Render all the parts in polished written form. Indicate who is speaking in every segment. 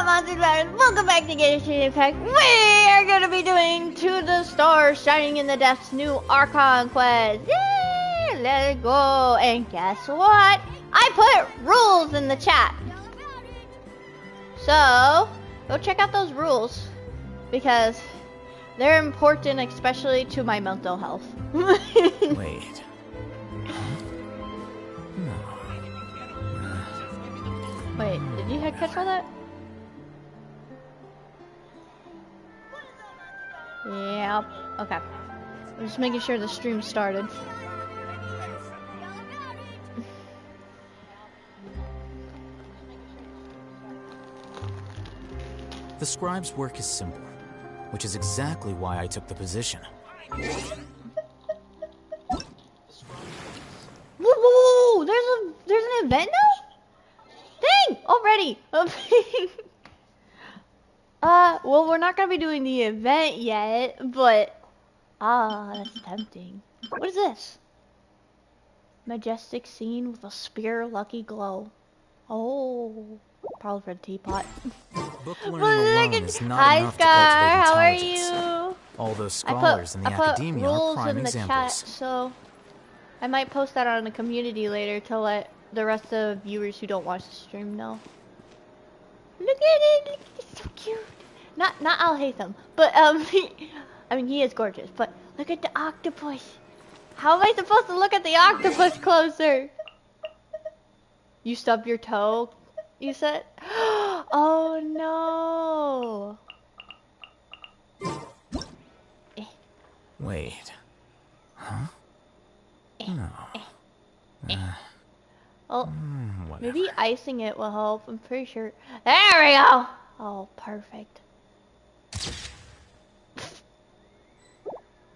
Speaker 1: up, Monsters? Welcome back to Genshin Impact. We are going to be doing To the Stars Shining in the Depths new Archon quest. Yay! Let it go. And guess what? I put rules in the chat. So, go check out those rules. Because they're important, especially to my mental health.
Speaker 2: Wait.
Speaker 1: Wait, did you catch all that? Yep. Okay. I'm just making sure the stream started.
Speaker 2: The scribe's work is simple, which is exactly why I took the position.
Speaker 1: Whoa! There's an event now? Dang! Already! Well, we're not gonna be doing the event yet, but... that's tempting. What is this? Majestic scene with a spear lucky glow. Oh, probably for the teapot.
Speaker 2: Book learning alone is not
Speaker 1: Hi,
Speaker 2: enough
Speaker 1: Scar,
Speaker 2: to
Speaker 1: how are
Speaker 2: cultivate intelligence.
Speaker 1: you?
Speaker 2: All those scholars in the academia are prime
Speaker 1: in the
Speaker 2: examples.
Speaker 1: chat, so I might post that on the community later to let the rest of the viewers who don't watch the stream know. Look at it! It's so cute. Not Al-Haytham, but I mean he is gorgeous. But look at the octopus. How am I supposed to look at the octopus closer? You stubbed your toe, you said? Oh no!
Speaker 2: Wait. Huh? No.
Speaker 1: Oh,
Speaker 2: Whatever.
Speaker 1: maybe icing it will help. I'm pretty sure. There we go! Oh, perfect.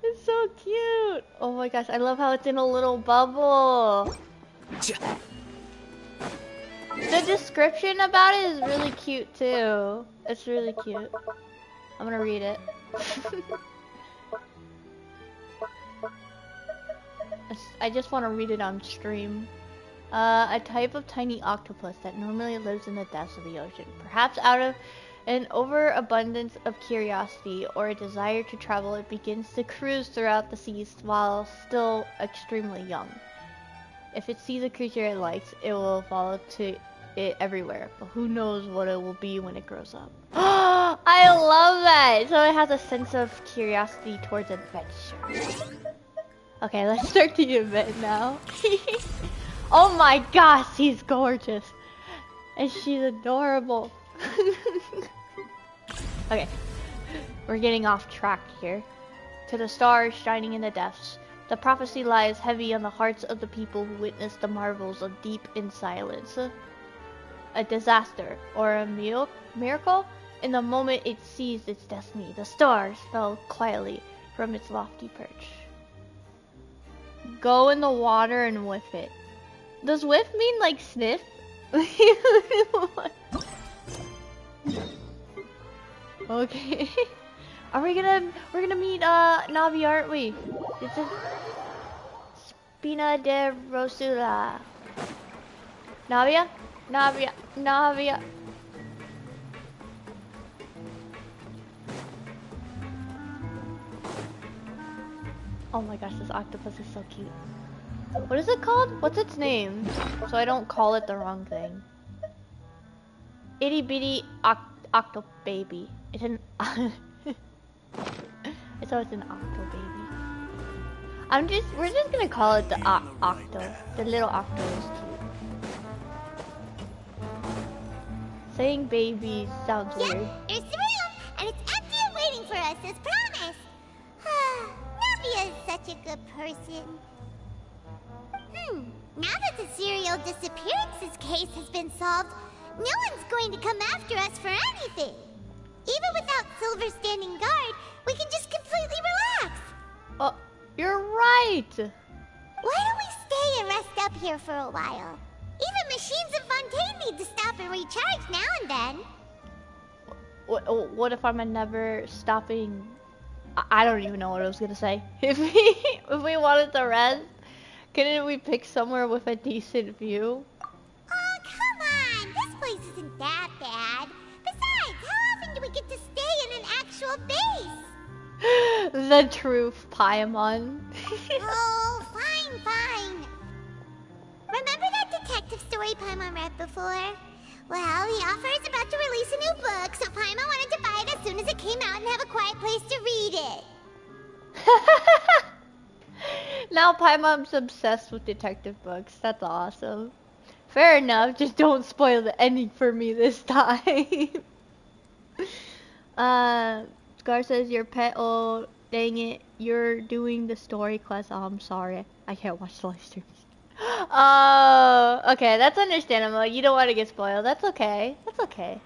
Speaker 1: It's so cute! Oh my gosh, I love how it's in a little bubble. The description about it is really cute too. It's really cute. I'm gonna read it. I just want to read it on stream. A type of tiny octopus that normally lives in the depths of the ocean. Perhaps out of an overabundance of curiosity or a desire to travel, it begins to cruise throughout the seas while still extremely young. If it sees a creature it likes, it will follow to it everywhere, but who knows what it will be when it grows up. I love that! So it has a sense of curiosity towards adventure. Okay, let's start the event now. Oh my gosh, she's gorgeous. And she's adorable. Okay, we're getting off track here. To the stars shining in the depths, the prophecy lies heavy on the hearts of the people who witnessed the marvels of deep in silence. A disaster or a miracle? In the moment it seized its destiny, the stars fell quietly from its lofty perch. Go in the water and whiff it. Does whiff mean like sniff? Okay. We're gonna meet Navi, aren't we? This is Spina de Rosula. Navia? Navia. Oh my gosh, this octopus is so cute. What is it called? What's its name? So I don't call it the wrong thing. Itty bitty octo baby. It's an so it's an octo baby. We're just gonna call it the octo. The little octo is cute. Saying baby sounds weird.
Speaker 3: Yep, there's the room, and it's empty and waiting for us as promised. Navia is such a good person. Now that the serial disappearances case has been solved, no one's going to come after us for anything. Even without Silver standing guard, we can just completely relax.
Speaker 1: Oh, you're right.
Speaker 3: Why don't we stay and rest up here for a while? Even machines in Fontaine need to stop and recharge now and then.
Speaker 1: What if I'm a never stopping? I don't even know what I was gonna say. If we wanted to rest, couldn't we pick somewhere with a decent view?
Speaker 3: Oh, come on! This place isn't that bad. Besides,
Speaker 1: the truth, Paimon.
Speaker 3: Oh, fine, fine. Remember that detective story Paimon read before? Well, the author is about to release a new book, so Paimon wanted to buy it as soon as it came out and have a quiet place to read it.
Speaker 1: Now Paimon's obsessed with detective books. That's awesome. Fair enough, just don't spoil the ending for me this time. Scar says your pet, oh dang it, you're doing the story quest. Oh, I'm sorry. I can't watch the live streams. Oh, okay, that's understandable. You don't want to get spoiled. That's okay. That's okay.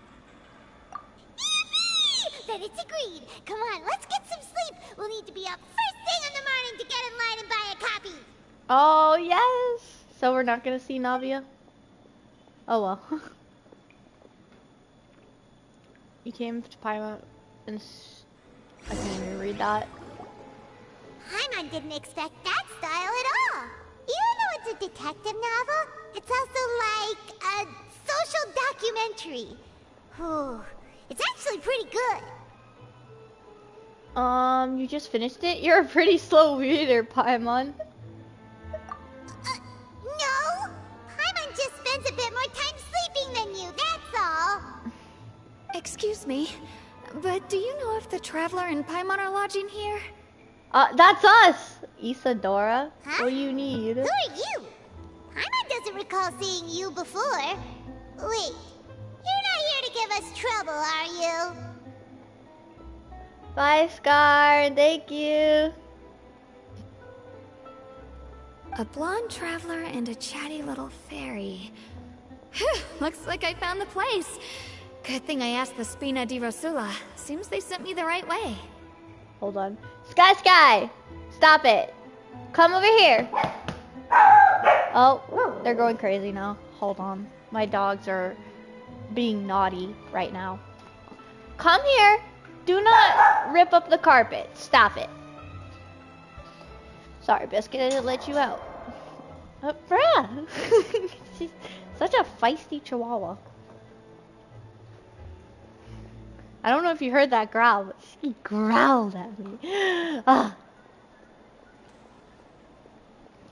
Speaker 3: Then it's agreed. Come on, let's get some sleep. We'll need to be up first thing in the morning to get in line and buy a copy.
Speaker 1: Oh, yes. So we're not going to see Navia? Oh, well. You came to Paimon and... I can't even read that.
Speaker 3: Paimon didn't expect that style at all. Even though it's a detective novel, it's also like a social documentary. Whew. It's actually pretty good.
Speaker 1: You just finished it? You're a pretty slow reader, Paimon.
Speaker 3: No! Paimon just spends a bit more time sleeping than you, that's all.
Speaker 4: Excuse me, but do you know if the Traveler and Paimon are lodging here?
Speaker 1: That's us! Isadora.
Speaker 3: Huh?
Speaker 1: What do you need?
Speaker 3: Who are you? Paimon doesn't recall seeing you before. Wait, you're not here to give us trouble, are you?
Speaker 1: Bye, Scar. Thank you.
Speaker 4: A blonde traveler and a chatty little fairy. Whew, looks like I found the place. Good thing I asked the Spina di Rosula. Seems they sent me the right way.
Speaker 1: Hold on. Sky! Stop it. Come over here. Oh, they're going crazy now. Hold on. My dogs are being naughty right now. Come here. Do not rip up the carpet. Stop it. Sorry, Biscuit, I didn't let you out. Bruh. She's such a feisty chihuahua. I don't know if you heard that growl, but she growled at me. Ah.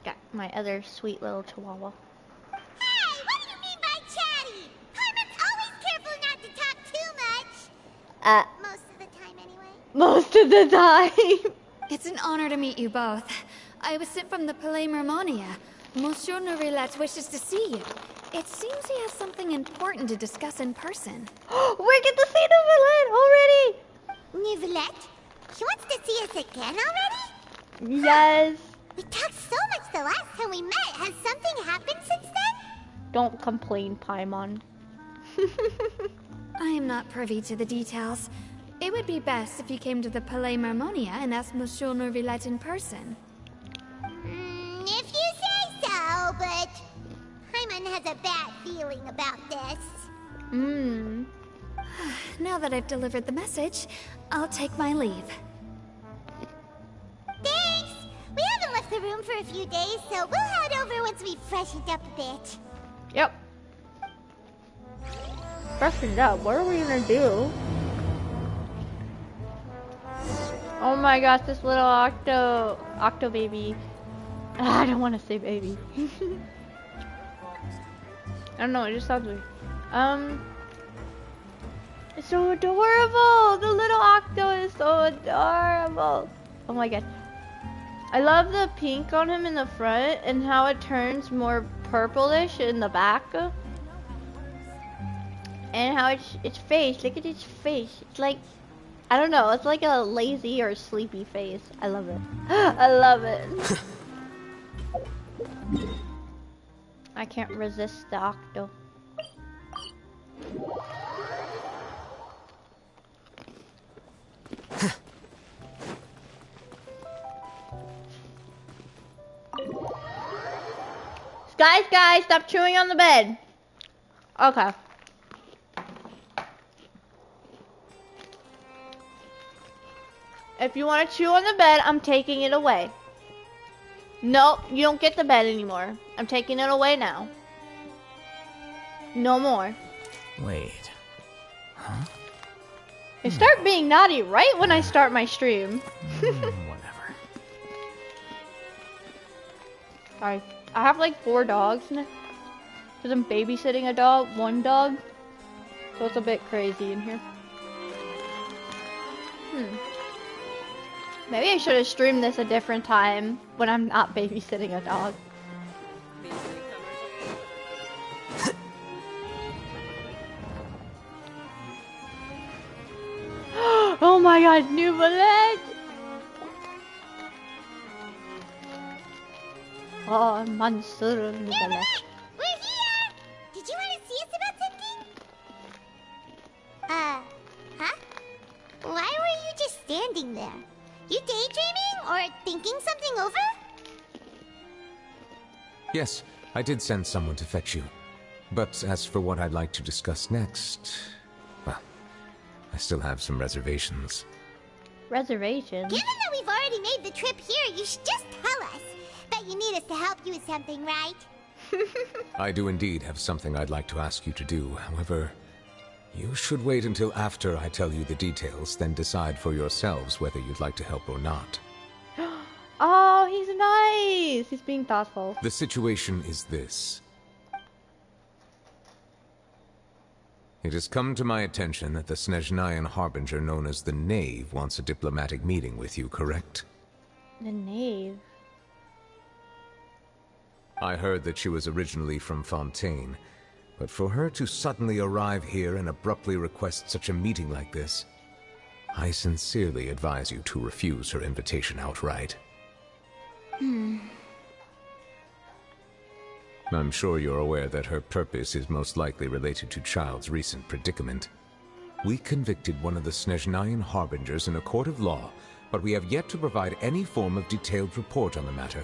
Speaker 1: Got my other sweet little chihuahua.
Speaker 3: Hey, what do you mean by chatty? Paimon's always careful not to talk too much. Most of the time, anyway.
Speaker 1: Most of the time.
Speaker 4: It's an honor to meet you both. I was sent from the Palais Mermonia. Monsieur Nourilette wishes to see you. It seems he has something important to discuss in person.
Speaker 1: We get to see Nourilette already.
Speaker 3: Nourilette? She wants to see us again already?
Speaker 1: Yes.
Speaker 3: We talked so much the last time we met. Has something happened since then?
Speaker 1: Don't complain, Paimon.
Speaker 4: I am not privy to the details. It would be best if you came to the Palais Mermonia and asked Monsieur Nourilette in person.
Speaker 3: If you say so, but Paimon has a bad feeling about this.
Speaker 4: Now that I've delivered the message, I'll take my leave.
Speaker 3: Thanks! We haven't left the room for a few days, so we'll head over once we've freshened up a bit.
Speaker 1: Yep. Freshened up. What are we gonna do? Oh my gosh, this little octo baby. I don't want to say baby. I don't know, it just sounds weird. It's so adorable! The little octo is so adorable! Oh my god. I love the pink on him in the front and how it turns more purplish in the back. And how its face, look at its face. It's like, I don't know, it's like a lazy or sleepy face. I love it. I love it. I can't resist the octo. Guys, stop chewing on the bed. Okay. If you want to chew on the bed, I'm taking it away. Nope, you don't get the bed anymore. I'm taking it away now. No more.
Speaker 2: Wait. Huh?
Speaker 1: They start being naughty right when I start my stream.
Speaker 2: Well.
Speaker 1: Sorry. I have like 4 dogs because I'm babysitting a dog, one dog. So it's a bit crazy in here. Maybe I should have streamed this a different time when I'm not babysitting a dog. Oh my god, new bullet! Oh, Mansur, new bullet.
Speaker 3: We're here! Did you want to see us about something? Huh? Why were you just standing there? You daydreaming or thinking something over?
Speaker 5: Yes, I did send someone to fetch you. But as for what I'd like to discuss next, well, I still have some reservations.
Speaker 1: Reservations?
Speaker 3: Given that we've already made the trip here, you should just tell us. Bet you need us to help you with something, right?
Speaker 5: I do indeed have something I'd like to ask you to do. However, you should wait until after I tell you the details, then decide for yourselves whether you'd like to help or not.
Speaker 1: Oh, he's nice! He's being thoughtful.
Speaker 5: The situation is this. It has come to my attention that the Snezhnayan Harbinger known as the Knave wants a diplomatic meeting with you, correct?
Speaker 1: The Knave?
Speaker 5: I heard that she was originally from Fontaine, but for her to suddenly arrive here and abruptly request such a meeting like this, I sincerely advise you to refuse her invitation outright. I'm sure you're aware that her purpose is most likely related to Child's recent predicament. We convicted one of the Snezhnayan Harbingers in a court of law, but we have yet to provide any form of detailed report on the matter.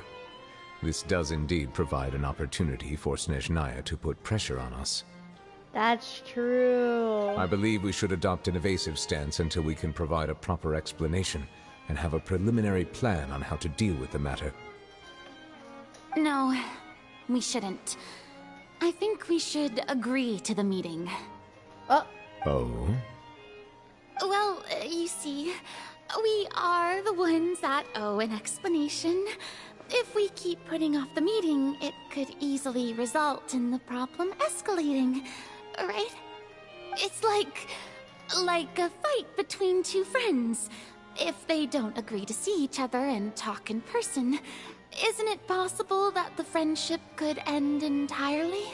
Speaker 5: This does indeed provide an opportunity for Snezhnaya to put pressure on us.
Speaker 1: That's true.
Speaker 5: I believe we should adopt an evasive stance until we can provide a proper explanation and have a preliminary plan on how to deal with the matter.
Speaker 6: No, we shouldn't. I think we should agree to the meeting.
Speaker 1: Oh.
Speaker 5: Oh?
Speaker 6: Well, you see, we are the ones that owe an explanation. If we keep putting off the meeting, it could easily result in the problem escalating, right? It's like a fight between two friends. If they don't agree to see each other and talk in person, isn't it possible that the friendship could end entirely?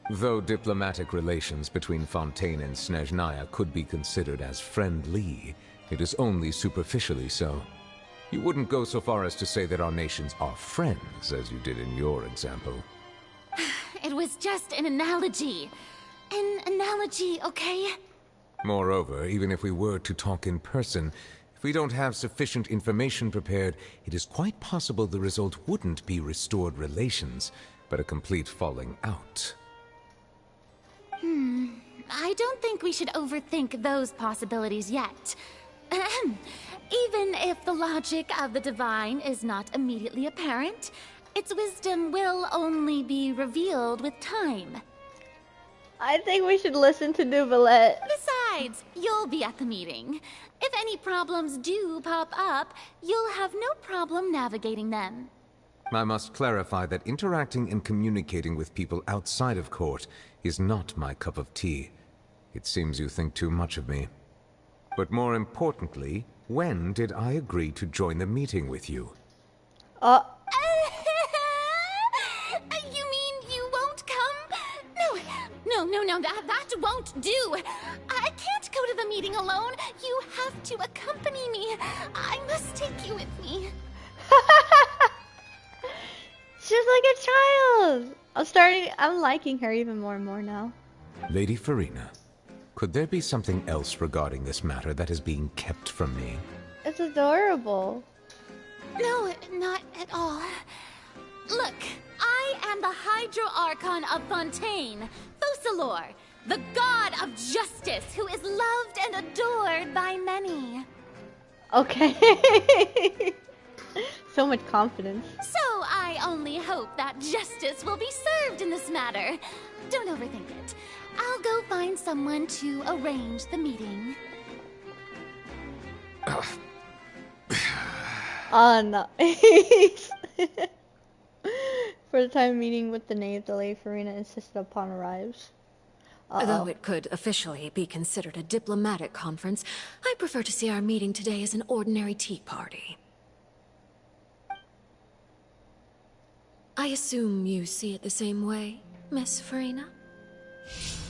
Speaker 5: Though diplomatic relations between Fontaine and Snezhnaya could be considered as friendly, it is only superficially so. You wouldn't go so far as to say that our nations are friends, as you did in your example.
Speaker 6: It was just an analogy. An analogy, okay?
Speaker 5: Moreover, even if we were to talk in person, if we don't have sufficient information prepared, it is quite possible the result wouldn't be restored relations, but a complete falling out.
Speaker 6: I don't think we should overthink those possibilities yet. Even if the logic of the divine is not immediately apparent, its wisdom will only be revealed with time.
Speaker 1: I think we should listen to Nuvalet.
Speaker 6: Besides, you'll be at the meeting. If any problems do pop up, you'll have no problem navigating them.
Speaker 5: I must clarify that interacting and communicating with people outside of court is not my cup of tea. It seems you think too much of me. But more importantly, when did I agree to join the meeting with you?
Speaker 6: You mean you won't come? No, that won't do. I can't go to the meeting alone. You have to accompany me. I must take you with me.
Speaker 1: She's like a child. I'm liking her even more and more now.
Speaker 5: Lady Farina, could there be something else regarding this matter that is being kept from me?
Speaker 1: It's adorable.
Speaker 6: No, not at all. Look, I am the Hydro Archon of Fontaine, Focalor, the god of justice who is loved and adored by many.
Speaker 1: Okay. So much confidence.
Speaker 6: So I only hope that justice will be served in this matter. Don't overthink it. I'll go find someone to arrange the meeting.
Speaker 1: Oh, nice. For the time meeting with the knave, the Lady Farina insisted upon arrives.
Speaker 7: Though it could officially be considered a diplomatic conference, I prefer to see our meeting today as an ordinary tea party. I assume you see it the same way, Miss Farina?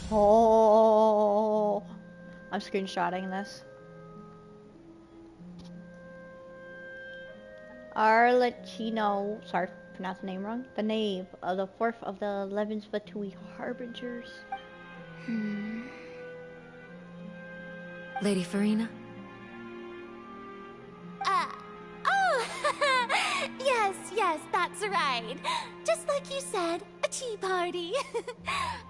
Speaker 1: Oh, I'm screenshotting this. Arlecchino, sorry, pronounced the name wrong. The knave of the fourth of the 11 Fatui harbingers.
Speaker 7: Lady Farina?
Speaker 6: Oh, yes, that's right. Just like you said, a tea party.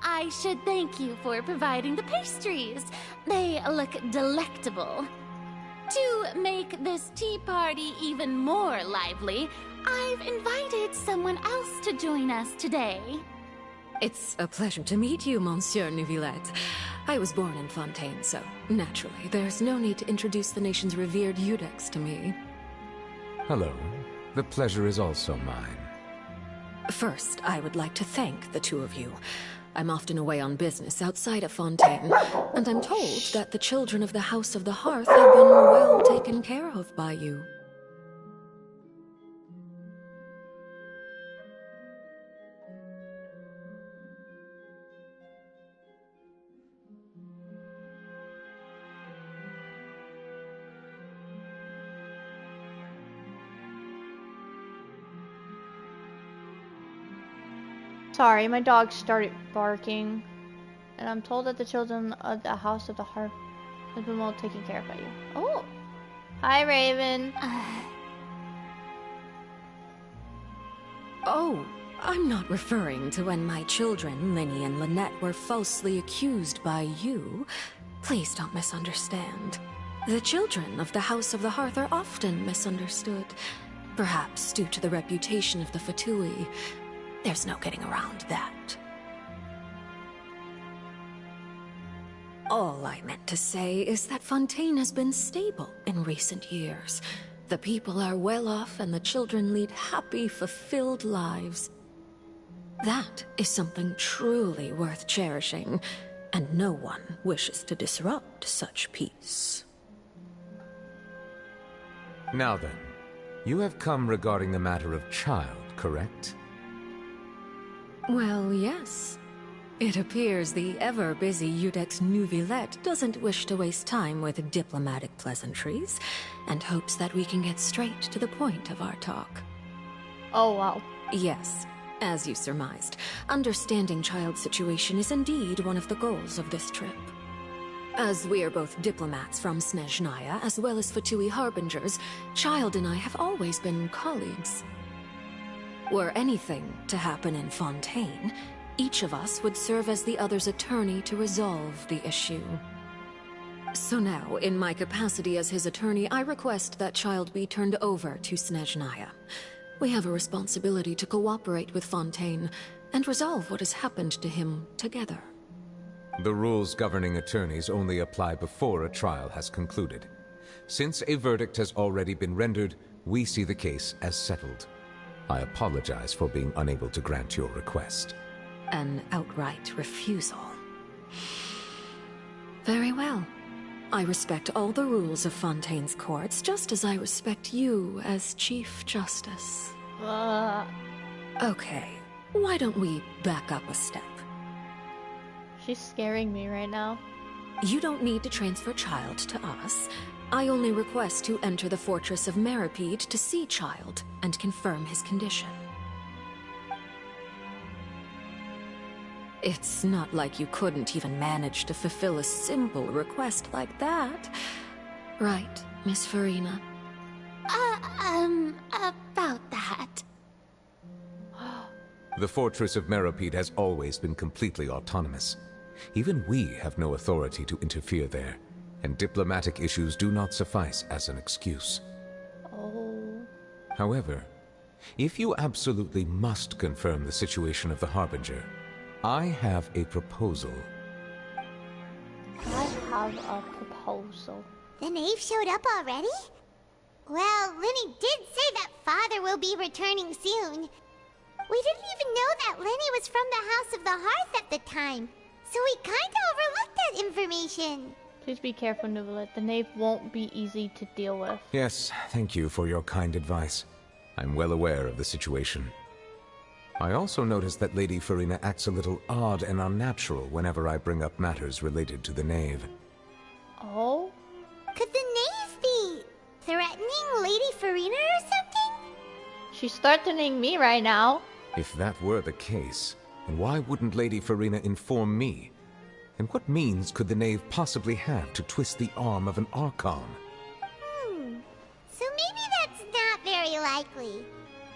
Speaker 6: I should thank you for providing the pastries. They look delectable. To make this tea party even more lively, I've invited someone else to join us today.
Speaker 7: It's a pleasure to meet you, Monsieur Neuvillette. I was born in Fontaine, so naturally, there's no need to introduce the nation's revered Eudex to me.
Speaker 5: Hello. The pleasure is also mine.
Speaker 7: First, I would like to thank the two of you. I'm often away on business outside of Fontaine, and I'm told that the children of the House of the Hearth have been well taken care of by you.
Speaker 1: Sorry, my dog started barking, and I'm told that the children of the House of the Hearth have been well taken care of by you. Oh, hi, Raven.
Speaker 7: Oh, I'm not referring to when my children, Linny and Lynette, were falsely accused by you. Please don't misunderstand. The children of the House of the Hearth are often misunderstood, perhaps due to the reputation of the Fatui. There's no getting around that. All I meant to say is that Fontaine has been stable in recent years. The people are well off and the children lead happy, fulfilled lives. That is something truly worth cherishing, and no one wishes to disrupt such peace.
Speaker 5: Now then, you have come regarding the matter of child, correct?
Speaker 7: Well, yes. It appears the ever-busy Eudex Neuvillette doesn't wish to waste time with diplomatic pleasantries, and hopes that we can get straight to the point of our talk.
Speaker 1: Oh, wow.
Speaker 7: Yes, as you surmised, understanding child's situation is indeed one of the goals of this trip. As we are both diplomats from Snezhnaya, as well as Fatui harbingers, Child and I have always been colleagues. Were anything to happen in Fontaine, each of us would serve as the other's attorney to resolve the issue. So now, in my capacity as his attorney, I request that Child be turned over to Snezhnaya. We have a responsibility to cooperate with Fontaine and resolve what has happened to him together.
Speaker 5: The rules governing attorneys only apply before a trial has concluded. Since a verdict has already been rendered, we see the case as settled. I apologize for being unable to grant your request.
Speaker 7: An outright refusal. Very well. I respect all the rules of Fontaine's courts, just as I respect you as Chief Justice. Okay, why don't we back up a step?
Speaker 1: She's scaring me right now.
Speaker 7: You don't need to transfer Child to us. I only request to enter the fortress of Meripede to see Child and confirm his condition. It's not like you couldn't even manage to fulfill a simple request like that. Right, Miss Farina?
Speaker 6: About that.
Speaker 5: The fortress of Meripede has always been completely autonomous. Even we have no authority to interfere there, and diplomatic issues do not suffice as an excuse.
Speaker 1: Oh.
Speaker 5: However, if you absolutely must confirm the situation of the Harbinger, I have a proposal.
Speaker 1: I have a proposal.
Speaker 3: The knave showed up already? Well, Linny did say that father will be returning soon. We didn't even know that Lenny was from the House of the Hearth at the time, so we kinda overlooked that information.
Speaker 1: Please be careful, Nuvolet. The knave won't be easy to deal with.
Speaker 5: Yes, thank you for your kind advice. I'm well aware of the situation. I also noticed that Lady Farina acts a little odd and unnatural whenever I bring up matters related to the knave.
Speaker 1: Oh?
Speaker 3: Could the knave be threatening Lady Farina or something?
Speaker 1: She's threatening me right now.
Speaker 5: If that were the case, then why wouldn't Lady Farina inform me? And what means could the knave possibly have to twist the arm of an Archon?
Speaker 3: So maybe that's not very likely.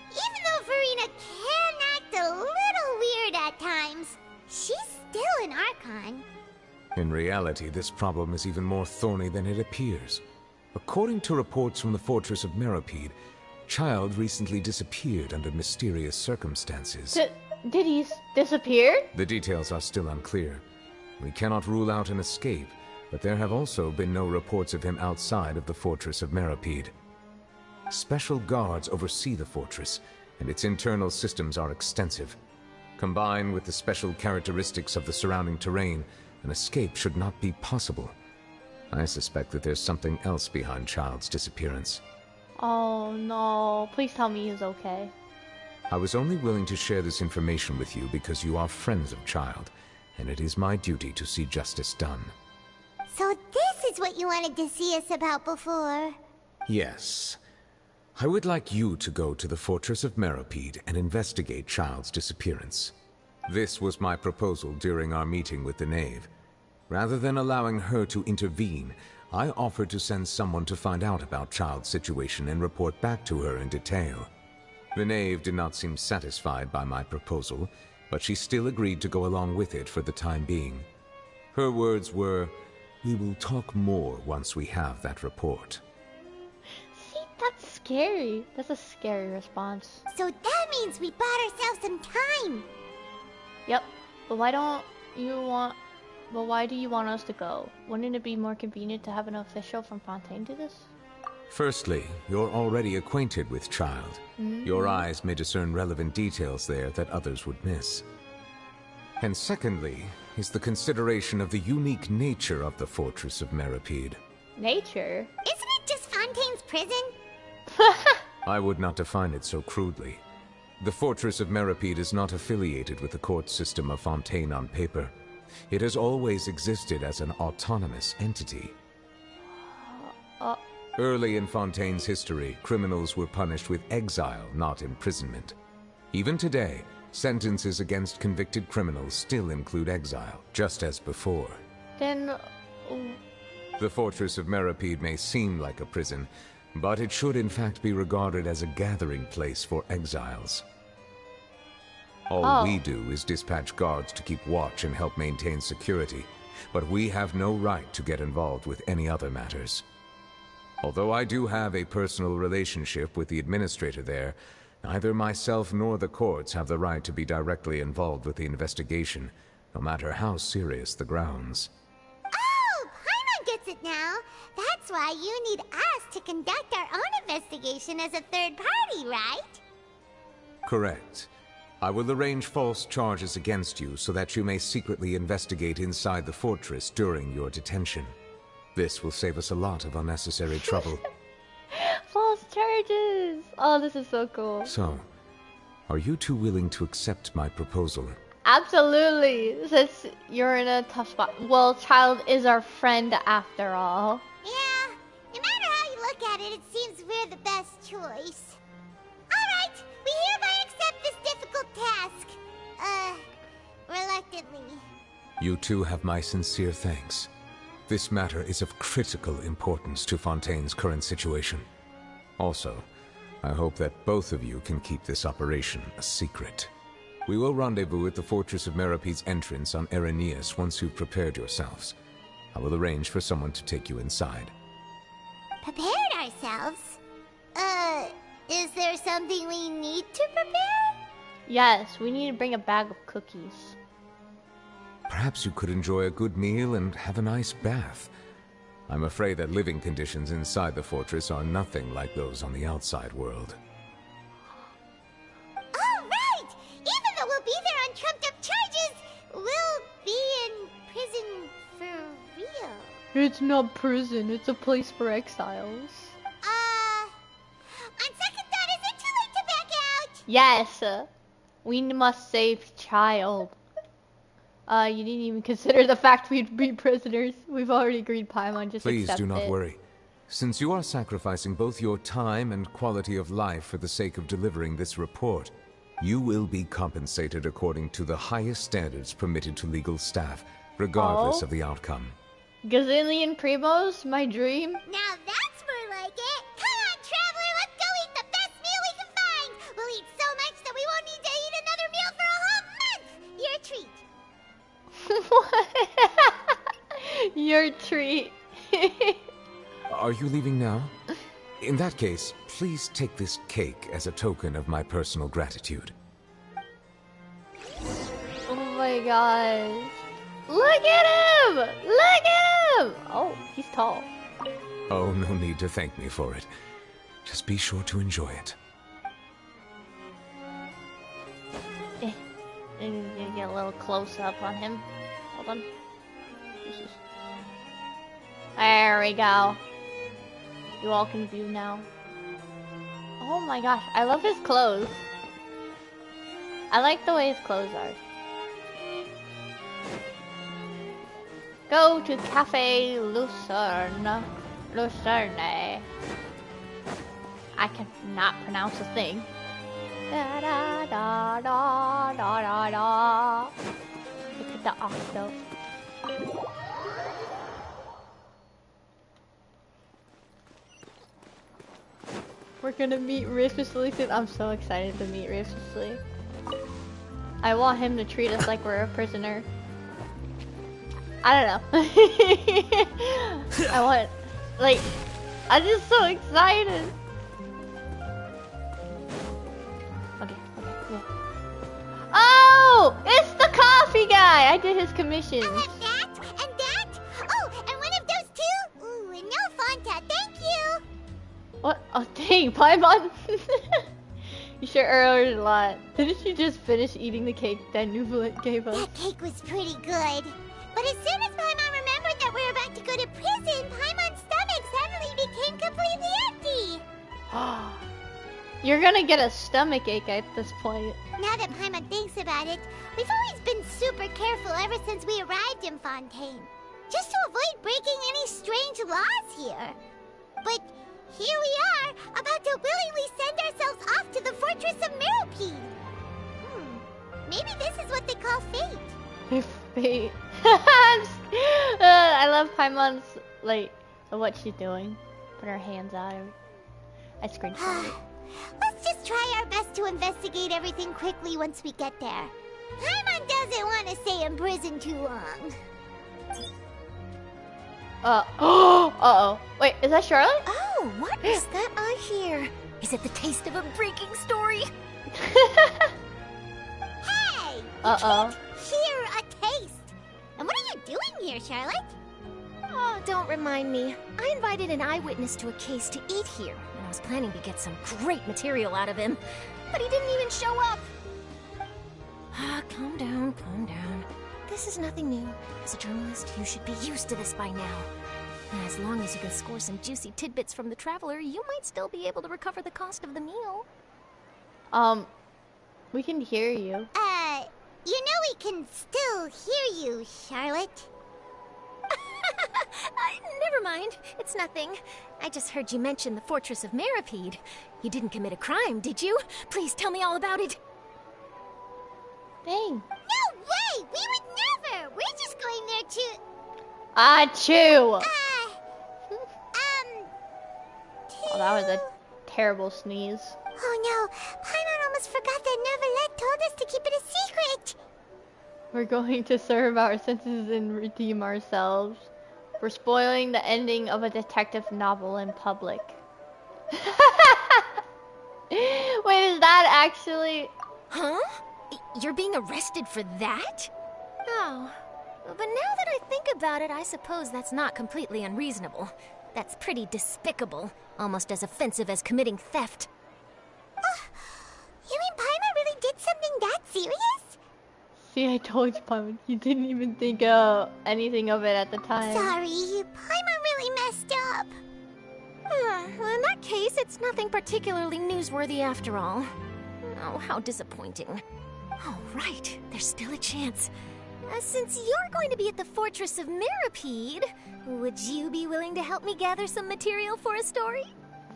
Speaker 3: Even though Farina can act a little weird at times, she's still an Archon.
Speaker 5: In reality, this problem is even more thorny than it appears. According to reports from the Fortress of Meropide, Child recently disappeared under mysterious circumstances.
Speaker 1: Did he disappear?
Speaker 5: The details are still unclear. We cannot rule out an escape, but there have also been no reports of him outside of the Fortress of Meropide. Special guards oversee the fortress, and its internal systems are extensive. Combined with the special characteristics of the surrounding terrain, an escape should not be possible. I suspect that there's something else behind Child's disappearance.
Speaker 1: Oh no, please tell me he's okay.
Speaker 5: I was only willing to share this information with you because you are friends of Child, and it is my duty to see justice done.
Speaker 3: So this is what you wanted to see us about before?
Speaker 5: Yes. I would like you to go to the Fortress of Meropide and investigate Child's disappearance. This was my proposal during our meeting with the knave. Rather than allowing her to intervene, I offered to send someone to find out about Child's situation and report back to her in detail. The knave did not seem satisfied by my proposal, but she still agreed to go along with it for the time being. Her words were, "We will talk more once we have that report."
Speaker 1: See, that's scary. That's a scary response.
Speaker 3: So that means we bought ourselves some time.
Speaker 1: Yep, but why do you want us to go? Wouldn't it be more convenient to have an official from Fontaine do this?
Speaker 5: Firstly, you're already acquainted with Child. Your eyes may discern relevant details there that others would miss. And secondly, is the consideration of the unique nature of the Fortress of Meropide.
Speaker 1: Nature?
Speaker 3: Isn't it just Fontaine's prison?
Speaker 5: I would not define it so crudely. The Fortress of Meropide is not affiliated with the court system of Fontaine on paper. It has always existed as an autonomous entity. Early in Fontaine's history, criminals were punished with exile, not imprisonment. Even today, sentences against convicted criminals still include exile, just as before.
Speaker 1: Then...
Speaker 5: The Fortress of Meropide may seem like a prison, but it should in fact be regarded as a gathering place for exiles. All we do is dispatch guards to keep watch and help maintain security, but we have no right to get involved with any other matters. Although I do have a personal relationship with the administrator there, neither myself nor the courts have the right to be directly involved with the investigation, no matter how serious the grounds.
Speaker 3: Oh, Paimon gets it now. That's why you need us to conduct our own investigation as a third party, right?
Speaker 5: Correct. I will arrange false charges against you so that you may secretly investigate inside the fortress during your detention. This will save us a lot of unnecessary trouble.
Speaker 1: False charges! Oh, this is so cool.
Speaker 5: So, are you two willing to accept my proposal?
Speaker 1: Absolutely! Since you're in a tough spot. Well, Child is our friend after all.
Speaker 3: Yeah, no matter how you look at it, it seems we're the best choice. Alright, we hereby accept this difficult task. Reluctantly.
Speaker 5: You two have my sincere thanks. This matter is of critical importance to Fontaine's current situation. Also, I hope that both of you can keep this operation a secret. We will rendezvous at the Fortress of Meropide's entrance on Erinius once you've prepared yourselves. I will arrange for someone to take you inside.
Speaker 3: Prepared ourselves? Is there something we need to prepare?
Speaker 1: Yes, we need to bring a bag of cookies.
Speaker 5: Perhaps you could enjoy a good meal and have a nice bath. I'm afraid that living conditions inside the fortress are nothing like those on the outside world.
Speaker 3: All right!
Speaker 1: It's not prison, it's a place for exiles.
Speaker 3: On second thought, is it too late to back out?
Speaker 1: Yes! We must save child. You didn't even consider the fact we'd be prisoners. We've already agreed, Paimon, just
Speaker 5: Please
Speaker 1: accept
Speaker 5: do not
Speaker 1: it.
Speaker 5: worry. Since you are sacrificing both your time and quality of life for the sake of delivering this report, you will be compensated according to the highest standards permitted to legal staff, regardless of the outcome.
Speaker 1: Gazillion primos, my dream.
Speaker 3: Now that's more like it. Come on, traveler, let's go eat the best meal we can find. We'll eat so much that we won't need to eat another meal for a whole month. Your treat.
Speaker 1: What? Your treat.
Speaker 5: Are you leaving now? In that case, please take this cake as a token of my personal gratitude.
Speaker 1: Oh my gosh. Look at him! Look at him! Oh, he's tall.
Speaker 5: Oh, no need to thank me for it. Just be sure to enjoy it.
Speaker 1: I'm gonna get a little close up on him. Hold on. There we go. You all can view now. Oh my gosh, I love his clothes. I like the way his clothes are. Go to Cafe Lucerne. Lucerne. I cannot pronounce a thing. Da da da da da da da. Look at the octo. We're gonna meet Rufusly soon. I'm so excited to meet Rufusly. I want him to treat us like we're a prisoner. I don't know. I want, like, I'm just so excited. Okay, yeah. Oh, it's the coffee guy. I did his commissions.
Speaker 3: I'll have that, and that. Oh, and one of those two. Ooh, and no Fanta, thank you.
Speaker 1: What? Oh, dang, Paimon. You sure ordered a lot. Didn't you just finish eating the cake that Nuvolet gave us?
Speaker 3: That cake was pretty good. But as soon as Paimon remembered that we were about to go to prison, Paimon's stomach suddenly became completely empty.
Speaker 1: You're gonna get a stomach ache at this point.
Speaker 3: Now that Paimon thinks about it, we've always been super careful ever since we arrived in Fontaine. Just to avoid breaking any strange laws here. But here we are, about to willingly send ourselves off to the fortress of Meropide. Maybe this is what they call fate.
Speaker 1: Fate. I love Paimon's, like, what she's doing. Put her hands out. I screenshot it.
Speaker 3: Let's just try our best to investigate everything quickly once we get there. Paimon doesn't want to stay in prison too long.
Speaker 1: Uh-oh. Wait, is that Charlotte?
Speaker 8: Oh, what is that I hear? Is it the taste of a breaking story?
Speaker 3: Hey!
Speaker 1: Uh-oh.
Speaker 3: Hear a taste. And what are you doing here, Charlotte?
Speaker 8: Oh, don't remind me. I invited an eyewitness to a case to eat here, and I was planning to get some great material out of him. But he didn't even show up. Calm down, calm down. This is nothing new. As a journalist, you should be used to this by now. And as long as you can score some juicy tidbits from the traveler, you might still be able to recover the cost of the meal.
Speaker 1: We can hear you.
Speaker 3: You know we can still hear you, Charlotte.
Speaker 8: Never mind. It's nothing. I just heard you mention the fortress of Meropide. You didn't commit a crime, did you? Please tell me all about it.
Speaker 1: Dang.
Speaker 3: No way! We would never! We're just going there to...
Speaker 1: Achoo! Oh, that was a
Speaker 3: to...
Speaker 1: terrible sneeze.
Speaker 3: Oh no, Paimon almost forgot that Neuvillette told us to keep it a secret!
Speaker 1: We're going to serve our sentences and redeem ourselves. We're spoiling the ending of a detective novel in public. Wait, is that actually...
Speaker 8: Huh? You're being arrested for that? Oh. But now that I think about it, I suppose that's not completely unreasonable. That's pretty despicable. Almost as offensive as committing theft.
Speaker 3: You mean Paimon really did something that serious?
Speaker 1: See, I told you, Paimon. You didn't even think anything of it at the time.
Speaker 3: Sorry, Paimon really messed up.
Speaker 8: Well, in that case, it's nothing particularly newsworthy after all. Oh, how disappointing. Oh, right. There's still a chance. Since you're going to be at the Fortress of Mirapede, would you be willing to help me gather some material for a story?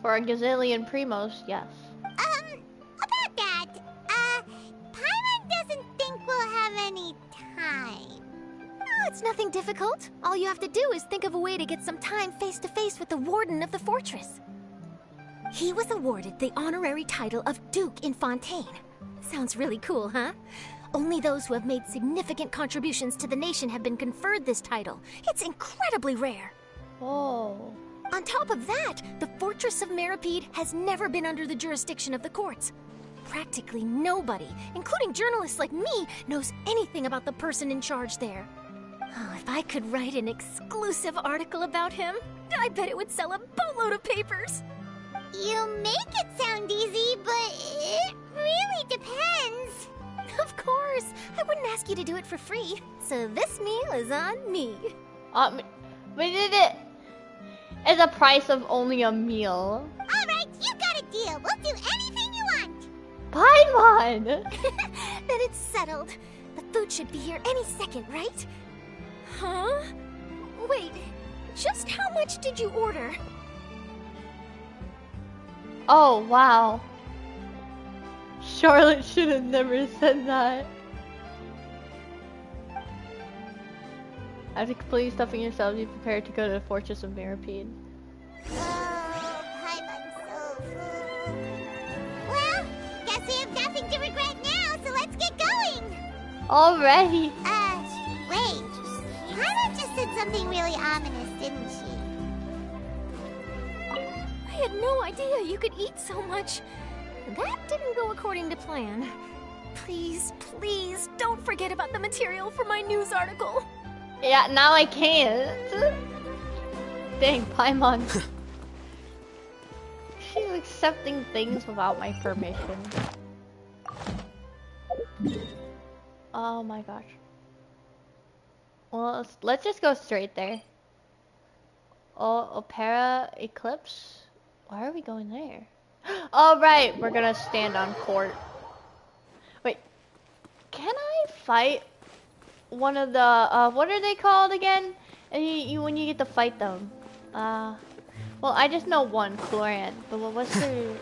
Speaker 1: For a gazillion primos, yes.
Speaker 3: About that, Paimon doesn't think we'll have any time.
Speaker 8: Oh, it's nothing difficult. All you have to do is think of a way to get some time face-to-face with the Warden of the Fortress. He was awarded the honorary title of Duke in Fontaine. Sounds really cool, huh? Only those who have made significant contributions to the nation have been conferred this title. It's incredibly rare.
Speaker 1: Oh.
Speaker 8: On top of that, the Fortress of Mirapede has never been under the jurisdiction of the courts. Practically nobody, including journalists like me, knows anything about the person in charge there. Oh, if I could write an exclusive article about him, I bet it would sell a boatload of papers.
Speaker 3: You make it sound easy, but it really depends.
Speaker 8: Of course, I wouldn't ask you to do it for free, so this meal is on me.
Speaker 1: We did it as a price of only a meal.
Speaker 3: Alright, you got a deal. We'll do anything you want.
Speaker 1: Paimon!
Speaker 8: Then it's settled. The food should be here any second, right? Huh? Wait, just how much did you order?
Speaker 1: Oh, wow. Charlotte should have never said that. After completely stuffing yourselves, you prepare to go to the Fortress of Mirapede.
Speaker 3: Oh, Paimon's so full. Well, guess we have nothing to regret now, so let's get going.
Speaker 1: Already?
Speaker 3: Wait. Paimon just said something really ominous, didn't she?
Speaker 8: I had no idea you could eat so much. That didn't go according to plan. Please, please, don't forget about the material for my news article.
Speaker 1: Yeah, now I can't. Dang, Paimon. She's accepting things without my permission. Oh my gosh. Well, let's just go straight there. Oh, Opera Eclipse? Why are we going there? Oh, right, we're gonna stand on court. Wait, can I fight one of the, what are they called again? And when you get to fight them? Well, I just know one, Cloran, but what's their name?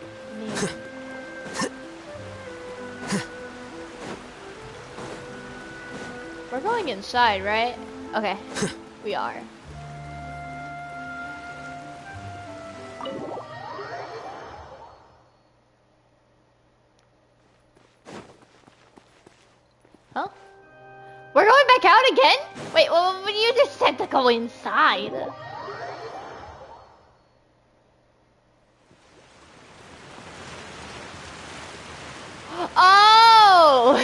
Speaker 1: We're going inside, right? Okay, we are. Huh? We're going back out again? Wait, well, you just said to go inside. Oh!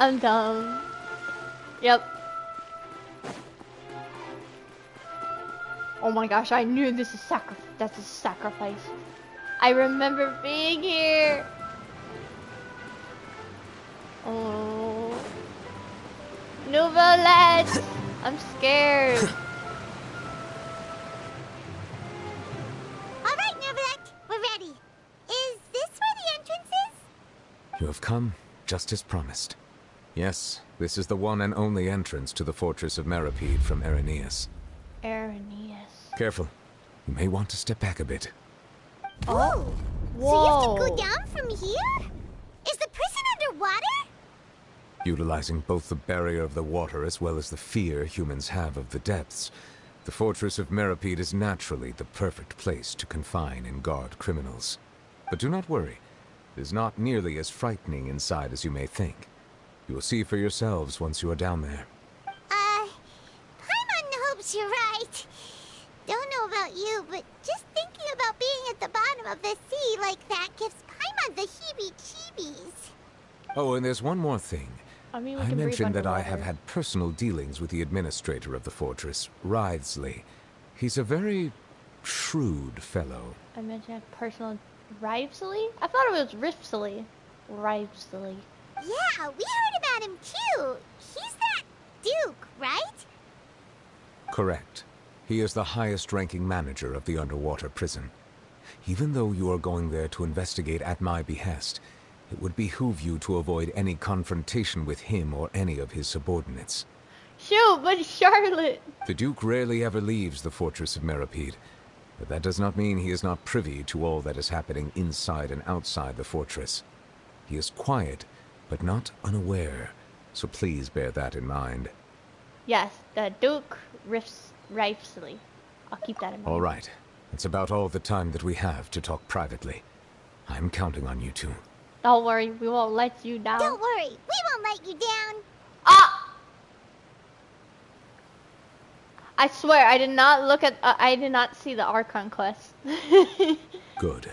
Speaker 1: I'm dumb. Yep. Oh my gosh, I knew this is that's a sacrifice. I remember being here. Oh. Nouvellette! I'm scared.
Speaker 3: Alright, Nouvellette, we're ready. Is this where the entrance is?
Speaker 5: You have come, just as promised. Yes, this is the one and only entrance to the Fortress of Mirapede from Irenaeus.
Speaker 1: Irenaeus.
Speaker 5: Careful. You may want to step back a bit.
Speaker 3: Oh!
Speaker 1: Whoa.
Speaker 3: So you have to go down from here? Is the prison underwater?
Speaker 5: Utilizing both the barrier of the water as well as the fear humans have of the depths, the Fortress of Mirapede is naturally the perfect place to confine and guard criminals. But do not worry. It is not nearly as frightening inside as you may think. You will see for yourselves once you are down there.
Speaker 3: Paimon hopes you're right. Don't know about you, but just thinking about being at the bottom of the sea like that gives Paimon the heebie-jeebies.
Speaker 5: Oh, and there's one more thing.
Speaker 1: I mean, we
Speaker 5: I
Speaker 1: can breathe
Speaker 5: mentioned that I
Speaker 1: underwater.
Speaker 5: have had personal dealings with the administrator of the fortress, Wriothesley. He's a very shrewd fellow.
Speaker 1: I mentioned personal Rivesily? I thought it was Ripsily. Rivesily.
Speaker 3: Yeah, we heard about him too. He's that Duke, right?
Speaker 5: Correct. He is the highest-ranking manager of the underwater prison. Even though you are going there to investigate at my behest, it would behoove you to avoid any confrontation with him or any of his subordinates.
Speaker 1: Shoot, but Charlotte!
Speaker 5: The Duke rarely ever leaves the fortress of Meripede, but that does not mean he is not privy to all that is happening inside and outside the fortress. He is quiet, but not unaware, so please bear that in mind.
Speaker 1: Yes, the Duke Rivesily. I'll keep that in mind.
Speaker 5: All right. It's about all the time that we have to talk privately. I'm counting on you two.
Speaker 1: Don't worry, we won't let you down.
Speaker 3: Don't worry, we won't let you down.
Speaker 1: Ah! I swear, I did not look at. I did not see the Archon quest.
Speaker 5: Good.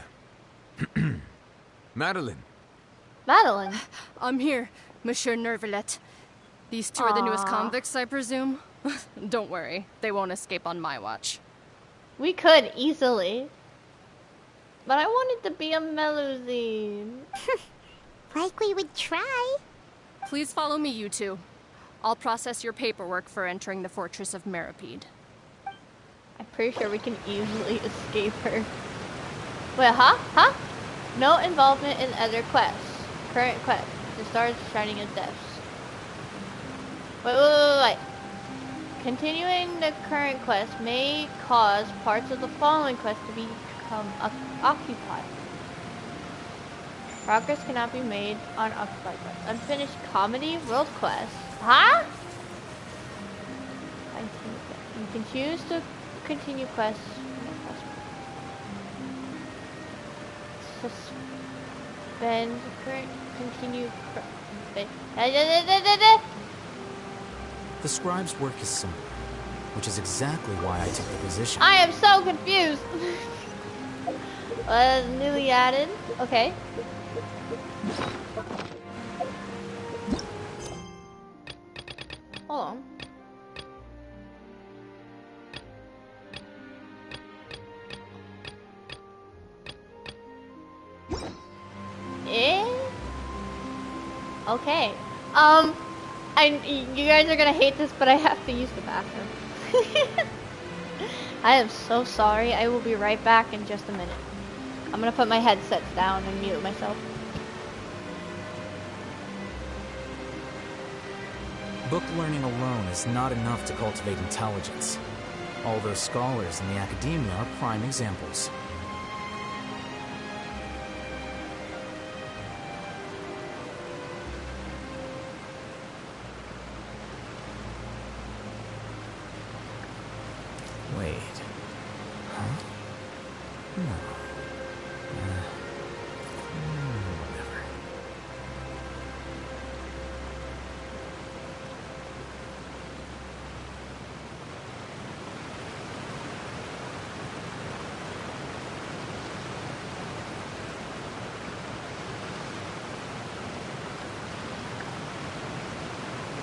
Speaker 5: Madeline.
Speaker 1: Madeline.
Speaker 9: I'm here, Monsieur Nervalet. These two are the newest convicts, I presume? Don't worry, they won't escape on my watch.
Speaker 1: We could easily. But I wanted to be a Melusine.
Speaker 3: Like we would try.
Speaker 9: Please follow me, you two. I'll process your paperwork for entering the Fortress of Meripede.
Speaker 1: I'm pretty sure we can easily escape her. Wait, huh? Huh? No involvement in other quests. Current quest. The stars shining as deaths. Wait. Continuing the current quest may cause parts of the following quest to become occupied. Progress cannot be made on occupied quests. Unfinished comedy world quest. Huh? You can choose to continue quests. Suspend current continue.
Speaker 2: The scribe's work is simple, which is exactly why I took the position.
Speaker 1: I am so confused. Newly added. Okay. Hold on. Okay. You guys are gonna hate this, but I have to use the bathroom. I am so sorry. I will be right back in just a minute. I'm gonna put my headsets down and mute myself.
Speaker 2: Book learning alone is not enough to cultivate intelligence. All those scholars in the academia are prime examples. Wait. Huh? No. Whatever.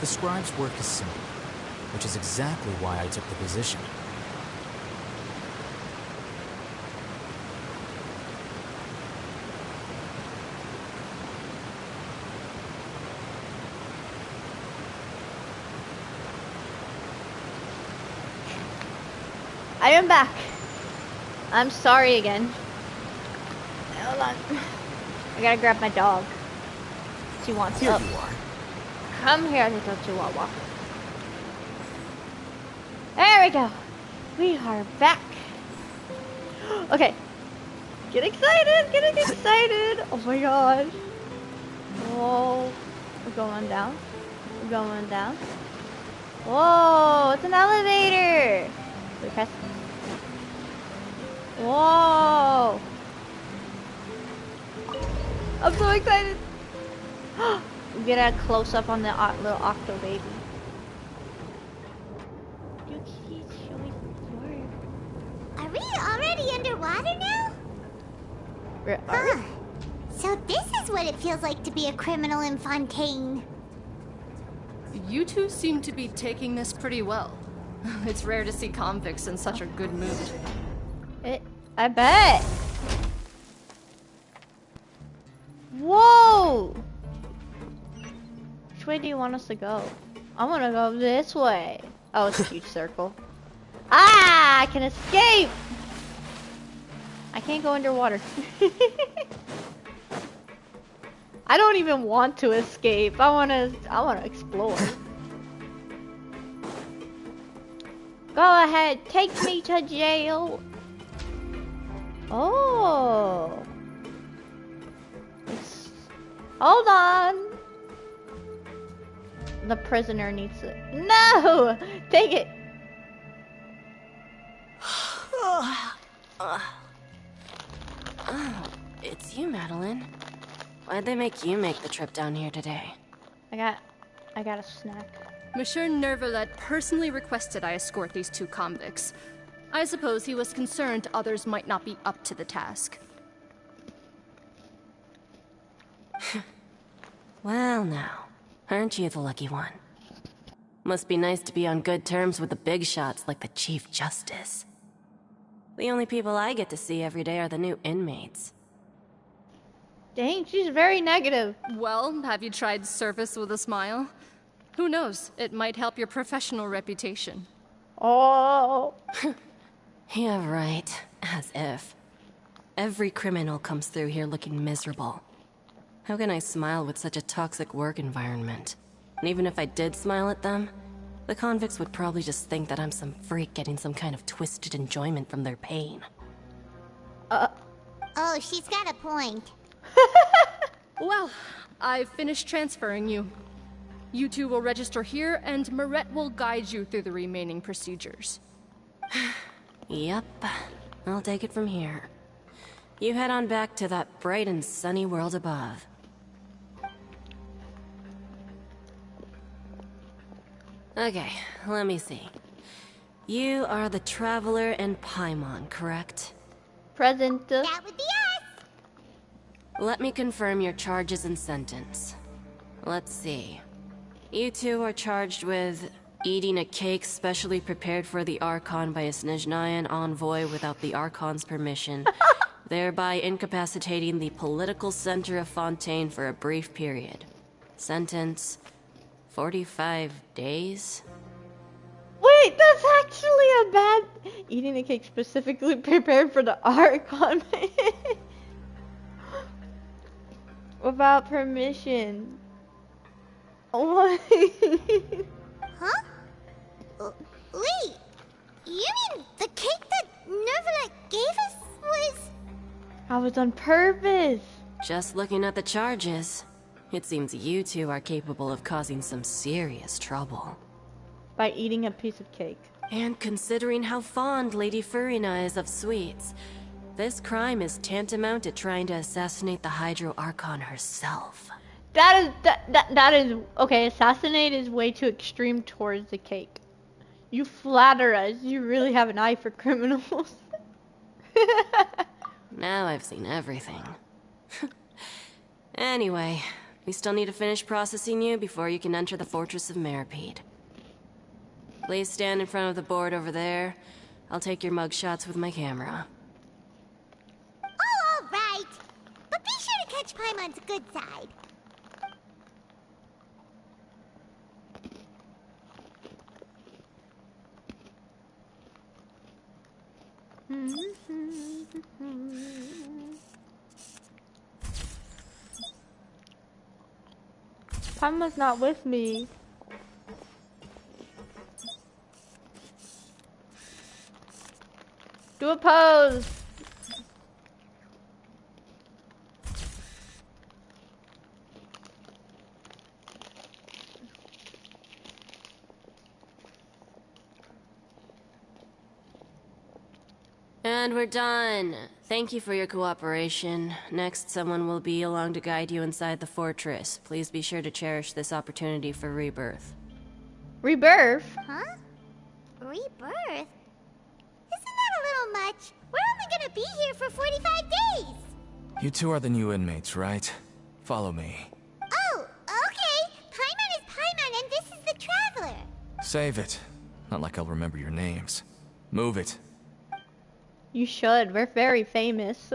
Speaker 2: The scribe's work is simple, which is exactly why I took the position.
Speaker 1: I am back. I'm sorry again. Hold on. I gotta grab my dog. She wants
Speaker 2: Here
Speaker 1: up.
Speaker 2: you are.
Speaker 1: Come here, little chihuahua. There we go. We are back. Okay. Get excited. Getting excited. Oh my gosh. Whoa. We're going down. We're going down. Whoa. It's an elevator. We press. Whoa. I'm so excited. We get a close up on the little octo baby.
Speaker 3: Are we already underwater now?
Speaker 1: Huh.
Speaker 3: So this is what it feels like to be a criminal in Fontaine.
Speaker 9: You two seem to be taking this pretty well. It's rare to see convicts in such a good mood.
Speaker 1: I bet. Whoa! Which way do you want us to go? I want to go this way. Oh, it's a huge circle. Ah! I can escape! I can't go underwater. I don't even want to escape. I wanna explore. Go ahead, take me to jail. Oh. Hold on. The prisoner needs to. No! Take it.
Speaker 10: It's you, Madeline. Why'd they make you make the trip down here today?
Speaker 1: I got a snack.
Speaker 9: Monsieur Nervalet personally requested I escort these two convicts. I suppose he was concerned others might not be up to the task.
Speaker 10: Well now, aren't you the lucky one? Must be nice to be on good terms with the big shots like the Chief Justice. The only people I get to see every day are the new inmates.
Speaker 1: Dang, she's very negative.
Speaker 9: Well, have you tried service with a smile? Who knows, it might help your professional reputation.
Speaker 1: Oh.
Speaker 10: Yeah, right. As if. Every criminal comes through here looking miserable. How can I smile with such a toxic work environment? And even if I did smile at them, the convicts would probably just think that I'm some freak getting some kind of twisted enjoyment from their pain.
Speaker 3: Oh, she's got a point.
Speaker 9: Well, I've finished transferring you. You two will register here, and Marette will guide you through the remaining procedures.
Speaker 10: Yep, I'll take it from here. You head on back to that bright and sunny world above. Okay, let me see. You are the Traveler and Paimon, correct?
Speaker 1: Present.
Speaker 3: That would be us!
Speaker 10: Let me confirm your charges and sentence. Let's see. You two are charged with eating a cake specially prepared for the Archon by a Snezhnayan envoy without the Archon's permission, thereby incapacitating the political center of Fontaine for a brief period. Sentence: 45 days?
Speaker 1: Wait, that's actually a bad... Eating a cake specifically prepared for the Archon. Without permission. What?
Speaker 3: Huh? Wait, you mean the cake that Nervalet gave us was...
Speaker 1: I was on purpose.
Speaker 10: Just looking at the charges, it seems you two are capable of causing some serious trouble.
Speaker 1: By eating a piece of cake.
Speaker 10: And considering how fond Lady Furina is of sweets, this crime is tantamount to trying to assassinate the Hydro Archon herself.
Speaker 1: That is okay. Assassinate is way too extreme towards the cake. You flatter us. You really have an eye for criminals.
Speaker 10: Now I've seen everything. Anyway, we still need to finish processing you before you can enter the Fortress of Meripede. Please stand in front of the board over there. I'll take your mugshots with my camera.
Speaker 3: Oh, all right. But be sure to catch Paimon's good side.
Speaker 1: Paimon's not with me. Do a pose.
Speaker 10: And we're done. Thank you for your cooperation. Next, someone will be along to guide you inside the fortress. Please be sure to cherish this opportunity for rebirth.
Speaker 1: Rebirth?
Speaker 3: Huh? Rebirth? Isn't that a little much? We're only gonna be here for 45 days!
Speaker 2: You two are the new inmates, right? Follow me.
Speaker 3: Oh, okay. Paimon is Paimon and this is the Traveler.
Speaker 2: Save it. Not like I'll remember your names. Move it.
Speaker 1: You should. We're very famous.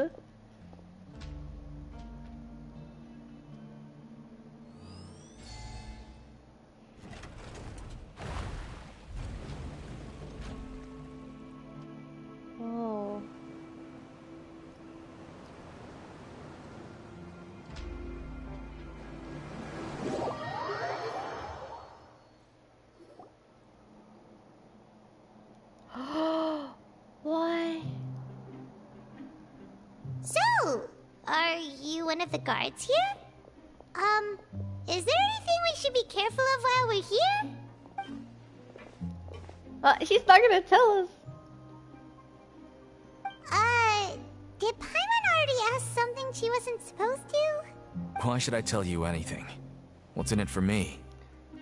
Speaker 3: one of the guards here? Is there anything we should be careful of while we're here?
Speaker 1: She's not gonna tell us.
Speaker 3: Did Paimon already ask something she wasn't supposed to?
Speaker 2: Why should I tell you anything? What's in it for me?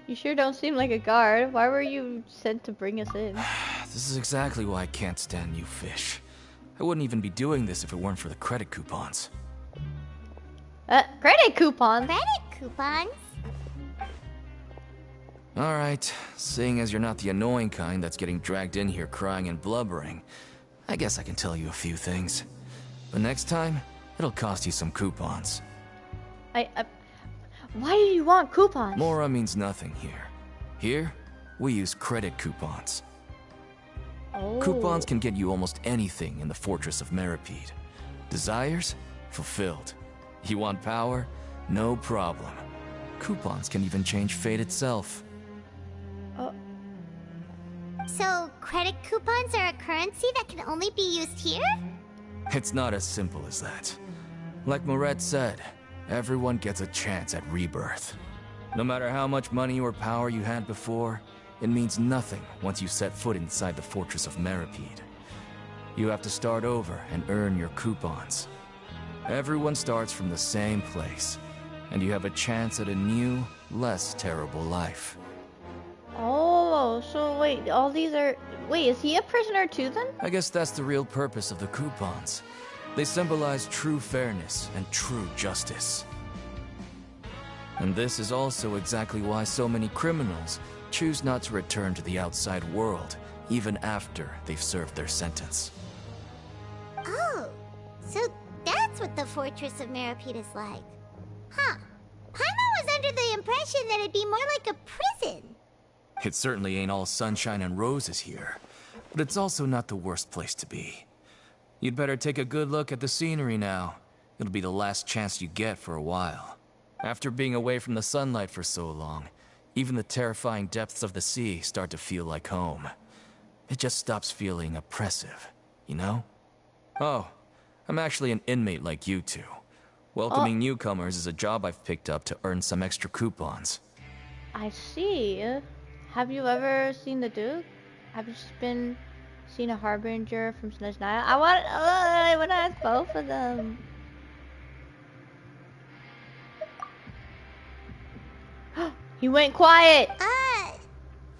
Speaker 1: You sure don't seem like a guard. Why were you sent to bring us in?
Speaker 2: This is exactly why I can't stand you fish. I wouldn't even be doing this if it weren't for the credit coupons.
Speaker 1: Credit coupons?
Speaker 3: Credit coupons?
Speaker 2: Alright, seeing as you're not the annoying kind that's getting dragged in here crying and blubbering, I guess I can tell you a few things. But next time, it'll cost you some coupons.
Speaker 1: Why do you want coupons?
Speaker 2: Mora means nothing here. Here, we use credit coupons.
Speaker 1: Oh.
Speaker 2: Coupons can get you almost anything in the Fortress of Meripede. Desires? Fulfilled. You want power? No problem. Coupons can even change fate itself.
Speaker 3: So, credit coupons are a currency that can only be used here?
Speaker 2: It's not as simple as that. Like Moret said, everyone gets a chance at rebirth. No matter how much money or power you had before, it means nothing once you set foot inside the Fortress of Meripede. You have to start over and earn your coupons. Everyone starts from the same place, and you have a chance at a new, less terrible life.
Speaker 1: Oh, so wait, all these are... Wait, is he a prisoner too then?
Speaker 2: I guess that's the real purpose of the coupons. They symbolize true fairness and true justice. And this is also exactly why so many criminals choose not to return to the outside world, even after they've served their sentence.
Speaker 3: Oh, so that's what the Fortress of Meripede is like. Huh. Paimon was under the impression that it'd be more like a prison.
Speaker 2: It certainly ain't all sunshine and roses here, but it's also not the worst place to be. You'd better take a good look at the scenery now. It'll be the last chance you get for a while. After being away from the sunlight for so long, even the terrifying depths of the sea start to feel like home. It just stops feeling oppressive, you know? Oh, I'm actually an inmate like you two. Welcoming newcomers is a job I've picked up to earn some extra coupons.
Speaker 1: I see. Have you ever seen the Duke? Have you seen a Harbinger from Snezhnaya? I want to ask both of them. He went quiet.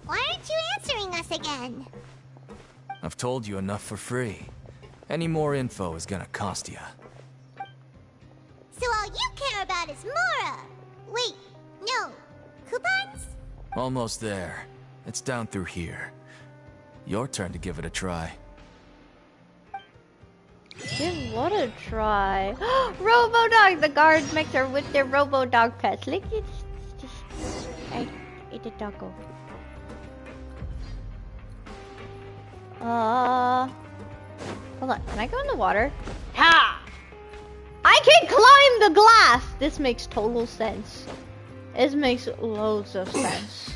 Speaker 3: Why aren't you answering us again?
Speaker 2: I've told you enough for free. Any more info is gonna cost you.
Speaker 3: So all you care about is Mora. Wait, no. Coupons?
Speaker 2: Almost there. It's down through here. Your turn to give it a try.
Speaker 1: Give what a try. Robo-dog! The guards make her with their robo-dog pets. Look, it's just... I ate a doggo. Hold on. Can I go in the water? Ha! I can climb the glass! This makes total sense. This makes loads of sense.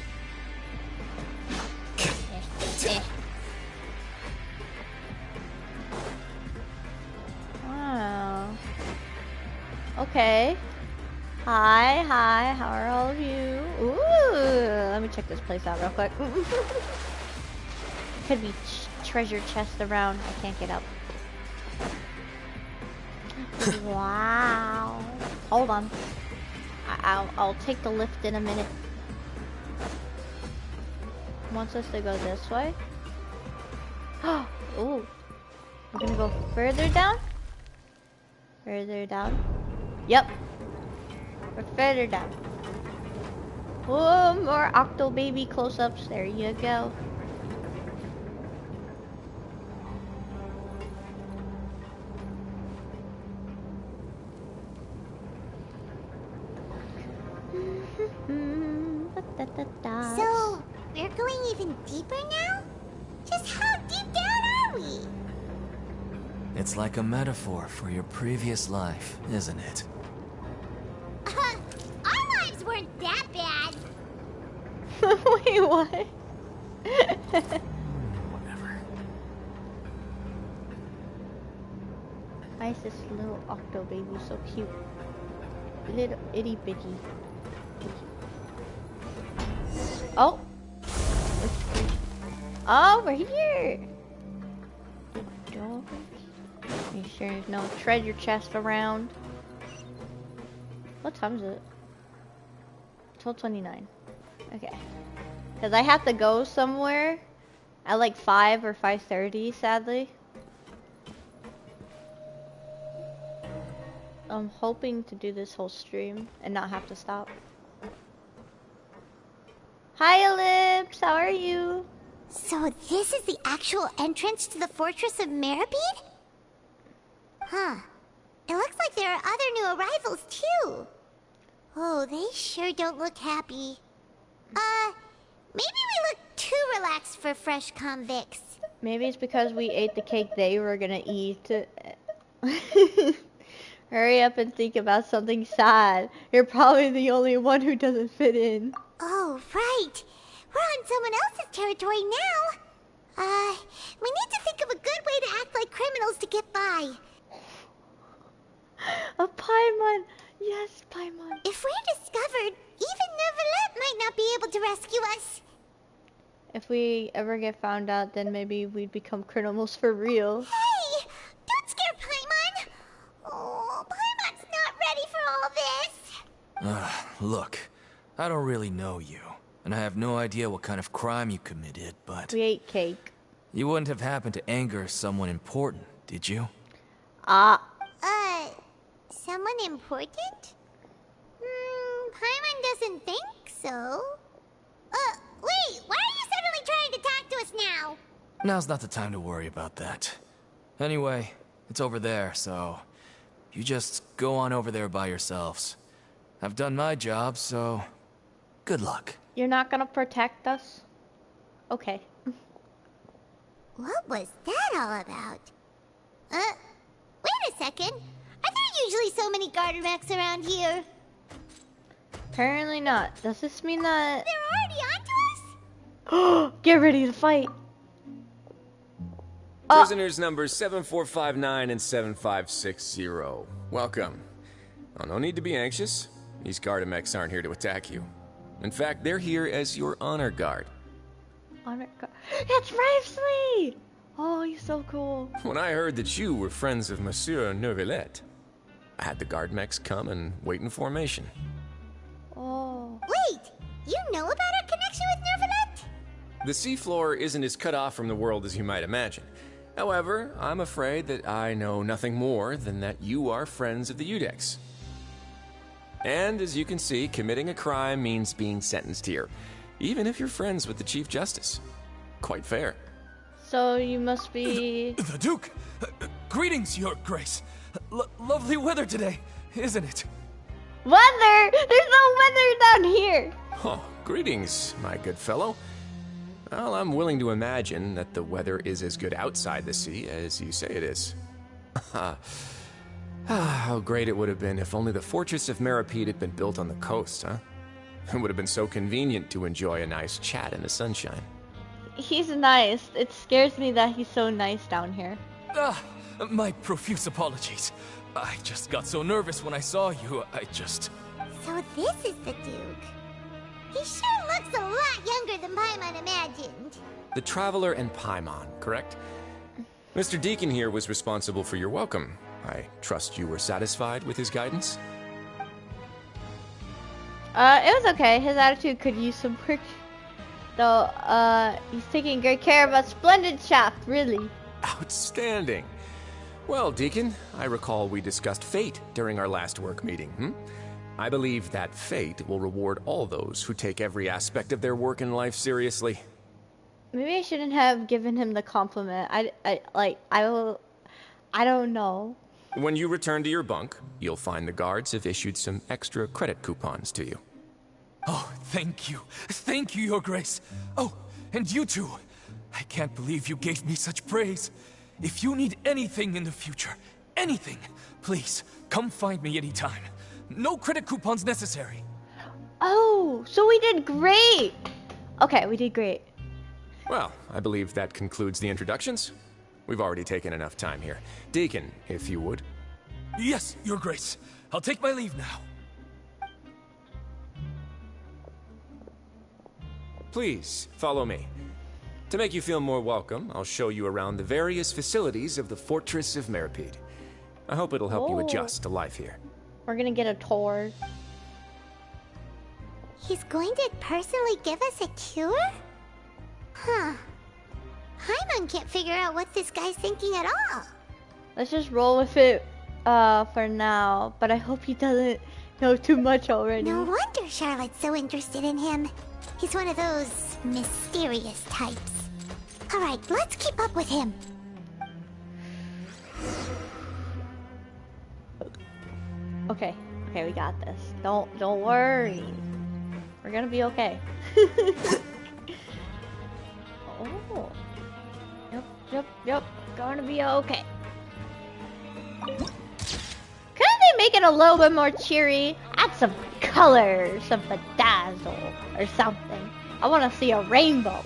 Speaker 1: Wow. Okay. Hi, how are all of you? Ooh, let me check this place out real quick. Could be treasure chest around. I can't get up. Wow. Hold on. I'll take the lift in a minute. Wants us to go this way. Ooh. We're gonna go further down? Further down? Yep. We're further down. Oh, more Octo Baby close-ups. There you go.
Speaker 3: So, we're going even deeper now? Just how deep down are we?
Speaker 2: It's like a metaphor for your previous life, isn't it?
Speaker 3: Our lives weren't that bad.
Speaker 1: Wait, what?
Speaker 2: Whatever.
Speaker 1: Why is this little Octo Baby so cute? Little itty bitty. Oh! Oh, we're here! Make sure there's no treasure chest around. What time is it? 12:29. Okay. Because I have to go somewhere at like 5 or 5:30, sadly. I'm hoping to do this whole stream and not have to stop. Hi, Ellipse! How are you?
Speaker 3: So this is the actual entrance to the Fortress of Meripede? Huh. It looks like there are other new arrivals, too. Oh, they sure don't look happy. Maybe we look too relaxed for fresh convicts.
Speaker 1: Maybe it's because we ate the cake they were gonna eat. Hurry up and think about something sad. You're probably the only one who doesn't fit in.
Speaker 3: Oh, right. We're on someone else's territory now. We need to think of a good way to act like criminals to get by.
Speaker 1: A Paimon! Yes, Paimon.
Speaker 3: If we're discovered, even Neuvillette might not be able to rescue us.
Speaker 1: If we ever get found out, then maybe we'd become criminals for real.
Speaker 3: Hey! Don't scare Paimon! Oh, Paimon's not ready for all this.
Speaker 2: Look, I don't really know you, and I have no idea what kind of crime you committed, but...
Speaker 1: We ate cake.
Speaker 2: You wouldn't have happened to anger someone important, did you?
Speaker 3: Someone important? Paimon doesn't think so. Wait, why are you suddenly trying to talk to us now?
Speaker 2: Now's not the time to worry about that. Anyway, it's over there, so... You just go on over there by yourselves. I've done my job, so... Good luck.
Speaker 1: You're not gonna protect us? Okay.
Speaker 3: What was that all about? Wait a second. Are there usually so many Gardermechs around here?
Speaker 1: Apparently not. Does this mean that...
Speaker 3: They're already onto us?
Speaker 1: Get ready to fight.
Speaker 11: Prisoners numbers 7459 and 7560. Welcome. Oh, no need to be anxious. These Gardermechs aren't here to attack you. In fact, they're here as your honor guard.
Speaker 1: Honor guard? It's Rivesly! Oh, he's so cool.
Speaker 11: When I heard that you were friends of Monsieur Neuvillette, I had the Gardermechs come and wait in formation.
Speaker 1: Oh.
Speaker 3: Wait! You know about our connection with Neuvillette?
Speaker 11: The seafloor isn't as cut off from the world as you might imagine. However, I'm afraid that I know nothing more than that you are friends of the Udex. And as you can see, committing a crime means being sentenced here, even if you're friends with the Chief Justice. Quite fair.
Speaker 1: So you must be...
Speaker 2: The Duke! Greetings, Your Grace. Lovely weather today, isn't it?
Speaker 1: Weather! There's no weather down here!
Speaker 11: Oh, greetings, my good fellow. Well, I'm willing to imagine that the weather is as good outside the sea as you say it is. How great it would have been if only the Fortress of Meripede had been built on the coast, huh? It would have been so convenient to enjoy a nice chat in the sunshine.
Speaker 1: He's nice. It scares me that he's so nice down here.
Speaker 2: My profuse apologies. I just got so nervous when I saw you,
Speaker 3: So this is the Duke. He sure looks a lot younger than Paimon imagined.
Speaker 11: The Traveler and Paimon, correct? Mr. Deacon here was responsible for your welcome. I trust you were satisfied with his guidance?
Speaker 1: It was okay. His attitude could use some work. Though, he's taking great care of a splendid shaft, really.
Speaker 11: Outstanding. Well, Deacon, I recall we discussed fate during our last work meeting, I believe that fate will reward all those who take every aspect of their work in life seriously.
Speaker 1: Maybe I shouldn't have given him the compliment. I don't know.
Speaker 11: When you return to your bunk, you'll find the guards have issued some extra credit coupons to you.
Speaker 2: Oh, thank you. Thank you, Your Grace. Oh, and you too. I can't believe you gave me such praise. If you need anything in the future, anything, please, come find me anytime. No credit coupons necessary.
Speaker 1: Oh, so we did great. Okay, we did great.
Speaker 11: Well, I believe that concludes the introductions. We've already taken enough time here. Deacon, if you would.
Speaker 2: Yes, Your Grace. I'll take my leave now.
Speaker 11: please, follow me. To make you feel more welcome, I'll show you around the various facilities of the Fortress of Meripede. I hope it'll help you adjust to life here.
Speaker 1: We're gonna get a tour.
Speaker 3: He's going to personally give us a cure? Huh. Paimon can't figure out what this guy's thinking at all.
Speaker 1: Let's just roll with it for now, but I hope he doesn't know too much already.
Speaker 3: No wonder Charlotte's so interested in him. He's one of those mysterious types. Alright, let's keep up with him.
Speaker 1: Okay, we got this. Don't worry. We're gonna be okay. Oh. Yep. Gonna be okay. Couldn't they make it a little bit more cheery? Add some color, some bedazzle, or something. I want to see a rainbow.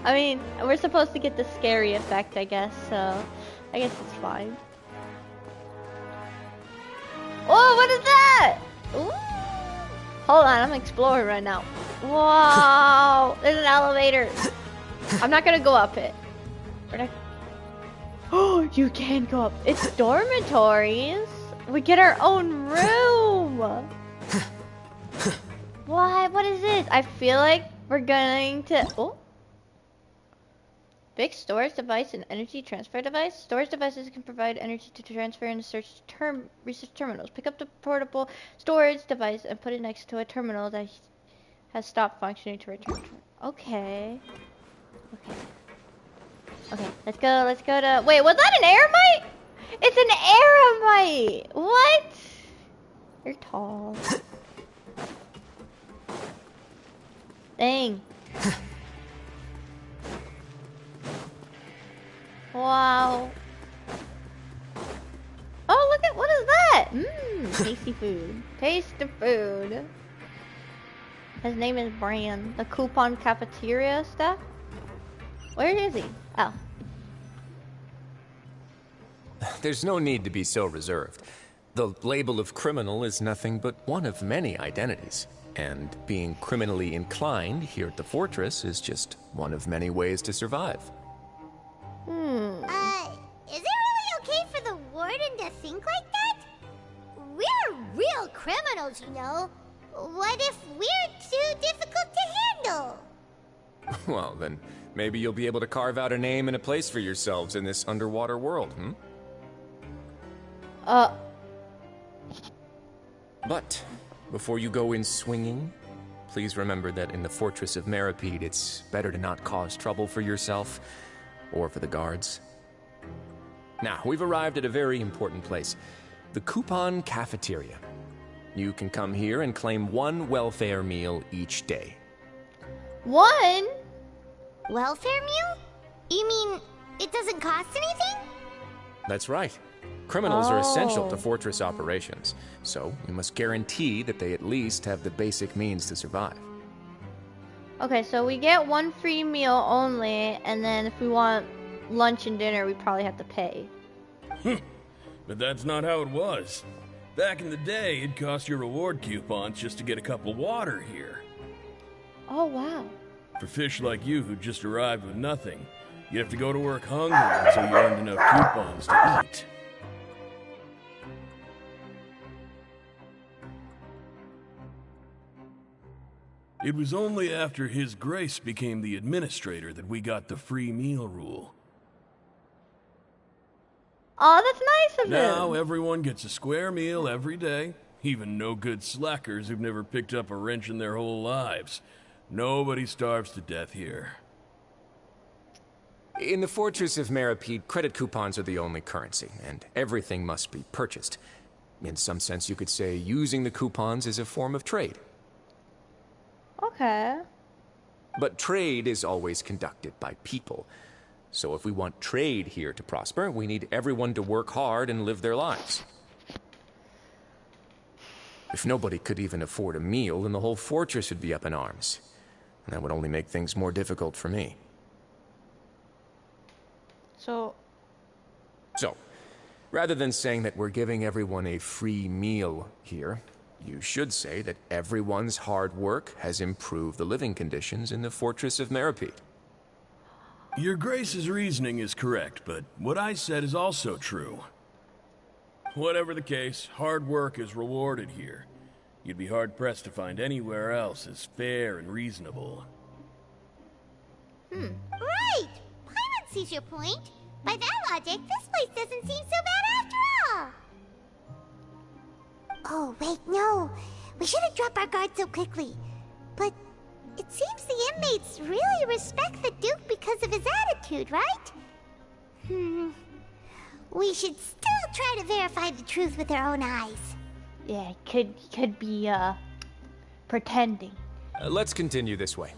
Speaker 1: I mean, we're supposed to get the scary effect, I guess, so I guess it's fine. Oh, what is that? Ooh. Hold on, I'm exploring right now. Wow, there's an elevator. I'm not gonna go up it. Oh, you can go up. It's dormitories. We get our own room. What is this? I feel like we're going to... Oh. Big storage device and energy transfer device. Storage devices can provide energy to transfer in research terminals. Pick up the portable storage device and put it next to a terminal that has stopped functioning to return. Okay. Okay, let's go to... Wait, was that an aramite? It's an aramite! What? You're tall. Dang. Wow. Oh, look at... What is that? Mmm, tasty food. Taste the food. His name is Bran. The coupon cafeteria stuff? Where is he? Oh.
Speaker 11: There's no need to be so reserved. The label of criminal is nothing but one of many identities. And being criminally inclined here at the fortress is just one of many ways to survive.
Speaker 3: Is it really okay for the warden to think like that? We're real criminals, you know. What if we're too difficult to handle?
Speaker 11: Well, then maybe you'll be able to carve out a name and a place for yourselves in this underwater world, hmm? But before you go in swinging, please remember that in the Fortress of Meripede, it's better to not cause trouble for yourself or for the guards. Now, we've arrived at a very important place, the Coupon Cafeteria. You can come here and claim one welfare meal each day.
Speaker 1: One?
Speaker 3: Welfare meal? You mean it doesn't cost anything?
Speaker 11: That's right. Criminals are essential to fortress operations, so we must guarantee that they at least have the basic means to survive.
Speaker 1: Okay, so we get one free meal only, and then if we want lunch and dinner, we probably have to pay.
Speaker 12: But that's not how it was. Back in the day, it cost your reward coupons just to get a cup of water here.
Speaker 1: Oh, wow.
Speaker 12: For fish like you who just arrived with nothing, you have to go to work hungry until you earned enough coupons to eat. It was only after His Grace became the administrator that we got the free meal rule.
Speaker 1: Oh, that's nice of him.
Speaker 12: Now everyone gets a square meal every day, even no-good slackers who've never picked up a wrench in their whole lives. Nobody starves to death here.
Speaker 11: In the Fortress of Meripede, credit coupons are the only currency, and everything must be purchased. In some sense, you could say using the coupons is a form of trade.
Speaker 1: Okay.
Speaker 11: But trade is always conducted by people. So if we want trade here to prosper, we need everyone to work hard and live their lives. If nobody could even afford a meal, then the whole fortress would be up in arms. And that would only make things more difficult for me.
Speaker 1: So,
Speaker 11: rather than saying that we're giving everyone a free meal here, You should say that everyone's hard work has improved the living conditions in the Fortress of Meripede.
Speaker 12: Your Grace's reasoning is correct, but what I said is also true. Whatever the case, hard work is rewarded here. You'd be hard-pressed to find anywhere else as fair and reasonable.
Speaker 3: Right! Paimon sees your point. By that logic, this place doesn't seem so bad after all. Oh, wait, no. We shouldn't drop our guard so quickly. But it seems the inmates really respect the Duke because of his attitude, right? We should still try to verify the truth with our own eyes.
Speaker 1: Yeah, could be pretending.
Speaker 11: Let's continue this way.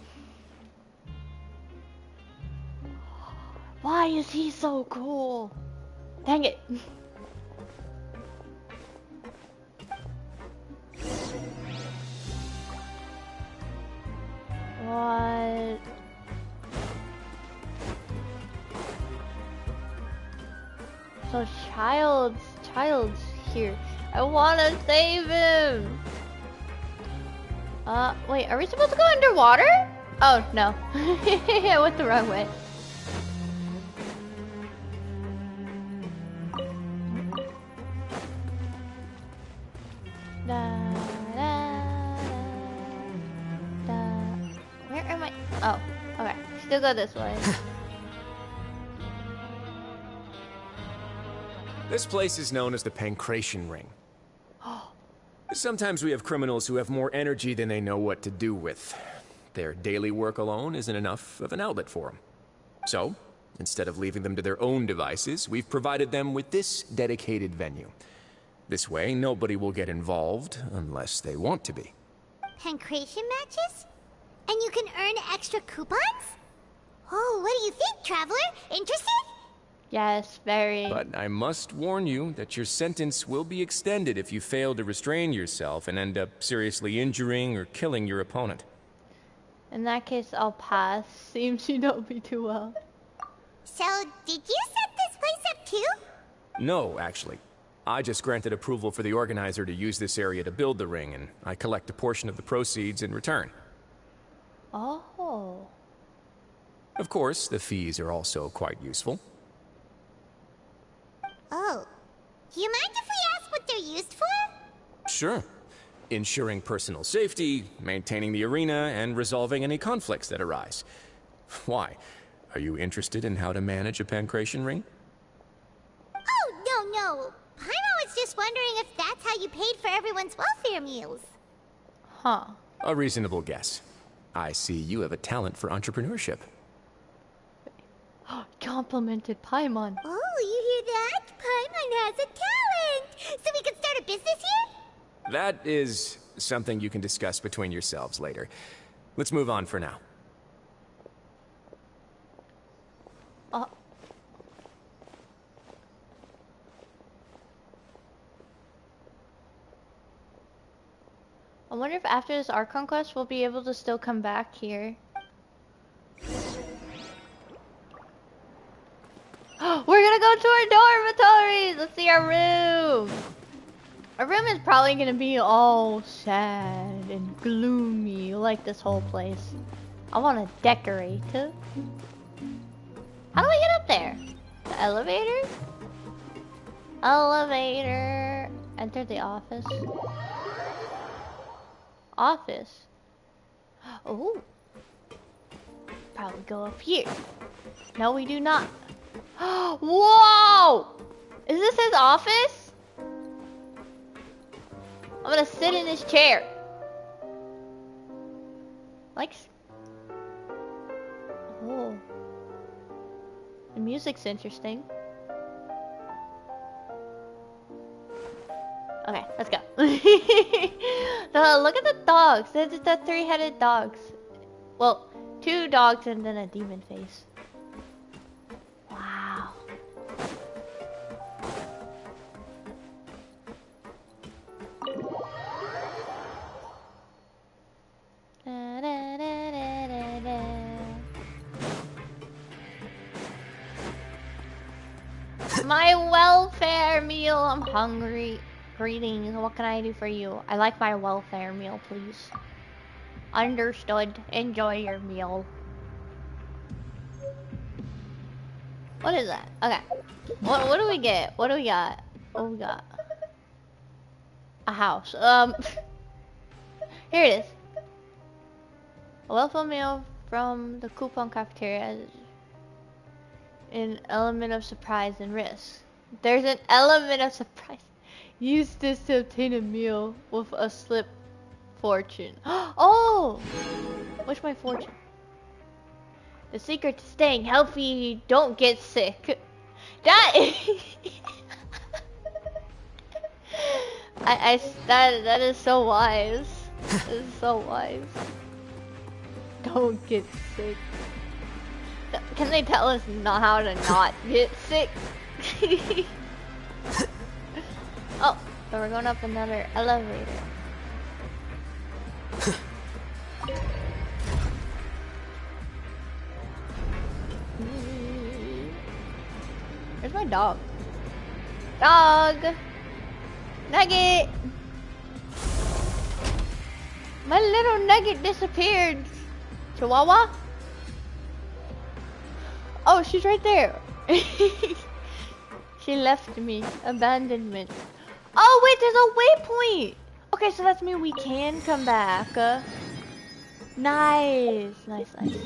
Speaker 1: Why is he so cool? Dang it. What? So child's here. I wanna save him. Wait, are we supposed to go underwater? Oh no. I went the wrong way. Where am I? Oh, okay. Still go this way.
Speaker 11: This place is known as the Pancration Ring. Sometimes we have criminals who have more energy than they know what to do with. Their daily work alone isn't enough of an outlet for them. So, instead of leaving them to their own devices, we've provided them with this dedicated venue. This way, nobody will get involved unless they want to be.
Speaker 3: Pancration matches? And you can earn extra coupons? Oh, what do you think, Traveler? Interested?
Speaker 1: Yes, very.
Speaker 11: But I must warn you that your sentence will be extended if you fail to restrain yourself and end up seriously injuring or killing your opponent.
Speaker 1: In that case, I'll pass. Seems you know me too well.
Speaker 3: So, did you set this place up too?
Speaker 11: No, actually. I just granted approval for the organizer to use this area to build the ring, and I collect a portion of the proceeds in return.
Speaker 1: Oh.
Speaker 11: Of course, the fees are also quite useful.
Speaker 3: Oh. Do you mind if we ask what they're used for?
Speaker 11: Sure. Ensuring personal safety, maintaining the arena, and resolving any conflicts that arise. Why? Are you interested in how to manage a pancration ring?
Speaker 3: Oh, no. Paimon was just wondering if that's how you paid for everyone's welfare meals.
Speaker 1: Huh.
Speaker 11: A reasonable guess. I see you have a talent for entrepreneurship.
Speaker 1: Complimented Paimon.
Speaker 3: Oh, you hear that? Paimon has a talent! So we can start a business here?
Speaker 11: That is something you can discuss between yourselves later. Let's move on for now.
Speaker 1: I wonder if after this Archon quest we'll be able to still come back here. We're gonna go to our dormitories! Let's see our room! Our room is probably gonna be all sad and gloomy like this whole place. I wanna decorate. How do I get up there? The elevator? Elevator. Enter the office. Office. Oh. Probably go up here. No, we do not. Whoa! Is this his office? I'm gonna sit in his chair. Like. Oh. The music's interesting. Okay, let's go. Look at the dogs. It's the three-headed dogs. Well, two dogs and then a demon face. Wow. My welfare meal. I'm hungry. Greetings. What can I do for you? I like my welfare meal, please. Understood. Enjoy your meal. What is that? Okay. What do we get? What do we got? What we got? A house. Here it is. A welfare meal from the coupon cafeteria. An element of surprise and risk. There's an element of surprise. Use this to obtain a meal with a slip fortune. Oh! What's my fortune? The secret to staying healthy, don't get sick. That that is so wise. That is so wise. Don't get sick. Can they tell us not how to not get sick? Oh, so we're going up another elevator. Where's my dog? Dog! Nugget! My little nugget disappeared. Chihuahua? Oh, she's right there. She left me. Abandonment. Oh, wait, there's a waypoint. Okay, so that's mean we can come back. Nice. Nice, nice.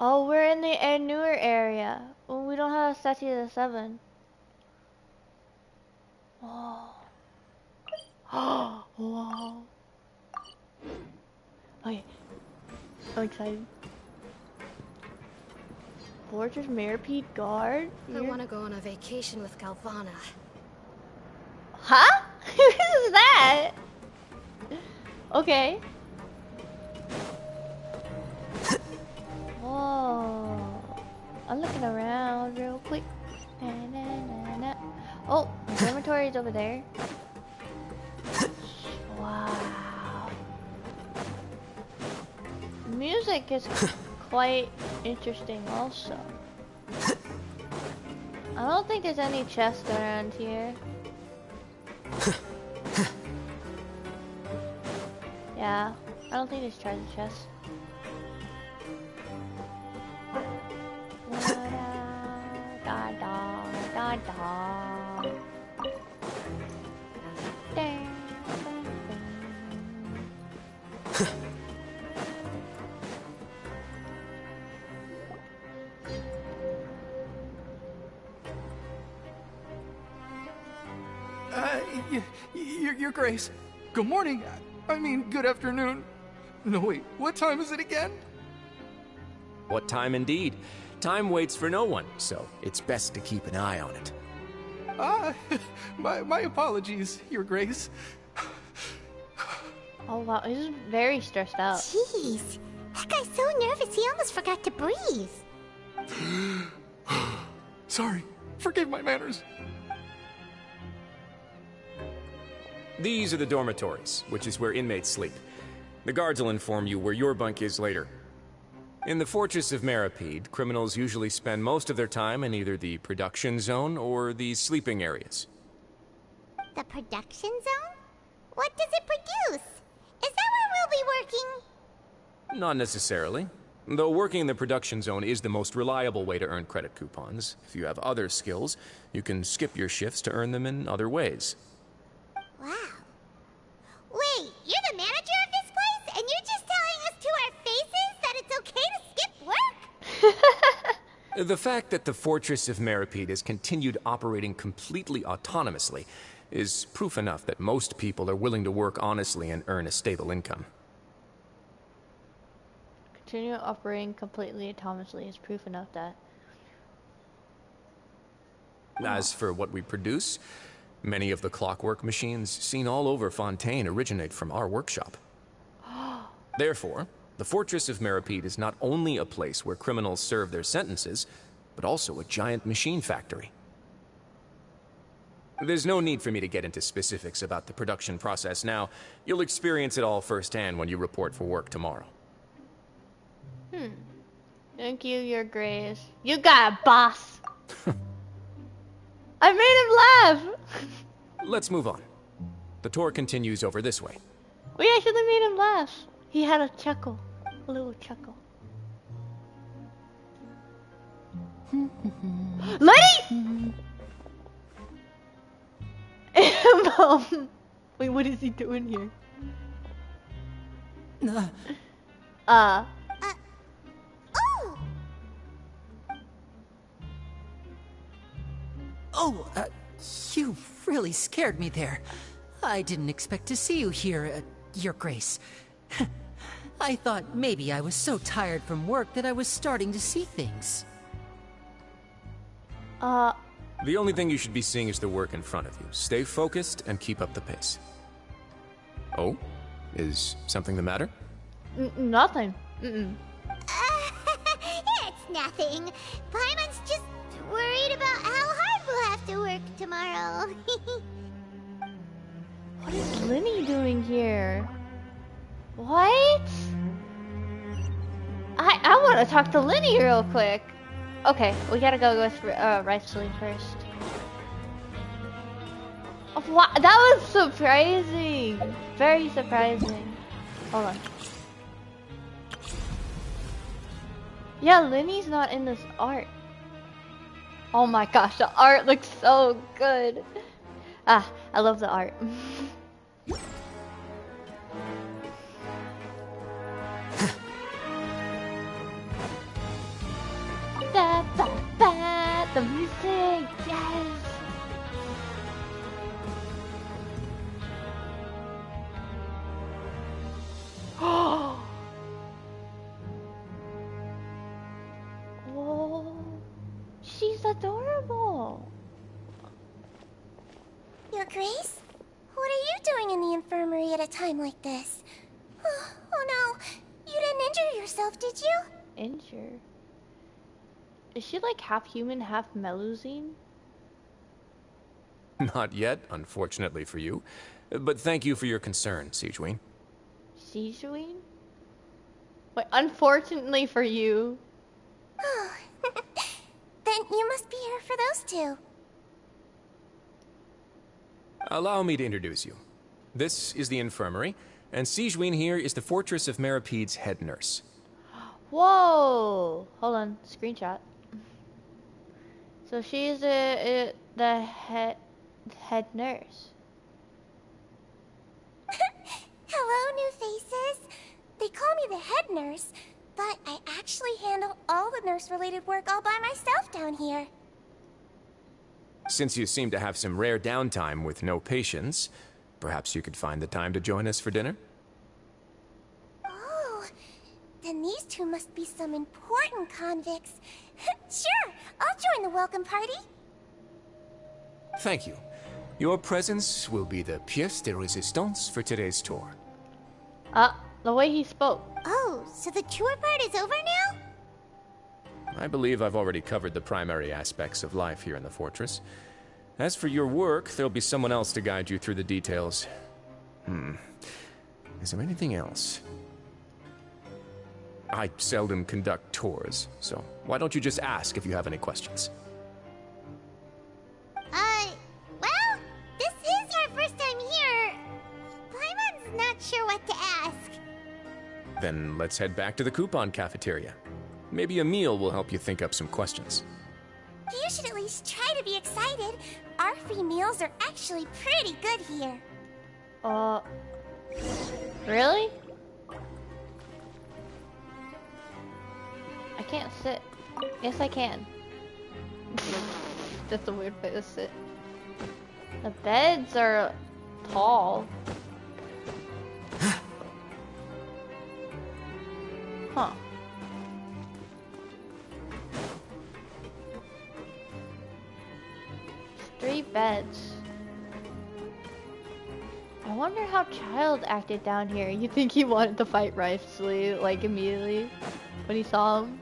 Speaker 1: Oh, we're in the newer area. Oh, we don't have a statue of the 7. Whoa. Oh, whoa. Okay. I'm excited. Fortress Maripede Guard?
Speaker 8: I want to go on a vacation with Galvana.
Speaker 1: Huh? Who is that? Okay. Whoa. I'm looking around real quick. Na, na, na, na. Oh, the dormitory is over there. Wow. Music is quite interesting also. I don't think there's any chests around here. Yeah, I don't think there's treasure chests. Da da da da. Dang, dang, dang.
Speaker 13: Your Grace. Good morning. I mean, good afternoon. No, wait, what time is it again?
Speaker 11: What time indeed? Time waits for no one, so it's best to keep an eye on it.
Speaker 13: My apologies, Your Grace.
Speaker 1: Oh wow, he's very stressed out.
Speaker 3: Jeez, that guy's so nervous he almost forgot to breathe.
Speaker 13: Sorry, forgive my manners.
Speaker 11: These are the dormitories, which is where inmates sleep. The guards will inform you where your bunk is later. In the Fortress of Maripede, criminals usually spend most of their time in either the production zone or the sleeping areas.
Speaker 3: The production zone? What does it produce? Is that where we'll be working?
Speaker 11: Not necessarily. Though working in the production zone is the most reliable way to earn credit coupons. If you have other skills, you can skip your shifts to earn them in other ways.
Speaker 3: Wow. Wait, you're the manager of this place? And you're just telling us to our faces that it's okay to skip work?
Speaker 11: The fact that the Fortress of Maripede has continued operating completely autonomously is proof enough that most people are willing to work honestly and earn a stable income.
Speaker 1: Continue operating completely autonomously is proof enough that...
Speaker 11: As for what we produce, many of the clockwork machines seen all over Fontaine originate from our workshop. Therefore, the Fortress of Maripede is not only a place where criminals serve their sentences, but also a giant machine factory. There's no need for me to get into specifics about the production process now. You'll experience it all firsthand when you report for work tomorrow.
Speaker 1: Thank you, Your Grace. You got a boss. I made him laugh.
Speaker 11: let's move on. The tour continues over this way.
Speaker 1: We actually made him laugh. He had a chuckle. A little chuckle. Lenny! Wait, what is he doing here?
Speaker 3: Oh!
Speaker 14: Oh, you really scared me there. I didn't expect to see you here, Your Grace. I thought maybe I was so tired from work that I was starting to see things.
Speaker 11: The only thing you should be seeing is the work in front of you. Stay focused and keep up the pace. Oh? Is something the matter?
Speaker 1: Nothing.
Speaker 3: It's nothing. Paimon's just worried about how hard we'll have to work tomorrow.
Speaker 1: What is Lenny doing here? What? I want to talk to Lenny real quick. Okay, we gotta go with Rightfully first. Wow, that was surprising. Very surprising. Hold on. Yeah, Lenny's not in this art. Oh my gosh, the art looks so good. Ah, I love the art. The music, yes. Oh, she's adorable.
Speaker 3: Your Grace? What are you doing in the infirmary at a time like this? Oh no, you didn't injure yourself, did you?
Speaker 1: Injure? Is she like half human, half Melusine?
Speaker 11: Not yet, unfortunately for you. But thank you for your concern, Sigewin.
Speaker 1: Sigewin? Wait, unfortunately for you.
Speaker 3: Then you must be here for those two.
Speaker 11: Allow me to introduce you. This is the infirmary, and Sigewin here is the Fortress of Merapede's head nurse.
Speaker 1: Whoa! Hold on, screenshot. So she's the head nurse.
Speaker 3: Hello, new faces. They call me the head nurse, but I actually handle all the nurse-related work all by myself down here.
Speaker 11: Since you seem to have some rare downtime with no patients, perhaps you could find the time to join us for dinner?
Speaker 3: Oh, then these two must be some important convicts. Sure, I'll join the welcome party.
Speaker 11: Thank you. Your presence will be the pièce de résistance for today's tour.
Speaker 1: The way he spoke.
Speaker 3: Oh, so the tour part is over now?
Speaker 11: I believe I've already covered the primary aspects of life here in the fortress. As for your work, there'll be someone else to guide you through the details. Is there anything else? I seldom conduct tours, so why don't you just ask if you have any questions?
Speaker 3: Well, this is our first time here. Paimon's not sure what to ask.
Speaker 11: Then let's head back to the coupon cafeteria. Maybe a meal will help you think up some questions.
Speaker 3: You should at least try to be excited. Our free meals are actually pretty good here.
Speaker 1: Really? I can't sit. Yes, I can. That's a weird way to sit. The beds are tall. Huh. Three beds. I wonder how Child acted down here. You think he wanted to fight Rightfully, like, immediately when he saw him?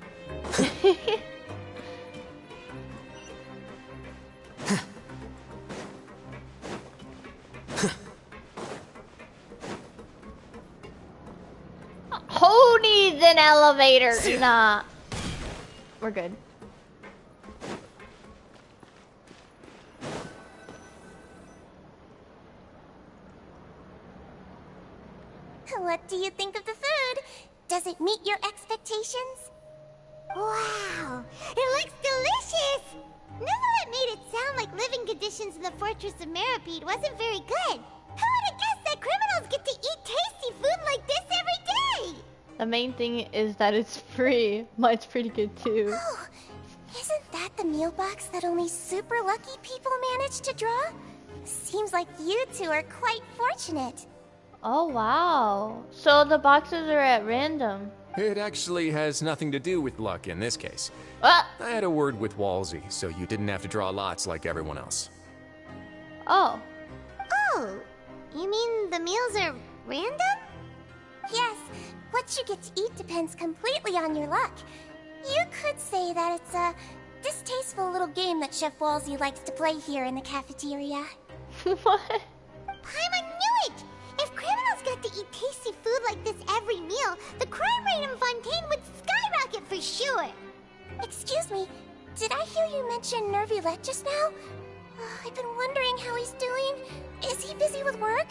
Speaker 1: Who needs an elevator? Nah. We're good.
Speaker 3: What do you think of the food? Does it meet your expectations? Wow, it looks delicious! Neverlet made it sound like living conditions in the Fortress of Meripede wasn't very good. Who would have guessed that criminals get to eat tasty food like this every day?
Speaker 1: The main thing is that it's free. Mine's pretty good too.
Speaker 3: Oh, isn't that the meal box that only super lucky people manage to draw? Seems like you two are quite fortunate.
Speaker 1: Oh wow. So the boxes are at random.
Speaker 11: It actually has nothing to do with luck in this case.
Speaker 1: What?
Speaker 11: I had a word with Walsey, so you didn't have to draw lots like everyone else.
Speaker 1: Oh.
Speaker 3: Oh, you mean the meals are random? Yes, what you get to eat depends completely on your luck. You could say that it's a distasteful little game that Chef Walsey likes to play here in the cafeteria.
Speaker 1: What?
Speaker 3: Paimon knew it! If criminals got to eat tasty food like this every meal, the crime rate in Fontaine would skyrocket for sure! Excuse me, did I hear you mention Nervulette just now? I've been wondering how he's doing. Is he busy with work?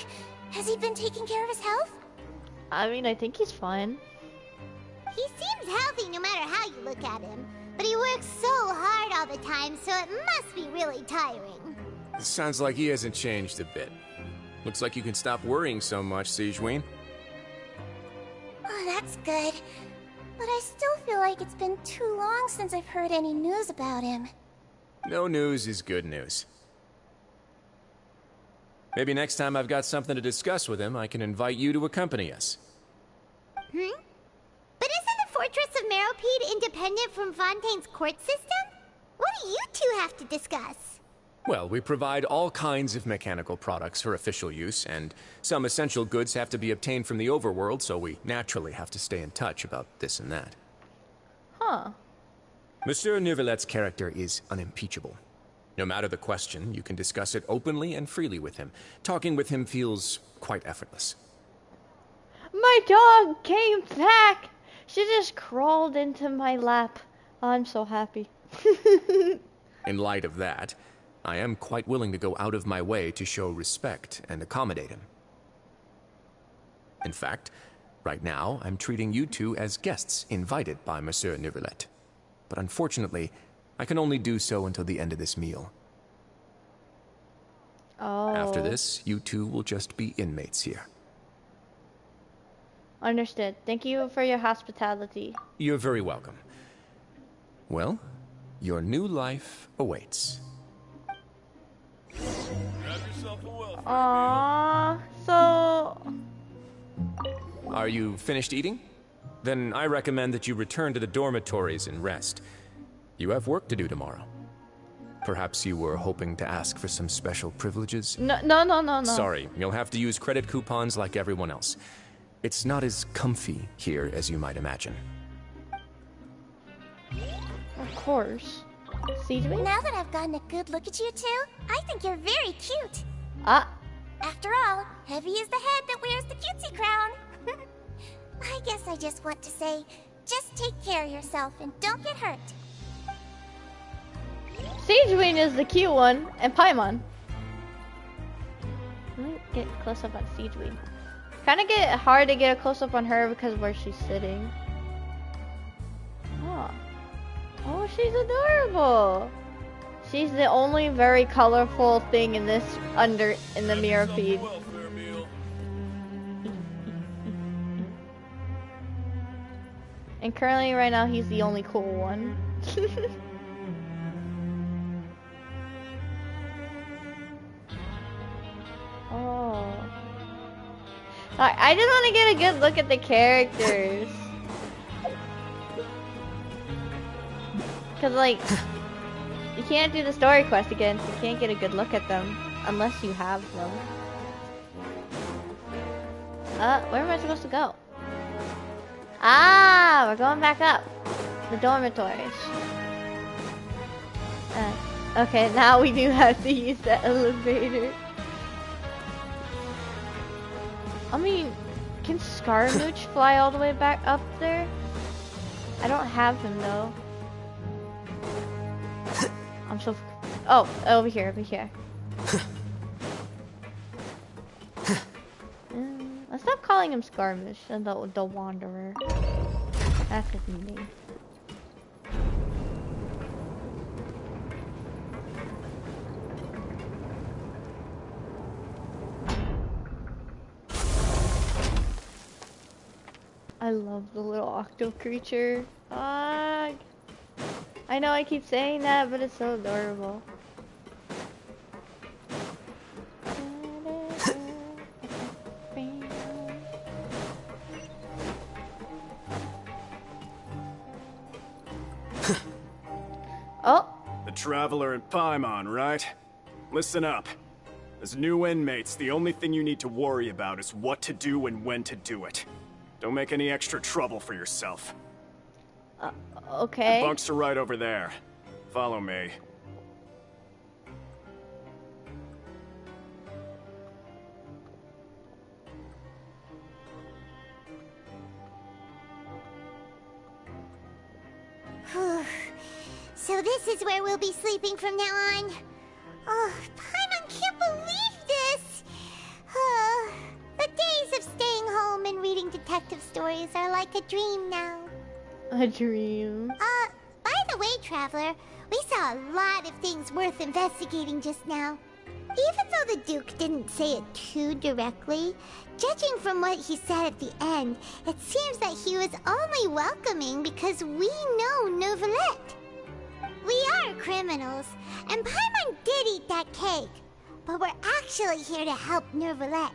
Speaker 3: Has he been taking care of his health?
Speaker 1: I mean, I think he's fine.
Speaker 3: He seems healthy no matter how you look at him. But he works so hard all the time, so it must be really tiring.
Speaker 11: Sounds like he hasn't changed a bit. Looks like you can stop worrying so much, Sigewinne.
Speaker 3: Oh, that's good. But I still feel like it's been too long since I've heard any news about him.
Speaker 11: No news is good news. Maybe next time I've got something to discuss with him, I can invite you to accompany us.
Speaker 3: But isn't the Fortress of Meripede independent from Fontaine's court system? What do you two have to discuss?
Speaker 11: Well, we provide all kinds of mechanical products for official use, and some essential goods have to be obtained from the overworld, so we naturally have to stay in touch about this and that.
Speaker 1: Huh.
Speaker 11: Monsieur Nervulette's character is unimpeachable. No matter the question, you can discuss it openly and freely with him. Talking with him feels quite effortless.
Speaker 1: My dog came back! She just crawled into my lap. Oh, I'm so happy.
Speaker 11: In light of that, I am quite willing to go out of my way to show respect and accommodate him. In fact, right now, I'm treating you two as guests invited by Monsieur Nervulette. But unfortunately, I can only do so until the end of this meal.
Speaker 1: Oh.
Speaker 11: After this, you two will just be inmates here.
Speaker 1: Understood. Thank you for your hospitality.
Speaker 11: You're very welcome. Well, your new life awaits.
Speaker 1: Aww. So...
Speaker 11: Are you finished eating? Then I recommend that you return to the dormitories and rest. You have work to do tomorrow. Perhaps you were hoping to ask for some special privileges?
Speaker 1: No.
Speaker 11: Sorry, you'll have to use credit coupons like everyone else. It's not as comfy here as you might imagine.
Speaker 1: Of course. Sigewinne?
Speaker 3: Now that I've gotten a good look at you two, I think you're very cute. After all, Heavy is the head that wears the cutesy crown. I guess I just want to say, just take care of yourself and don't get hurt.
Speaker 1: Sigewinne is the cute one, and Paimon. Let me get close up on Sigewinne. Kinda get hard to get a close up on her because of where she's sitting. Oh, she's adorable. She's the only very colorful thing in this in the mirror feed. And currently right now he's the only cool one. Oh. I just want to get a good look at the characters. Cause like, you can't do the story quest again, so you can't get a good look at them unless you have them. Where am I supposed to go? Ah, we're going back up. The dormitories. Okay, now we do have to use the elevator. I mean, can Scaramouche fly all the way back up there? I don't have him though. I'm so... Oh, over here. Let's stop calling him Skirmish and the Wanderer. That's his name. I love the little octo creature. I know I keep saying that, but it's so adorable. Oh!
Speaker 15: The Traveler and Paimon, right? Listen up. As new inmates, the only thing you need to worry about is what to do and when to do it. Don't make any extra trouble for yourself.
Speaker 1: Okay.
Speaker 15: The bunks are right over there. Follow me.
Speaker 3: So this is where we'll be sleeping from now on. Oh, Paimon can't believe this! The days of staying home and reading detective stories are like a dream now.
Speaker 1: A dream.
Speaker 3: By the way, Traveler, we saw a lot of things worth investigating just now. Even though the Duke didn't say it too directly, judging from what he said at the end, it seems that he was only welcoming because we know Neuvillette. We are criminals, and Paimon did eat that cake, but we're actually here to help Neuvillette.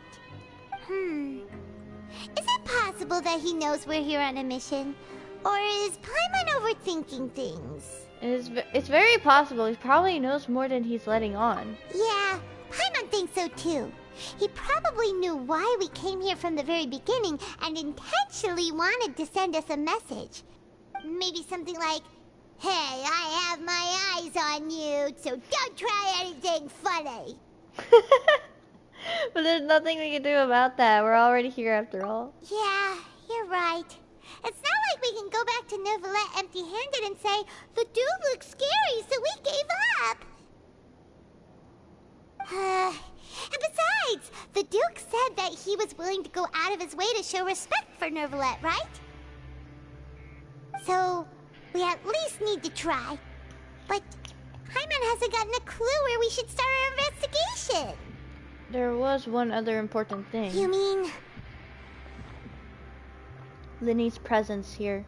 Speaker 3: Is it possible that he knows we're here on a mission? Or is Paimon overthinking things?
Speaker 1: It's very possible. He probably knows more than he's letting on.
Speaker 3: Yeah, Paimon thinks so too. He probably knew why we came here from the very beginning and intentionally wanted to send us a message. Maybe something like, "Hey, I have my eyes on you, so don't try anything funny."
Speaker 1: But there's nothing we can do about that. We're already here after all.
Speaker 3: Yeah, you're right. It's not like we can go back to Neuvillette empty-handed and say, "The dude looks scary, so we gave up." And besides, the Duke said that he was willing to go out of his way to show respect for Neuvillette, right? So, we at least need to try. But Paimon hasn't gotten a clue where we should start our investigation.
Speaker 1: There was one other important thing.
Speaker 3: You mean?
Speaker 1: Linny's presence here.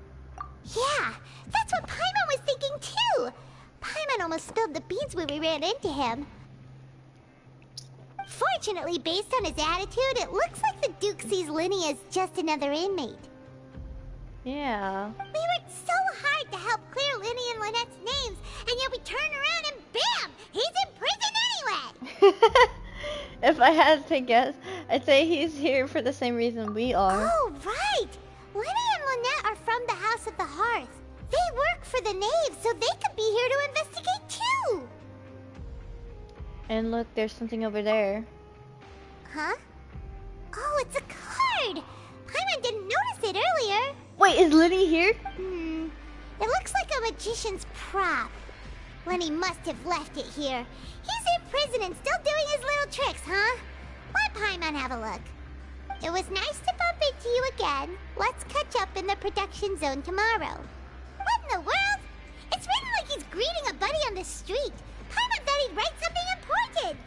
Speaker 3: Yeah, that's what Paimon was thinking too. Paimon almost spilled the beans when we ran into him. Fortunately, based on his attitude, it looks like the Duke sees Linny as just another inmate.
Speaker 1: Yeah.
Speaker 3: We worked so hard to help clear Linny and Lynette's names, and yet we turn around and bam! He's in prison anyway!
Speaker 1: If I had to guess, I'd say he's here for the same reason we are.
Speaker 3: Oh, right! Linny and Lynette are from the House of the Hearth. They work for the Knave, so they could be here to investigate too!
Speaker 1: And look, there's something over there.
Speaker 3: Huh? Oh, it's a card! Paimon didn't notice it earlier.
Speaker 1: Wait, is Linny here?
Speaker 3: It looks like a magician's prop. Linny must have left it here. He's in prison and still doing his little tricks, huh? Let Paimon have a look. It was nice to bump into you again. Let's catch up in the production zone tomorrow. What in the world? It's written like he's greeting a buddy on the street. Paimon thought he'd write something important.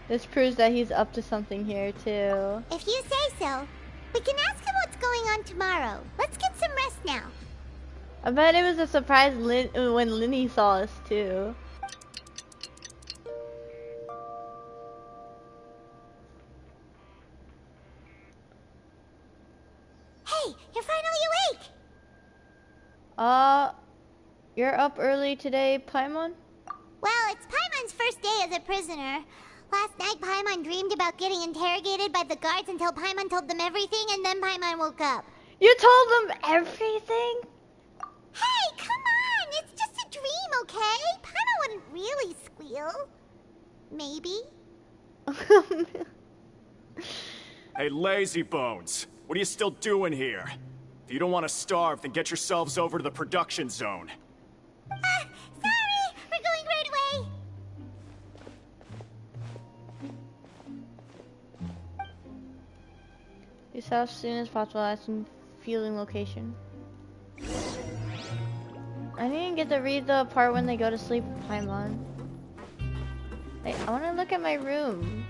Speaker 1: This proves that he's up to something here, too.
Speaker 3: If you say so. We can ask him what's going on tomorrow. Let's get some rest now.
Speaker 1: I bet it was a surprise when Linny saw us, too.
Speaker 3: Hey, you're finally awake!
Speaker 1: You're up early today, Paimon?
Speaker 3: Well, it's Paimon's first day as a prisoner. Last night, Paimon dreamed about getting interrogated by the guards until Paimon told them everything, and then Paimon woke up.
Speaker 1: You told them everything?
Speaker 3: Hey, come on! It's just a dream, okay? Paimon wouldn't really squeal. Maybe.
Speaker 15: Hey, lazy bones. What are you still doing here? If you don't want to starve, then get yourselves over to the production zone.
Speaker 3: Sorry! We're going right away!
Speaker 1: You saw as soon as possible as fueling location. I didn't get to read the part when they go to sleep with Paimon. I want to look at my room.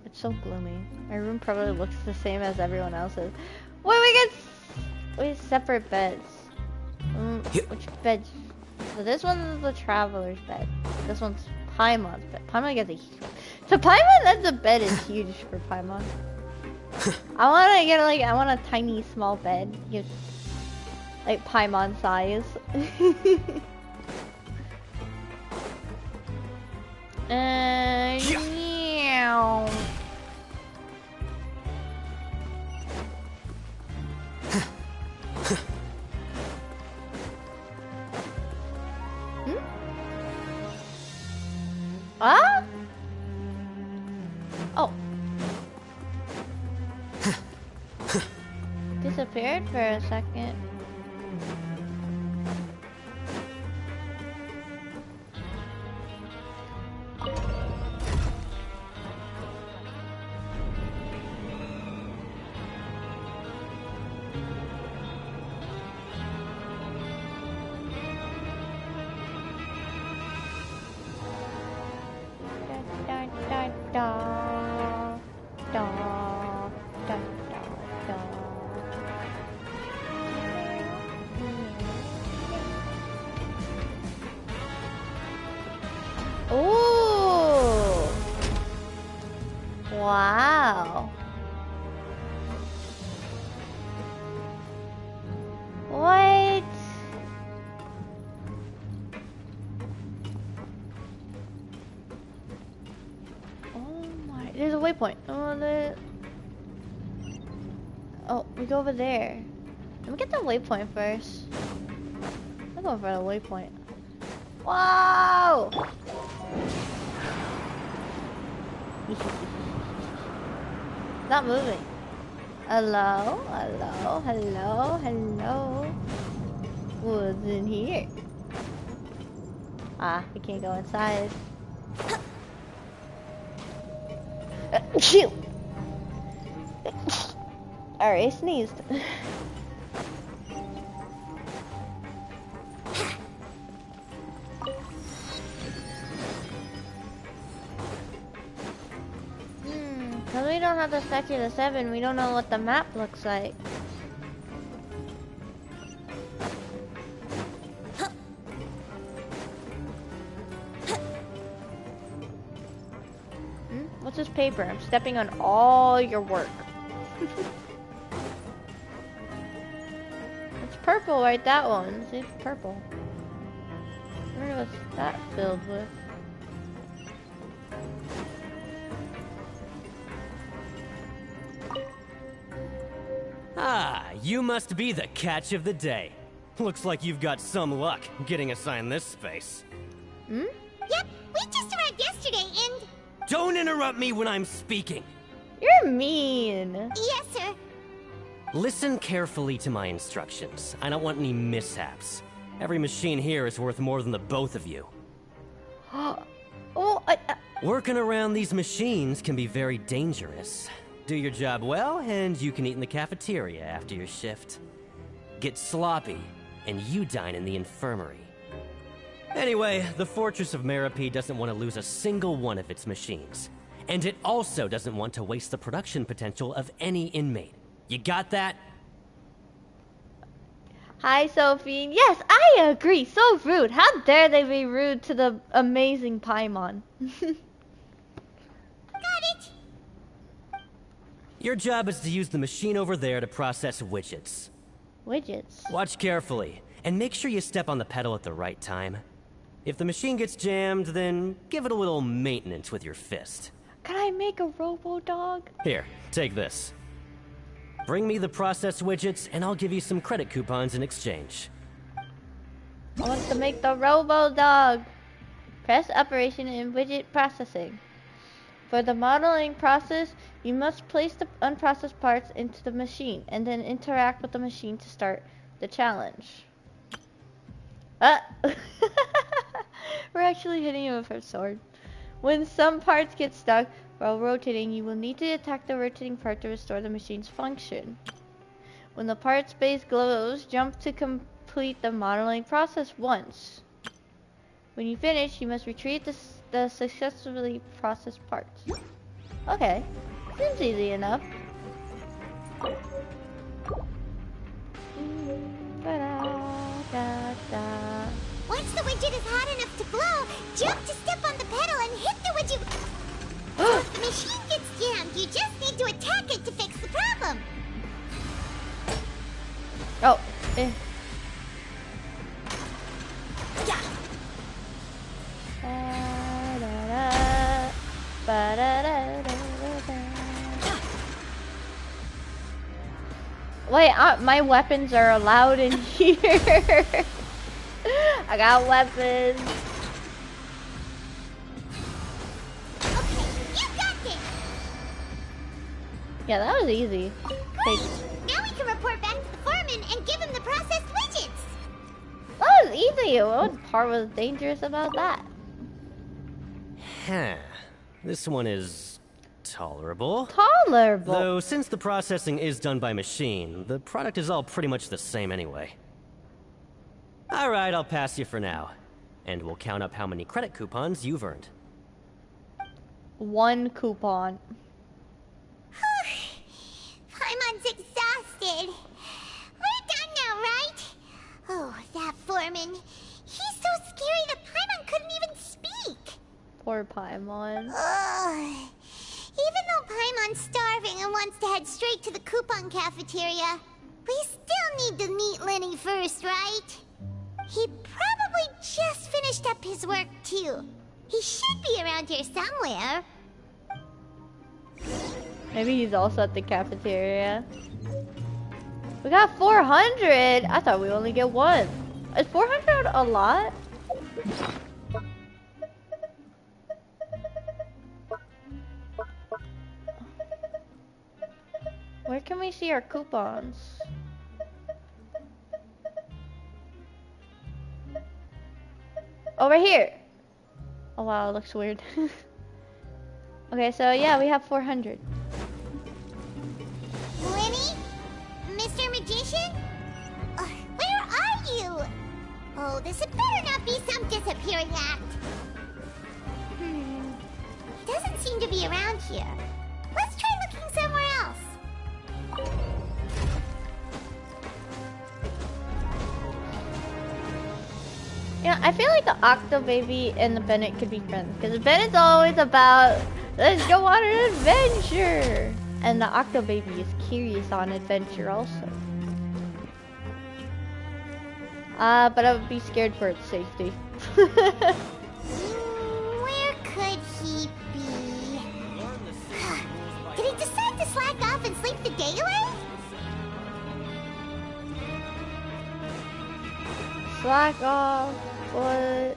Speaker 1: It's so gloomy. My room probably looks the same as everyone else's. Wait, we get separate beds. Which bed? So this one's the traveler's bed. This one's Paimon's bed. Paimon gets a huge. So Paimon, the bed is huge for Paimon. I want to get I want a tiny small bed. Like Paimon size. Yeah. Ah? Oh. Disappeared for a second. Ooh! Wow! What? Oh my! There's a waypoint. Oh, we go over there. Let me get the waypoint first. I'm going for the waypoint. Wow! Not moving. Hello? Hello? Hello? Hello? What's in here? Ah, we can't go inside. Shoot! Alright, sneezed. Because we don't have the Sector to 7, we don't know what the map looks like. What's this paper? I'm stepping on all your work. It's purple, right? That one. See, it's purple. I wonder what's that filled with.
Speaker 16: Ah, you must be the catch of the day. Looks like you've got some luck getting assigned this space.
Speaker 3: Yep, we just arrived yesterday and...
Speaker 16: Don't interrupt me when I'm speaking.
Speaker 1: You're mean.
Speaker 3: Yes, sir.
Speaker 16: Listen carefully to my instructions. I don't want any mishaps. Every machine here is worth more than the both of you. Working around these machines can be very dangerous. Do your job well, and you can eat in the cafeteria after your shift. Get sloppy, and you dine in the infirmary. Anyway, the Fortress of Meropide doesn't want to lose a single one of its machines. And it also doesn't want to waste the production potential of any inmate. You got that?
Speaker 1: Hi, Sophie. Yes, I agree. So rude. How dare they be rude to the amazing Paimon?
Speaker 3: Got it.
Speaker 16: Your job is to use the machine over there to process widgets.
Speaker 1: Widgets?
Speaker 16: Watch carefully, and make sure you step on the pedal at the right time. If the machine gets jammed, then give it a little maintenance with your fist.
Speaker 1: Can I make a robo-dog?
Speaker 16: Here, take this. Bring me the process widgets, and I'll give you some credit coupons in exchange.
Speaker 1: I want to make the robo-dog. Press operation in widget processing. For the modeling process, you must place the unprocessed parts into the machine, and then interact with the machine to start the challenge. We're actually hitting him with our sword. When some parts get stuck, While rotating, you will need to detect the rotating part to restore the machine's function. When the part space glows, jump to complete the modeling process once. When you finish, you must retrieve the successfully processed parts. Okay, seems easy enough.
Speaker 3: Once the widget is hot enough to blow, jump to step on the pedal and hit the widget. So if the machine gets jammed, you just need to attack it to fix the problem.
Speaker 1: Oh, eh.
Speaker 3: Yeah.
Speaker 1: Wait, my weapons are allowed in here. I got weapons.
Speaker 3: Okay, you got this.
Speaker 1: Yeah, that was easy.
Speaker 3: Great. Now we can report back to the foreman and give him the processed widgets.
Speaker 1: That was easy. What part was dangerous about that?
Speaker 16: Huh. This one is tolerable.
Speaker 1: Tolerable?
Speaker 16: Though, since the processing is done by machine, the product is all pretty much the same anyway. Alright, I'll pass you for now. And we'll count up how many credit coupons you've earned.
Speaker 1: 1 coupon.
Speaker 3: Paimon's exhausted. We're done now, right? Oh, that foreman. He's so scary that Paimon couldn't even speak.
Speaker 1: Poor Paimon.
Speaker 3: Ugh. Even though Paimon's starving and wants to head straight to the coupon cafeteria, we still need to meet Lenny first, right? He probably just finished up his work, too. He should be around here somewhere.
Speaker 1: Maybe he's also at the cafeteria. We got 400! I thought we only get 1. Is 400 a lot? Where can we see our coupons? Over here! Oh wow, it looks weird. Okay, so yeah, we have 400.
Speaker 3: Lenny? Mr. Magician? Where are you? Oh, this had better not be some disappearing act. Doesn't seem to be around here. Let's try looking somewhere else.
Speaker 1: Yeah, I feel like the Octo Baby and the Bennett could be friends. Because Bennett's always about, let's go on an adventure! And the Octo Baby is curious on adventure also. But I would be scared for its safety.
Speaker 3: Where could he be? Did he decide to slack off and sleep the day away?
Speaker 1: Slack off. What?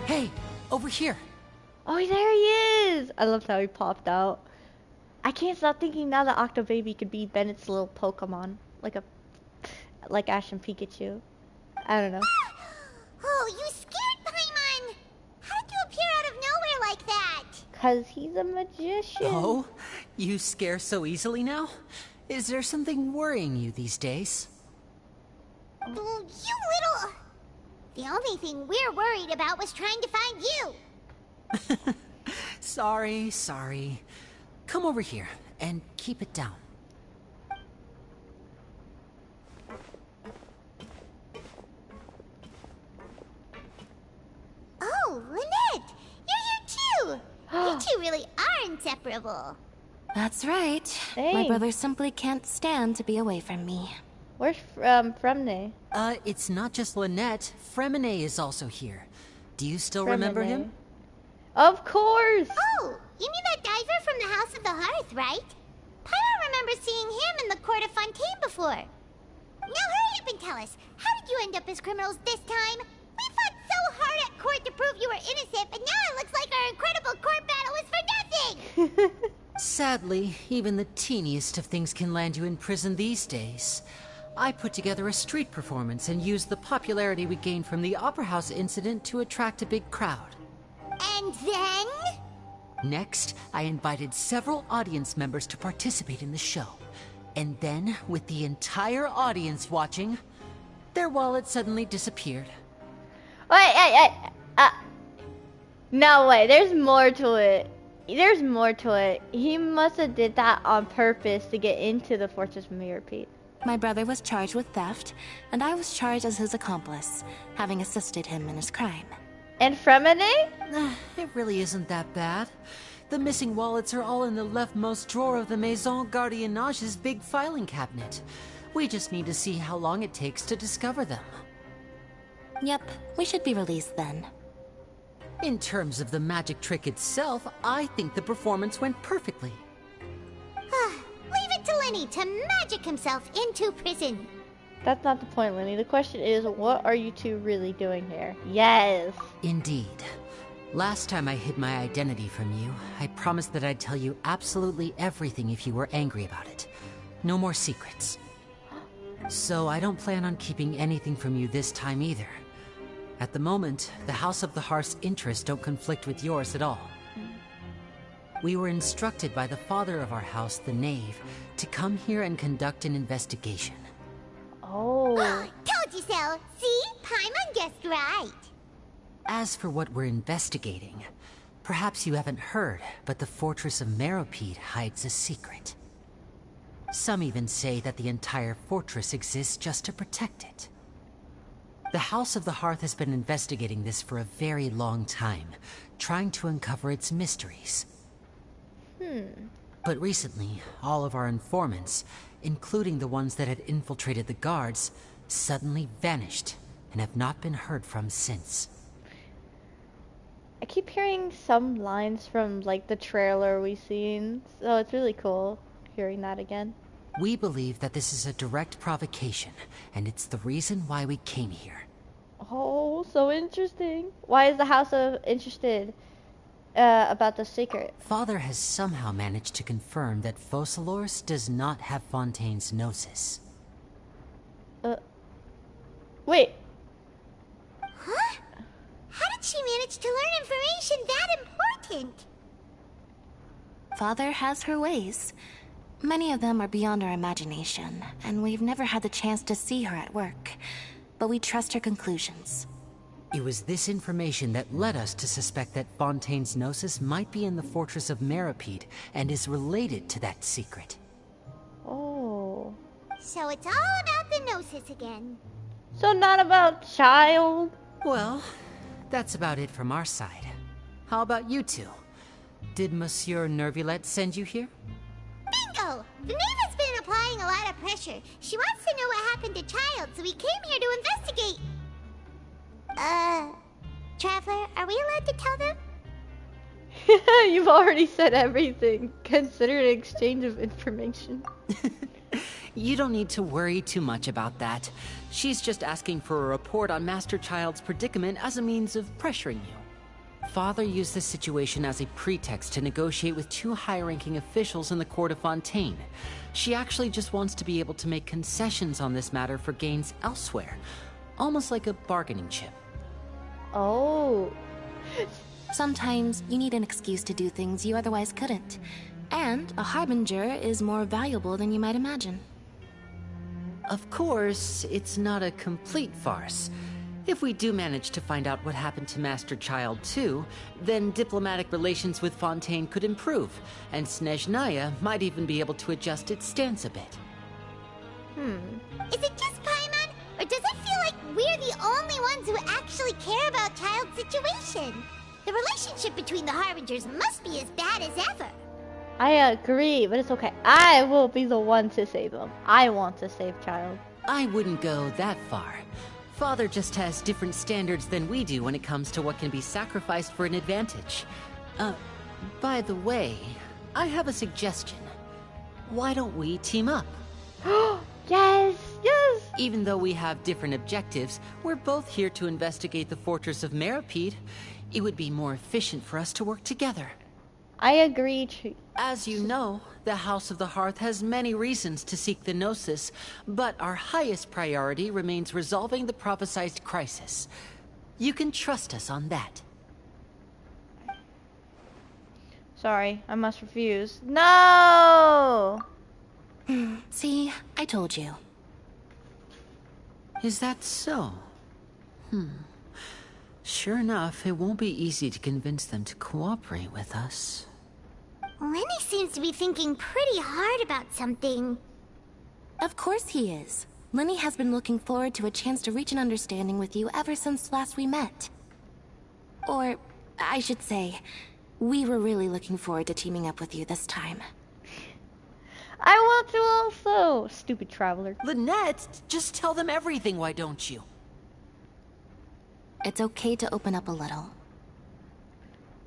Speaker 14: Hey, over here.
Speaker 1: Oh, there he is! I loved how he popped out. I can't stop thinking now that Octo Baby could be Bennett's little Pokemon. Like Ash and Pikachu. I don't know.
Speaker 3: Oh, you scared Paimon! How did you appear out of nowhere like that?
Speaker 1: 'Cause he's a magician.
Speaker 14: Oh, you scare so easily now? Is there something worrying you these days?
Speaker 3: Oh, you little... The only thing we're worried about was trying to find you.
Speaker 14: Sorry. Come over here and keep it down.
Speaker 3: Oh, Lynette! You're here too! You two really are inseparable.
Speaker 8: That's right. My brother simply can't stand to be away from me.
Speaker 1: Where's Fremne?
Speaker 14: It's not just Lynette. Fremine is also here. Do you still remember him?
Speaker 1: Of course!
Speaker 3: Oh, you mean that diver from the House of the Hearth, right? Pyro remembers seeing him in the Court of Fontaine before. Now hurry up and tell us, how did you end up as criminals this time? We fought so hard at court to prove you were innocent, but now it looks like our incredible court battle was for nothing!
Speaker 14: Sadly, even the teeniest of things can land you in prison these days. I put together a street performance and used the popularity we gained from the Opera House incident to attract a big crowd.
Speaker 3: And then?
Speaker 14: Next, I invited several audience members to participate in the show. And then, with the entire audience watching, their wallet suddenly disappeared.
Speaker 1: Wait, no way, there's more to it. There's more to it. He must have did that on purpose to get into the Fortress of Mirrorpeat.
Speaker 6: My brother was charged with theft, and I was charged as his accomplice, having assisted him in his crime.
Speaker 1: And Fremine?
Speaker 14: It really isn't that bad. The missing wallets are all in the leftmost drawer of the Maison Gardiennage's big filing cabinet. We just need to see how long it takes to discover them.
Speaker 6: Yep, we should be released then.
Speaker 14: In terms of the magic trick itself, I think the performance went perfectly.
Speaker 3: Leave it to Lenny to magic himself into prison.
Speaker 1: That's not the point, Lenny. The question is, what are you two really doing here? Yes.
Speaker 14: Indeed. Last time I hid my identity from you, I promised that I'd tell you absolutely everything if you were angry about it. No more secrets. So I don't plan on keeping anything from you this time either. At the moment, the House of the Hearth's interests don't conflict with yours at all. We were instructed by the father of our house, the Knave, to come here and conduct an investigation.
Speaker 1: Oh.
Speaker 3: Told you so. See? Paimon guessed right.
Speaker 14: As for what we're investigating, perhaps you haven't heard, but the Fortress of Mirrorpeat hides a secret. Some even say that the entire fortress exists just to protect it. The House of the Hearth has been investigating this for a very long time, trying to uncover its mysteries. But recently, all of our informants, including the ones that had infiltrated the guards, suddenly vanished and have not been heard from since.
Speaker 1: I keep hearing some lines from like the trailer we seen, so it's really cool hearing that again.
Speaker 14: We believe that this is a direct provocation, and it's the reason why we came here.
Speaker 1: Oh, so interesting. Why is the house interested about the secret?
Speaker 14: Father has somehow managed to confirm that Focalors does not have Fontaine's gnosis.
Speaker 1: Wait.
Speaker 3: Huh? How did she manage to learn information that important?
Speaker 6: Father has her ways. Many of them are beyond our imagination, and we've never had the chance to see her at work. But we trust her conclusions.
Speaker 14: It was this information that led us to suspect that Fontaine's gnosis might be in the Fortress of Mirrorpeat and is related to that secret.
Speaker 1: Oh.
Speaker 3: So it's all about the gnosis again.
Speaker 1: So not about child?
Speaker 14: Well, that's about it from our side. How about you two? Did Monsieur Nervulette send you here?
Speaker 3: Bingo! The Knave has been applying a lot of pressure. She wants to know what happened to Child, so we came here to investigate. Traveler, are we allowed to tell them?
Speaker 1: You've already said everything. Consider an exchange of information.
Speaker 14: You don't need to worry too much about that. She's just asking for a report on Master Child's predicament as a means of pressuring you. Father used this situation as a pretext to negotiate with two high-ranking officials in the court of Fontaine. She actually just wants to be able to make concessions on this matter for gains elsewhere. Almost like a bargaining chip.
Speaker 1: Oh.
Speaker 6: Sometimes you need an excuse to do things you otherwise couldn't. And a harbinger is more valuable than you might imagine.
Speaker 14: Of course, it's not a complete farce. If we do manage to find out what happened to Master Child too, then diplomatic relations with Fontaine could improve, and Snezhnaya might even be able to adjust its stance a bit.
Speaker 3: Is it just Paimon, or does it feel like we're the only ones who actually care about Child's situation? The relationship between the Harbingers must be as bad as ever.
Speaker 1: I agree, but it's okay. I will be the one to save them. I want to save Child.
Speaker 14: I wouldn't go that far. Father just has different standards than we do when it comes to what can be sacrificed for an advantage. By the way, I have a suggestion. Why don't we team up?
Speaker 1: Yes, yes!
Speaker 14: Even though we have different objectives, we're both here to investigate the Fortress of Mirrorpeat. It would be more efficient for us to work together.
Speaker 1: I agree.
Speaker 14: As you know, the House of the Hearth has many reasons to seek the Gnosis, but our highest priority remains resolving the prophesized crisis. You can trust us on that.
Speaker 1: Sorry, I must refuse. No!
Speaker 8: See, I told you.
Speaker 14: Is that so? Sure enough, it won't be easy to convince them to cooperate with us.
Speaker 3: Lenny seems to be thinking pretty hard about something.
Speaker 8: Of course he is. Lenny has been looking forward to a chance to reach an understanding with you ever since last we met. Or, I should say, we were really looking forward to teaming up with you this time.
Speaker 1: I want to also! Stupid traveler.
Speaker 14: Lynette, just tell them everything, why don't you?
Speaker 8: It's okay to open up a little.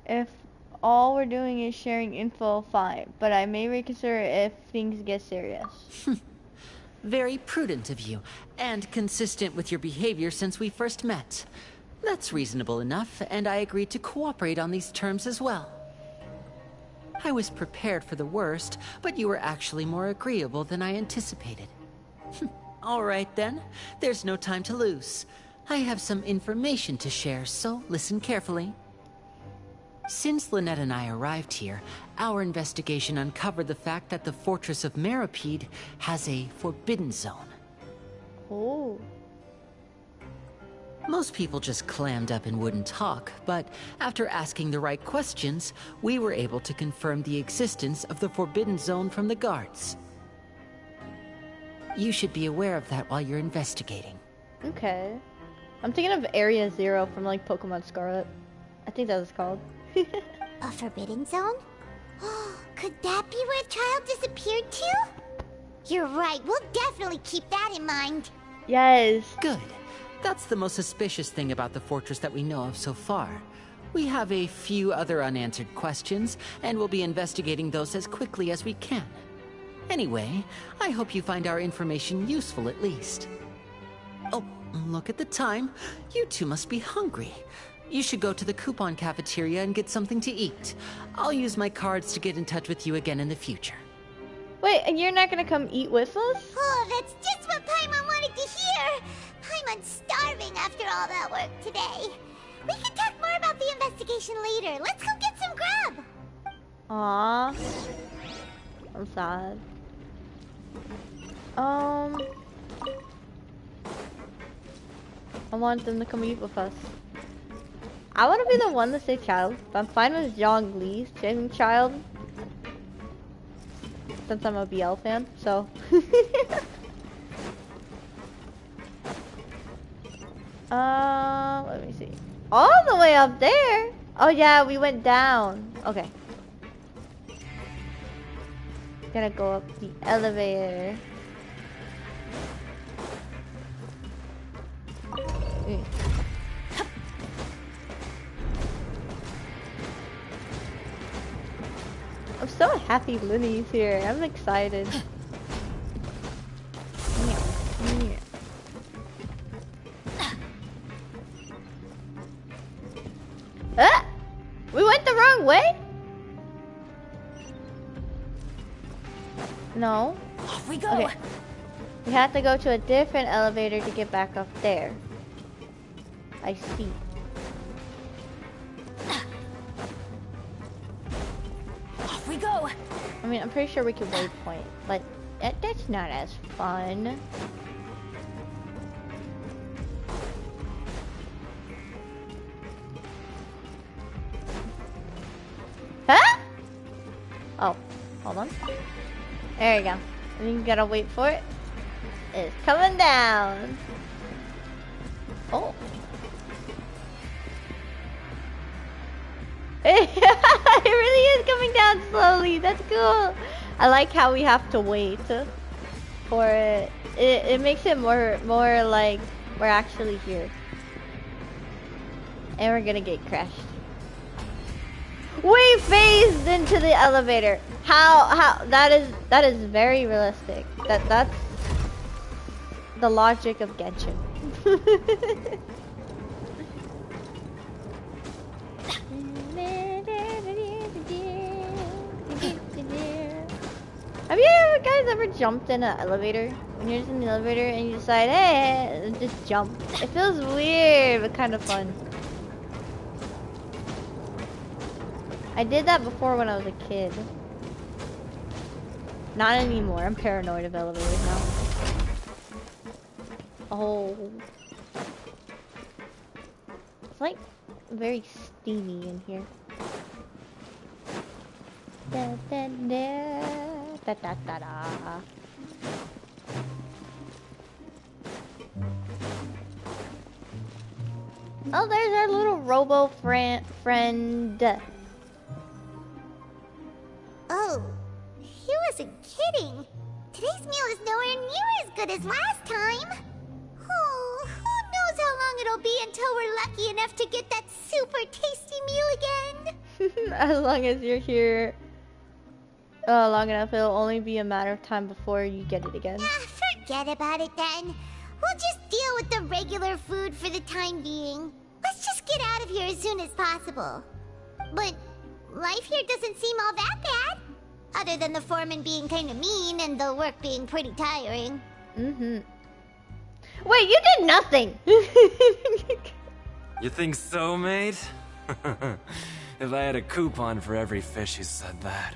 Speaker 1: If all we're doing is sharing info, fine. But I may reconsider if things get serious.
Speaker 14: Very prudent of you, and consistent with your behavior since we first met. That's reasonable enough, and I agreed to cooperate on these terms as well. I was prepared for the worst, but you were actually more agreeable than I anticipated. All right then, there's no time to lose. I have some information to share, so listen carefully. Since Lynette and I arrived here, our investigation uncovered the fact that the Fortress of Meripede has a forbidden zone.
Speaker 1: Oh.
Speaker 14: Most people just clammed up and wouldn't talk, but after asking the right questions, we were able to confirm the existence of the Forbidden Zone from the guards. You should be aware of that while you're investigating.
Speaker 1: Okay. I'm thinking of Area Zero from like Pokemon Scarlet. I think that was called.
Speaker 3: A forbidden zone? Could that be where Child disappeared to? You're right, we'll definitely keep that in mind.
Speaker 1: Yes.
Speaker 14: Good. That's the most suspicious thing about the fortress that we know of so far. We have a few other unanswered questions, and we'll be investigating those as quickly as we can. Anyway, I hope you find our information useful at least. Oh, look at the time. You two must be hungry. You should go to the coupon cafeteria and get something to eat. I'll use my cards to get in touch with you again in the future.
Speaker 1: Wait, and you're not gonna come eat with us?
Speaker 3: Oh, that's just what Paimon wanted to hear! Paimon's starving after all that work today. We can talk more about the investigation later. Let's go get some grub!
Speaker 1: Aww. I'm sad. I want them to come eat with us. I want to be the one to say Child, but I'm fine with Zhongli saying Child. Since I'm a BL fan, so. Let me see. All the way up there? Oh yeah, we went down. Okay. Gonna go up the elevator. I'm so happy Linny's here. I'm excited. Ah! We went the wrong way? No.
Speaker 8: Off we go.
Speaker 1: Okay. We have to go to a different elevator to get back up there. I see.
Speaker 8: Off we go.
Speaker 1: I mean, I'm pretty sure we can waypoint, but that's not as fun. Huh? Oh, hold on. There you go. And you gotta wait for it. It's coming down. Oh. It really is coming down slowly. That's cool. I like how we have to wait for it. It makes it more like we're actually here. And we're gonna get crashed. We phased into the elevator. How that is very realistic. That's the logic of Genshin. you guys ever jumped in an elevator? When you're just in the elevator and you decide, hey, just jump. It feels weird, but kind of fun. I did that before when I was a kid. Not anymore. I'm paranoid of elevators now. Oh. It's like very steamy in here. Da, da, da, da, da, da, da. Oh, there's our little robo friend.
Speaker 3: Oh, he wasn't kidding. Today's meal is nowhere near as good as last time. Oh, who knows how long it'll be until we're lucky enough to get that super tasty meal again.
Speaker 1: As long as you're here long enough, it'll only be a matter of time before you get it again.
Speaker 3: Forget about it then. We'll just deal with the regular food for the time being. Let's just get out of here as soon as possible. But life here doesn't seem all that bad. Other than the foreman being kind of mean and the work being pretty tiring.
Speaker 1: Mm-hmm. Wait, you did nothing!
Speaker 17: You think so, mate? If I had a coupon for every fish who said that.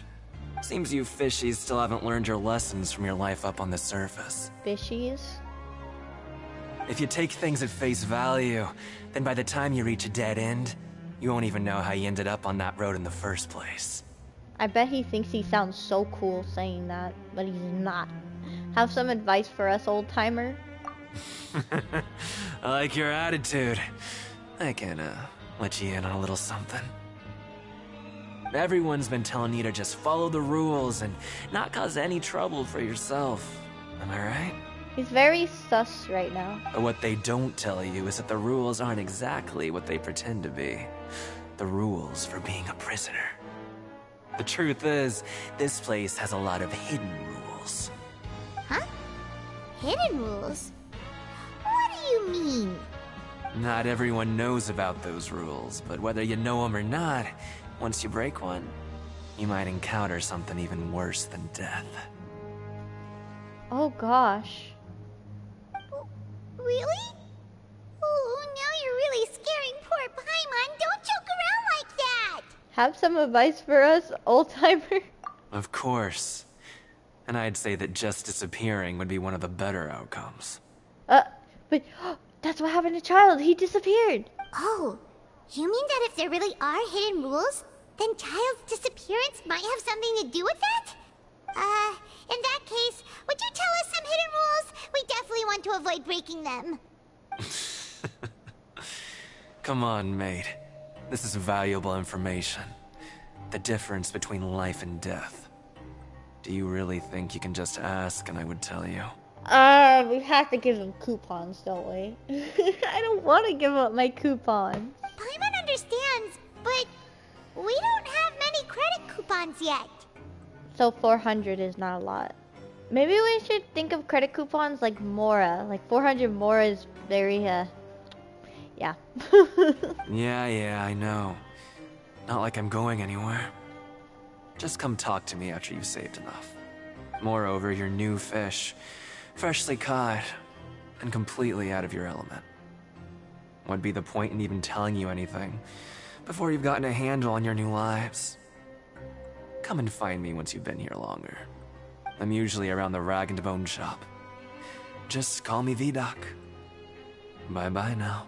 Speaker 17: Seems you fishies still haven't learned your lessons from your life up on the surface.
Speaker 1: Fishies?
Speaker 17: If you take things at face value, then by the time you reach a dead end, you won't even know how you ended up on that road in the first place.
Speaker 1: I bet he thinks he sounds so cool saying that, but he's not. Have some advice for us, old-timer?
Speaker 17: I like your attitude. I can, let you in on a little something. Everyone's been telling you to just follow the rules and not cause any trouble for yourself. Am I right?
Speaker 1: He's very sus right now.
Speaker 17: But what they don't tell you is that the rules aren't exactly what they pretend to be. The rules for being a prisoner. The truth is, this place has a lot of hidden rules.
Speaker 3: Huh? Hidden rules? What do you mean?
Speaker 17: Not everyone knows about those rules, but whether you know them or not, once you break one, you might encounter something even worse than death.
Speaker 1: Oh gosh.
Speaker 3: Really? Oh, now you're really scaring poor Paimon. Don't joke around like that!
Speaker 1: Have some advice for us, old-timer?
Speaker 17: Of course. And I'd say that just disappearing would be one of the better outcomes.
Speaker 1: But that's what happened to Child. He disappeared.
Speaker 3: Oh, you mean that if there really are hidden rules, then Child's disappearance might have something to do with that? In that case, would you tell us some hidden rules? We definitely want to avoid breaking them.
Speaker 17: Come on, mate. This is valuable information. The difference between life and death. Do you really think you can just ask and I would tell you?
Speaker 1: We have to give him coupons, don't we? I don't want to give up my coupons.
Speaker 3: Paimon understands, but we don't have many credit coupons yet.
Speaker 1: So 400 is not a lot. Maybe we should think of credit coupons like Mora. Like 400 Mora is very, yeah.
Speaker 17: Yeah, I know. Not like I'm going anywhere. Just come talk to me after you've saved enough. Moreover, you're new fish, freshly caught, and completely out of your element. What'd be the point in even telling you anything before you've gotten a handle on your new lives? Come and find me once you've been here longer. I'm usually around the Rag and Bone shop. Just call me V-Doc. Bye-bye now.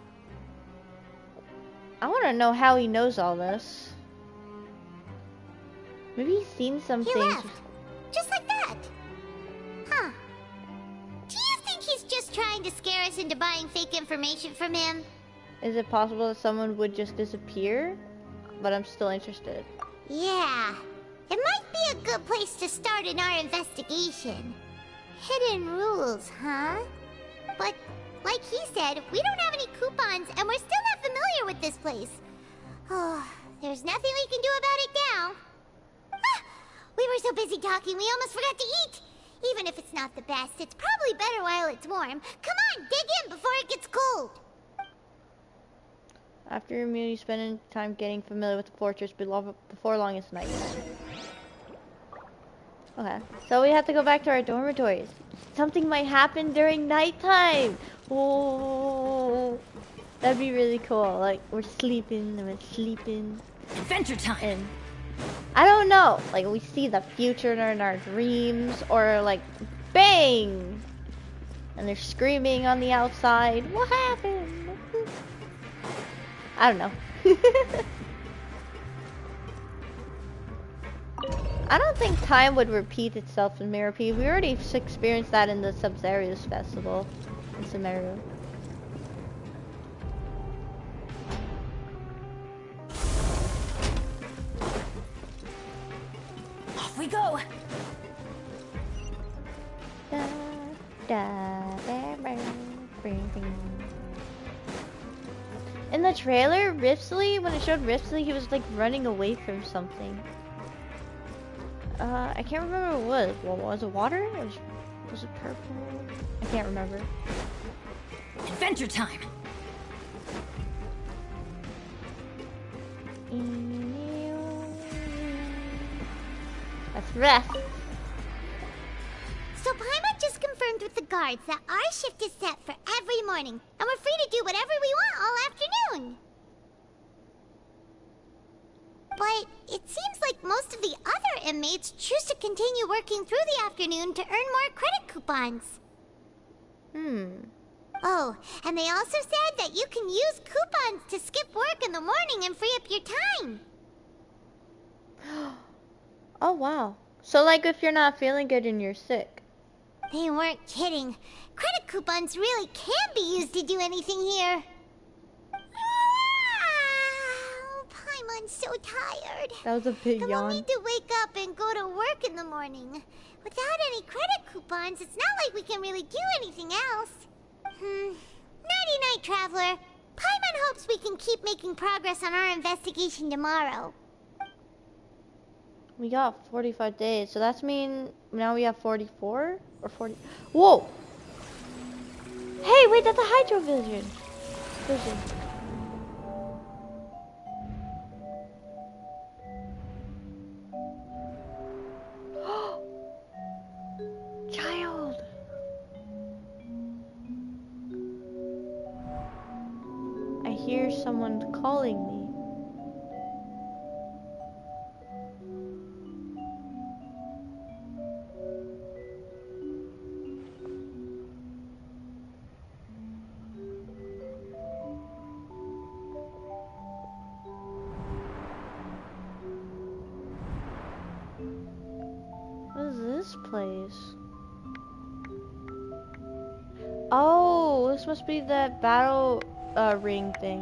Speaker 1: I want to know how he knows all this. Maybe he's seen some
Speaker 3: He
Speaker 1: things.
Speaker 3: left. Just like that. Huh. Do you think he's just trying to scare us into buying fake information from him?
Speaker 1: Is it possible that someone would just disappear? But I'm still interested.
Speaker 3: Yeah. It might be a good place to start in our investigation. Hidden rules, huh? But, like he said, we don't have any coupons, and we're still not familiar with this place. Oh, there's nothing we can do about it now. Ah, we were so busy talking, we almost forgot to eat. Even if it's not the best, it's probably better while it's warm. Come on, dig in before it gets cold.
Speaker 1: After your meal, you spend time getting familiar with the fortress. Before long, it's nighttime. Okay, so we have to go back to our dormitories. Something might happen during nighttime. Oh, that'd be really cool. Like we're sleeping and we're sleeping.
Speaker 4: Adventure time.
Speaker 1: And I don't know. Like we see the future in our dreams, or like, bang, and they're screaming on the outside. What happened? I don't know. I don't think time would repeat itself in Mirror P. We already experienced that in the Subzerius Festival in Sumeru.
Speaker 4: Off we go.
Speaker 1: Da, da, da, da, bing, bing. In the trailer, Ripsley, when it showed Ripsley, he was like running away from something. I can't remember what it was. What was it? Water? Was it purple? I can't remember.
Speaker 4: Adventure time.
Speaker 1: That's rest.
Speaker 3: So Paimon just confirmed with the guards that our shift is set for every morning, and we're free to do whatever we want all afternoon. But it seems like most of the other inmates choose to continue working through the afternoon to earn more credit coupons. Oh, and they also said that you can use coupons to skip work in the morning and free up your time.
Speaker 1: Oh, wow. So, like, if you're not feeling good and you're sick.
Speaker 3: They weren't kidding. Credit coupons really can be used to do anything here. Paimon's so tired.
Speaker 1: That was a big
Speaker 3: and
Speaker 1: yawn.
Speaker 3: we'll need to wake up and go to work in the morning. Without any credit coupons, it's not like we can really do anything else. Nighty-night, Traveler. Paimon hopes we can keep making progress on our investigation tomorrow.
Speaker 1: We got 45 days, so that's mean now we have 44 or 40. Whoa! Hey, wait, that's a Hydro Vision. Child. I hear someone calling me. What is this place? Oh, this must be that battle ring thing.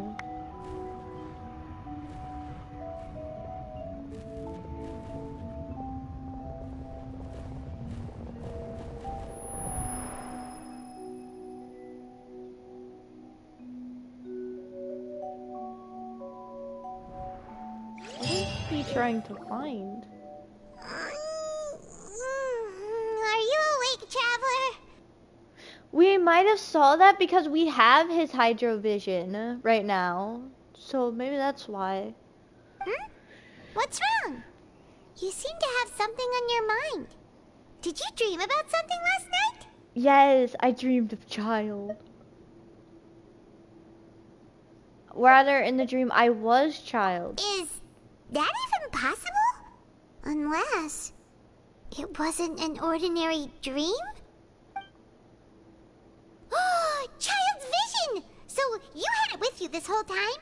Speaker 1: What is he trying to find?
Speaker 3: Are you awake, Traveler?
Speaker 1: We might have saw that because we have his Hydro Vision right now. So maybe that's why.
Speaker 3: What's wrong? You seem to have something on your mind. Did you dream about something last night?
Speaker 1: Yes, I dreamed of child. Rather, in the dream, I was child.
Speaker 3: Is that even possible? Unless it wasn't an ordinary dream? Child's vision! So you had it with you this whole time?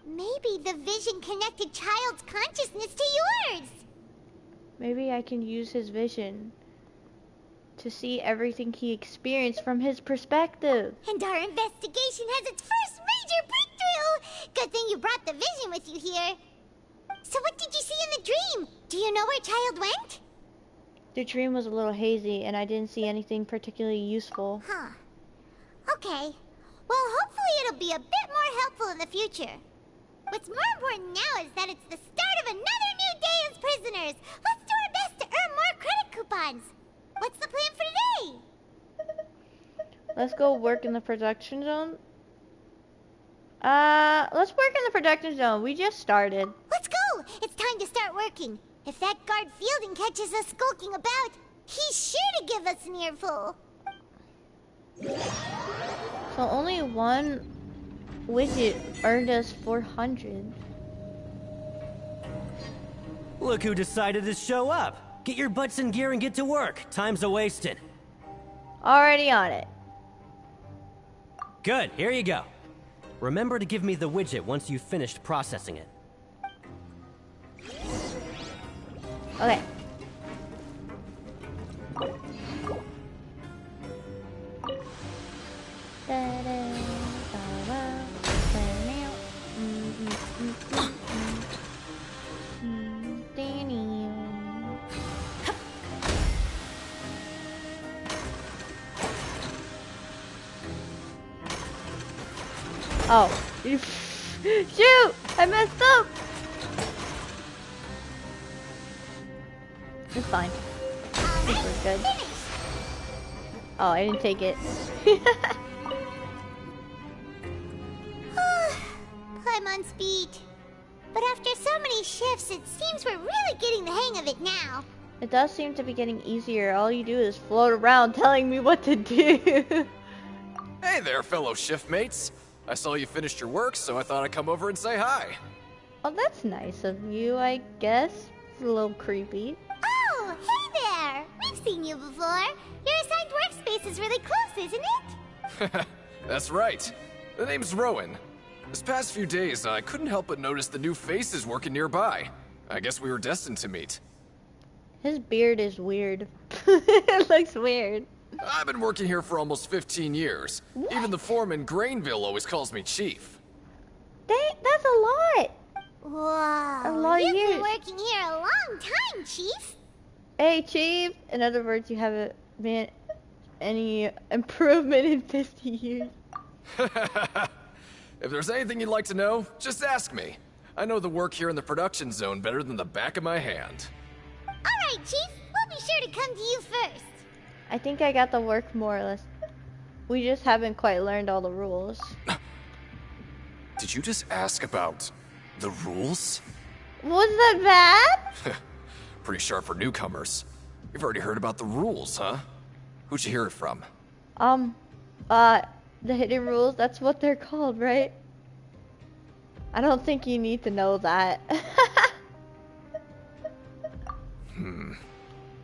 Speaker 3: Maybe the vision connected Child's consciousness to yours.
Speaker 1: Maybe I can use his vision to see everything he experienced from his perspective.
Speaker 3: And our investigation has its first major breakthrough! Good thing you brought the vision with you here. So what did you see in the dream? Do you know where Child went?
Speaker 1: The dream was a little hazy, and I didn't see anything particularly useful.
Speaker 3: Huh. Okay. Well, hopefully it'll be a bit more helpful in the future. What's more important now is that it's the start of another new day as prisoners. Let's do our best to earn more credit coupons. What's the plan for today?
Speaker 1: Let's go work in the production zone. Let's work in the production zone. We just started.
Speaker 3: Let's go! It's time to start working. If that guard Fielding catches us skulking about, he's sure to give us an earful.
Speaker 1: So only one widget earned us 400.
Speaker 16: Look who decided to show up. Get your butts in gear and get to work. Time's a-wasting.
Speaker 1: Already on it.
Speaker 16: Good, here you go. Remember to give me the widget once you've finished processing it.
Speaker 1: Okay. Oh. Shoot! I messed up! It's fine. I think we're good. Oh, I didn't take it.
Speaker 3: Paimon's beat. But after so many shifts, it seems we're really getting the hang of it now.
Speaker 1: It does seem to be getting easier. All you do is float around telling me what to do.
Speaker 11: Hey there, fellow shift mates. I saw you finished your work, so I thought I'd come over and say hi.
Speaker 1: Oh, that's nice of you, I guess. It's a little creepy.
Speaker 3: Oh, hey there! We've seen you before. Your assigned workspace is really close, isn't it?
Speaker 11: That's right. The name's Rowan. This past few days, I couldn't help but notice the new faces working nearby. I guess we were destined to meet.
Speaker 1: His beard is weird. It looks weird.
Speaker 11: I've been working here for almost 15 years. What? Even the foreman, Grainville, always calls me Chief.
Speaker 1: That's a lot.
Speaker 3: Whoa.
Speaker 1: A lot of years.
Speaker 3: You've been working here a long time, Chief.
Speaker 1: Hey, Chief. In other words, you haven't been any improvement in 50 years.
Speaker 11: If there's anything you'd like to know, just ask me. I know the work here in the production zone better than the back of my hand.
Speaker 3: All right, Chief. We'll be sure to come to you first.
Speaker 1: I think I got the work more or less. We just haven't quite learned all the rules.
Speaker 11: Did you just ask about the rules?
Speaker 1: Was that bad?
Speaker 11: Pretty sharp for newcomers. You've already heard about the rules, huh? Who'd you hear it from?
Speaker 1: The hidden rules, that's what they're called, right? I don't think you need to know that.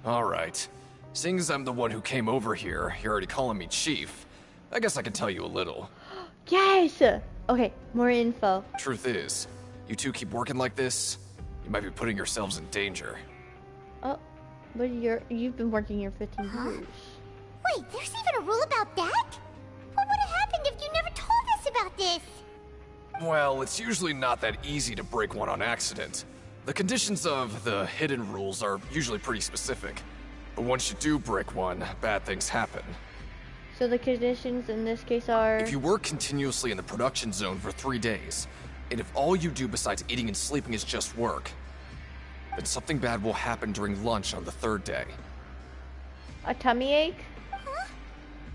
Speaker 11: Alright. Seeing as I'm the one who came over here, you're already calling me Chief. I guess I can tell you a little.
Speaker 1: Yes! Okay, more info.
Speaker 11: Truth is, you two keep working like this, you might be putting yourselves in danger.
Speaker 1: Oh, but you've been working here 15 years.
Speaker 3: Wait, there's even a rule about that? What would have happened if you never told us about this?
Speaker 11: Well, it's usually not that easy to break one on accident. The conditions of the hidden rules are usually pretty specific. But once you do break one, bad things happen.
Speaker 1: So the conditions in this case are...
Speaker 11: If you work continuously in the production zone for 3 days, and if all you do besides eating and sleeping is just work, then something bad will happen during lunch on the 3rd day.
Speaker 1: A tummy ache?
Speaker 3: Huh?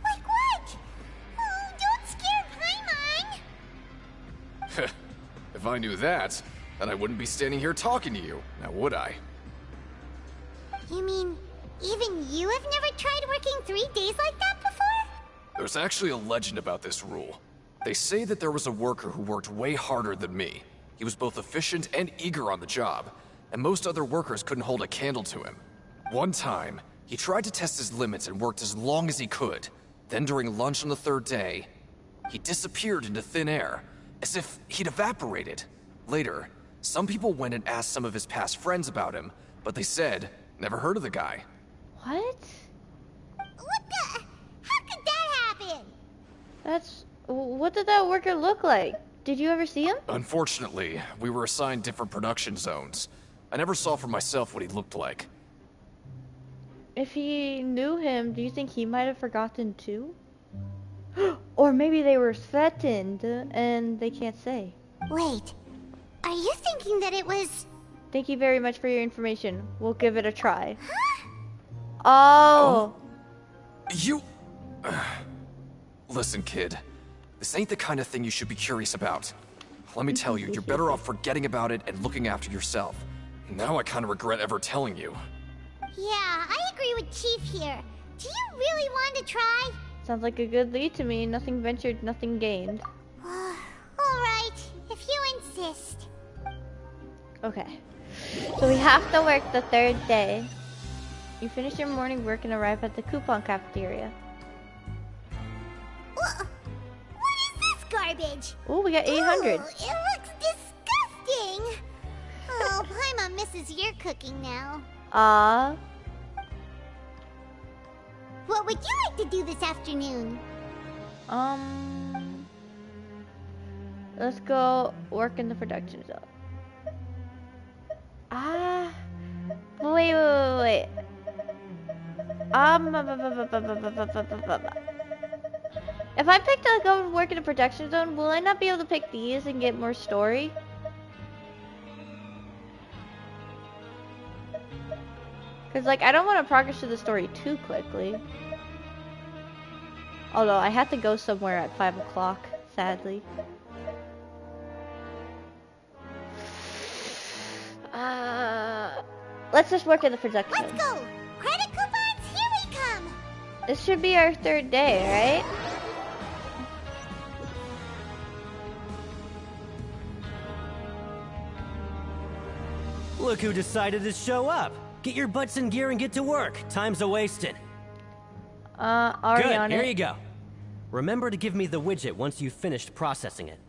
Speaker 3: Like what? Oh, don't scare Paimon!
Speaker 11: If I knew that, then I wouldn't be standing here talking to you, now would I?
Speaker 3: You mean, even you have never tried working 3 days like that before?
Speaker 11: There's actually a legend about this rule. They say that there was a worker who worked way harder than me. He was both efficient and eager on the job, and most other workers couldn't hold a candle to him. One time, he tried to test his limits and worked as long as he could. Then during lunch on the 3rd day, he disappeared into thin air, as if he'd evaporated. Later, some people went and asked some of his past friends about him, but they said, never heard of the guy.
Speaker 1: What?
Speaker 3: What the? How could that happen?
Speaker 1: What did that worker look like? Did you ever see him?
Speaker 11: Unfortunately, we were assigned different production zones. I never saw for myself what he looked like.
Speaker 1: If he knew him, do you think he might have forgotten too? Or maybe they were threatened and they can't say.
Speaker 3: Wait, are you thinking that it was...
Speaker 1: Thank you very much for your information. We'll give it a try. Huh? Oh.
Speaker 11: You... Listen, kid. This ain't the kind of thing you should be curious about. Let me tell you, you're better off forgetting about it and looking after yourself.
Speaker 18: Now I kind of regret ever telling you.
Speaker 3: Yeah, I agree with Chief here. Do you really want to try?
Speaker 1: Sounds like a good lead to me. Nothing ventured, nothing gained.
Speaker 3: Alright, if you insist.
Speaker 1: Okay. So we have to work the third day. You finish your morning work and arrive at the coupon cafeteria.
Speaker 3: What is this garbage?
Speaker 1: Oh, we got 800.
Speaker 3: Ooh, it looks disgusting. Oh, Paimon misses your cooking now. What would you like to do this afternoon?
Speaker 1: Let's go work in the production zone. Wait. If I pick to go work in the production zone, will I not be able to pick these and get more story? Cause like I don't want to progress through the story too quickly. Although I have to go somewhere at 5 o'clock, sadly. Let's just work in the production.
Speaker 3: Let's go! Credit coupons, here we come!
Speaker 1: This should be our third day, right?
Speaker 16: Look who decided to show up. Get your butts in gear and get to work. Time's a-wasting.
Speaker 1: Already
Speaker 16: Good,
Speaker 1: on
Speaker 16: here
Speaker 1: it.
Speaker 16: you go. Remember to give me the widget once you've finished processing it.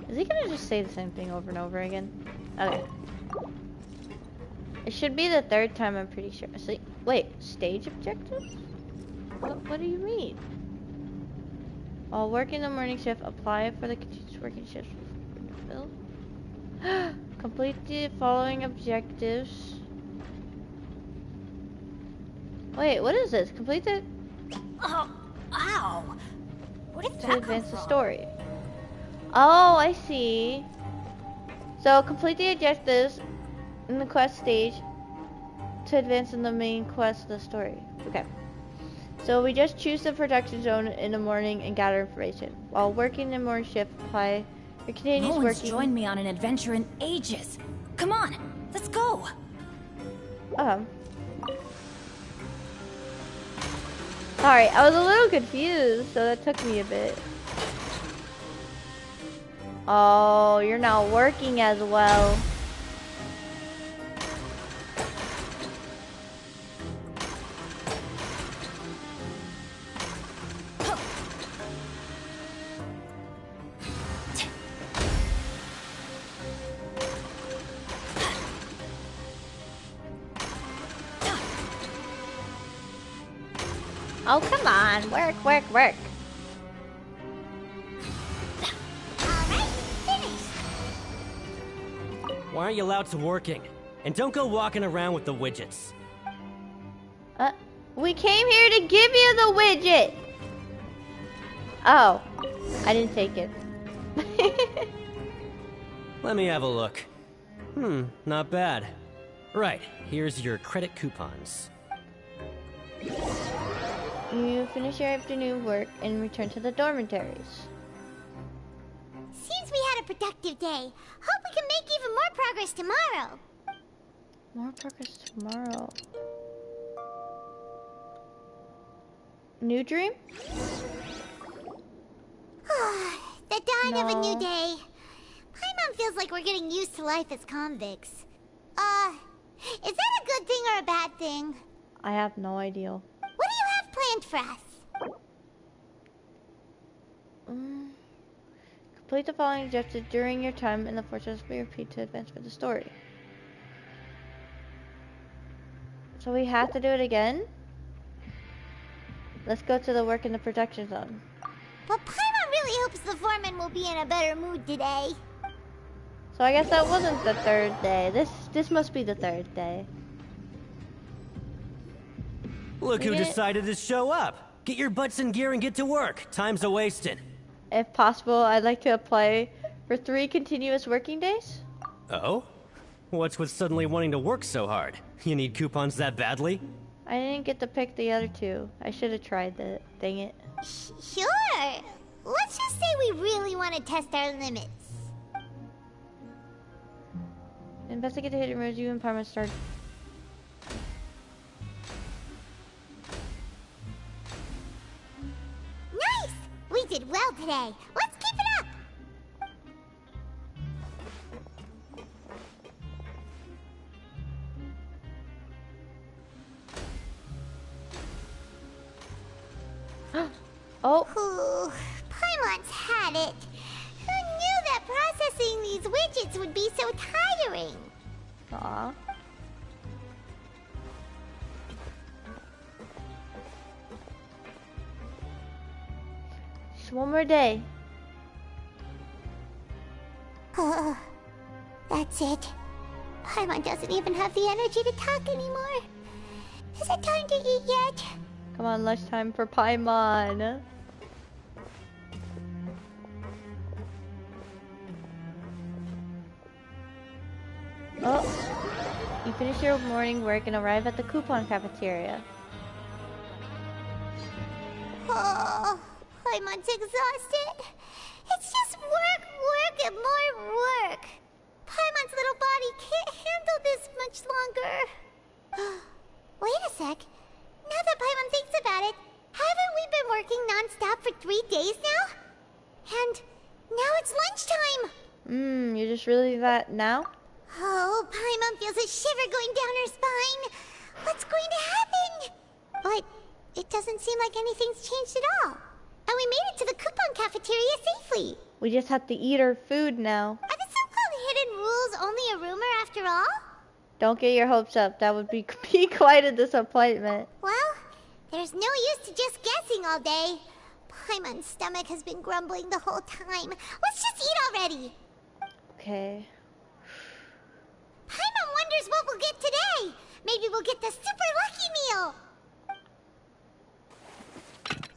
Speaker 1: Is he gonna just say the same thing over and over again? Okay. It should be the third time, I'm pretty sure. So, wait, stage objectives? What do you mean? While working the morning shift, apply for the continuous working shift. Complete the following objectives. Wait, what is this? Complete the...
Speaker 8: Oh, ow! What did that
Speaker 1: to advance the story. Oh, I see. So complete the objectives in the quest stage to advance in the main quest of the story. Okay. So we just choose the production zone in the morning and gather information. While working the morning shift, apply your continuous
Speaker 19: No one's
Speaker 1: working...
Speaker 19: joined me on an adventure in ages. Come on, let's go.
Speaker 1: Alright, I was a little confused, so that took me a bit. Oh, you're not working as well. Oh, come on. Work, work, work.
Speaker 16: Why aren't you allowed to working? And don't go walking around with the widgets.
Speaker 1: We came here to give you the widget. Oh, I didn't take it.
Speaker 16: Let me have a look. Not bad. Right, here's your credit coupons.
Speaker 1: You finish your afternoon work and return to the dormitories.
Speaker 3: Seems we had a productive day. Hope we can make even more progress tomorrow.
Speaker 1: More progress tomorrow. New dream?
Speaker 3: The dawn of a new day. Paimon feels like we're getting used to life as convicts. Is that a good thing or a bad thing?
Speaker 1: I have no idea.
Speaker 3: What do you have planned for us?
Speaker 1: Complete the following objectives during your time in the fortress. We repeat to advance for the story. So we have to do it again? Let's go to the work in the production zone.
Speaker 3: But Paimon really hopes the foreman will be in a better mood today.
Speaker 1: So I guess that wasn't the third day. This must be the third day.
Speaker 16: Look who decided to show up. Get your butts in gear and get to work. Time's a-wasting.
Speaker 1: If possible, I'd like to apply for 3 continuous working days.
Speaker 16: Oh? What's with suddenly wanting to work so hard? You need coupons that badly?
Speaker 1: I didn't get to pick the other 2. I should have tried that. Dang it.
Speaker 3: Sure. Let's just say we really want to test our limits.
Speaker 1: Investigate the hidden rooms. You and Paimon start.
Speaker 3: Nice! We did well today. Let's keep it up!
Speaker 1: Oh.
Speaker 3: Ooh, Paimon's had it. Who knew that processing these widgets would be so tiring?
Speaker 1: Aw. Just one more day.
Speaker 3: That's it. Paimon doesn't even have the energy to talk anymore. Is it time to eat yet?
Speaker 1: Come on, lunchtime for Paimon. Oh, you finish your morning work and arrive at the coupon cafeteria.
Speaker 3: Oh, Paimon's exhausted. It's just work, work, and more work. Paimon's little body can't handle this much longer. Wait a sec. Now that Paimon thinks about it, haven't we been working non-stop for 3 days now? And now it's lunchtime.
Speaker 1: You just realized that now?
Speaker 3: Oh, Paimon feels a shiver going down her spine. What's going to happen? But it doesn't seem like anything's changed at all. And we made it to the coupon cafeteria safely.
Speaker 1: We just have to eat our food now.
Speaker 3: Are the so-called hidden rules only a rumor after all?
Speaker 1: Don't get your hopes up. That would be quite a disappointment.
Speaker 3: Well, there's no use to just guessing all day. Paimon's stomach has been grumbling the whole time. Let's just eat already.
Speaker 1: Okay.
Speaker 3: Paimon wonders what we'll get today. Maybe we'll get the super lucky meal.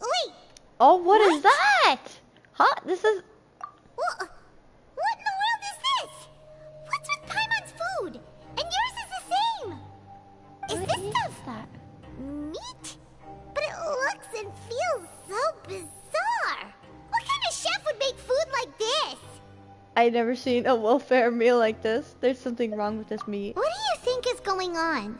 Speaker 3: Wait.
Speaker 1: Oh, what is that? Huh? This is...
Speaker 3: What in the world is this? What's with Paimon's food? And yours is the same. Is this stuff meat? But it looks and feels so bizarre. What kind of chef would make food like this?
Speaker 1: I've never seen a welfare meal like this. There's something wrong with this meat.
Speaker 3: What do you think is going on?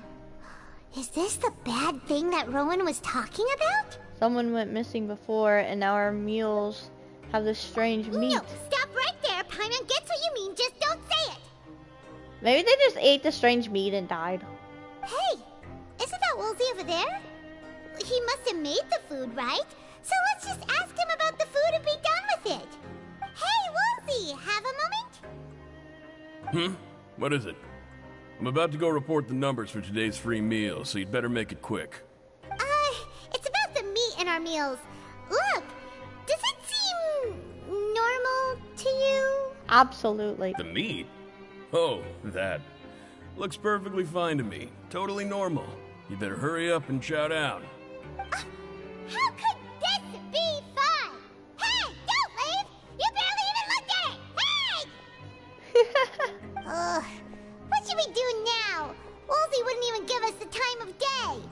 Speaker 3: Is this the bad thing that Rowan was talking about?
Speaker 1: Someone went missing before, and now our meals have this strange meat.
Speaker 3: No, stop right there. Paimon gets what you mean. Just don't say it.
Speaker 1: Maybe they just ate the strange meat and died.
Speaker 3: Hey, isn't that Woolsey over there? He must have made the food, right? So let's just ask him about the food and be done with it. Hey, Woolsey, have a moment?
Speaker 12: What is it? I'm about to go report the numbers for today's free meal, so you'd better make it quick.
Speaker 3: It's about the meat in our meals. Look, does it seem normal to you?
Speaker 1: Absolutely.
Speaker 12: The meat? Oh, that. Looks perfectly fine to me. Totally normal. You better hurry up and chow down.
Speaker 3: How could this be fun? Hey, don't leave! You barely even looked at it! Hey! What should we do now? Woolsey wouldn't even give us the time of day.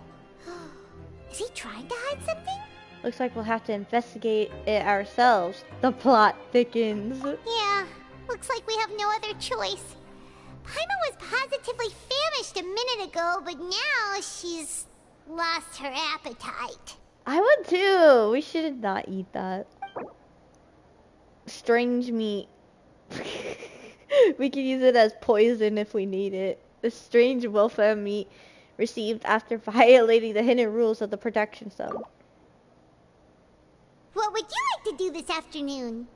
Speaker 3: Is he trying to hide something?
Speaker 1: Looks like we'll have to investigate it ourselves. The plot thickens.
Speaker 3: Yeah, looks like we have no other choice. Paimon was positively famished a minute ago, but now she's lost her appetite.
Speaker 1: I would too. We should not eat that. Strange meat. We can use it as poison if we need it. The strange welfare meat received after violating the hidden rules of the protection zone.
Speaker 3: What would you like to do this afternoon?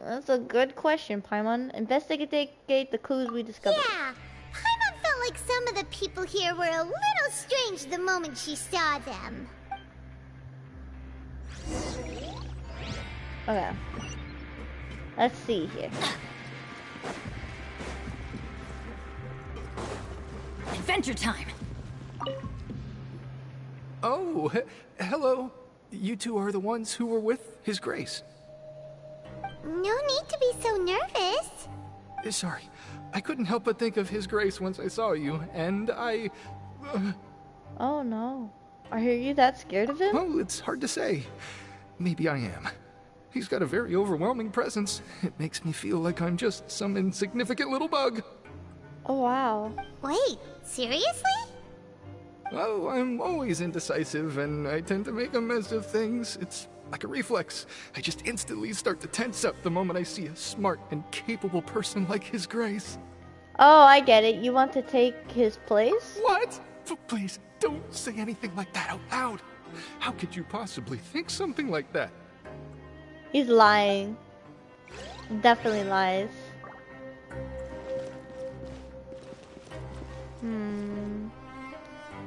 Speaker 1: That's a good question, Paimon. Investigate the clues we discovered.
Speaker 3: Yeah, Paimon felt like some of the people here were a little strange the moment she saw them.
Speaker 1: Okay. Let's see here.
Speaker 8: Adventure time!
Speaker 13: Oh, hello. You two are the ones who were with His Grace.
Speaker 3: No need to be so nervous.
Speaker 13: Sorry, I couldn't help but think of His Grace once I saw you, and I...
Speaker 1: Oh no. Are you that scared of him?
Speaker 13: Oh, it's hard to say. Maybe I am. He's got a very overwhelming presence. It makes me feel like I'm just some insignificant little bug.
Speaker 1: Oh, wow.
Speaker 3: Wait, seriously?
Speaker 13: Oh, I'm always indecisive, and I tend to make a mess of things. It's like a reflex. I just instantly start to tense up the moment I see a smart and capable person like His Grace.
Speaker 1: Oh, I get it. You want to take his place?
Speaker 13: What? Please, don't say anything like that out loud. How could you possibly think something like that?
Speaker 1: He's lying. Definitely lies.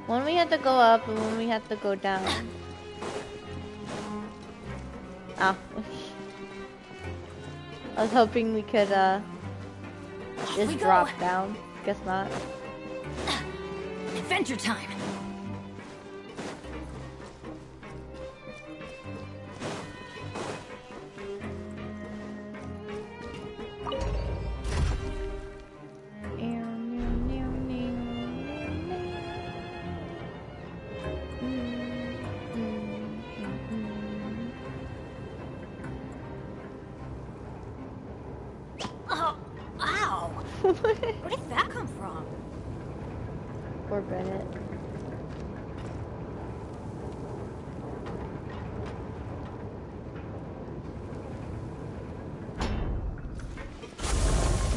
Speaker 1: When we have to go up and when we have to go down. Oh. I was hoping we could just drop down. Guess not.
Speaker 8: Adventure time. Where did that come from?
Speaker 1: Poor Bennett.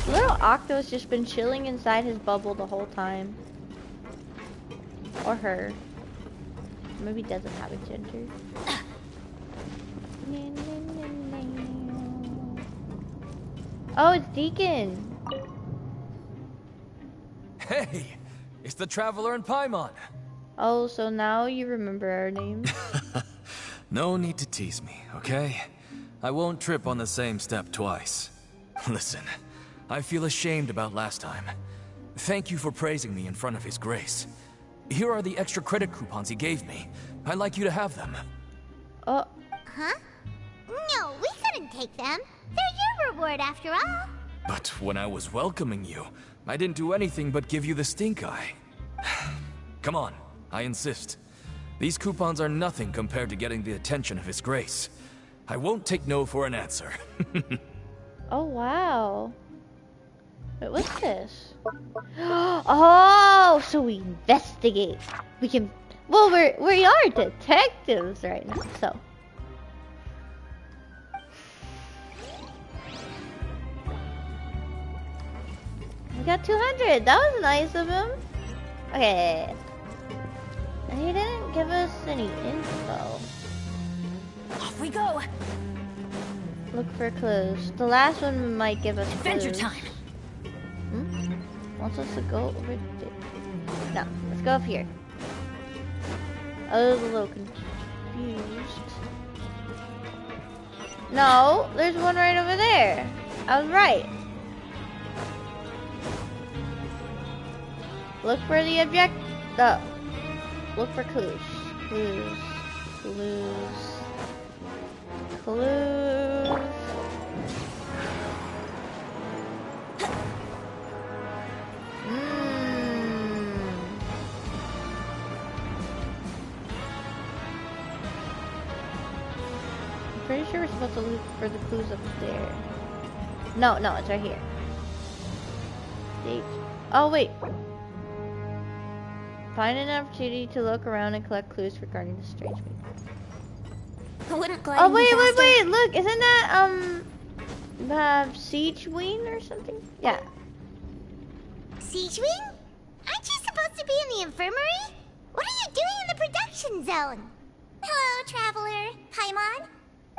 Speaker 1: Little Octo's just been chilling inside his bubble the whole time. Or her. Maybe he doesn't have a gender. Oh, it's Deacon.
Speaker 2: Hey, it's the Traveler and Paimon.
Speaker 1: Oh, so now you remember our names?
Speaker 2: No need to tease me, okay? I won't trip on the same step twice. Listen, I feel ashamed about last time. Thank you for praising me in front of His Grace. Here are the extra credit coupons he gave me. I'd like you to have them.
Speaker 3: Huh? No, we couldn't take them. They're your reward after all.
Speaker 2: But when I was welcoming you, I didn't do anything but give you the stink eye. Come on, I insist. These coupons are nothing compared to getting the attention of His Grace. I won't take no for an answer.
Speaker 1: Oh, wow. Wait, what's this? Oh, so we investigate. We can... Well, we are detectives right now, so... We got 200. That was nice of him. Okay. He didn't give us any info.
Speaker 8: Off we go.
Speaker 1: Look for clues. The last one might give us
Speaker 8: Adventure
Speaker 1: clues.
Speaker 8: time.
Speaker 1: Wants us to go over there. No, let's go up here. I was a little confused. No, there's one right over there. I was right. Look for the object. Look for clues. Clues. I'm pretty sure we're supposed to look for the clues up there. No, it's right here. Stage. Oh, wait. Find an opportunity to look around and collect clues regarding the strange people. Oh, wait, look, isn't that, Siege Wing or something? Yeah.
Speaker 3: Siege Wing? Aren't you supposed to be in the infirmary? What are you doing in the production zone? Hello, Traveler. Paimon.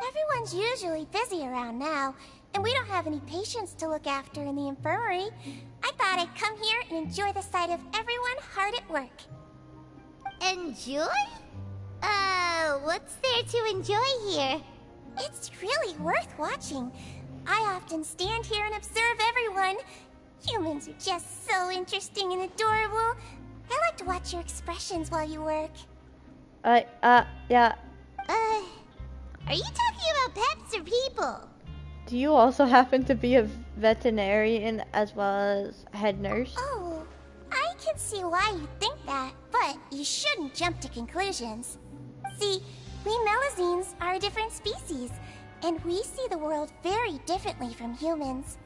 Speaker 3: Everyone's usually busy around now, and we don't have any patients to look after in the infirmary. I thought I'd come here and enjoy the sight of everyone hard at work. Enjoy? What's there to enjoy here? It's really worth watching. I often stand here and observe everyone. Humans are just so interesting and adorable. I like to watch your expressions while you work.
Speaker 1: Yeah.
Speaker 3: Are you talking about pets or people?
Speaker 1: Do you also happen to be a veterinarian as well as head nurse?
Speaker 3: Oh, I can see why you think that, but you shouldn't jump to conclusions. See, we Melazines are a different species, and we see the world very differently from humans.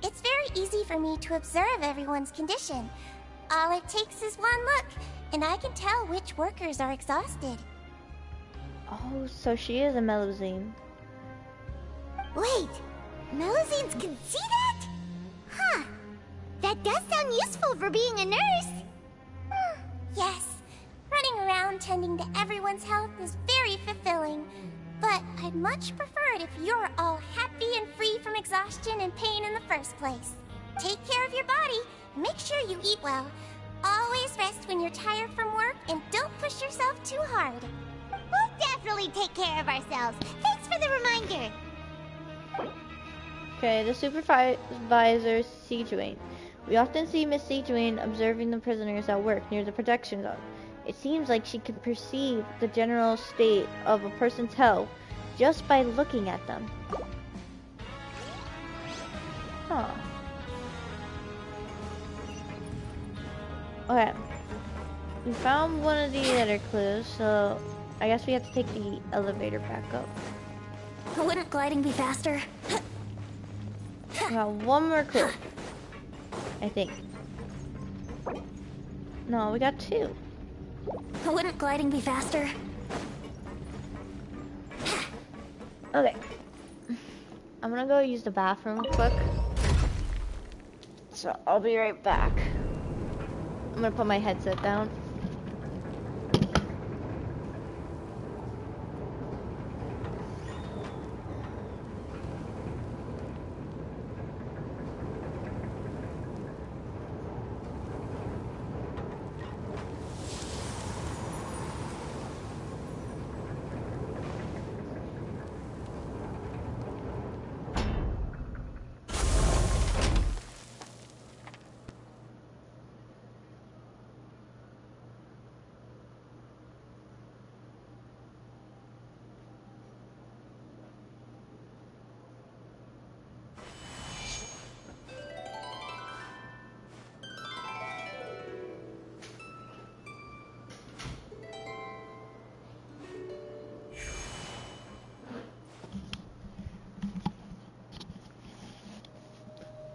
Speaker 3: It's very easy for me to observe everyone's condition. All it takes is one look, and I can tell which workers are exhausted.
Speaker 1: Oh, so she is a Melusine.
Speaker 3: Wait, Melusines can see that? Huh. That does sound useful for being a nurse. Yes, running around tending to everyone's health is very fulfilling. But I'd much prefer it if you're all happy and free from exhaustion and pain in the first place. Take care of your body, and make sure you eat well. Always rest when you're tired from work, and don't push yourself too hard.
Speaker 19: We'll definitely take care of ourselves. Thanks for the reminder.
Speaker 1: Okay, the supervisor, Sijuane. We often see Miss Sijuane observing the prisoners at work near the protection zone. It seems like she can perceive the general state of a person's health just by looking at them. Huh. Okay. We found one of the other clues, so I guess we have to take the elevator back up.
Speaker 8: Wouldn't gliding be faster?
Speaker 1: We got one more clue. I think. No, we got two.
Speaker 8: Wouldn't gliding be faster?
Speaker 1: Okay. I'm gonna go use the bathroom quick. So I'll be right back. I'm gonna put my headset down.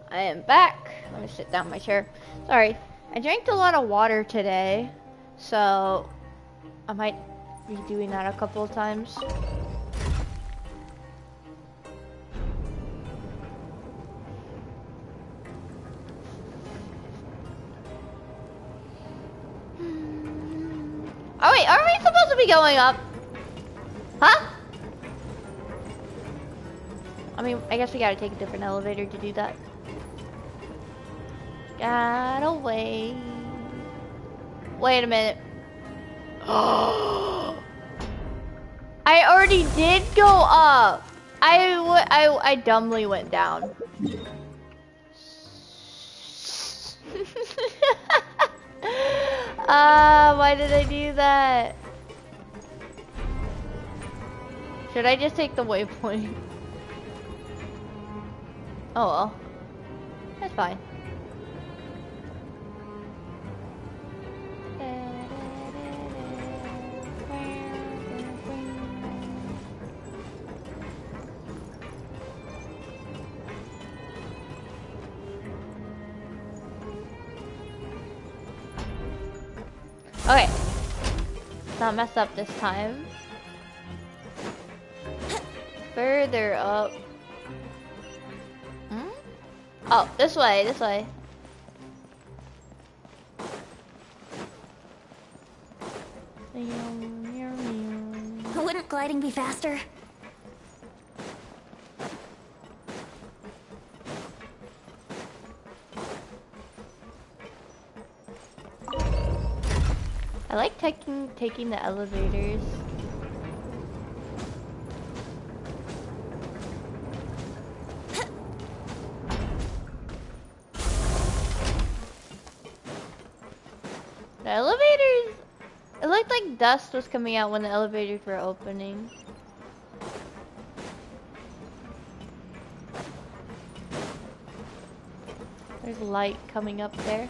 Speaker 1: I am back. Let me sit down in my chair. Sorry, I drank a lot of water today, so I might be doing that a couple of times. Oh wait, are we supposed to be going up? Huh? I mean, I guess we gotta take a different elevator to do that. Gotta wait. Wait a minute. I already did go up. I dumbly went down. Why did I do that? Should I just take the waypoint? Oh well. That's fine. Okay. Let's not mess up this time. Further up. Hmm? Oh, this way, this way.
Speaker 8: Wouldn't gliding be faster?
Speaker 1: I like taking the elevators. The elevators, it looked like dust was coming out when the elevators were opening. There's light coming up there.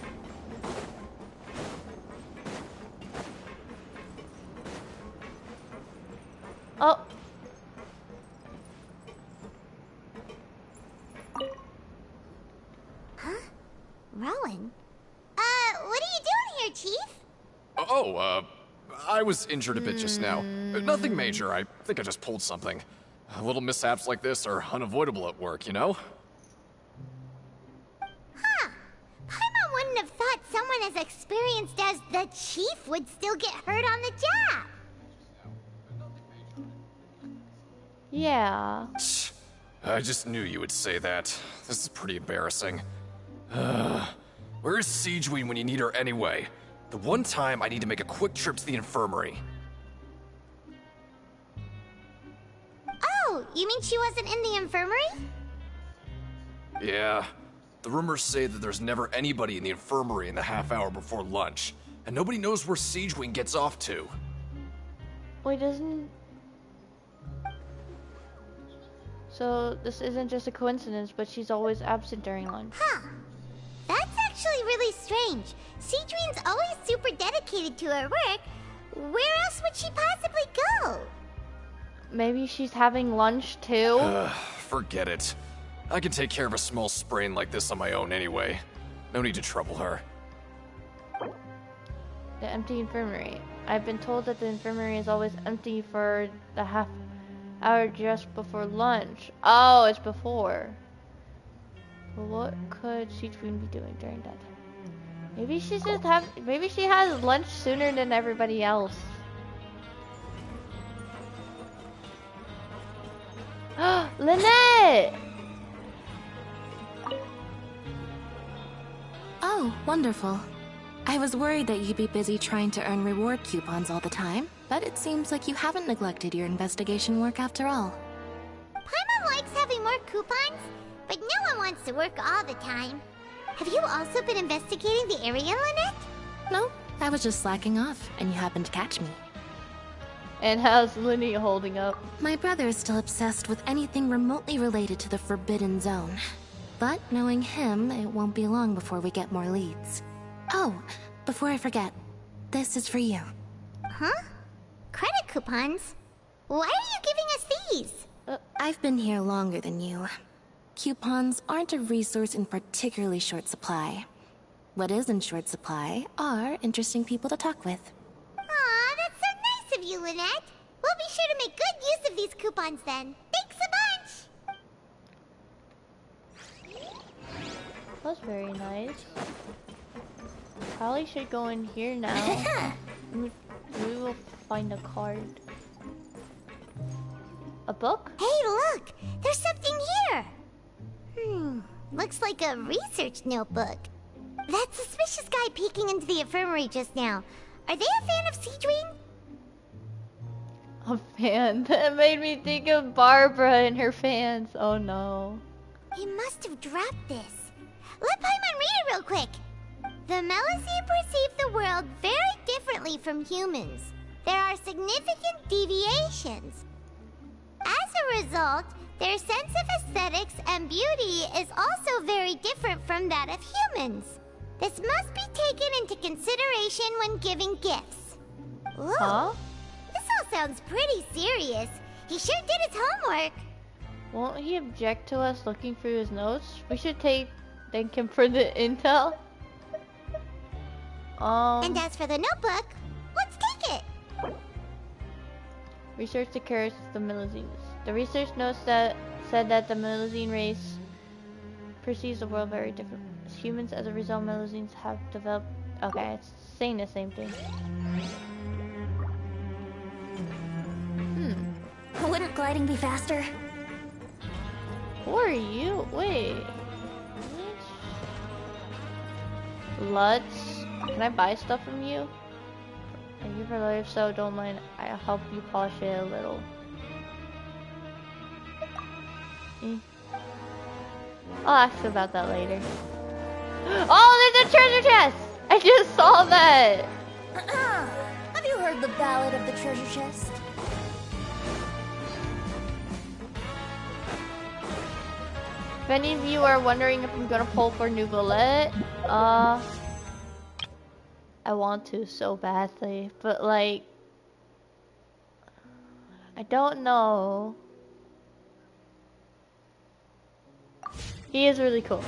Speaker 1: Oh.
Speaker 3: Chief?
Speaker 19: I was injured a bit just now. Nothing major. I think I just pulled something. Little mishaps like this are unavoidable at work, you know?
Speaker 3: Huh. Paimon wouldn't have thought someone as experienced as the Chief would still get hurt on the job.
Speaker 1: Yeah.
Speaker 19: I just knew you would say that. This is pretty embarrassing. Where's Siegeween when you need her anyway? The one time I need to make a quick trip to the infirmary.
Speaker 3: Oh, you mean she wasn't in the infirmary?
Speaker 19: Yeah. The rumors say that there's never anybody in the infirmary in the half hour before lunch, and nobody knows where Siegeween gets off to.
Speaker 1: Wait, doesn't... So, this isn't just a coincidence, but she's always absent during lunch.
Speaker 3: Huh. That's actually really strange. Siegeween's always super dedicated to her work. Where else would she possibly go?
Speaker 1: Maybe she's having lunch too?
Speaker 19: Forget it. I can take care of a small sprain like this on my own anyway. No need to trouble her.
Speaker 1: The empty infirmary. I've been told that the infirmary is always empty for the half hour just before lunch. Oh, it's before. Well, what could Siegeween be doing during that time? Maybe she's just maybe she has lunch sooner than everybody else. Lynette!
Speaker 6: Oh, wonderful. I was worried that you'd be busy trying to earn reward coupons all the time, but it seems like you haven't neglected your investigation work after all.
Speaker 3: Paimon likes having more coupons, but no one wants to work all the time. Have you also been investigating the area, Lynette?
Speaker 6: No, I was just slacking off, and you happened to catch me.
Speaker 1: And how's Linny holding up?
Speaker 6: My brother is still obsessed with anything remotely related to the Forbidden Zone. But knowing him, it won't be long before we get more leads. Oh, before I forget, this is for you.
Speaker 3: Huh? Credit coupons? Why are you giving us these?
Speaker 6: I've been here longer than you. Coupons aren't a resource in particularly short supply. What is in short supply are interesting people to talk with.
Speaker 3: Aw, that's so nice of you, Lynette. We'll be sure to make good use of these coupons then. Thanks a bunch!
Speaker 1: That's very nice. Probably should go in here now. we will find a card. A book?
Speaker 3: Hey, look! There's something here! Looks like a research notebook. That suspicious guy peeking into the infirmary just now. Are they a fan of Siegeween?
Speaker 1: A fan? That made me think of Barbara and her fans. Oh no.
Speaker 3: He must have dropped this. Let Paimon read it real quick. The Melusine perceive the world very differently from humans. There are significant deviations. As a result, their sense of aesthetics and beauty is also very different from that of humans. This must be taken into consideration when giving gifts. Ooh,
Speaker 1: huh?
Speaker 3: This all sounds pretty serious. He sure did his homework.
Speaker 1: Won't he object to us looking through his notes? We should thank him for the intel.
Speaker 3: And as for the notebook, let's take it.
Speaker 1: Research the characters of the Melusines. The research notes that said that the Melusine race perceives the world very different. As humans, as a result, Melusines have developed... Okay, it's saying the same thing.
Speaker 8: Wouldn't gliding be faster?
Speaker 1: Who are you? Wait. Lutz? Can I buy stuff from you? Thank you for life, so don't mind. I'll help you polish it a little. I'll ask about that later. Oh, there's a treasure chest! I just saw that!
Speaker 8: Have you heard the ballad of the treasure chest?
Speaker 1: If any of you are wondering if I'm gonna pull for Nouvellette, I want to so badly, but like, I don't know. He is really cool.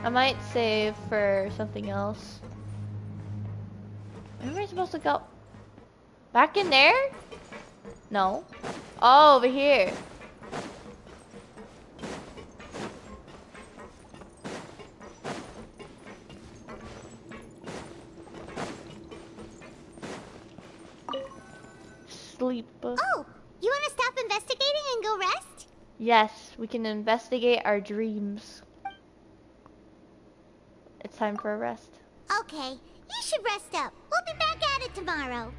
Speaker 1: I might save for something else. Where am I supposed to go? Back in there? No. Oh, over here. Sleep.
Speaker 3: Oh, you want to stop investigating and go rest?
Speaker 1: Yes, we can investigate our dreams. It's time for a rest.
Speaker 3: Okay, you should rest up. We'll be back at it tomorrow.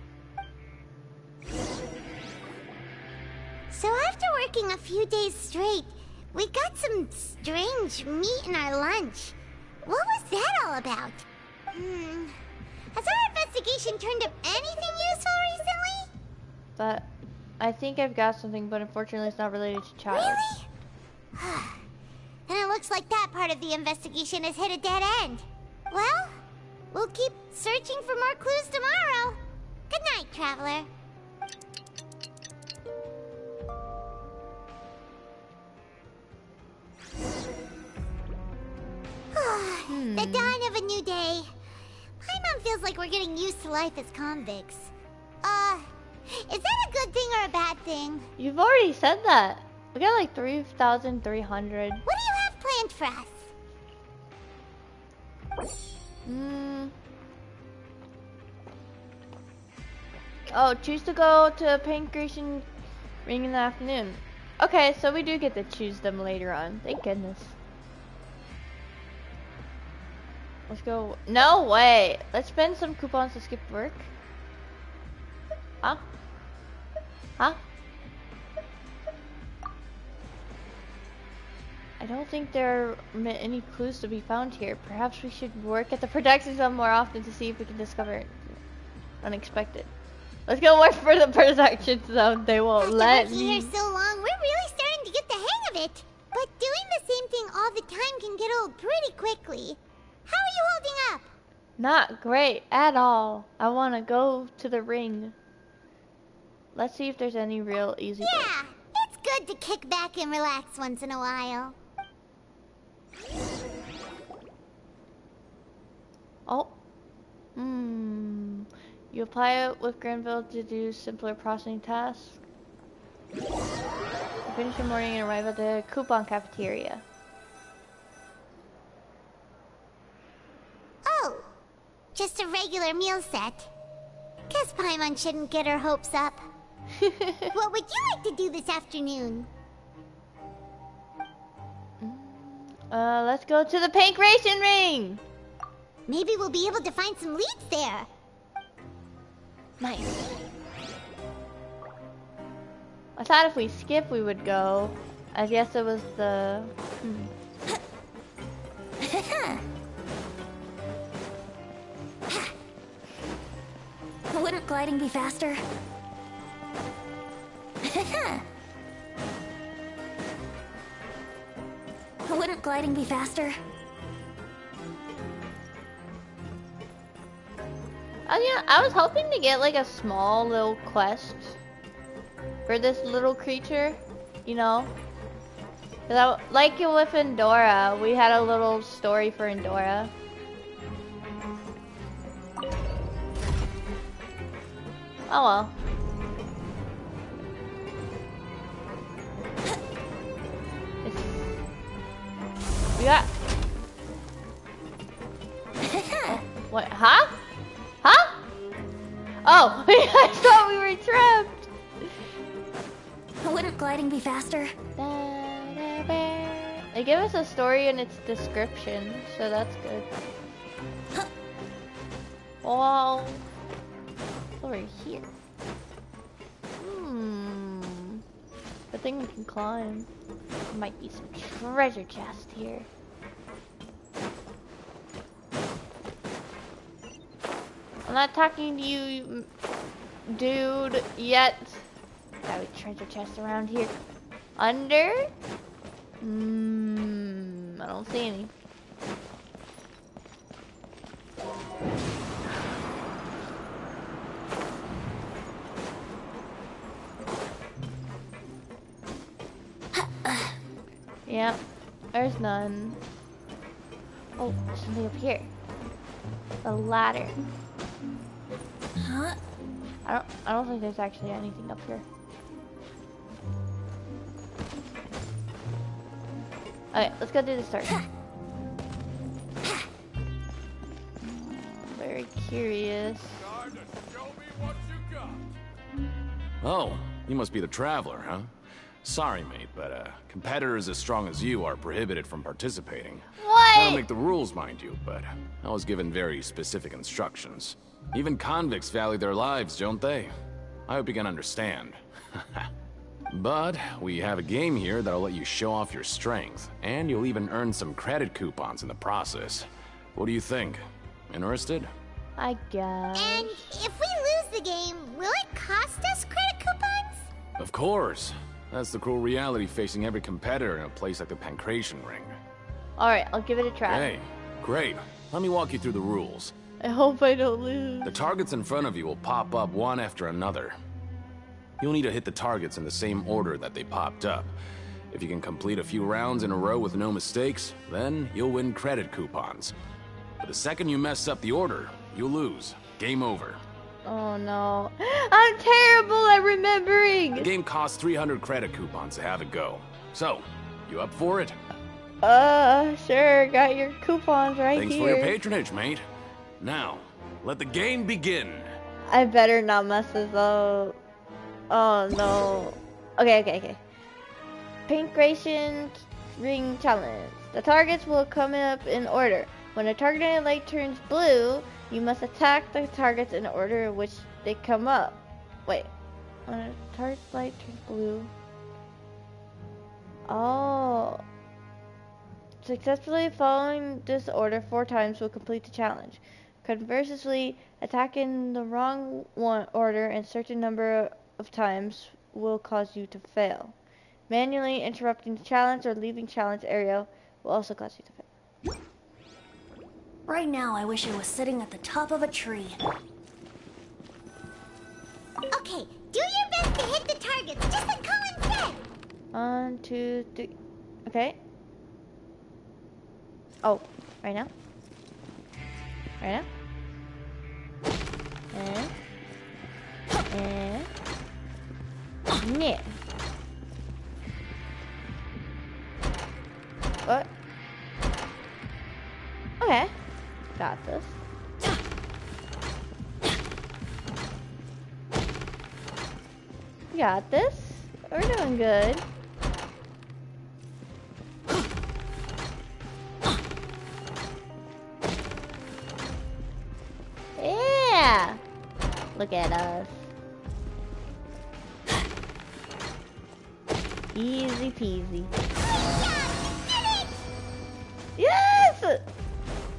Speaker 3: So after working a few days straight, we got some strange meat in our lunch. What was that all about? Has our investigation turned up anything useful recently?
Speaker 1: But I think I've got something, but unfortunately it's not related to child.
Speaker 3: Really? Then it looks like that part of the investigation has hit a dead end. Well, we'll keep searching for more clues tomorrow. Good night, Traveler. The dawn of a new day. Paimon feels like we're getting used to life as convicts. Is that a good thing or a bad thing?
Speaker 1: You've already said that. We got like 3,300.
Speaker 3: What do you have planned for us?
Speaker 1: Oh, choose to go to a pancreation ring in the afternoon. Okay, so we do get to choose them later on. Thank goodness. Let's go. No way. Let's spend some coupons to skip work. Huh? Huh? I don't think there are any clues to be found here. Perhaps we should work at the production zone more often to see if we can discover unexpected. Let's go work for the production zone. They won't let me.
Speaker 3: After working here so long, we're really starting to get the hang of it. But doing the same thing all the time can get old pretty quickly. How are you holding up?
Speaker 1: Not great at all. I want to go to the ring. Let's see if there's any real easy way.
Speaker 3: Yeah, it's good to kick back and relax once in a while.
Speaker 1: Oh. You apply it with Granville to do simpler processing tasks. You finish your morning and arrive at the coupon cafeteria.
Speaker 3: Oh, just a regular meal set. Guess Paimon shouldn't get her hopes up. What would you like to do this afternoon?
Speaker 1: Let's go to the pancreation ring!
Speaker 3: Maybe we'll be able to find some leads there.
Speaker 1: Nice. I thought if we skip we would go. I guess it was the...
Speaker 8: Wouldn't gliding be faster? Wouldn't gliding be faster?
Speaker 1: Yeah, I was hoping to get like a small little quest for this little creature, you know? Like with Endora, we had a little story for Endora. Oh well. We got... Oh, what? Huh? Huh? Oh, I thought we were trapped.
Speaker 8: Wouldn't gliding be faster?
Speaker 1: They give us a story in its description, so that's good. Wow. Over here. Good thing we can climb. There might be some treasure chest here. I'm not talking to you, dude, yet. Got a treasure chest around here. Under? I don't see any. Yep, there's none. Oh something up here. A ladder.
Speaker 8: Huh?
Speaker 1: I don't think there's actually anything up here. Okay, let's go do this first. Very curious.
Speaker 20: Oh, you must be the Traveler, huh? Sorry, mate, but competitors as strong as you are prohibited from participating.
Speaker 1: What?
Speaker 20: I don't make the rules, mind you, but I was given very specific instructions. Even convicts value their lives, don't they? I hope you can understand. But we have a game here that'll let you show off your strength, and you'll even earn some credit coupons in the process. What do you think? Interested?
Speaker 1: I guess.
Speaker 3: And if we lose the game, will it cost us credit coupons?
Speaker 20: Of course. That's the cruel reality facing every competitor in a place like the Pancration Ring.
Speaker 1: Alright, I'll give it a try.
Speaker 20: Hey, great. Let me walk you through the rules.
Speaker 1: I hope I don't lose.
Speaker 20: The targets in front of you will pop up one after another. You'll need to hit the targets in the same order that they popped up. If you can complete a few rounds in a row with no mistakes, then you'll win credit coupons. But the second you mess up the order, you'll lose. Game over.
Speaker 1: Oh no. I'm terrible at remembering!
Speaker 20: The game costs 300 credit coupons to have it go. So, you up for it?
Speaker 1: Sure. Got your coupons right
Speaker 20: Thanks
Speaker 1: here.
Speaker 20: for your patronage, mate. Now, let the game begin.
Speaker 1: I better not mess this up. Oh no. Okay. Pancration Ring Challenge. The targets will come up in order. When a targeted light turns blue, you must attack the targets in the order in which they come up. Wait. When a target light turns blue. Oh. Successfully following this order 4 times will complete the challenge. Conversely, attacking the wrong order a certain number of times will cause you to fail. Manually interrupting the challenge or leaving challenge area will also cause you to fail.
Speaker 8: Right now, I wish I was sitting at the top of a tree.
Speaker 3: Okay, do your best to hit the targets, just like Colin said.
Speaker 1: 1, 2, 3. Okay. Oh, right now? Right now? And... Yeah. What? Okay. Got this. Got this. We're doing good. Yeah. Look at us. Easy peasy. Yes!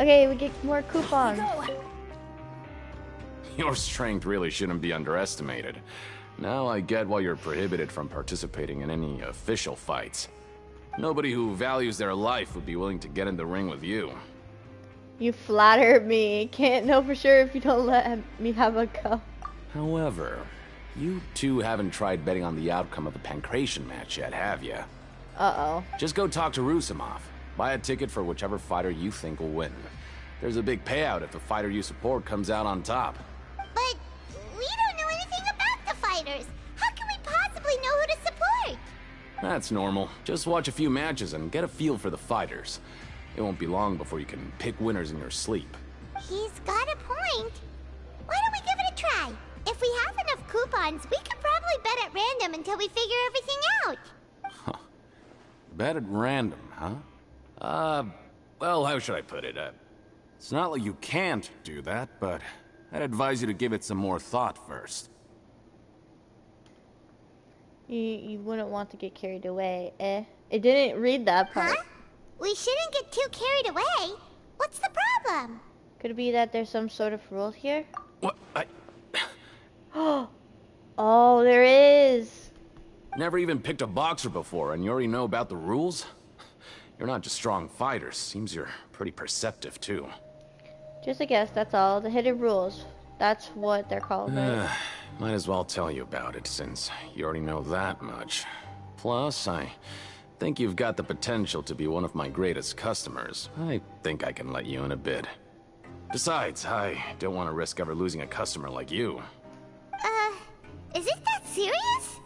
Speaker 1: Okay, we get more coupons.
Speaker 20: Your strength really shouldn't be underestimated. Now I get why you're prohibited from participating in any official fights. Nobody who values their life would be willing to get in the ring with you.
Speaker 1: You flatter me. Can't know for sure if you don't let me have a go.
Speaker 20: However, you two haven't tried betting on the outcome of a Pancration match yet, have you?
Speaker 1: Uh-oh.
Speaker 20: Just go talk to Rusimov. Buy a ticket for whichever fighter you think will win. There's a big payout if the fighter you support comes out on top.
Speaker 3: But we don't know anything about the fighters. How can we possibly know who to support?
Speaker 20: That's normal. Just watch a few matches and get a feel for the fighters. It won't be long before you can pick winners in your sleep.
Speaker 3: He's got a point. Why don't we give it a try? If we have enough coupons, we could probably bet at random until we figure everything out.
Speaker 20: Bet at random, huh? Well, how should I put it? It's not like you can't do that, but I'd advise you to give it some more thought first.
Speaker 1: You wouldn't want to get carried away, eh? It didn't read that part.
Speaker 3: Huh? We shouldn't get too carried away. What's the problem?
Speaker 1: Could it be that there's some sort of rule here?
Speaker 20: What?
Speaker 1: Oh, there is.
Speaker 20: Never even picked a boxer before, and you already know about the rules? You're not just strong fighters. Seems you're pretty perceptive, too.
Speaker 1: Just a guess, that's all. The hidden rules. That's what they're called, right?
Speaker 20: Might as well tell you about it, since you already know that much. Plus, I think you've got the potential to be one of my greatest customers, I think I can let you in a bid. Besides, I don't want to risk ever losing a customer like you.
Speaker 3: Is it that serious?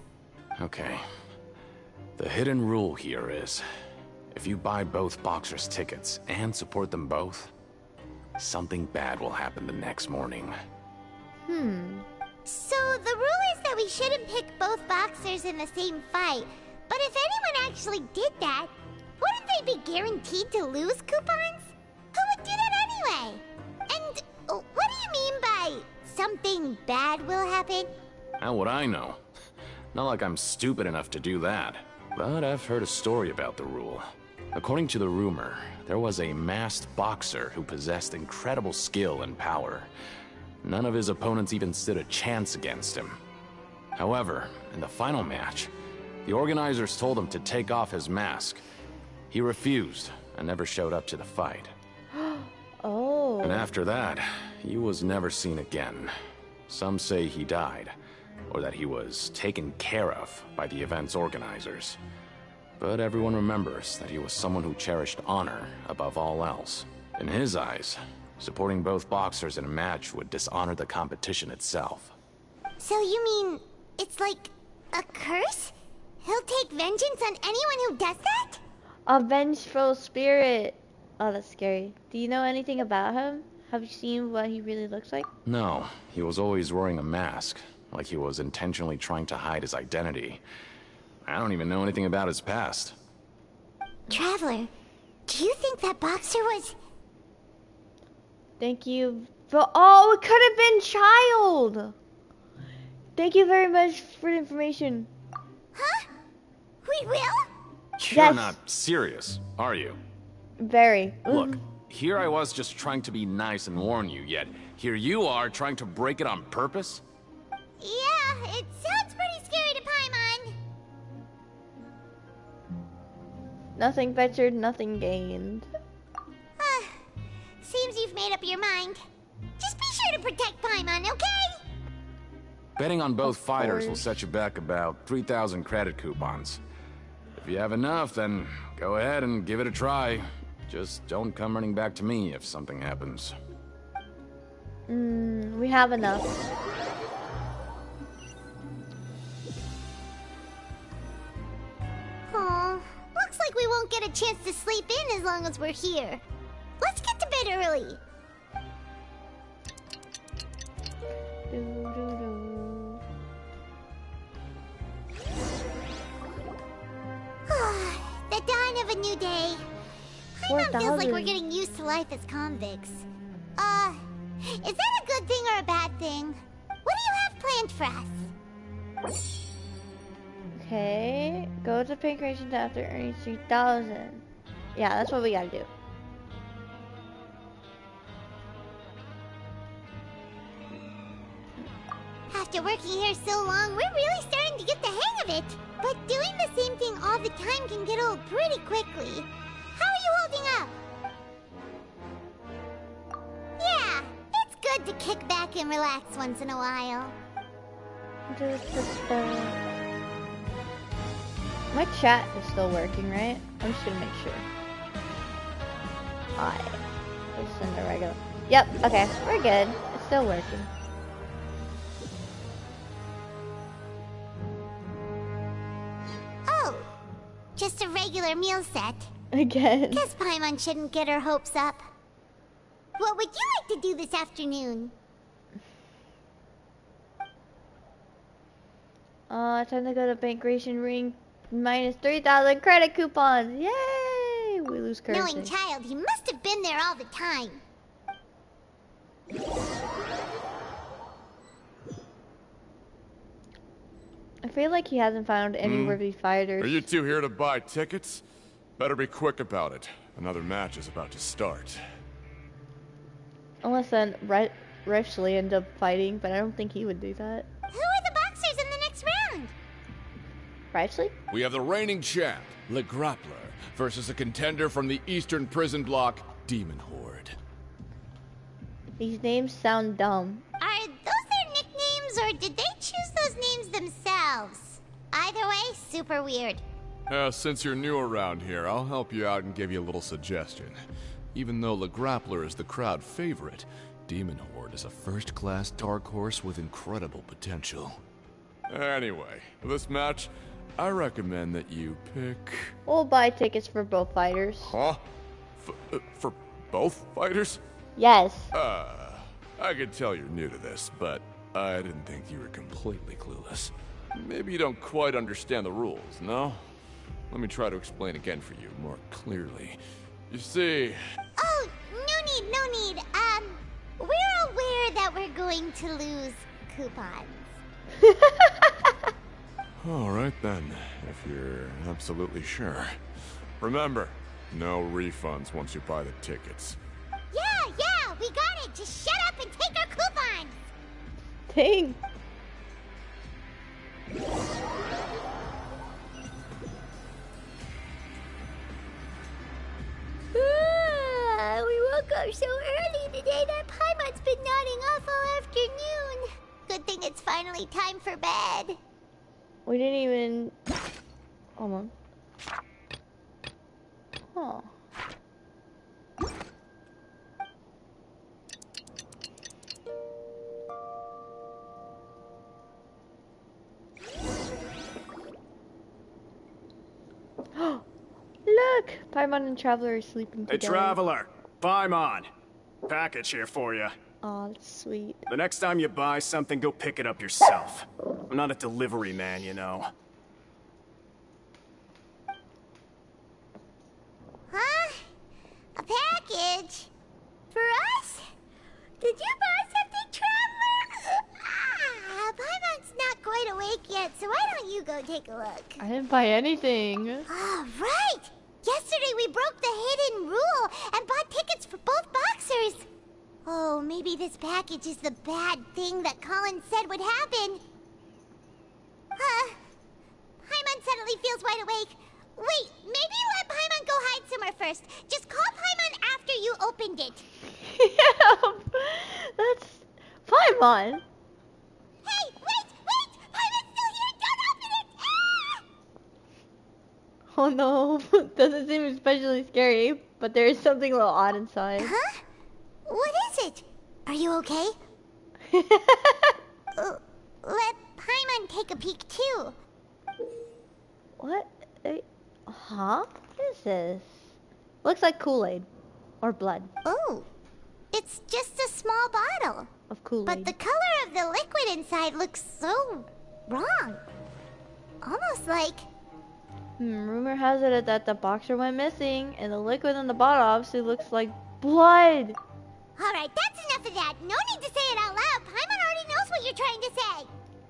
Speaker 20: Okay. The hidden rule here is, if you buy both boxers' tickets and support them both, something bad will happen the next morning.
Speaker 3: So the rule is that we shouldn't pick both boxers in the same fight, but if anyone actually did that, wouldn't they be guaranteed to lose coupons? Who would do that anyway? And what do you mean by something bad will happen?
Speaker 20: How would I know? Not like I'm stupid enough to do that. But I've heard a story about the rule. According to the rumor, there was a masked boxer who possessed incredible skill and power. None of his opponents even stood a chance against him. However, in the final match, the organizers told him to take off his mask. He refused and never showed up to the fight.
Speaker 1: Oh.
Speaker 20: And after that, he was never seen again. Some say he died, or that he was taken care of by the event's organizers. But everyone remembers that he was someone who cherished honor above all else. In his eyes, supporting both boxers in a match would dishonor the competition itself.
Speaker 3: So you mean it's like a curse? He'll take vengeance on anyone who does that?
Speaker 1: A vengeful spirit. Oh, that's scary. Do you know anything about him? Have you seen what he really looks like?
Speaker 20: No, he was always wearing a mask, like he was intentionally trying to hide his identity. I don't even know anything about his past.
Speaker 3: Traveler, do you think that boxer was...
Speaker 1: Thank you for... Oh, it could have been Child! Thank you very much for the information.
Speaker 3: Huh? We will?
Speaker 20: You're
Speaker 1: Yes.
Speaker 20: not serious, are you?
Speaker 1: Very.
Speaker 20: Look, here I was just trying to be nice and warn you, yet here you are trying to break it on purpose?
Speaker 3: Yeah, it sounds pretty scary to Paimon.
Speaker 1: Nothing ventured, nothing gained.
Speaker 3: Seems you've made up your mind. Just be sure to protect Paimon, okay?
Speaker 20: Betting on both fighters will set you back about 3,000 credit coupons. If you have enough, then go ahead and give it a try. Just don't come running back to me if something happens.
Speaker 1: We have enough.
Speaker 3: Aw, looks like we won't get a chance to sleep in as long as we're here. Let's get to bed early. The dawn of a new day. Paimon feels like we're getting used to life as convicts. Is that a good thing or a bad thing? What do you have planned for us?
Speaker 1: Okay. Go to pay creation after earning 3,000. Yeah, that's what we gotta do.
Speaker 3: After working here so long, we're really starting to get the hang of it. But doing the same thing all the time can get old pretty quickly. How are you holding up? Yeah, it's good to kick back and relax once in a while.
Speaker 1: My chat is still working, right? I'm just gonna make sure. Hi. Let's send a regular. Yep, okay, we're good. It's still working.
Speaker 3: Oh, just a regular meal set.
Speaker 1: Again.
Speaker 3: Guess Paimon shouldn't get her hopes up. What would you like to do this afternoon?
Speaker 1: Time to go to Bankration Ring. Minus 3,000 credit coupons. Yay! We lose currency.
Speaker 3: Knowing Child, he must have been there all the time.
Speaker 1: I feel like he hasn't found any worthy fighters.
Speaker 19: Are you two here to buy tickets? Better be quick about it. Another match is about to start.
Speaker 1: Unless then Rexley ends up fighting, but I don't think he would do that.
Speaker 3: Who are the boxers in the next round?
Speaker 1: Rexley?
Speaker 19: We have the reigning champ, Le Grappler, versus a contender from the Eastern Prison Block, Demon Horde.
Speaker 1: These names sound dumb.
Speaker 3: Are those their nicknames, or did they choose those names themselves? Either way, super weird.
Speaker 19: Since you're new around here, I'll help you out and give you a little suggestion. Even though the Grappler is the crowd favorite, Demon Horde is a first-class dark horse with incredible potential. Anyway, for this match, I recommend that you pick...
Speaker 1: We'll buy tickets for both fighters.
Speaker 19: Huh? For both fighters?
Speaker 1: Yes.
Speaker 19: I could tell you're new to this, but I didn't think you were completely clueless. Maybe you don't quite understand the rules, no? Let me try to explain again for you more clearly. You see...
Speaker 3: Oh, no need. We're aware that we're going to lose coupons.
Speaker 19: Alright then, if you're absolutely sure. Remember, no refunds once you buy the tickets.
Speaker 3: Yeah, we got it. Just shut up and take our coupons.
Speaker 1: Dang.
Speaker 3: We woke up so early today that Paimon's been nodding off all afternoon. Good thing it's finally time for bed.
Speaker 1: We didn't even... Hold on. Huh. Look! Paimon and Traveler are sleeping
Speaker 15: Hey,
Speaker 1: together.
Speaker 15: Traveler! Paimon! Package here for you.
Speaker 1: Aw, that's sweet.
Speaker 15: The next time you buy something, go pick it up yourself. I'm not a delivery man, you know.
Speaker 3: Huh? A package? For us? Did you buy something, Traveler? Paimon's not quite awake yet, so why don't you go take a look?
Speaker 1: I didn't buy anything.
Speaker 3: Right! Yesterday we broke the hidden rule and bought tickets for both boxers. Oh, maybe this package is the bad thing that Colin said would happen. Paimon suddenly feels wide awake. Wait, maybe let Paimon go hide somewhere first. Just call Paimon after you opened it.
Speaker 1: Yeah, that's Paimon.
Speaker 3: Hey, wait! Paimon's still here! Don't open it! Ah!
Speaker 1: Oh no, doesn't seem especially scary, but there is something a little odd inside.
Speaker 3: Huh? What is it? Are you okay? Let Paimon take a peek too.
Speaker 1: What? Huh? What is this? Looks like Kool-Aid. Or blood.
Speaker 3: Oh, it's just a small bottle.
Speaker 1: Of Kool-Aid.
Speaker 3: But the color of the liquid inside looks so wrong. Almost like...
Speaker 1: Rumor has it that the boxer went missing, and the liquid in the bottle obviously looks like blood.
Speaker 3: Alright, that's enough of that. No need to say it out loud. Paimon already knows what you're trying to say.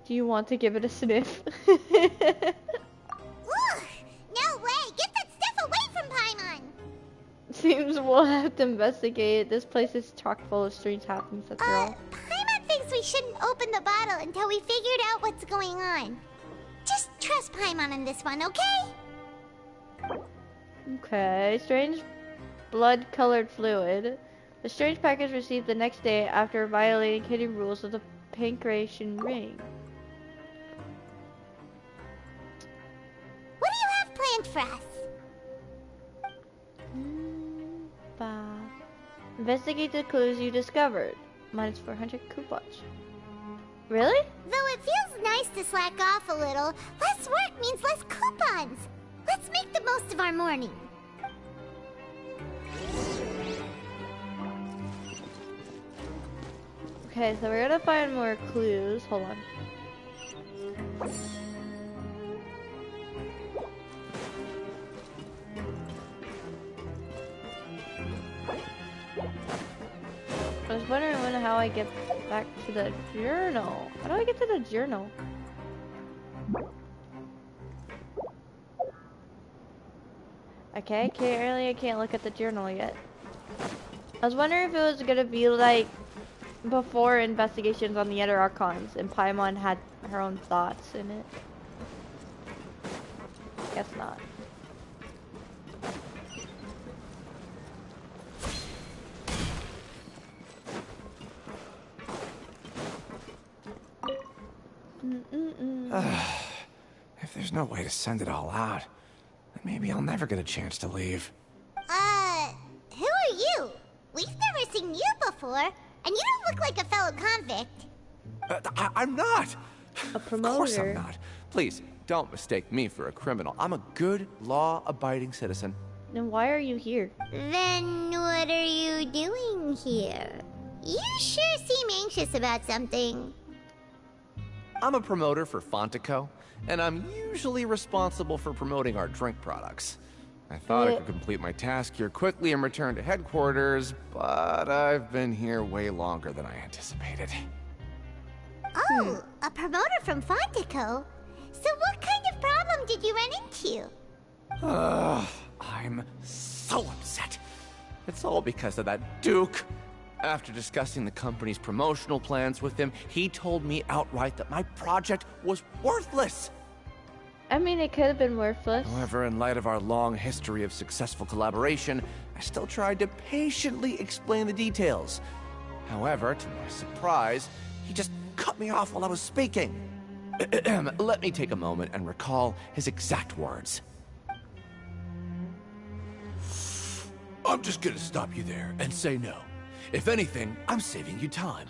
Speaker 1: Do you want to give it a sniff?
Speaker 3: Ugh, no way. Get that stuff away from Paimon.
Speaker 1: Seems we'll have to investigate. This place is chock full of strange happenings after all.
Speaker 3: Paimon thinks we shouldn't open the bottle until we figured out what's going on. Just trust Paimon on this one, okay?
Speaker 1: Okay, strange blood-colored fluid. The strange package received the next day after violating hidden rules of the Pancration Ring.
Speaker 3: What do you have planned for us?
Speaker 1: Investigate the clues you discovered. Minus 400 coupons. Really?
Speaker 3: Though it feels nice to slack off a little, less work means less coupons. Let's make the most of our morning.
Speaker 1: Okay, so we're gonna find more clues. Hold on. I was wondering how I get back to the journal. How do I get to the journal? Okay, apparently I can't look at the journal yet. I was wondering if it was gonna be like before investigations on the other Archons and Paimon had her own thoughts in it. Guess not.
Speaker 17: If there's no way to send it all out, maybe I'll never get a chance to leave.
Speaker 3: Who are you? We've never seen you before, and you don't look like a fellow convict.
Speaker 19: I'm not!
Speaker 1: A promoter.
Speaker 19: Of course I'm not. Please, don't mistake me for a criminal. I'm a good, law-abiding citizen.
Speaker 1: Then why are you here?
Speaker 3: Then what are you doing here? You sure seem anxious about something.
Speaker 19: I'm a promoter for Fontico, and I'm usually responsible for promoting our drink products. I thought I could complete my task here quickly and return to headquarters, but I've been here way longer than I anticipated.
Speaker 3: Oh, a promoter from Fontico? So what kind of problem did you run into?
Speaker 19: I'm so upset. It's all because of that Duke. After discussing the company's promotional plans with him, he told me outright that my project was worthless.
Speaker 1: I mean, it could have been worthless.
Speaker 19: However, in light of our long history of successful collaboration, I still tried to patiently explain the details. However, to my surprise, he just cut me off while I was speaking. Let me take a moment and recall his exact words. I'm just gonna stop you there and say no. If anything, I'm saving you time.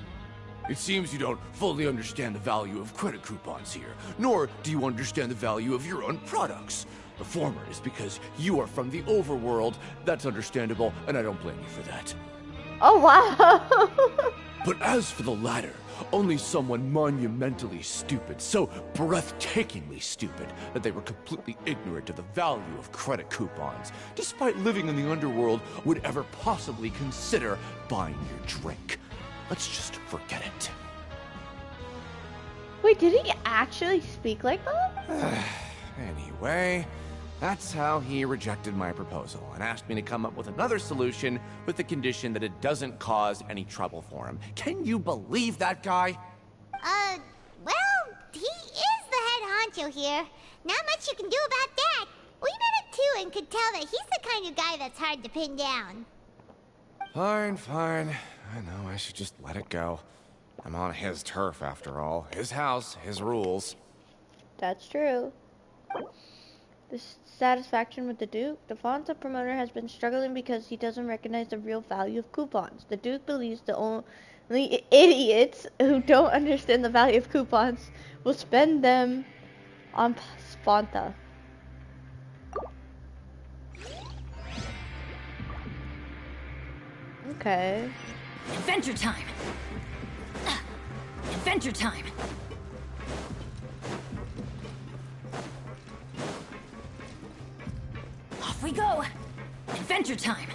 Speaker 19: It seems you don't fully understand the value of credit coupons here, nor do you understand the value of your own products. The former is because you are from the overworld. That's understandable, and I don't blame you for that.
Speaker 1: Oh, wow.
Speaker 19: But as for the latter, only someone monumentally stupid, so breathtakingly stupid, that they were completely ignorant of the value of credit coupons, despite living in the underworld, would ever possibly consider buying your drink. Let's just forget it.
Speaker 1: Wait, did he actually speak like that?
Speaker 19: Anyway, that's how he rejected my proposal and asked me to come up with another solution with the condition that it doesn't cause any trouble for him. Can you believe that guy?
Speaker 3: Well, he is the head honcho here. Not much you can do about that. We met him too and could tell that he's the kind of guy that's hard to pin down.
Speaker 19: Fine, fine. I know I should just let it go. I'm on his turf after all. His house, his rules.
Speaker 1: That's true. Dissatisfaction with the Duke. The Fonta promoter has been struggling because he doesn't recognize the real value of coupons. The Duke believes the only idiots who don't understand the value of coupons will spend them on Fonta. Okay.
Speaker 21: Adventure time! Adventure time! Off we go! Adventure time!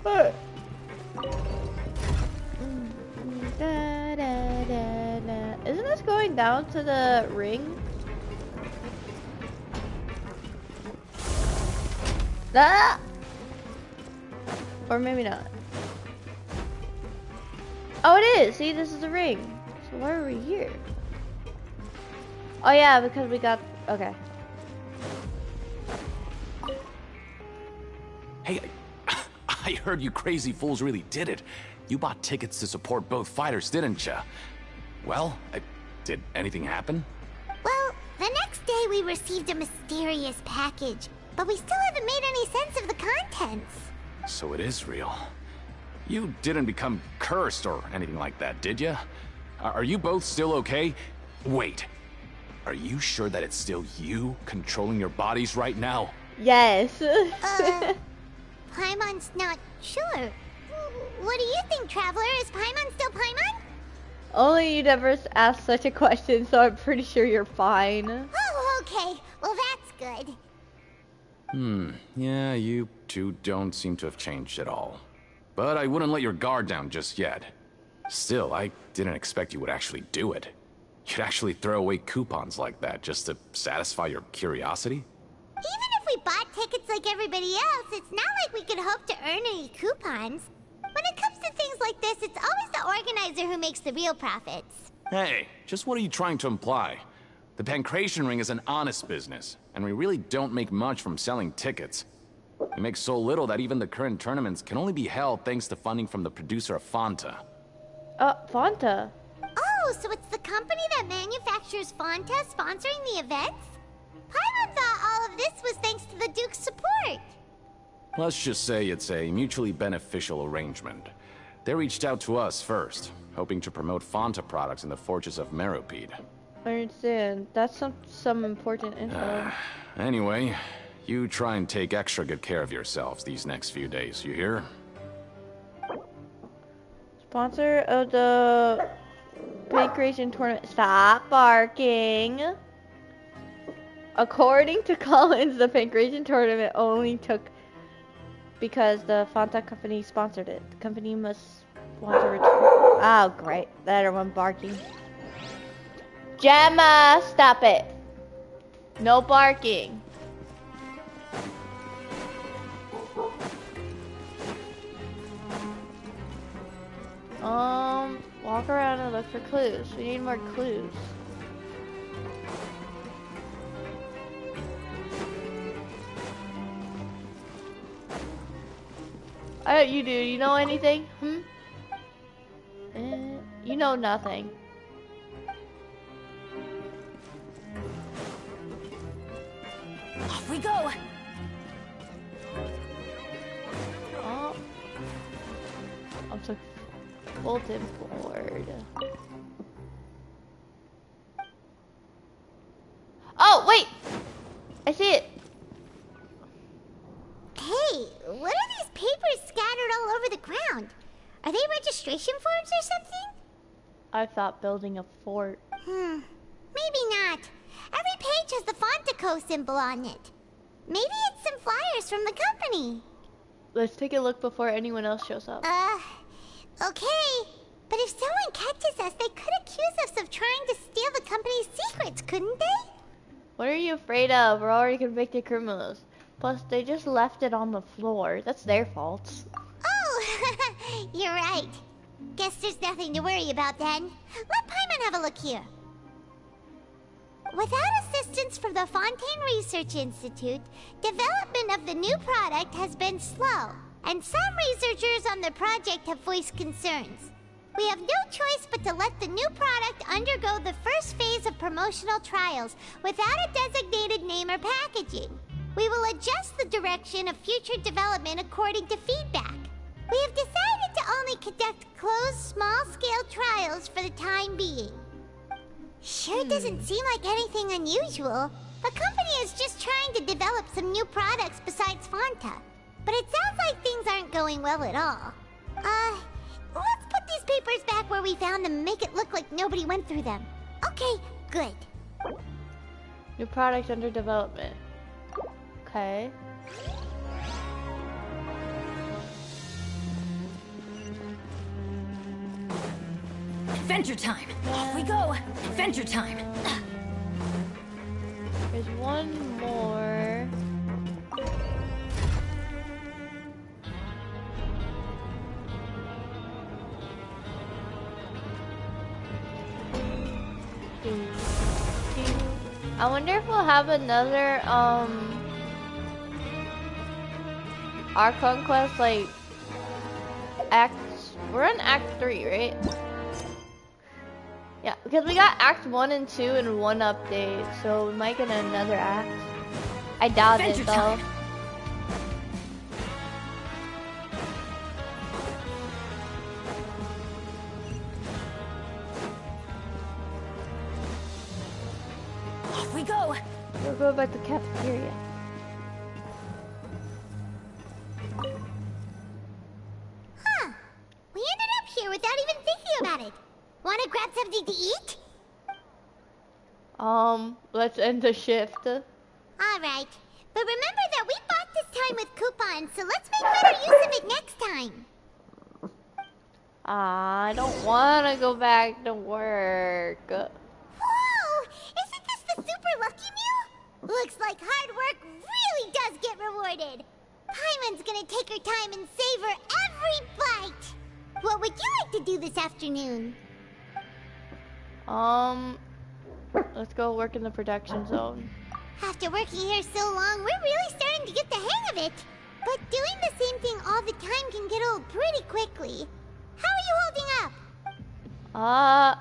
Speaker 1: Hey. Da, da, da, da. Isn't this going down to the ring? Ah! Or maybe not. Oh, it is! See, this is the ring. So why are we here? Oh yeah, because we got... Okay.
Speaker 20: Hey, I heard you crazy fools really did it. You bought tickets to support both fighters, didn't ya? Well, did anything happen?
Speaker 3: Well, the next day we received a mysterious package, but we still haven't made any sense of the contents.
Speaker 20: So it is real. You didn't become cursed or anything like that, did ya? Are you both still okay? Wait, are you sure that it's still you controlling your bodies right now?
Speaker 1: Yes.
Speaker 3: Paimon's not sure. What do you think, Traveler? Is Paimon still Paimon?
Speaker 1: Only you never asked such a question, so I'm pretty sure you're fine.
Speaker 3: Oh, okay. Well, that's good.
Speaker 20: Yeah, you two don't seem to have changed at all. But I wouldn't let your guard down just yet. Still, I didn't expect you would actually do it. You'd actually throw away coupons like that just to satisfy your curiosity?
Speaker 3: Even if we bought tickets like everybody else, it's not like we could hope to earn any coupons. When it comes to things like this, it's always the organizer who makes the real profits.
Speaker 20: Hey, just what are you trying to imply? The Pancration Ring is an honest business, and we really don't make much from selling tickets. We make so little that even the current tournaments can only be held thanks to funding from the producer of Fanta.
Speaker 1: Fanta?
Speaker 3: Oh, so it's the company that manufactures Fanta sponsoring the events? Paimon thought all of this was thanks to the Duke's support.
Speaker 20: Let's just say it's a mutually beneficial arrangement. They reached out to us first, hoping to promote Fanta products in the Fortress of Meropide.
Speaker 1: I understand. That's some important info.
Speaker 20: Anyway, you try and take extra good care of yourselves these next few days, you hear?
Speaker 1: Sponsor of the Pancration Tournament. Stop barking. According to Collins, the Pancration Tournament only took because the Fanta company sponsored it. The company must want to return. Oh, great. That everyone barking. Gemma, stop it. No barking. Walk around and look for clues. We need more clues. You do. You know anything? You know nothing.
Speaker 21: Off we go!
Speaker 1: Oh. I'm so bulletin board. Oh, wait! I see it.
Speaker 3: Hey, what are these papers scattered all over the ground? Are they registration forms or something?
Speaker 1: I thought building a fort.
Speaker 3: Maybe not. Every page has the Fontaco symbol on it. Maybe it's some flyers from the company.
Speaker 1: Let's take a look before anyone else shows up.
Speaker 3: Okay. But if someone catches us, they could accuse us of trying to steal the company's secrets, couldn't they?
Speaker 1: What are you afraid of? We're already convicted criminals. Plus, they just left it on the floor. That's their fault.
Speaker 3: Oh, you're right. Guess there's nothing to worry about then. Let Paimon have a look here. Without assistance from the Fontaine Research Institute, development of the new product has been slow, and some researchers on the project have voiced concerns. We have no choice but to let the new product undergo the first phase of promotional trials without a designated name or packaging. We will adjust the direction of future development according to feedback. We have decided to only conduct closed, small-scale trials for the time being. Sure doesn't seem like anything unusual. The company is just trying to develop some new products besides Fanta. But it sounds like things aren't going well at all. Let's put these papers back where we found them and make it look like nobody went through them. Okay, good.
Speaker 1: New product under development. Okay.
Speaker 21: Adventure time! Off we go! Adventure time!
Speaker 1: There's one more. I wonder if we'll have another Archon quest, like we're on Act 3, right? Yeah, because we got Act 1 and 2 in one update, so we might get another act. I doubt it though.
Speaker 21: Off we go!
Speaker 1: We'll go back to the cafeteria.
Speaker 3: Huh. We ended up here without even thinking about it. Wanna grab something to eat?
Speaker 1: Let's end the shift.
Speaker 3: Alright. But remember that we bought this time with coupons, so let's make better use of it next time.
Speaker 1: I don't want to go back to work.
Speaker 3: Whoa! Isn't this the super lucky meal? Looks like hard work really does get rewarded. Paimon's gonna take her time and savor every bite. What would you like to do this afternoon?
Speaker 1: Let's go work in the production zone.
Speaker 3: After working here so long, we're really starting to get the hang of it. But doing the same thing all the time can get old pretty quickly. How are you holding up?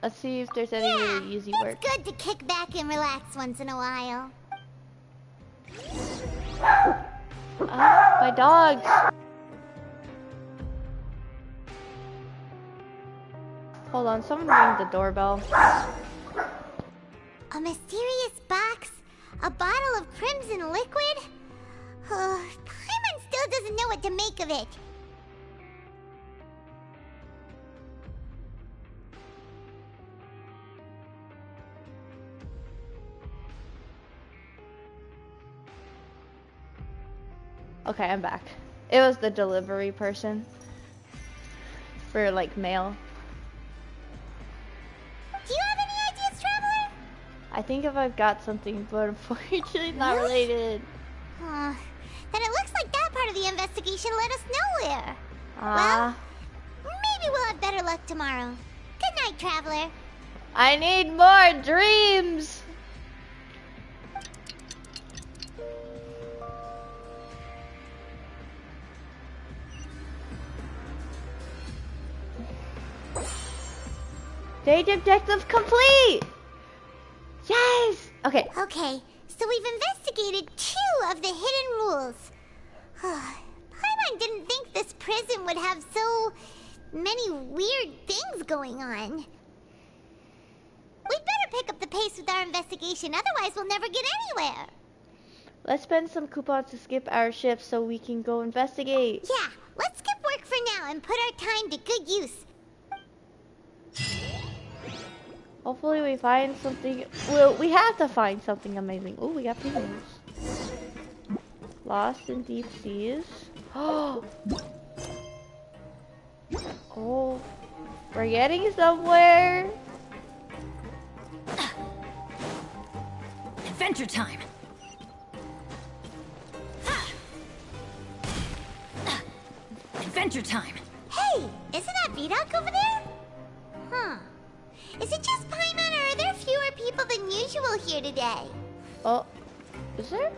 Speaker 1: Let's see if there's any really easy work.
Speaker 3: It's good to kick back and relax once in a while.
Speaker 1: My dogs. Hold on, someone ring the doorbell.
Speaker 3: A mysterious box? A bottle of crimson liquid? Paimon still doesn't know what to make of it.
Speaker 1: Okay, I'm back. It was the delivery person. For, like, mail.
Speaker 3: Do you have any ideas, Traveler?
Speaker 1: I think if I've got something, but unfortunately not related.
Speaker 3: Then it looks like that part of the investigation led us nowhere.
Speaker 1: Ah.
Speaker 3: Well, maybe we'll have better luck tomorrow. Good night, Traveler.
Speaker 1: I need more dreams! Day objective complete! Yes! Okay.
Speaker 3: Okay, so we've investigated 2 of the hidden rules. Paimon didn't think this prison would have so many weird things going on. We'd better pick up the pace with our investigation, otherwise we'll never get anywhere.
Speaker 1: Let's spend some coupons to skip our shift so we can go investigate.
Speaker 3: Yeah, let's skip work for now and put our time to good use.
Speaker 1: Hopefully we find something. Well, we have to find something amazing. Oh, we got premiums. Lost in deep seas. Oh, we're getting somewhere.
Speaker 21: Adventure time. Adventure time.
Speaker 3: Hey, isn't that Vidoc over there? Huh. Is it just Paimon, or are there fewer people than usual here today?
Speaker 1: Oh, is there?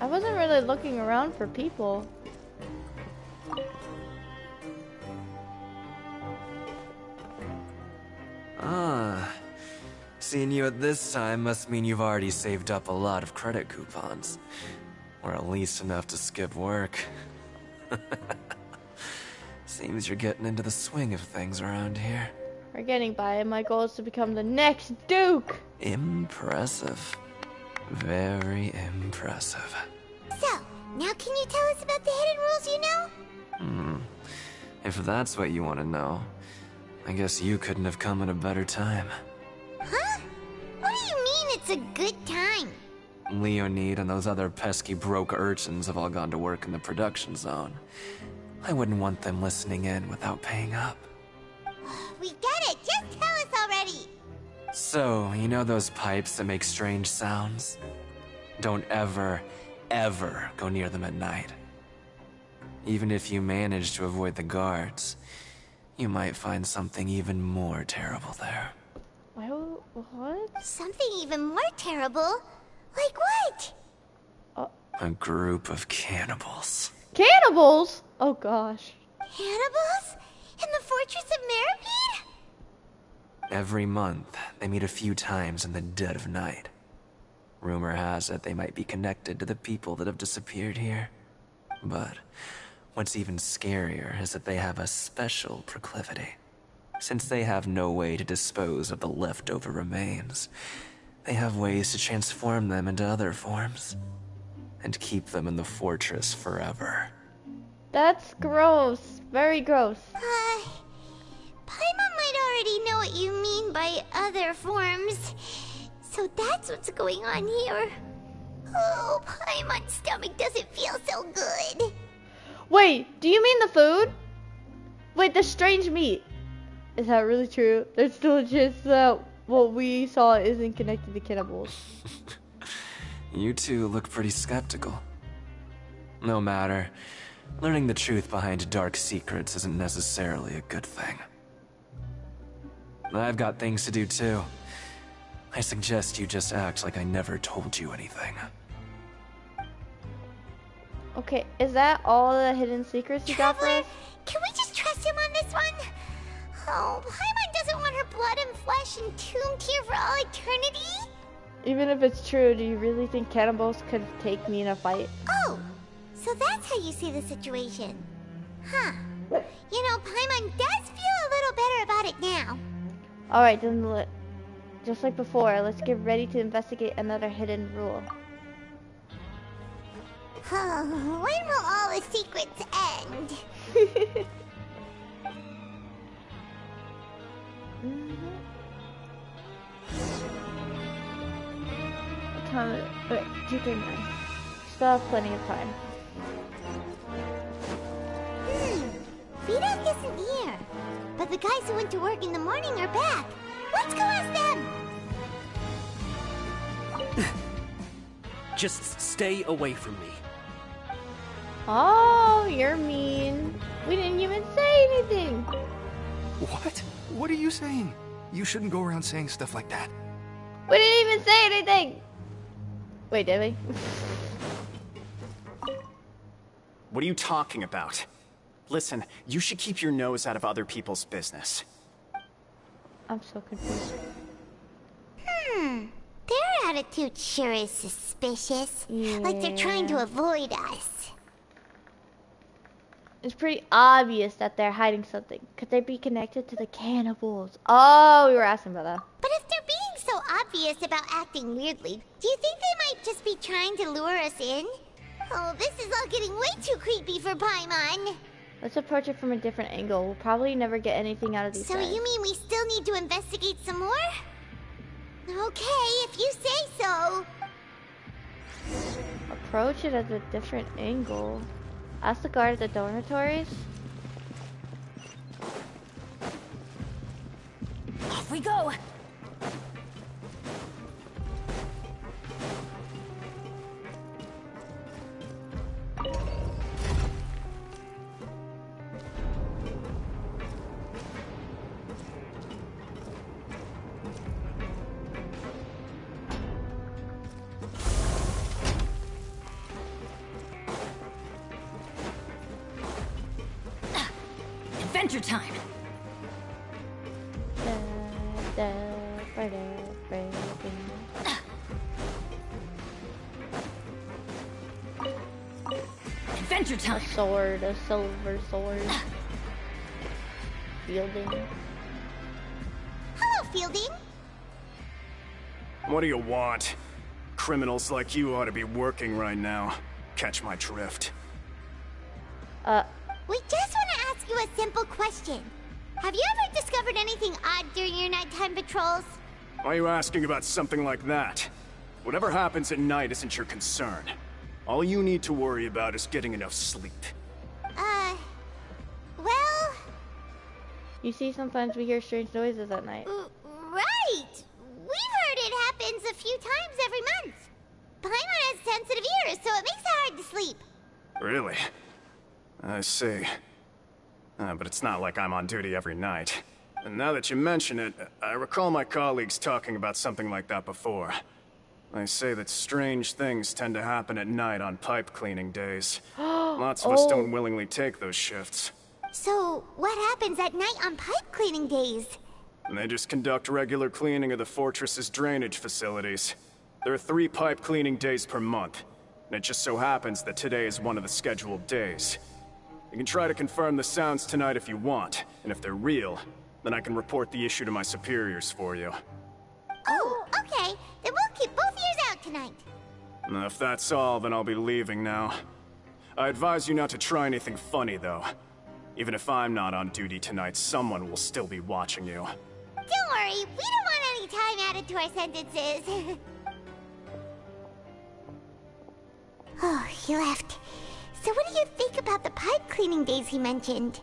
Speaker 1: I wasn't really looking around for people.
Speaker 17: Ah, seeing you at this time must mean you've already saved up a lot of credit coupons. Or at least enough to skip work. Seems you're getting into the swing of things around here.
Speaker 1: We're getting by, and my goal is to become the next Duke!
Speaker 17: Impressive. Very impressive.
Speaker 3: So, now can you tell us about the hidden rules you know?
Speaker 17: If that's what you want to know, I guess you couldn't have come at a better time.
Speaker 3: Huh? What do you mean it's a good time?
Speaker 17: Leonid and those other pesky broke urchins have all gone to work in the production zone. I wouldn't want them listening in without paying up.
Speaker 3: We get it! Just tell us already!
Speaker 17: So, you know those pipes that make strange sounds? Don't ever, ever go near them at night. Even if you manage to avoid the guards, you might find something even more terrible there.
Speaker 1: What?
Speaker 3: Something even more terrible? Like what?
Speaker 17: A group of cannibals.
Speaker 1: Cannibals? Oh gosh.
Speaker 3: Cannibals? In the Fortress of Meripede?
Speaker 17: Every month, they meet a few times in the dead of night. Rumor has it they might be connected to the people that have disappeared here. But what's even scarier is that they have a special proclivity. Since they have no way to dispose of the leftover remains, they have ways to transform them into other forms and keep them in the fortress forever.
Speaker 1: That's gross. Very gross.
Speaker 3: Paimon might already know what you mean by other forms. So that's what's going on here. Oh, Paimon's stomach doesn't feel so good.
Speaker 1: Wait, do you mean the food? Wait, the strange meat. Is that really true? There's still a chance that what we saw isn't connected to cannibals.
Speaker 17: You two look pretty skeptical. No matter. Learning the truth behind dark secrets isn't necessarily a good thing. I've got things to do too. I suggest you just act like I never told you anything.
Speaker 1: Okay, is that all the hidden secrets you got for us?
Speaker 3: Can we just trust him on this one? Oh, Paimon doesn't want her blood and flesh entombed here for all eternity?
Speaker 1: Even if it's true, do you really think cannibals could take me in a fight?
Speaker 3: Oh, so that's how you see the situation. Huh. You know, Paimon does feel a little better about it now.
Speaker 1: Alright, then just like before, let's get ready to investigate another hidden rule.
Speaker 3: When will all the secrets end?
Speaker 1: What time is it? Wait, 2:39. Still have plenty of time.
Speaker 3: Vidoc isn't here. But the guys who went to work in the morning are back. Let's go ask them!
Speaker 7: Just stay away from me.
Speaker 1: Oh, you're mean. We didn't even say anything.
Speaker 13: What? What are you saying? You shouldn't go around saying stuff like that.
Speaker 1: We didn't even say anything. Wait, did we?
Speaker 15: What are you talking about? Listen, you should keep your nose out of other people's business.
Speaker 1: I'm so confused.
Speaker 3: Their attitude sure is suspicious.
Speaker 1: Yeah.
Speaker 3: Like they're trying to avoid us.
Speaker 1: It's pretty obvious that they're hiding something. Could they be connected to the cannibals? Oh, we were asking about that.
Speaker 3: But if they're being so obvious about acting weirdly, do you think they might just be trying to lure us in? Oh, this is all getting way too creepy for Paimon.
Speaker 1: Let's approach it from a different angle. We'll probably never get anything out of these guys.
Speaker 3: You mean we still need to investigate some more? Okay, if you say so.
Speaker 1: Approach it at a different angle. Ask the guard at the dormitories.
Speaker 21: Off we go! Adventure time! Adventure time!
Speaker 1: A sword, a silver sword. Fielding.
Speaker 3: Hello, Fielding.
Speaker 15: What do you want? Criminals like you ought to be working right now. Catch my drift.
Speaker 3: We just want to ask you a simple question. Have you ever discovered anything odd during your nighttime patrols?
Speaker 15: Why are you asking about something like that? Whatever happens at night isn't your concern. All you need to worry about is getting enough sleep.
Speaker 3: Well...
Speaker 1: You see, sometimes we hear strange noises at night.
Speaker 3: Right! We've heard it happens a few times every month. Paimon has sensitive ears, so it makes it hard to sleep.
Speaker 15: Really? I see. But it's not like I'm on duty every night. And now that you mention it, I recall my colleagues talking about something like that before. They say that strange things tend to happen at night on pipe cleaning days. Lots of us don't willingly take those shifts.
Speaker 3: So, what happens at night on pipe cleaning days?
Speaker 15: And they just conduct regular cleaning of the fortress's drainage facilities. There are 3 pipe cleaning days per month, and it just so happens that today is one of the scheduled days. You can try to confirm the sounds tonight if you want, and if they're real, then I can report the issue to my superiors for you.
Speaker 3: Oh, okay. Then we'll keep both ears out tonight.
Speaker 15: And if that's all, then I'll be leaving now. I advise you not to try anything funny, though. Even if I'm not on duty tonight, someone will still be watching you.
Speaker 3: Don't worry, we don't want any time added to our sentences. Oh, he left. So what do you think about the pipe cleaning days he mentioned?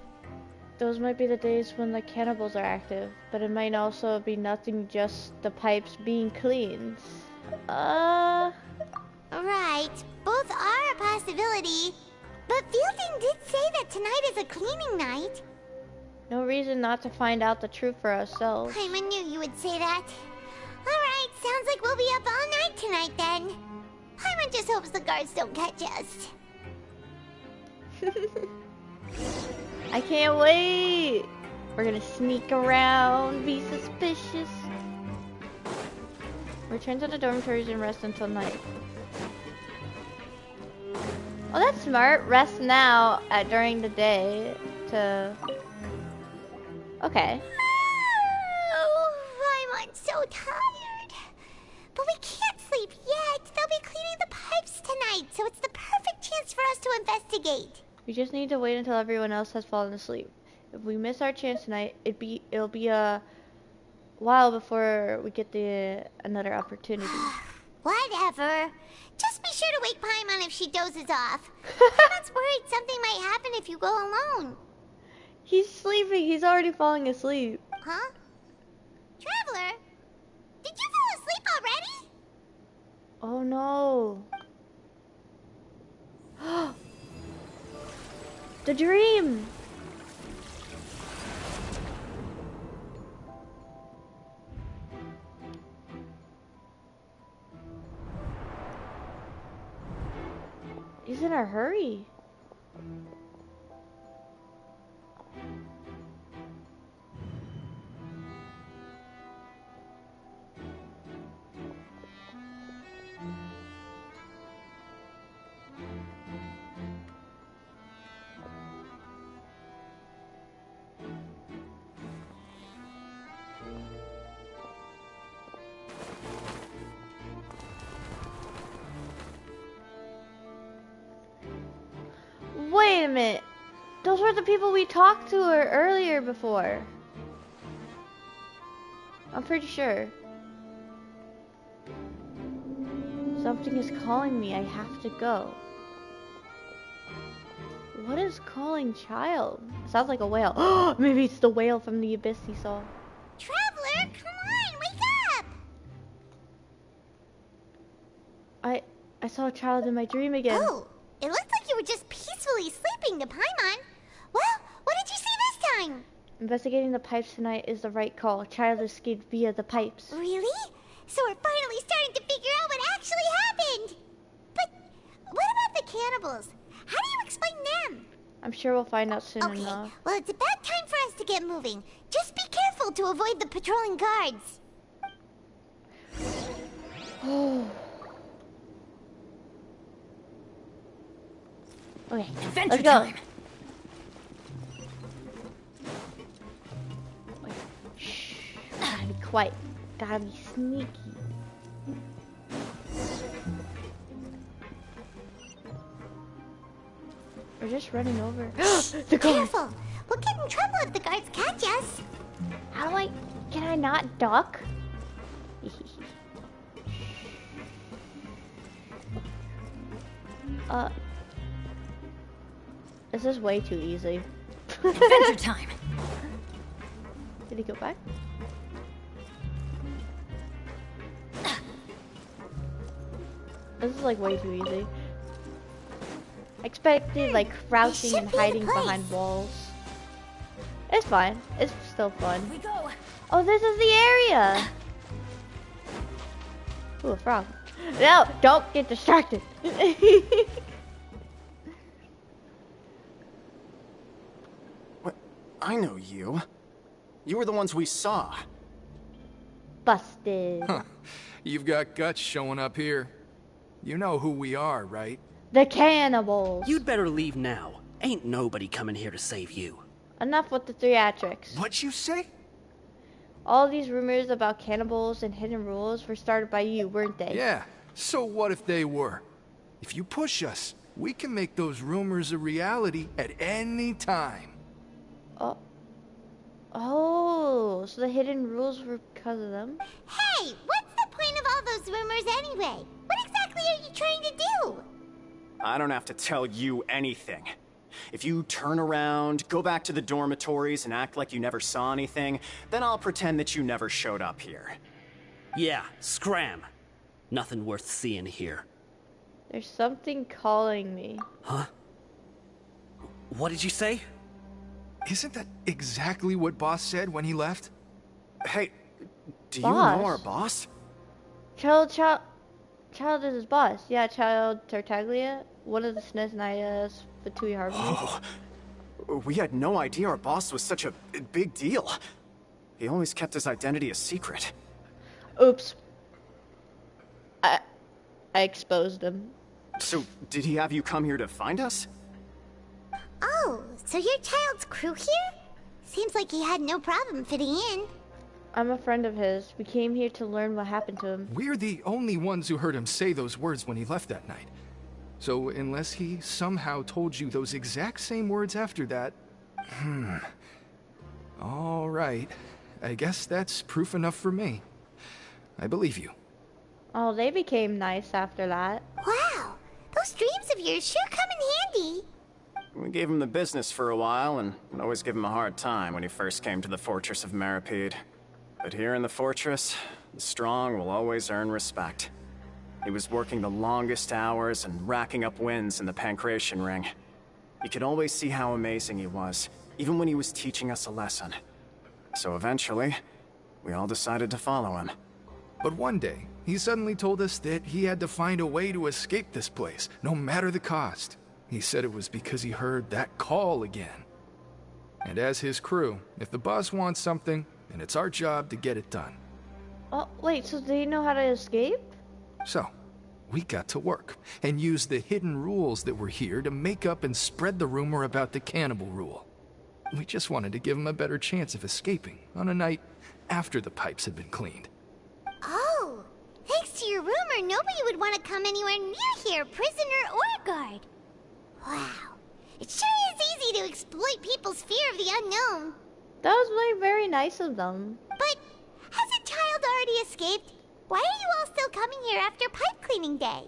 Speaker 1: Those might be the days when the cannibals are active, but it might also be nothing, just the pipes being cleaned.
Speaker 3: Right, both are a possibility. But Fielding did say that tonight is a cleaning night.
Speaker 1: No reason not to find out the truth for ourselves.
Speaker 3: I knew you would say that. Alright, sounds like we'll be up all night tonight then. Paimon just hopes the guards don't catch us.
Speaker 1: I can't wait! We're gonna sneak around, be suspicious. Return to the dormitories and rest until night. Oh, that's smart. Rest now during the day to... Okay.
Speaker 3: Oh, I'm so tired. But we can't sleep yet. They'll be cleaning the pipes tonight, so it's the perfect chance for us to investigate.
Speaker 1: We just need to wait until everyone else has fallen asleep. If we miss our chance tonight, it'll be a while before we get another opportunity.
Speaker 3: Whatever. Just be sure to wake Paimon if she dozes off. Paimon's worried something might happen if you go alone.
Speaker 1: He's sleeping. He's already falling asleep.
Speaker 3: Huh? Traveler? Did you fall asleep already?
Speaker 1: Oh no. The dream! He's in a hurry. Wait a minute. Those were the people we talked to earlier before. I'm pretty sure. Something is calling me. I have to go. What is calling child? It sounds like a whale. Maybe it's the whale from the abyss he saw.
Speaker 3: Traveler, come on, wake up!
Speaker 1: I saw a child in my dream again.
Speaker 3: Oh, it looked like you were just peacefully sleeping to Paimon. Well, what did you see this time?
Speaker 1: Investigating the pipes tonight is the right call. Child escaped via the pipes.
Speaker 3: Really? So we're finally starting to figure out what actually happened. But what about the cannibals? How do you explain them?
Speaker 1: I'm sure we'll find out soon enough.
Speaker 3: Well, it's about time for us to get moving. Just be careful to avoid the patrolling guards.
Speaker 1: Okay,
Speaker 21: Adventure
Speaker 1: let's go.
Speaker 21: time.
Speaker 1: Wait. Shh. Gotta be quiet. Gotta be sneaky. We're just running over. The guards.
Speaker 3: Careful! We'll get in trouble if the guards catch us.
Speaker 1: How do I... Can I not duck? This is way too easy.
Speaker 21: Adventure time.
Speaker 1: Did he go back? This is like way too easy. I expected like crouching and hiding behind walls. It's fine. It's still fun.
Speaker 21: We go.
Speaker 1: Oh, this is the area. Ooh, a frog. No, don't get distracted.
Speaker 15: What? I know you. You were the ones we saw.
Speaker 1: Busted.
Speaker 13: Huh. You've got guts showing up here. You know who we are, right?
Speaker 1: The cannibals.
Speaker 7: You'd better leave now. Ain't nobody coming here to save you.
Speaker 1: Enough with the theatrics.
Speaker 13: What'd you say?
Speaker 1: All these rumors about cannibals and hidden rules were started by you, weren't they?
Speaker 13: Yeah. So what if they were? If you push us, we can make those rumors a reality at any time.
Speaker 1: Oh, so the hidden rules were because of them?
Speaker 3: Hey, what's the point of all those rumors anyway? What exactly are you trying to do?
Speaker 15: I don't have to tell you anything. If you turn around, go back to the dormitories and act like you never saw anything, then I'll pretend that you never showed up here.
Speaker 7: Yeah, scram. Nothing worth seeing here.
Speaker 1: There's something calling me.
Speaker 7: Huh? What did you say?
Speaker 13: Isn't that exactly what Boss said when he left?
Speaker 15: Hey, do you
Speaker 1: Boss?
Speaker 15: know our boss?
Speaker 1: Child is his boss. Yeah, Child Tartaglia, one of the SNES Nida's Fatui Harmonies.
Speaker 15: Oh, we had no idea our boss was such a big deal. He always kept his identity a secret.
Speaker 1: Oops. I exposed him.
Speaker 15: So, did he have you come here to find us?
Speaker 3: Oh, so you're Child's crew here? Seems like he had no problem fitting in.
Speaker 1: I'm a friend of his. We came here to learn what happened to him.
Speaker 13: We're the only ones who heard him say those words when he left that night. So unless he somehow told you those exact same words after that... All right. I guess that's proof enough for me. I believe you.
Speaker 1: Oh, they became nice after that.
Speaker 3: Wow, those dreams of yours sure come in handy.
Speaker 15: We gave him the business for a while and would always give him a hard time when he first came to the Fortress of Meripede. But here in the fortress, the strong will always earn respect. He was working the longest hours and racking up wins in the Pancration Ring. You could always see how amazing he was, even when he was teaching us a lesson. So eventually, we all decided to follow him.
Speaker 13: But one day, he suddenly told us that he had to find a way to escape this place, no matter the cost. He said it was because he heard that call again. And as his crew, if the boss wants something, then it's our job to get it done.
Speaker 1: Oh, wait, so they know how to escape?
Speaker 13: So, we got to work, and used the hidden rules that were here to make up and spread the rumor about the cannibal rule. We just wanted to give him a better chance of escaping on a night after the pipes had been cleaned.
Speaker 3: Oh, thanks to your rumor, nobody would want to come anywhere near here, prisoner or guard. Wow, it sure is easy to exploit people's fear of the unknown.
Speaker 1: That was really very nice of them.
Speaker 3: But hasn't Child already escaped? Why are you all still coming here after pipe cleaning day?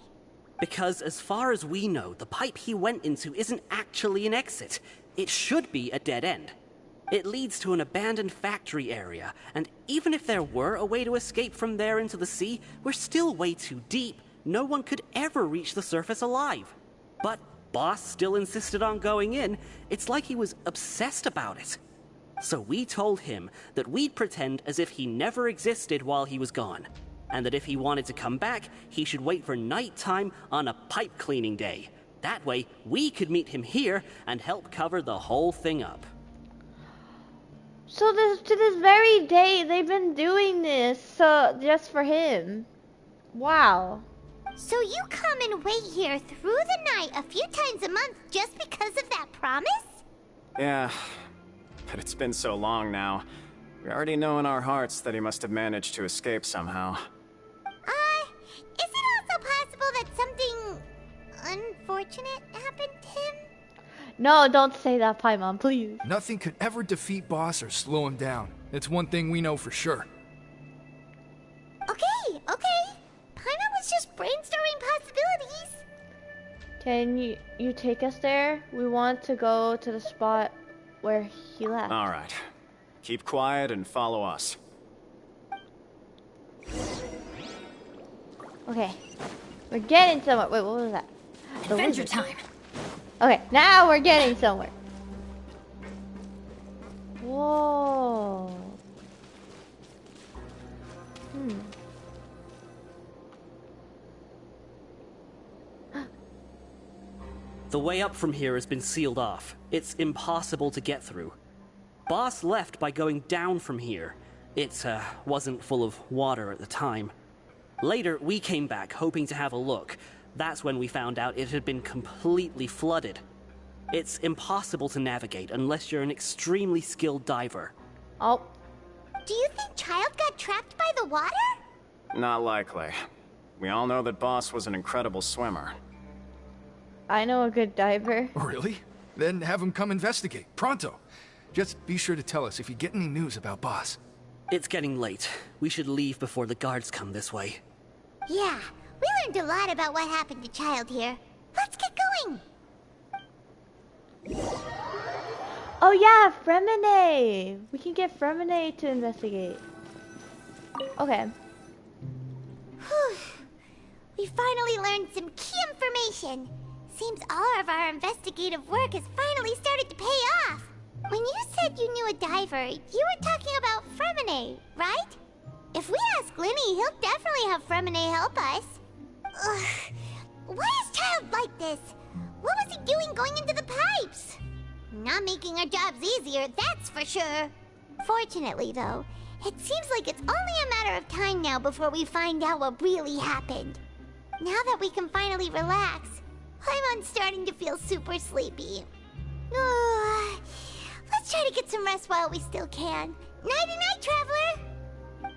Speaker 7: Because as far as we know, the pipe he went into isn't actually an exit. It should be a dead end. It leads to an abandoned factory area, and even if there were a way to escape from there into the sea, we're still way too deep. No one could ever reach the surface alive. But Boss still insisted on going in. It's like he was obsessed about it. So we told him that we'd pretend as if he never existed while he was gone, and that if he wanted to come back, he should wait for nighttime on a pipe cleaning day. That way, we could meet him here and help cover the whole thing up.
Speaker 1: So to this very day, they've been doing this just for him. Wow.
Speaker 3: So you come and wait here through the night a few times a month just because of that promise?
Speaker 15: Yeah, but it's been so long now. We already know in our hearts that he must have managed to escape somehow.
Speaker 3: Is it also possible that something unfortunate happened to him?
Speaker 1: No, don't say that, Paimon, please.
Speaker 13: Nothing could ever defeat Boss or slow him down. It's one thing we know for sure.
Speaker 3: Okay. Paimon was just brainstorming possibilities.
Speaker 1: Can you take us there? We want to go to the spot where he left.
Speaker 15: All right. Keep quiet and follow us.
Speaker 1: Okay. We're getting somewhere. Wait, what was that?
Speaker 21: Adventure time.
Speaker 1: Okay, now we're getting somewhere. Whoa.
Speaker 7: The way up from here has been sealed off. It's impossible to get through. Boss left by going down from here. It wasn't full of water at the time. Later, we came back hoping to have a look. That's when we found out it had been completely flooded. It's impossible to navigate unless you're an extremely skilled diver.
Speaker 1: Oh.
Speaker 3: Do you think Child got trapped by the water?
Speaker 15: Not likely. We all know that Boss was an incredible swimmer.
Speaker 1: I know a good diver.
Speaker 13: Really? Then have him come investigate. Pronto. Just be sure to tell us if you get any news about Boss.
Speaker 7: It's getting late. We should leave before the guards come this way.
Speaker 3: Yeah, we learned a lot about what happened to Child here. Let's get going.
Speaker 1: Oh yeah, Fremine! We can get Fremine to investigate. Okay.
Speaker 3: Whew. We finally learned some key information. Seems all of our investigative work has finally started to pay off. When you said you knew a diver, you were talking about Fremine, right? If we ask Linny, he'll definitely have Fremine help us. Ugh. Why is Child like this? What was he doing going into the pipes? Not making our jobs easier, that's for sure. Fortunately, though, it seems like it's only a matter of time now before we find out what really happened. Now that we can finally relax, I'm starting to feel super sleepy. Let's try to get some rest while we still can. Nighty-night, Traveler!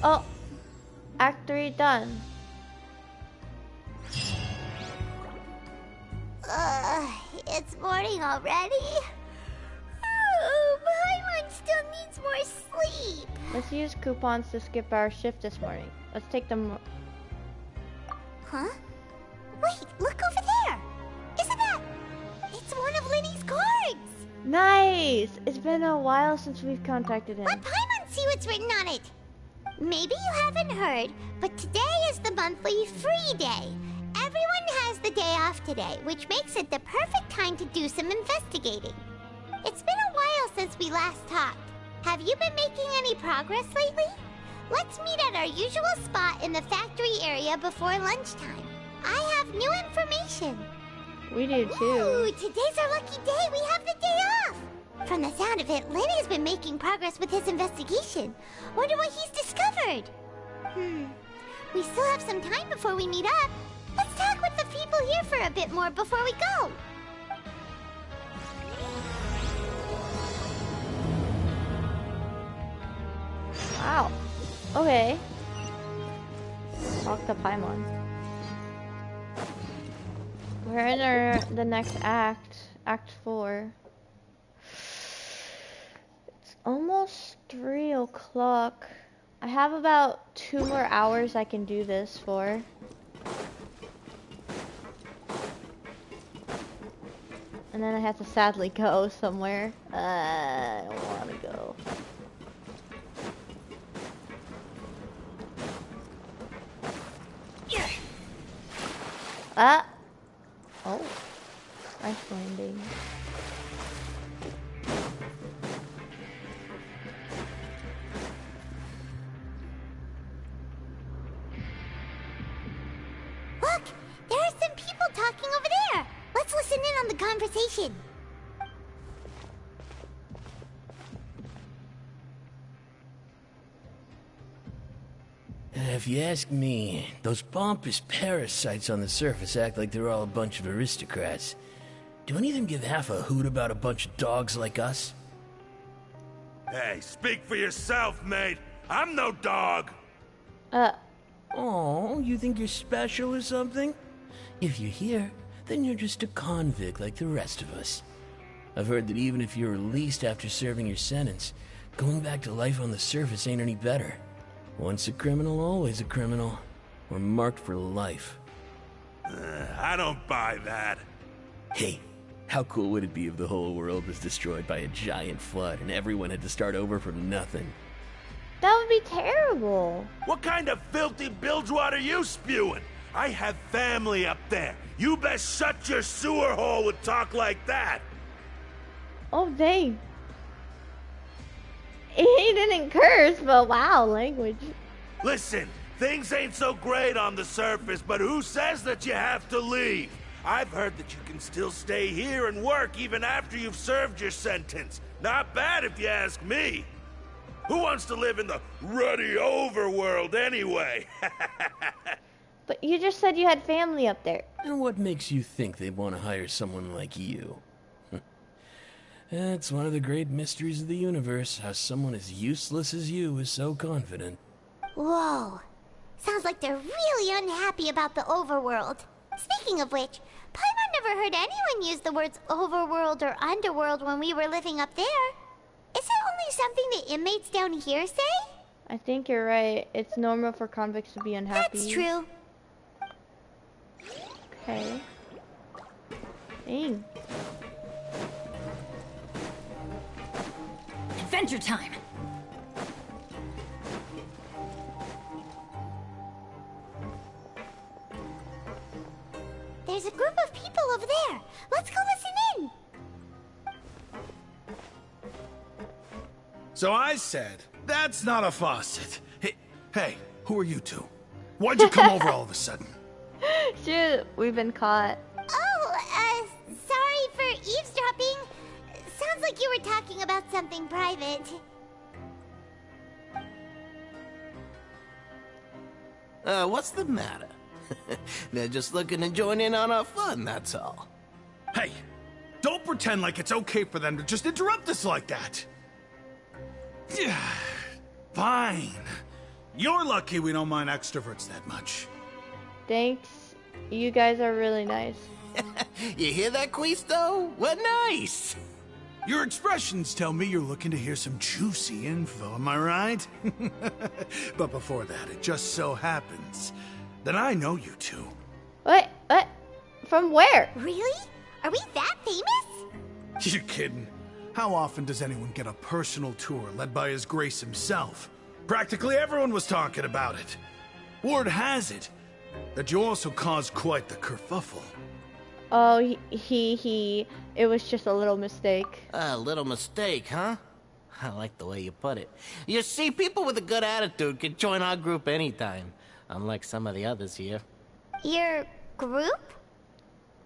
Speaker 1: Oh, Act 3 done.
Speaker 3: It's morning already? Paimon still needs more sleep.
Speaker 1: Let's use coupons to skip our shift this morning. Let's take them.
Speaker 3: Huh? Wait, look over there! Isn't that... It's one of Linny's cards!
Speaker 1: Nice! It's been a while since we've contacted him.
Speaker 3: Let Paimon see what's written on it. Maybe you haven't heard, but today is the monthly free day. Everyone has the day off today, which makes it the perfect time to do some investigating. It's been a while since we last talked. Have you been making any progress lately? Let's meet at our usual spot in the factory area before lunchtime. I have new information.
Speaker 1: We do too.
Speaker 3: Ooh, today's our lucky day. We have the day off. From the sound of it, Lenny's been making progress with his investigation. Wonder what he's discovered. We still have some time before we meet up. Let's talk with the people here for a bit more before we go.
Speaker 1: Wow. Okay. Talk to Paimon. We're in the next act, Act 4. It's almost 3 o'clock. I have about 2 more hours I can do this for. And then I have to sadly go somewhere. I don't want to go. Ah! Oh. Nice landing.
Speaker 3: Look! There are some people talking over there! Let's listen in on the conversation.
Speaker 5: If you ask me, those pompous parasites on the surface act like they're all a bunch of aristocrats. Do any of them give half a hoot about a bunch of dogs like us?
Speaker 22: Hey, speak for yourself, mate. I'm no dog.
Speaker 5: Oh, you think you're special or something? If you're here, then you're just a convict like the rest of us. I've heard that even if you're released after serving your sentence, going back to life on the surface ain't any better. Once a criminal, always a criminal. We're marked for life.
Speaker 22: I don't buy that.
Speaker 5: Hey, how cool would it be if the whole world was destroyed by a giant flood and everyone had to start over from nothing?
Speaker 1: That would be terrible.
Speaker 22: What kind of filthy bilge water are you spewing? I have family up there. You best shut your sewer hole with talk like that.
Speaker 1: Oh, dang. He didn't curse, but wow, language.
Speaker 22: Listen, things ain't so great on the surface, but who says that you have to leave? I've heard that you can still stay here and work even after you've served your sentence. Not bad if you ask me. Who wants to live in the ruddy overworld anyway?
Speaker 1: But you just said you had family up there.
Speaker 5: And what makes you think they'd want to hire someone like you? It's one of the great mysteries of the universe, how someone as useless as you is so confident.
Speaker 3: Whoa. Sounds like they're really unhappy about the overworld. Speaking of which, Paimon never heard anyone use the words overworld or underworld when we were living up there. Is it only something the inmates down here say?
Speaker 1: I think you're right. It's normal for convicts to be unhappy.
Speaker 3: That's true.
Speaker 1: Okay. Dang.
Speaker 21: Adventure time!
Speaker 3: There's a group of people over there. Let's go listen in.
Speaker 22: So I said, that's not a faucet. Hey, who are you two? Why'd you come over all of a sudden?
Speaker 1: Shoot, we've been caught.
Speaker 3: Oh, sorry for eavesdropping. Sounds like you were talking about something private.
Speaker 9: What's the matter? They're just looking to join in on our fun, that's all.
Speaker 10: Hey, don't pretend like it's okay for them to just interrupt us like that. Fine. You're lucky we don't mind extroverts that much.
Speaker 1: Thanks. You guys are really nice.
Speaker 9: You hear that, Quisto? We're nice.
Speaker 10: Your expressions tell me you're looking to hear some juicy info, am I right? But before that, it just so happens that I know you two.
Speaker 1: What? From where?
Speaker 3: Really? Are we that famous?
Speaker 10: You're kidding. How often does anyone get a personal tour led by His Grace himself? Practically everyone was talking about it. Word has it that you also caused quite the kerfuffle.
Speaker 1: Oh, it was just a little mistake.
Speaker 9: A little mistake, huh? I like the way you put it. You see, people with a good attitude can join our group anytime, unlike some of the others here.
Speaker 3: Your group?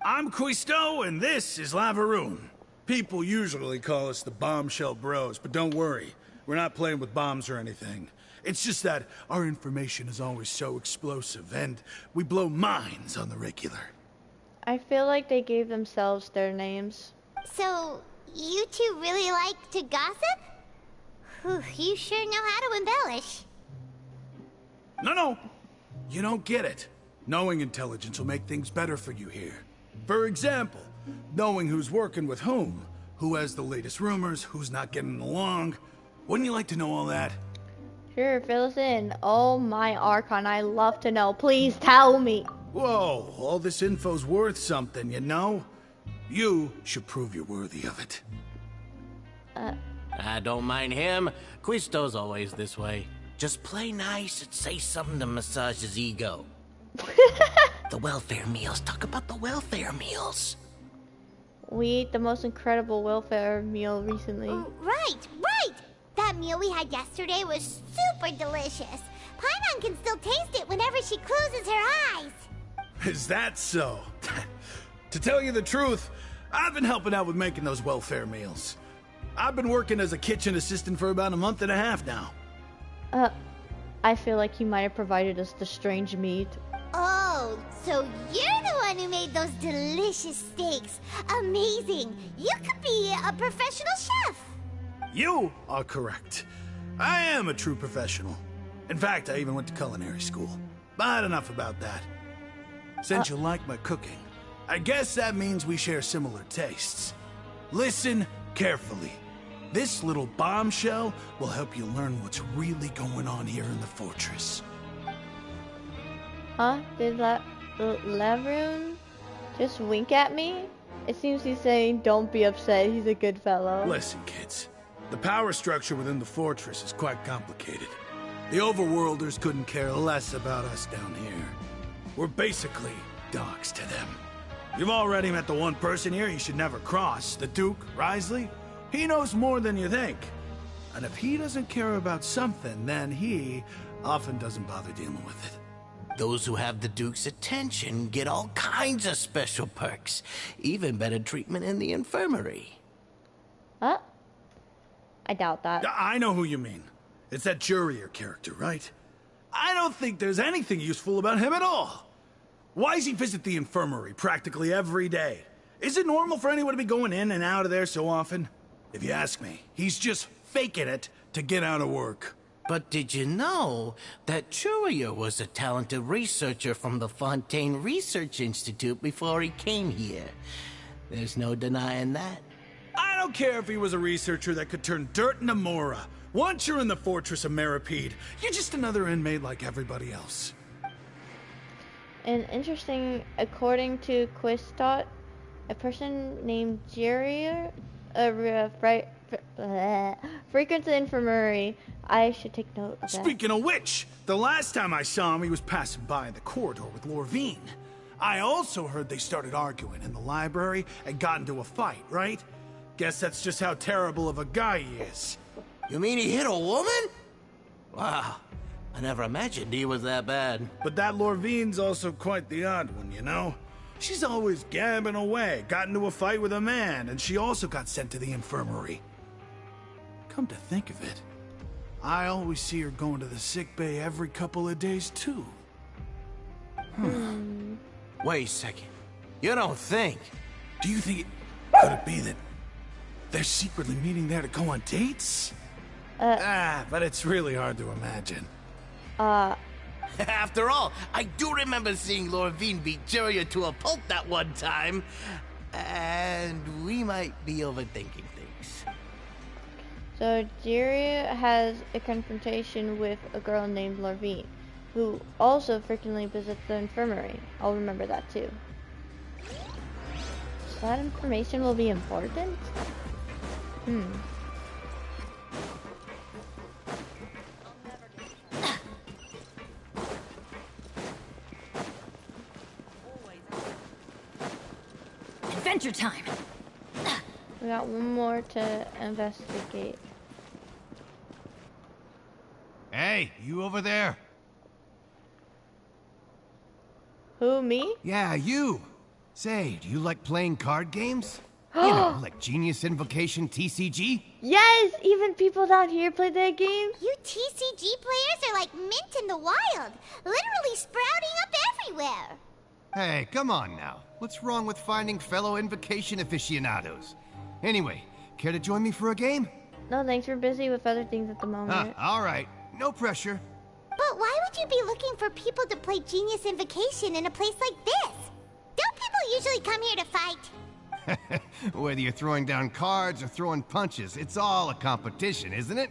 Speaker 10: I'm Quisto, and this is Lavaroon. People usually call us the Bombshell Bros, but don't worry. We're not playing with bombs or anything. It's just that our information is always so explosive, and we blow minds on the regular.
Speaker 1: I feel like they gave themselves their names.
Speaker 3: So, you two really like to gossip? Whew, you sure know how to embellish.
Speaker 10: No. You don't get it. Knowing intelligence will make things better for you here. For example, knowing who's working with whom, who has the latest rumors, who's not getting along. Wouldn't you like to know all that?
Speaker 1: Sure, fill us in. Oh my Archon, I love to know. Please tell me.
Speaker 10: Whoa, all this info's worth something, you know? You should prove you're worthy of it.
Speaker 9: I don't mind him. Quisto's always this way. Just play nice and say something to massage his ego. The welfare meals. Talk about the welfare meals.
Speaker 1: We ate the most incredible welfare meal recently.
Speaker 3: Right. That meal we had yesterday was super delicious. Paimon can still taste it whenever she closes her eyes.
Speaker 10: Is that so? To tell you the truth, I've been helping out with making those welfare meals. I've been working as a kitchen assistant for about a month and a half now.
Speaker 1: I feel like he might have provided us the strange meat.
Speaker 3: Oh, so you're the one who made those delicious steaks. Amazing. You could be a professional chef.
Speaker 10: You are correct. I am a true professional. In fact, I even went to culinary school. But enough about that. Since you like my cooking, I guess that means we share similar tastes. Listen carefully. This little bombshell will help you learn what's really going on here in the fortress.
Speaker 1: Huh? Did Lavaroon just wink at me? It seems he's saying, don't be upset, he's a good fellow.
Speaker 10: Listen, kids. The power structure within the fortress is quite complicated. The overworlders couldn't care less about us down here. We're basically dogs to them. You've already met the one person here you should never cross, the Duke, Risley. He knows more than you think. And if he doesn't care about something, then he often doesn't bother dealing with it.
Speaker 9: Those who have the Duke's attention get all kinds of special perks. Even better treatment in the infirmary.
Speaker 1: Huh? I doubt that.
Speaker 10: I know who you mean. It's that Jurier character, right? I don't think there's anything useful about him at all. Why does he visit the infirmary practically every day? Is it normal for anyone to be going in and out of there so often? If you ask me, he's just faking it to get out of work.
Speaker 9: But did you know that Jurier was a talented researcher from the Fontaine Research Institute before he came here? There's no denying that.
Speaker 10: I don't care if he was a researcher that could turn dirt into Mora. Once you're in the fortress of Meripede, you're just another inmate like everybody else.
Speaker 1: And interesting, according to Quiztot, a person named Jurier frequents the infirmary. I should take note of that.
Speaker 10: Speaking of which, the last time I saw him, he was passing by in the corridor with Lorvine. I also heard they started arguing in the library and got into a fight, right? Guess that's just how terrible of a guy he is.
Speaker 9: You mean he hit a woman? Wow, I never imagined he was that bad.
Speaker 10: But that Lorvine's also quite the odd one, you know? She's always gabbing away, got into a fight with a man, and she also got sent to the infirmary. Come to think of it, I always see her going to the sick bay every couple of days, too.
Speaker 9: Wait a second. You don't think?
Speaker 10: Do you think could it be that they're secretly meeting there to go on dates? But it's really hard to imagine.
Speaker 9: After all, I do remember seeing Lorvine beat Jiria to a pulp that one time. And we might be overthinking things.
Speaker 1: So Jiria has a confrontation with a girl named Lorvine, who also frequently visits the infirmary. I'll remember that too. So that information will be important?
Speaker 21: Adventure time!
Speaker 1: We got one more to investigate.
Speaker 4: Hey, you over there?
Speaker 1: Who, me?
Speaker 4: Yeah, you. Say, do you like playing card games? You know, like Genius Invocation TCG?
Speaker 1: Yes! Even people down here play that game?
Speaker 3: You TCG players are like mint in the wild, literally sprouting up everywhere.
Speaker 4: Hey, come on now. What's wrong with finding fellow Invocation aficionados? Anyway, care to join me for a game?
Speaker 1: No, thanks. We're busy with other things at the moment.
Speaker 4: All right. No pressure.
Speaker 3: But why would you be looking for people to play Genius Invocation in a place like this? Don't people usually come here to fight?
Speaker 4: Whether you're throwing down cards or throwing punches, it's all a competition, isn't it?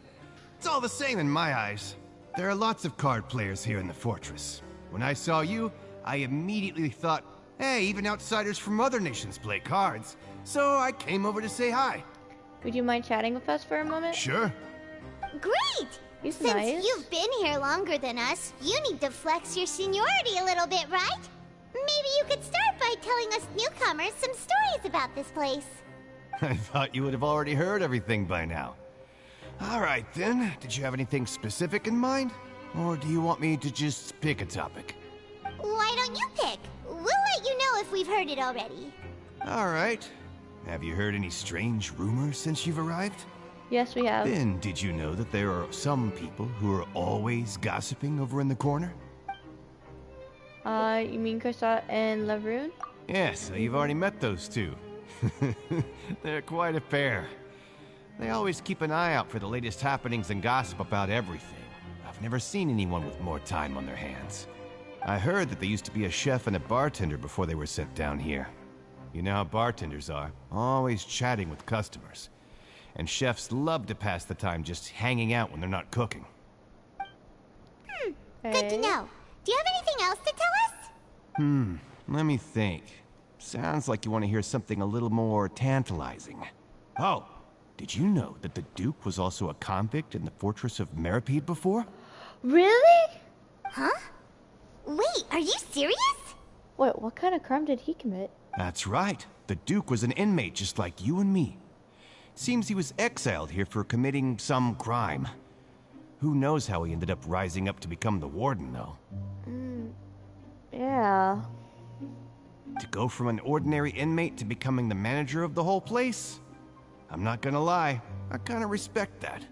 Speaker 4: It's all the same in my eyes. There are lots of card players here in the fortress. When I saw you, I immediately thought, hey, even outsiders from other nations play cards. So I came over to say hi.
Speaker 1: Would you mind chatting with us for a moment?
Speaker 4: Sure.
Speaker 3: Great!
Speaker 1: He's
Speaker 3: Since
Speaker 1: nice.
Speaker 3: you've been here longer than us, you need to flex your seniority a little bit, right? Maybe you could start by telling us newcomers some stories about this place.
Speaker 4: I thought you would have already heard everything by now. All right, then. Did you have anything specific in mind? Or do you want me to just pick a topic?
Speaker 3: Why don't you pick? We'll let you know if we've heard it already.
Speaker 4: All right. Have you heard any strange rumors since you've arrived?
Speaker 1: Yes, we have.
Speaker 4: Then, did you know that there are some people who are always gossiping over in the corner?
Speaker 1: You mean Croissant and Lavrune?
Speaker 4: Yes, so you've already met those two. They're quite a pair. They always keep an eye out for the latest happenings and gossip about everything. I've never seen anyone with more time on their hands. I heard that they used to be a chef and a bartender before they were sent down here. You know how bartenders are, always chatting with customers. And chefs love to pass the time just hanging out when they're not cooking.
Speaker 3: Good to know. Do you have anything else to tell us?
Speaker 4: Let me think. Sounds like you want to hear something a little more tantalizing. Oh, did you know that the Duke was also a convict in the fortress of Meripede before?
Speaker 1: Really?
Speaker 3: Huh? Wait, are you serious?
Speaker 1: Wait, what kind of crime did he commit?
Speaker 4: That's right. The Duke was an inmate just like you and me. Seems he was exiled here for committing some crime. Who knows how he ended up rising up to become the warden, though?
Speaker 1: Yeah.
Speaker 4: To go from an ordinary inmate to becoming the manager of the whole place? I'm not gonna lie, I kinda respect that.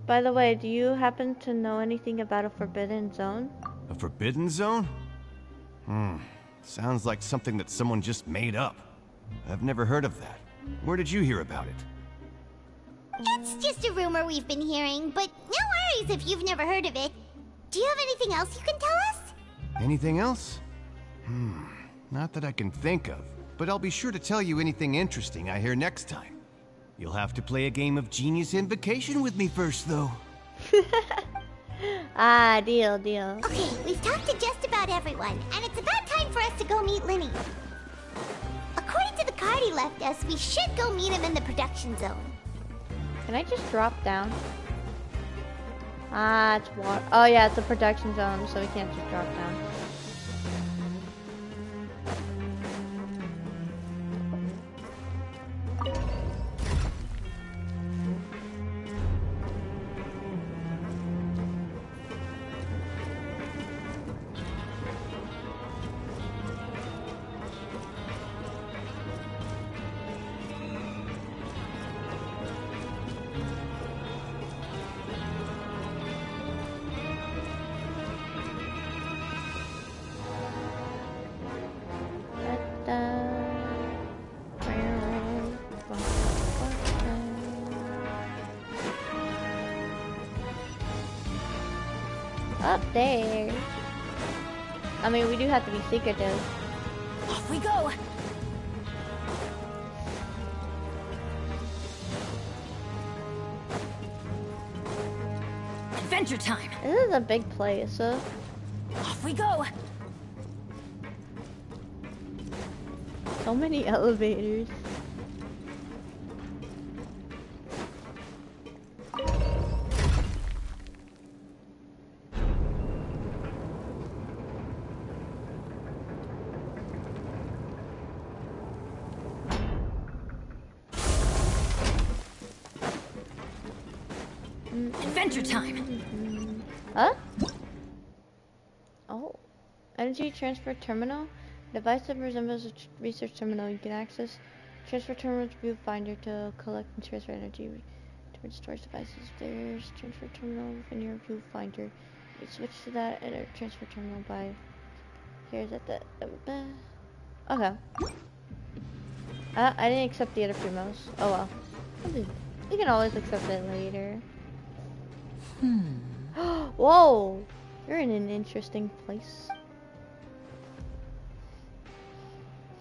Speaker 1: By the way, do you happen to know anything about a forbidden zone?
Speaker 4: A forbidden zone? Sounds like something that someone just made up. I've never heard of that. Where did you hear about it?
Speaker 3: It's just a rumor we've been hearing, but no worries if you've never heard of it. Do you have anything else you can tell us?
Speaker 4: Anything else? Not that I can think of, but I'll be sure to tell you anything interesting I hear next time. You'll have to play a game of Genius Invocation with me first, though.
Speaker 1: Deal.
Speaker 3: Okay, we've talked to just about everyone, and it's about time for us to go meet Linny. According to the card he left us, we should go meet him in the production zone.
Speaker 1: Can I just drop down? It's water. Oh yeah, it's a production zone, so we can't just drop down. Up there. I mean, we do have to be secretive.
Speaker 21: Off we go! Adventure time!
Speaker 1: This is a big place, so...
Speaker 21: Off we go!
Speaker 1: So many elevators.
Speaker 21: Adventure time!
Speaker 1: Huh? Oh. Energy transfer terminal? Device that resembles a research terminal. You can access transfer terminal's viewfinder to collect and transfer energy. Different storage devices. There's transfer terminal within your viewfinder. You switch to that and a transfer terminal by here's at the okay. I didn't accept the other promos. Oh well. You can always accept it later. Whoa! You're in an interesting place.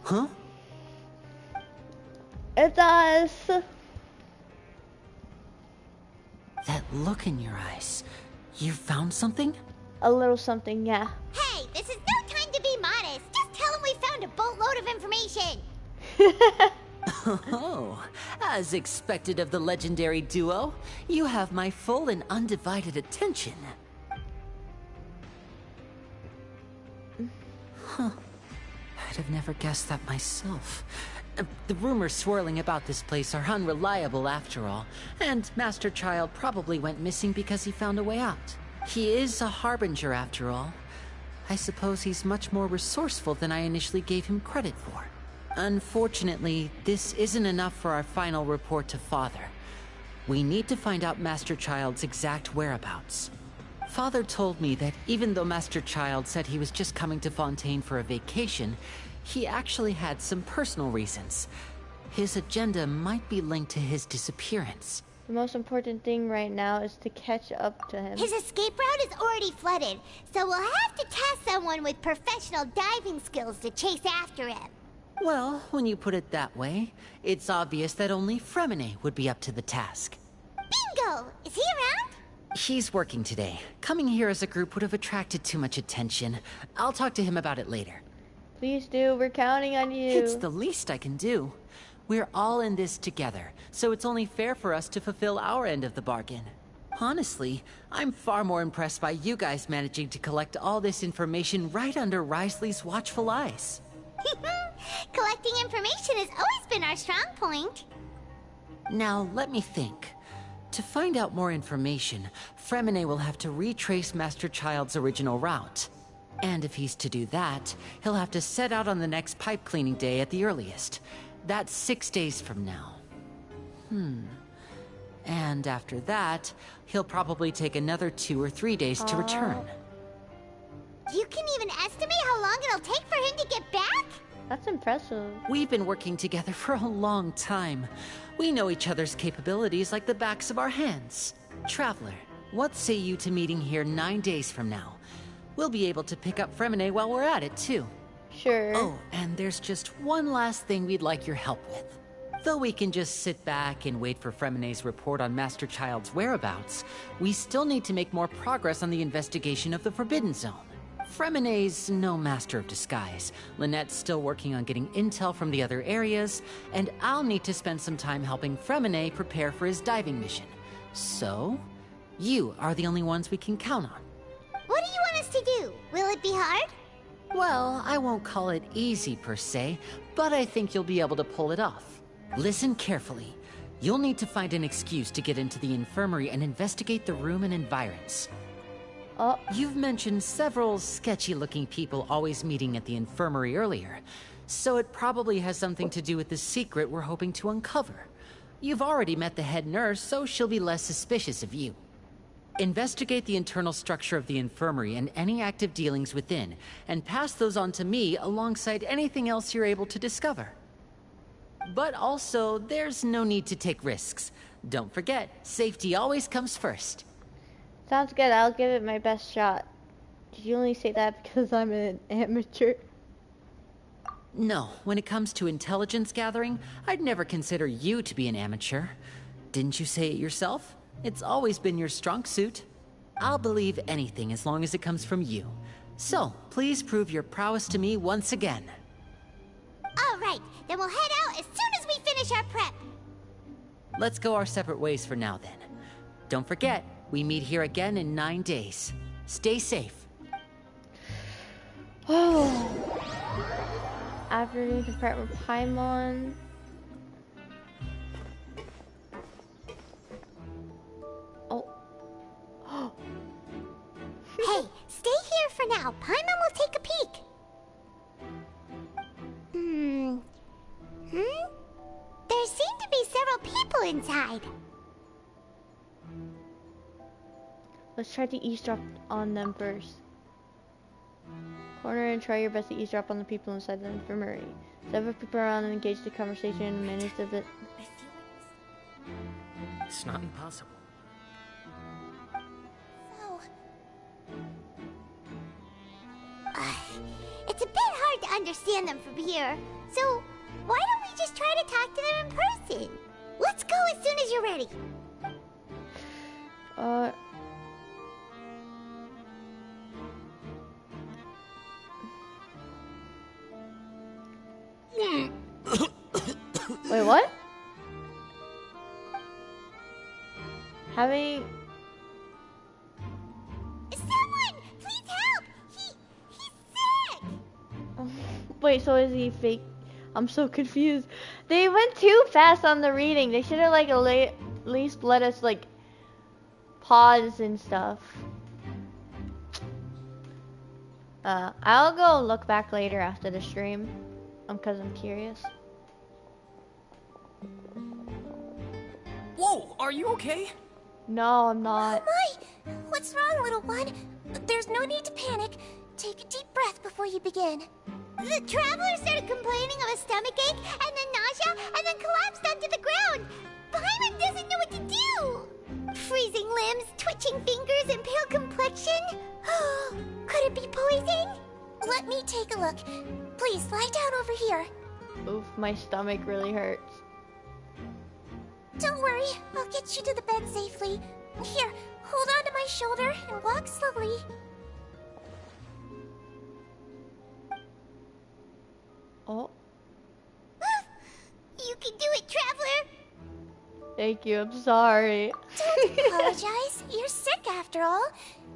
Speaker 11: Huh?
Speaker 1: It's us!
Speaker 11: That look in your eyes. You found something?
Speaker 1: A little something, yeah.
Speaker 3: Hey, this is no time to be modest. Just tell him we found a boatload of information.
Speaker 11: Oh, as expected of the legendary duo, you have my full and undivided attention. Huh. I'd have never guessed that myself. The rumors swirling about this place are unreliable after all, and Master Child probably went missing because he found a way out. He is a harbinger after all. I suppose he's much more resourceful than I initially gave him credit for. Unfortunately, this isn't enough for our final report to Father. We need to find out Master Child's exact whereabouts. Father told me that even though Master Child said he was just coming to Fontaine for a vacation, he actually had some personal reasons. His agenda might be linked to his disappearance.
Speaker 1: The most important thing right now is to catch up to him.
Speaker 3: His escape route is already flooded, so we'll have to task someone with professional diving skills to chase after him.
Speaker 11: Well, when you put it that way, it's obvious that only Fremine would be up to the task.
Speaker 3: Bingo! Is he around?
Speaker 11: He's working today. Coming here as a group would have attracted too much attention. I'll talk to him about it later.
Speaker 1: Please do, we're counting on you.
Speaker 11: It's the least I can do. We're all in this together, so it's only fair for us to fulfill our end of the bargain. Honestly, I'm far more impressed by you guys managing to collect all this information right under Risley's watchful eyes.
Speaker 3: Collecting information has always been our strong point.
Speaker 11: Now, let me think. To find out more information, Fremine will have to retrace Master Child's original route. And if he's to do that, he'll have to set out on the next pipe cleaning day at the earliest. That's 6 days from now. And after that, he'll probably take another 2 or 3 days to return.
Speaker 3: You can even estimate how long it'll take for him to get back?
Speaker 1: That's impressive.
Speaker 11: We've been working together for a long time. We know each other's capabilities like the backs of our hands. Traveler, what say you to meeting here 9 days from now? We'll be able to pick up Fremine while we're at it, too.
Speaker 1: Sure.
Speaker 11: Oh, and there's just one last thing we'd like your help with. Though we can just sit back and wait for Fremine's report on Master Child's whereabouts, we still need to make more progress on the investigation of the Forbidden Zone. Fremine's no master of disguise. Lynette's still working on getting intel from the other areas, and I'll need to spend some time helping Fremine prepare for his diving mission. So, you are the only ones we can count on.
Speaker 3: What do you want us to do? Will it be hard?
Speaker 11: Well, I won't call it easy per se, but I think you'll be able to pull it off. Listen carefully. You'll need to find an excuse to get into the infirmary and investigate the room and environs. You've mentioned several sketchy-looking people always meeting at the infirmary earlier, so it probably has something to do with the secret we're hoping to uncover. You've already met the head nurse, so she'll be less suspicious of you. Investigate the internal structure of the infirmary and any active dealings within, and pass those on to me alongside anything else you're able to discover. But also, there's no need to take risks. Don't forget, safety always comes first.
Speaker 1: Sounds good. I'll give it my best shot. Did you only say that because I'm an amateur?
Speaker 11: No, when it comes to intelligence gathering, I'd never consider you to be an amateur. Didn't you say it yourself? It's always been your strong suit. I'll believe anything as long as it comes from you. So, please prove your prowess to me once again.
Speaker 3: All right, then we'll head out as soon as we finish our prep.
Speaker 11: Let's go our separate ways for now then. Don't forget, we meet here again in 9 days. Stay safe.
Speaker 1: Oh. Afternoon to prep with Paimon. Oh.
Speaker 3: Hey, stay here for now. Paimon will take a peek. There seem to be several people inside.
Speaker 1: Let's try to eavesdrop on them first. Corner and try your best to eavesdrop on the people inside the infirmary. Several people around and engage the conversation in minutes of it.
Speaker 9: It's not impossible.
Speaker 3: So... it's a bit hard to understand them from here. So, why don't we just try to talk to them in person? Let's go as soon as you're ready.
Speaker 1: Wait, what? Having...
Speaker 3: Someone! Please help! He's sick!
Speaker 1: Wait, so is he fake? I'm so confused. They went too fast on the reading. They should have like at least let us like pause and stuff. I'll go look back later after the stream. Cause I'm curious.
Speaker 14: Whoa, are you okay?
Speaker 1: No, I'm not.
Speaker 8: Oh my! What's wrong, little one? There's no need to panic. Take a deep breath before you begin.
Speaker 3: The traveler started complaining of a stomachache, and then nausea, and then collapsed onto the ground. Paimon doesn't know what to do. Freezing limbs, twitching fingers, and pale complexion. Could it be poison?
Speaker 8: Let me take a look. Please, lie down over here.
Speaker 1: Oof, my stomach really hurts.
Speaker 8: Don't worry, I'll get you to the bed safely. Here, hold on to my shoulder and walk slowly.
Speaker 1: Oh.
Speaker 3: You can do it, traveler.
Speaker 1: Thank you, I'm sorry.
Speaker 8: Don't apologize. You're sick after all.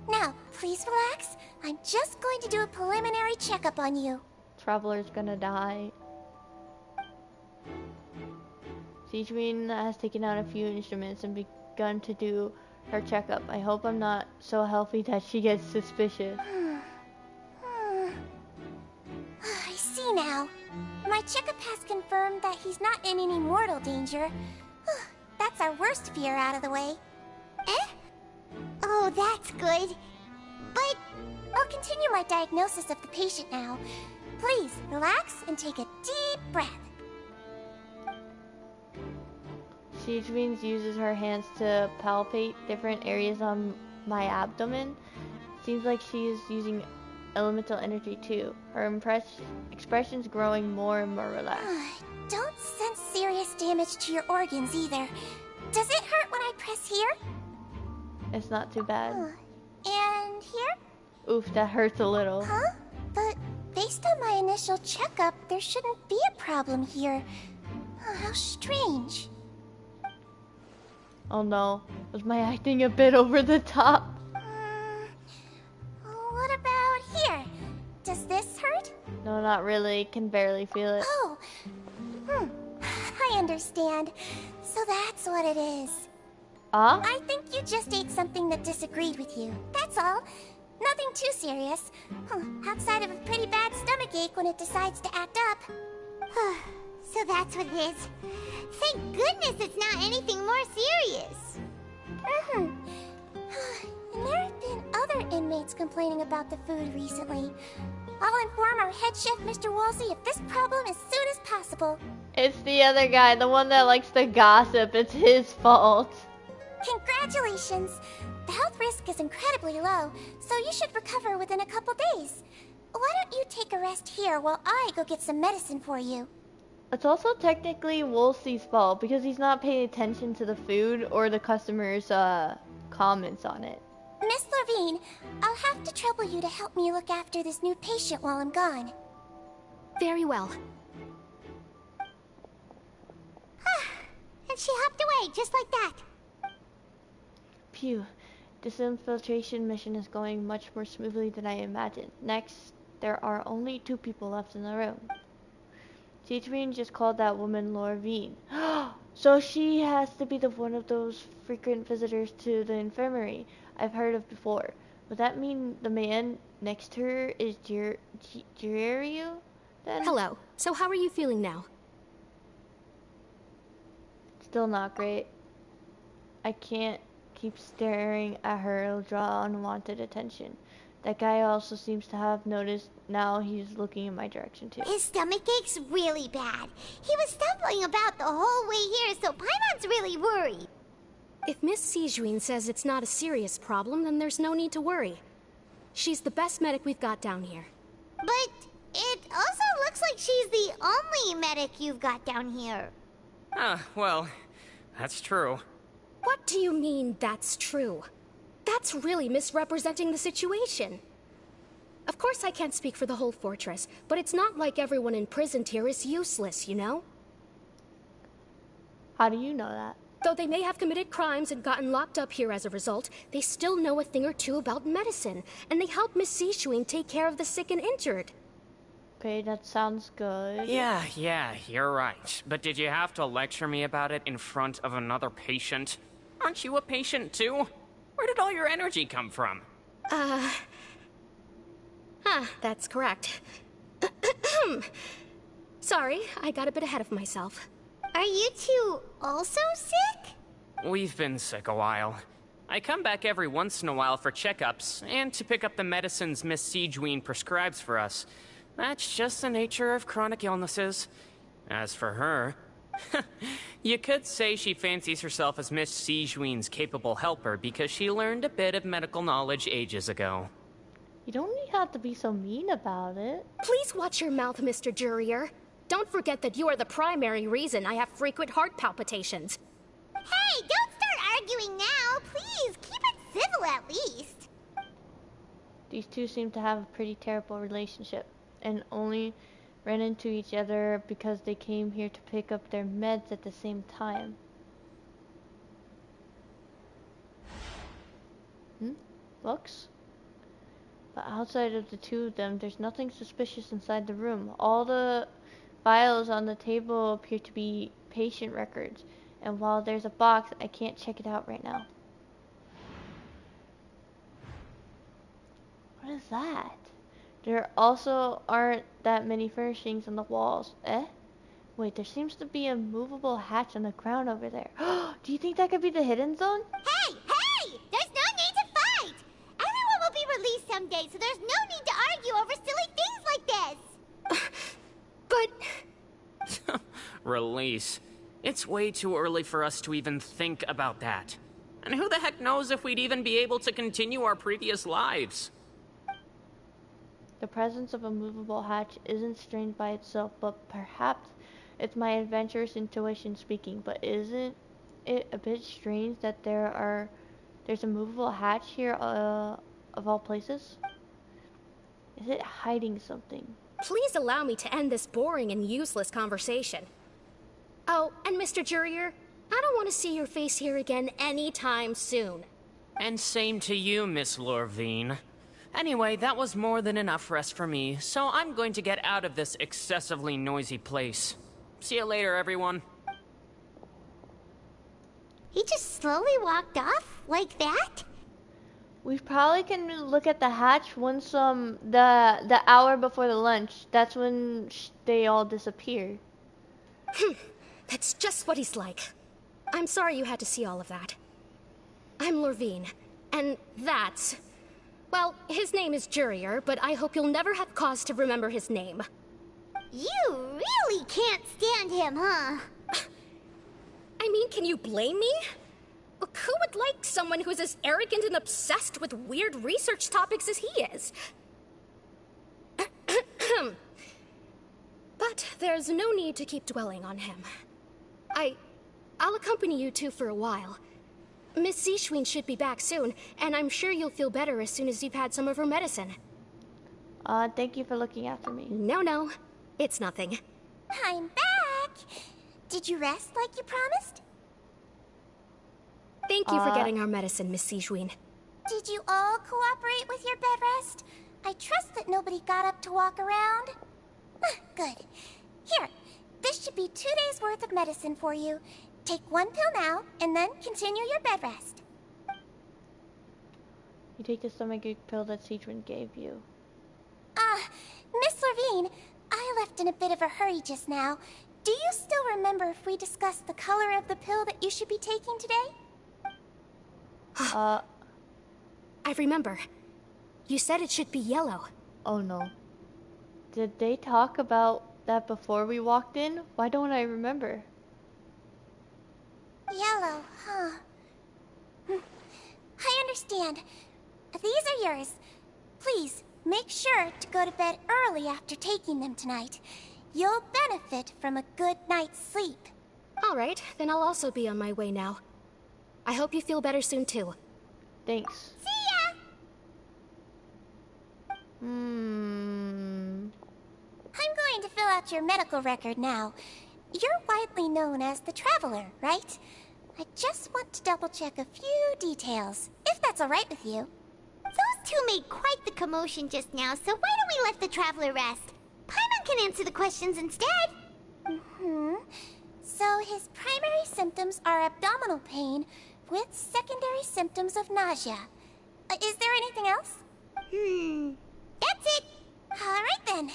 Speaker 8: Now, please relax. I'm just going to do a preliminary checkup on you.
Speaker 1: Traveler's gonna die. Siegewin has taken out a few instruments and begun to do her checkup. I hope I'm not so healthy that she gets suspicious.
Speaker 8: I see now. My checkup has confirmed that he's not in any mortal danger. That's our worst fear out of the way.
Speaker 3: Eh? Oh, that's good. But
Speaker 8: I'll continue my diagnosis of the patient now. Please, relax and take a deep breath.
Speaker 1: Siegewin uses her hands to palpate different areas on my abdomen. Seems like she is using elemental energy too. Her expression's growing more and more relaxed.
Speaker 8: Don't sense serious damage to your organs either. Does it hurt when I press here?
Speaker 1: It's not too bad.
Speaker 8: And here?
Speaker 1: Oof, that hurts a little.
Speaker 8: Huh? But based on my initial checkup, there shouldn't be a problem here. How strange.
Speaker 1: Oh no, was my acting a bit over the top?
Speaker 8: What about here? Does this hurt?
Speaker 1: No, not really. Can barely feel it.
Speaker 8: Oh, I understand. So that's what it is. I think you just ate something that disagreed with you. That's all. Nothing too serious. Outside of a pretty bad stomachache when it decides to act up.
Speaker 3: So that's what it is. Thank goodness it's not anything more serious.
Speaker 8: And there have been other inmates complaining about the food recently. I'll inform our head chef, Mr. Wolsey, of this problem as soon as possible.
Speaker 1: It's the other guy, the one that likes to gossip. It's his fault.
Speaker 3: Congratulations! The health risk is incredibly low, so you should recover within a couple days. Why don't you take a rest here while I go get some medicine for you?
Speaker 1: It's also technically Wolsey's fault because he's not paying attention to the food or the customers' comments on it.
Speaker 3: Miss Levine, I'll have to trouble you to help me look after this new patient while I'm gone.
Speaker 8: Very well.
Speaker 3: And she hopped away, just like that.
Speaker 1: Phew. This infiltration mission is going much more smoothly than I imagined. Next, there are only 2 people left in the room. Citrine just called that woman Lorvine. So she has to be one of those frequent visitors to the infirmary I've heard of before. Would that mean the man next to her is Jiraiya then?
Speaker 14: Hello. So how are you feeling now?
Speaker 1: Still not great. I can't keep staring at her. It'll draw unwanted attention. That guy also seems to have noticed. Now he's looking in my direction too.
Speaker 3: His stomach ache's really bad. He was stumbling about the whole way here, so Paimon's really worried.
Speaker 14: If Miss Sijuin says it's not a serious problem, then there's no need to worry. She's the best medic we've got down here.
Speaker 3: But it also looks like she's the only medic you've got down here.
Speaker 18: Well, that's true.
Speaker 14: What do you mean, that's true? That's really misrepresenting the situation. Of course I can't speak for the whole fortress, but it's not like everyone imprisoned here is useless, you know?
Speaker 1: How do you know that?
Speaker 14: Though they may have committed crimes and gotten locked up here as a result, they still know a thing or two about medicine, and they help Miss Sishuing take care of the sick and injured.
Speaker 1: Okay, that sounds good.
Speaker 18: Yeah, you're right. But did you have to lecture me about it in front of another patient? Aren't you a patient too? Where did all your energy come from?
Speaker 14: That's correct. Sorry, I got a bit ahead of myself.
Speaker 3: Are you two also sick?
Speaker 18: We've been sick a while. I come back every once in a while for checkups, and to pick up the medicines Miss Sijuin prescribes for us. That's just the nature of chronic illnesses. As for her, you could say she fancies herself as Miss Sijuin's capable helper because she learned a bit of medical knowledge ages ago.
Speaker 1: You don't have to be so mean about it.
Speaker 14: Please watch your mouth, Mr. Jurier. Don't forget that you are the primary reason I have frequent heart palpitations.
Speaker 3: Hey, don't start arguing now. Please, keep it civil at least.
Speaker 1: These two seem to have a pretty terrible relationship, and only ran into each other because they came here to pick up their meds at the same time. Looks? But outside of the two of them, there's nothing suspicious inside the room. All the files on the table appear to be patient records, and while there's a box, I can't check it out right now. What is that? There also aren't that many furnishings on the walls. Wait, there seems to be a movable hatch on the ground over there. Do you think that could be the hidden zone?
Speaker 3: Hey! There's no need to fight! Everyone will be released someday, so there's no need to argue over silly things like this!
Speaker 14: But...
Speaker 18: Release. It's way too early for us to even think about that. And who the heck knows if we'd even be able to continue our previous lives?
Speaker 1: The presence of a movable hatch isn't strange by itself, but perhaps it's my adventurous intuition speaking. But isn't it a bit strange that there's a movable hatch here, of all places? Is it hiding something?
Speaker 14: Please allow me to end this boring and useless conversation. Oh, and Mr. Jurier, I don't want to see your face here again anytime soon.
Speaker 18: And same to you, Miss Lorvine. Anyway, that was more than enough rest for me, so I'm going to get out of this excessively noisy place. See you later, everyone.
Speaker 3: He just slowly walked off like that?
Speaker 1: We probably can look at the hatch once the hour before the lunch. That's when they all disappear.
Speaker 14: That's just what he's like. I'm sorry you had to see all of that. I'm Lorvine, and that's... Well, his name is Jurier, but I hope you'll never have cause to remember his name.
Speaker 3: You really can't stand him, huh?
Speaker 14: I mean, can you blame me? Who would like someone who's as arrogant and obsessed with weird research topics as he is? But there's no need to keep dwelling on him. I'll accompany you two for a while. Miss Zishwin should be back soon, and I'm sure you'll feel better as soon as you've had some of her medicine.
Speaker 1: Thank you for looking after me.
Speaker 14: No. It's nothing.
Speaker 3: I'm back! Did you rest like you promised?
Speaker 14: Thank you for getting our medicine, Miss Zishwin.
Speaker 3: Did you all cooperate with your bed rest? I trust that nobody got up to walk around. Good. Here, this should be 2 days' worth of medicine for you. Take 1 pill now, and then continue your bed rest.
Speaker 1: You take the stomachache pill that Zishwin gave you.
Speaker 3: Miss Levine, I left in a bit of a hurry just now. Do you still remember if we discussed the color of the pill that you should be taking today?
Speaker 14: I remember. You said it should be yellow.
Speaker 1: Oh no. Did they talk about that before we walked in? Why don't I remember?
Speaker 3: Yellow, huh? I understand. These are yours. Please, make sure to go to bed early after taking them tonight. You'll benefit from a good night's sleep.
Speaker 14: All right, then I'll also be on my way now. I hope you feel better soon, too.
Speaker 1: Thanks.
Speaker 3: See ya! I'm going to fill out your medical record now. You're widely known as the Traveler, right? I just want to double-check a few details, if that's all right with you.
Speaker 12: Those two made quite the commotion just now, so why don't we let the Traveler rest? Paimon can answer the questions instead.
Speaker 3: So his primary symptoms are abdominal pain with secondary symptoms of nausea. Is there anything else?
Speaker 12: That's it.
Speaker 3: All right then.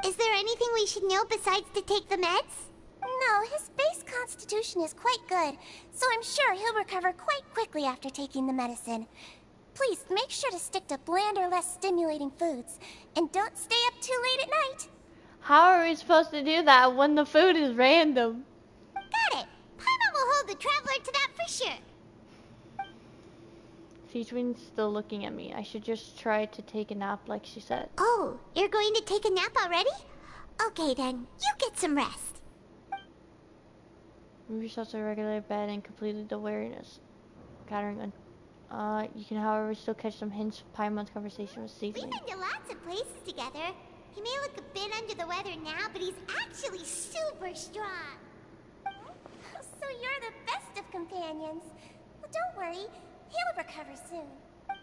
Speaker 12: Is there anything we should know besides to take the meds?
Speaker 3: No, his base constitution is quite good, so I'm sure he'll recover quite quickly after taking the medicine. Please make sure to stick to bland or less stimulating foods, and don't stay up too late at night.
Speaker 1: How are we supposed to do that when the food is random?
Speaker 12: Got it. Paimon will hold the Traveler to that for sure.
Speaker 1: Zishwin's still looking at me. I should just try to take a nap like she said.
Speaker 12: Oh, you're going to take a nap already? Okay then, you get some rest.
Speaker 1: Move yourself to a regular bed and completed the awareness gathering. You can, however, still catch some hints of Paimon's conversation with Zishwin.
Speaker 12: We've been to lots of places together. He may look a bit under the weather now, but he's actually super strong.
Speaker 3: So you're the best of companions. Well, don't worry, he'll recover soon.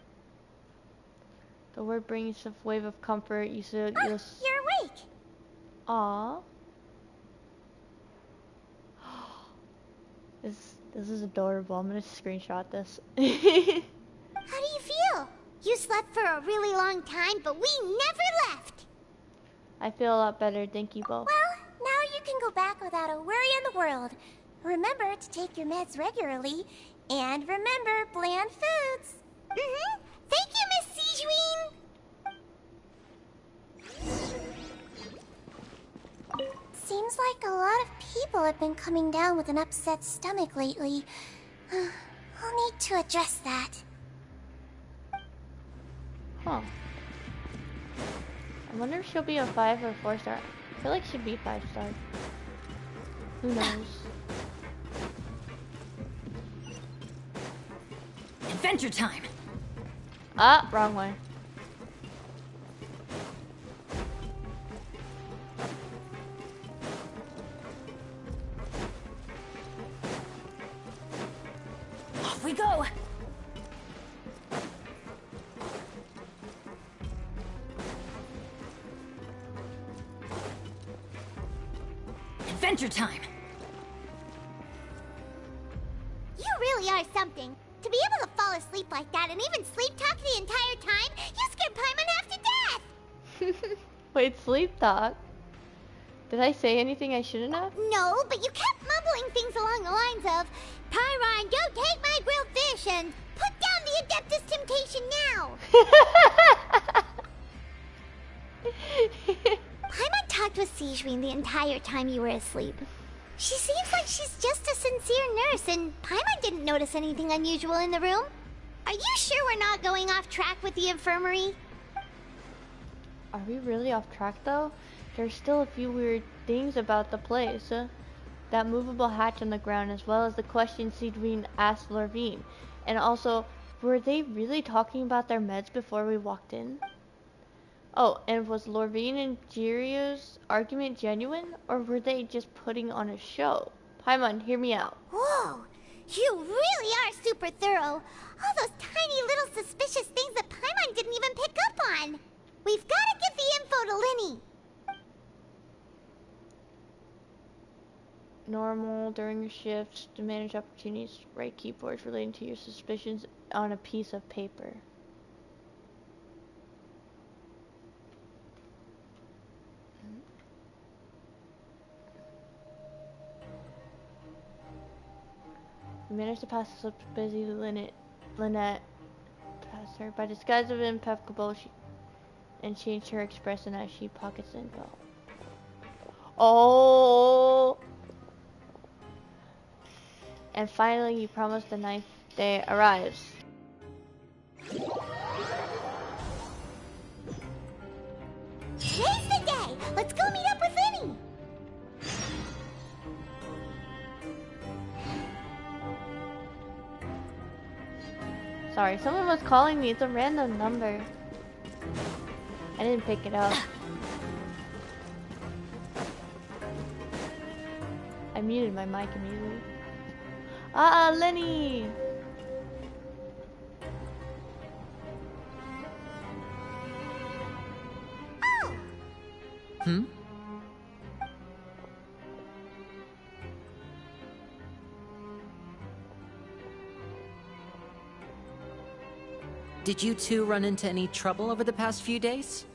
Speaker 1: The word brings a wave of comfort.
Speaker 3: You're awake.
Speaker 1: Aww. This is adorable. I'm gonna screenshot this.
Speaker 12: How do you feel? You slept for a really long time, but we never left.
Speaker 1: I feel a lot better. Thank you both.
Speaker 3: Well, now you can go back without a worry in the world. Remember to take your meds regularly, and remember bland foods.
Speaker 12: Thank you, Miss Zishwin.
Speaker 3: Seems like a lot of people have been coming down with an upset stomach lately. I'll need to address that.
Speaker 1: Huh. I wonder if she'll be a 5 or 4 star. I feel like she'd be 5 star. Who knows?
Speaker 21: Adventure time!
Speaker 1: Ah, wrong way.
Speaker 21: Off we go! Adventure time!
Speaker 12: You really are something. To be able to fall asleep like that and even sleep talk the entire time, you scared Paimon half to death!
Speaker 1: Wait, sleep talk? Did I say anything I shouldn't have?
Speaker 12: No, but you kept mumbling things along the lines of, Pyron, go take my grilled fish and put down the Adeptus Temptation now! Paimon talked with Zishwin the entire time you were asleep.
Speaker 3: She seems like she's just a sincere nurse, and Paimon didn't notice anything unusual in the room. Are you sure we're not going off track with the infirmary?
Speaker 1: Are we really off track though? There's still a few weird things about the place. That movable hatch on the ground, as well as the question Sidween asked Lorvine. And also, were they really talking about their meds before we walked in? Oh, and was Lorvine and Jirio's argument genuine, or were they just putting on a show? Paimon, hear me out.
Speaker 3: Whoa, you really are super thorough. All those tiny little suspicious things that Paimon didn't even pick up on. We've got to give the info to Linny.
Speaker 1: Normal during your shifts to manage opportunities. Write keywords relating to your suspicions on a piece of paper. You managed to pass the slip to busy Lynette passed her by disguise of impeccable and changed her expression as she pockets the info. Oh! And finally, you promise the 9th day arrives.
Speaker 3: Today's the day! Let's go meet up with Linny!
Speaker 1: Sorry, someone was calling me. It's a random number. I didn't pick it up. I muted my mic immediately. Lenny!
Speaker 11: Hmm? Did you two run into any trouble over the past few days?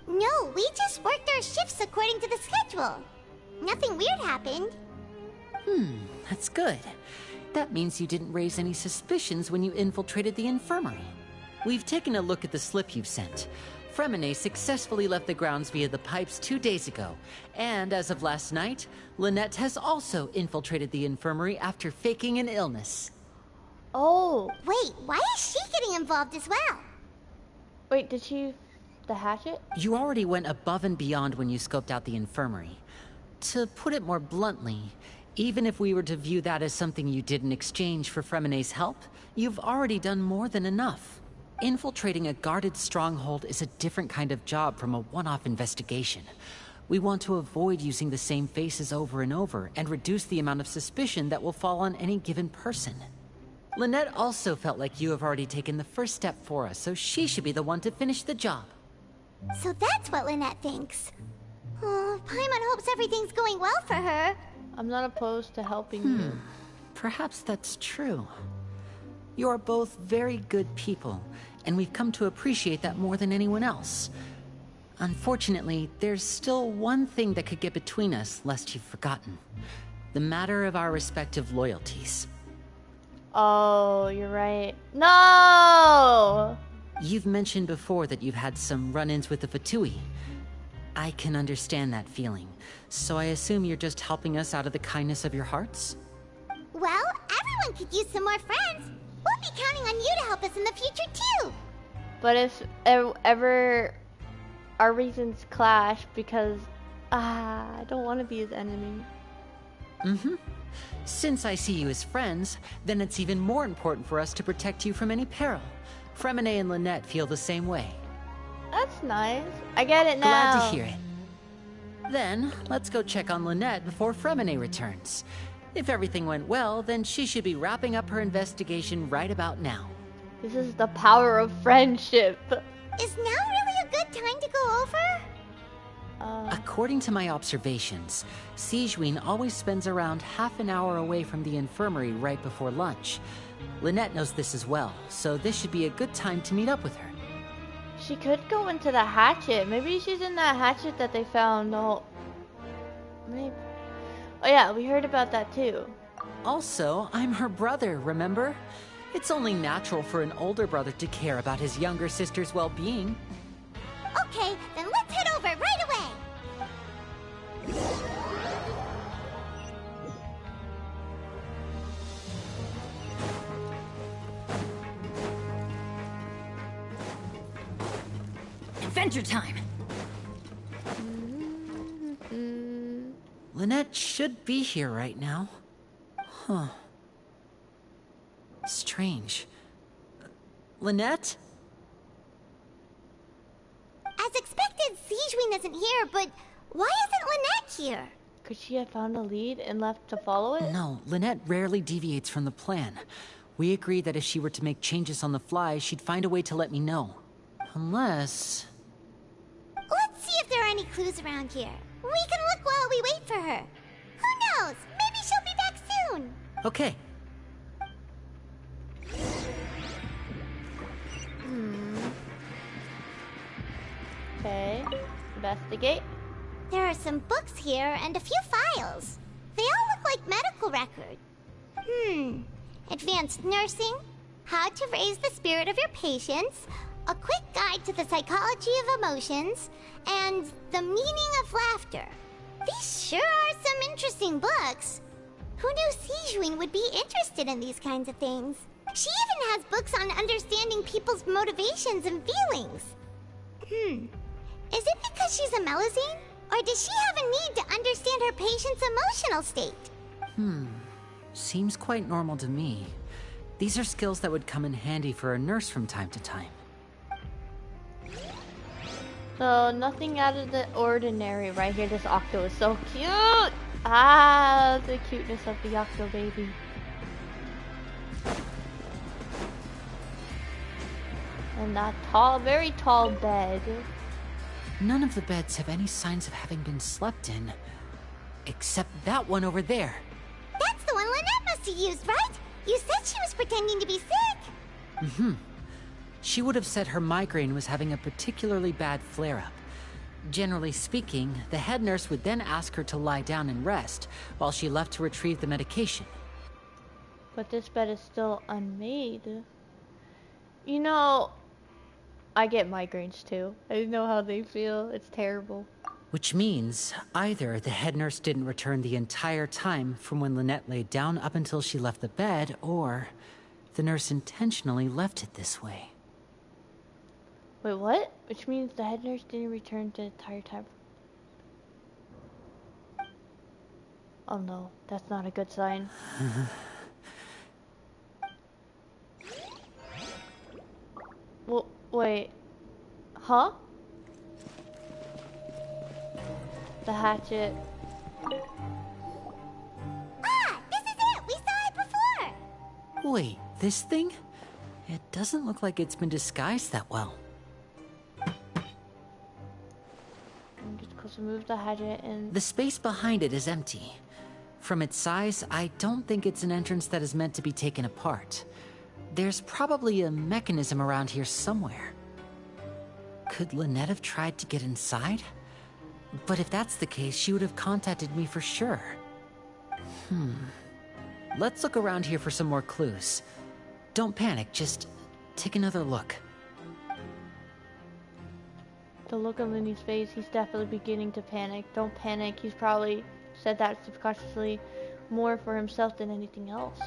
Speaker 3: No, we just worked our shifts according to the schedule. Nothing weird happened.
Speaker 11: That's good. That means you didn't raise any suspicions when you infiltrated the infirmary. We've taken a look at the slip you've sent. Fremine successfully left the grounds via the pipes 2 days ago, and as of last night, Lynette has also infiltrated the infirmary after faking an illness.
Speaker 1: Oh!
Speaker 3: Wait, why is she getting involved as well?
Speaker 1: Wait, did she... the hatchet?
Speaker 11: You already went above and beyond when you scoped out the infirmary. To put it more bluntly, even if we were to view that as something you did in exchange for Fremine's help, you've already done more than enough. Infiltrating a guarded stronghold is a different kind of job from a one-off investigation. We want to avoid using the same faces over and over and reduce the amount of suspicion that will fall on any given person. Lynette also felt like you have already taken the first step for us, so she should be the one to finish the job.
Speaker 3: So that's what Lynette thinks. Oh, Paimon hopes everything's going well for her.
Speaker 1: I'm not opposed to helping you.
Speaker 11: Perhaps that's true. You are both very good people, and we've come to appreciate that more than anyone else. Unfortunately, there's still one thing that could get between us, lest you've forgotten. The matter of our respective loyalties.
Speaker 1: Oh, you're right. No!
Speaker 11: You've mentioned before that you've had some run-ins with the Fatui. I can understand that feeling, so I assume you're just helping us out of the kindness of your hearts?
Speaker 3: Well, everyone could use some more friends. We'll be counting on you to help us in the future, too.
Speaker 1: But if ever our reasons clash because, I don't want to be his enemy.
Speaker 11: Since I see you as friends, then it's even more important for us to protect you from any peril. Fremine and Lynette feel the same way.
Speaker 1: That's nice. I get it now.
Speaker 11: Glad to hear it. Then, let's go check on Lynette before Fremine returns. If everything went well, then she should be wrapping up her investigation right about now.
Speaker 1: This is the power of friendship.
Speaker 3: Is now really a good time to go over?
Speaker 11: According to my observations, Sidween always spends around half an hour away from the infirmary right before lunch. Lynette knows this as well, so this should be a good time to meet up with her.
Speaker 1: She could go into the hatchet. Maybe she's in that hatchet that they found. No. Maybe. Oh yeah, we heard about that too.
Speaker 11: Also, I'm her brother, remember? It's only natural for an older brother to care about his younger sister's well-being.
Speaker 3: Okay, then let's head over right away.
Speaker 21: Adventure time!
Speaker 11: Lynette should be here right now. Huh. Strange. Lynette?
Speaker 3: As expected, Sijwin isn't here, but why isn't Lynette here?
Speaker 1: Could she have found a lead and left to follow it?
Speaker 11: No, Lynette rarely deviates from the plan. We agreed that if she were to make changes on the fly, she'd find a way to let me know. Unless...
Speaker 3: Let's see if there are any clues around here. We can look while we wait for her. Who knows? Maybe she'll be back soon.
Speaker 11: Okay.
Speaker 1: Okay. Investigate.
Speaker 3: There are some books here and a few files. They all look like medical records. Advanced nursing, how to raise the spirit of your patients, a quick guide to the psychology of emotions, and the meaning of laughter. These sure are some interesting books. Who knew Sijwin would be interested in these kinds of things? She even has books on understanding people's motivations and feelings. Is it because she's a Melusine? Or does she have a need to understand her patient's emotional state?
Speaker 11: Seems quite normal to me. These are skills that would come in handy for a nurse from time to time.
Speaker 1: So, nothing out of the ordinary right here. This Octo is so cute! Ah, the cuteness of the Octo baby. And that tall, very tall bed.
Speaker 11: None of the beds have any signs of having been slept in. Except that one over there.
Speaker 3: That's the one Lynette must have used, right? You said she was pretending to be sick.
Speaker 11: She would have said her migraine was having a particularly bad flare-up. Generally speaking, the head nurse would then ask her to lie down and rest, while she left to retrieve the medication.
Speaker 1: But this bed is still unmade. You know, I get migraines too. I know how they feel. It's terrible.
Speaker 11: Which means either the head nurse didn't return the entire time from when Lynette laid down up until she left the bed, or the nurse intentionally left it this way.
Speaker 1: Wait, what? Which means the head nurse didn't return the entire time. Oh no, that's not a good sign. Well, wait. Huh? The hatchet.
Speaker 3: Ah, this is it! We saw it before!
Speaker 11: Wait, this thing? It doesn't look like it's been disguised that well.
Speaker 1: I'm just going to move the hatchet and...
Speaker 11: The space behind it is empty. From its size, I don't think it's an entrance that is meant to be taken apart. There's probably a mechanism around here somewhere. Could Lynette have tried to get inside? But if that's the case, she would have contacted me for sure. Let's look around here for some more clues. Don't panic, just take another look.
Speaker 1: The look on Linny's face, he's definitely beginning to panic. Don't panic, he's probably said that subconsciously more for himself than anything else.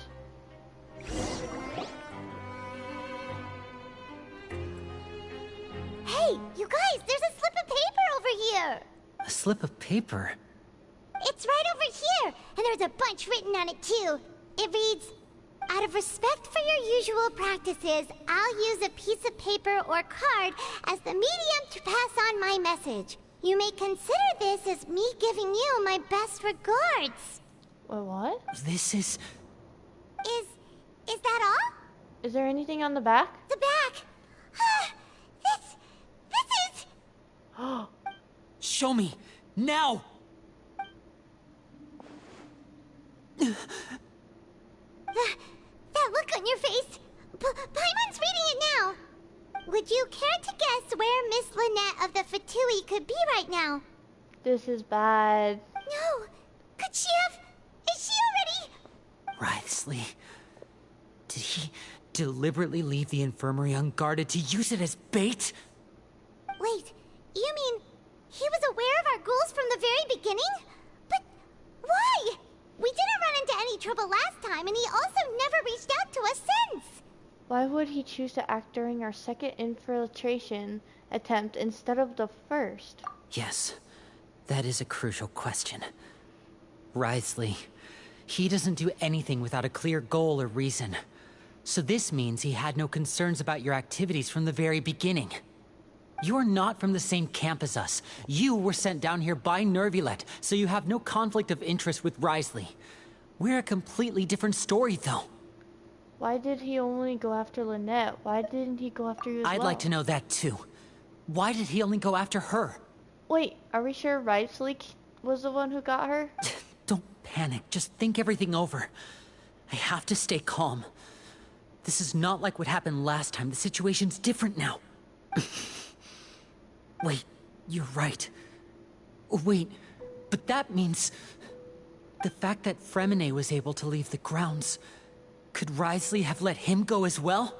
Speaker 3: Hey, you guys, there's a slip of paper over here!
Speaker 11: A slip of paper?
Speaker 3: It's right over here, and there's a bunch written on it too. It reads, out of respect for your usual practices, I'll use a piece of paper or card as the medium to pass on my message. You may consider this as me giving you my best regards.
Speaker 1: Wait, what?
Speaker 11: This is...
Speaker 3: Is that all?
Speaker 1: Is there anything on the back?
Speaker 3: The back! This is...
Speaker 11: Show me! Now!
Speaker 3: That look on your face! Paimon's reading it now! Would you care to guess where Miss Lynette of the Fatui could be right now?
Speaker 1: This is bad.
Speaker 3: No! Could she have... Is she already...
Speaker 11: Writhely. Did he deliberately leave the infirmary unguarded to use it as bait?
Speaker 3: Wait, you mean he was aware of our goals from the very beginning? But why? We didn't run into any trouble last time, and he also never reached out to us since.
Speaker 1: Why would he choose to act during our second infiltration attempt instead of the first?
Speaker 11: Yes, that is a crucial question. Wriothesley, he doesn't do anything without a clear goal or reason. So this means he had no concerns about your activities from the very beginning. You're not from the same camp as us. You were sent down here by Nervulet, so you have no conflict of interest with Wriothesley. We're a completely different story, though.
Speaker 1: Why did he only go after Lynette? Why didn't he go after you as well?
Speaker 11: I'd like to know that, too. Why did he only go after her?
Speaker 1: Wait, are we sure Wriothesley was the one who got her?
Speaker 11: Don't panic. Just think everything over. I have to stay calm. This is not like what happened last time. The situation's different now. Wait, you're right. Wait, but that means... the fact that Fremine was able to leave the grounds... could Wriothesley have let him go as well?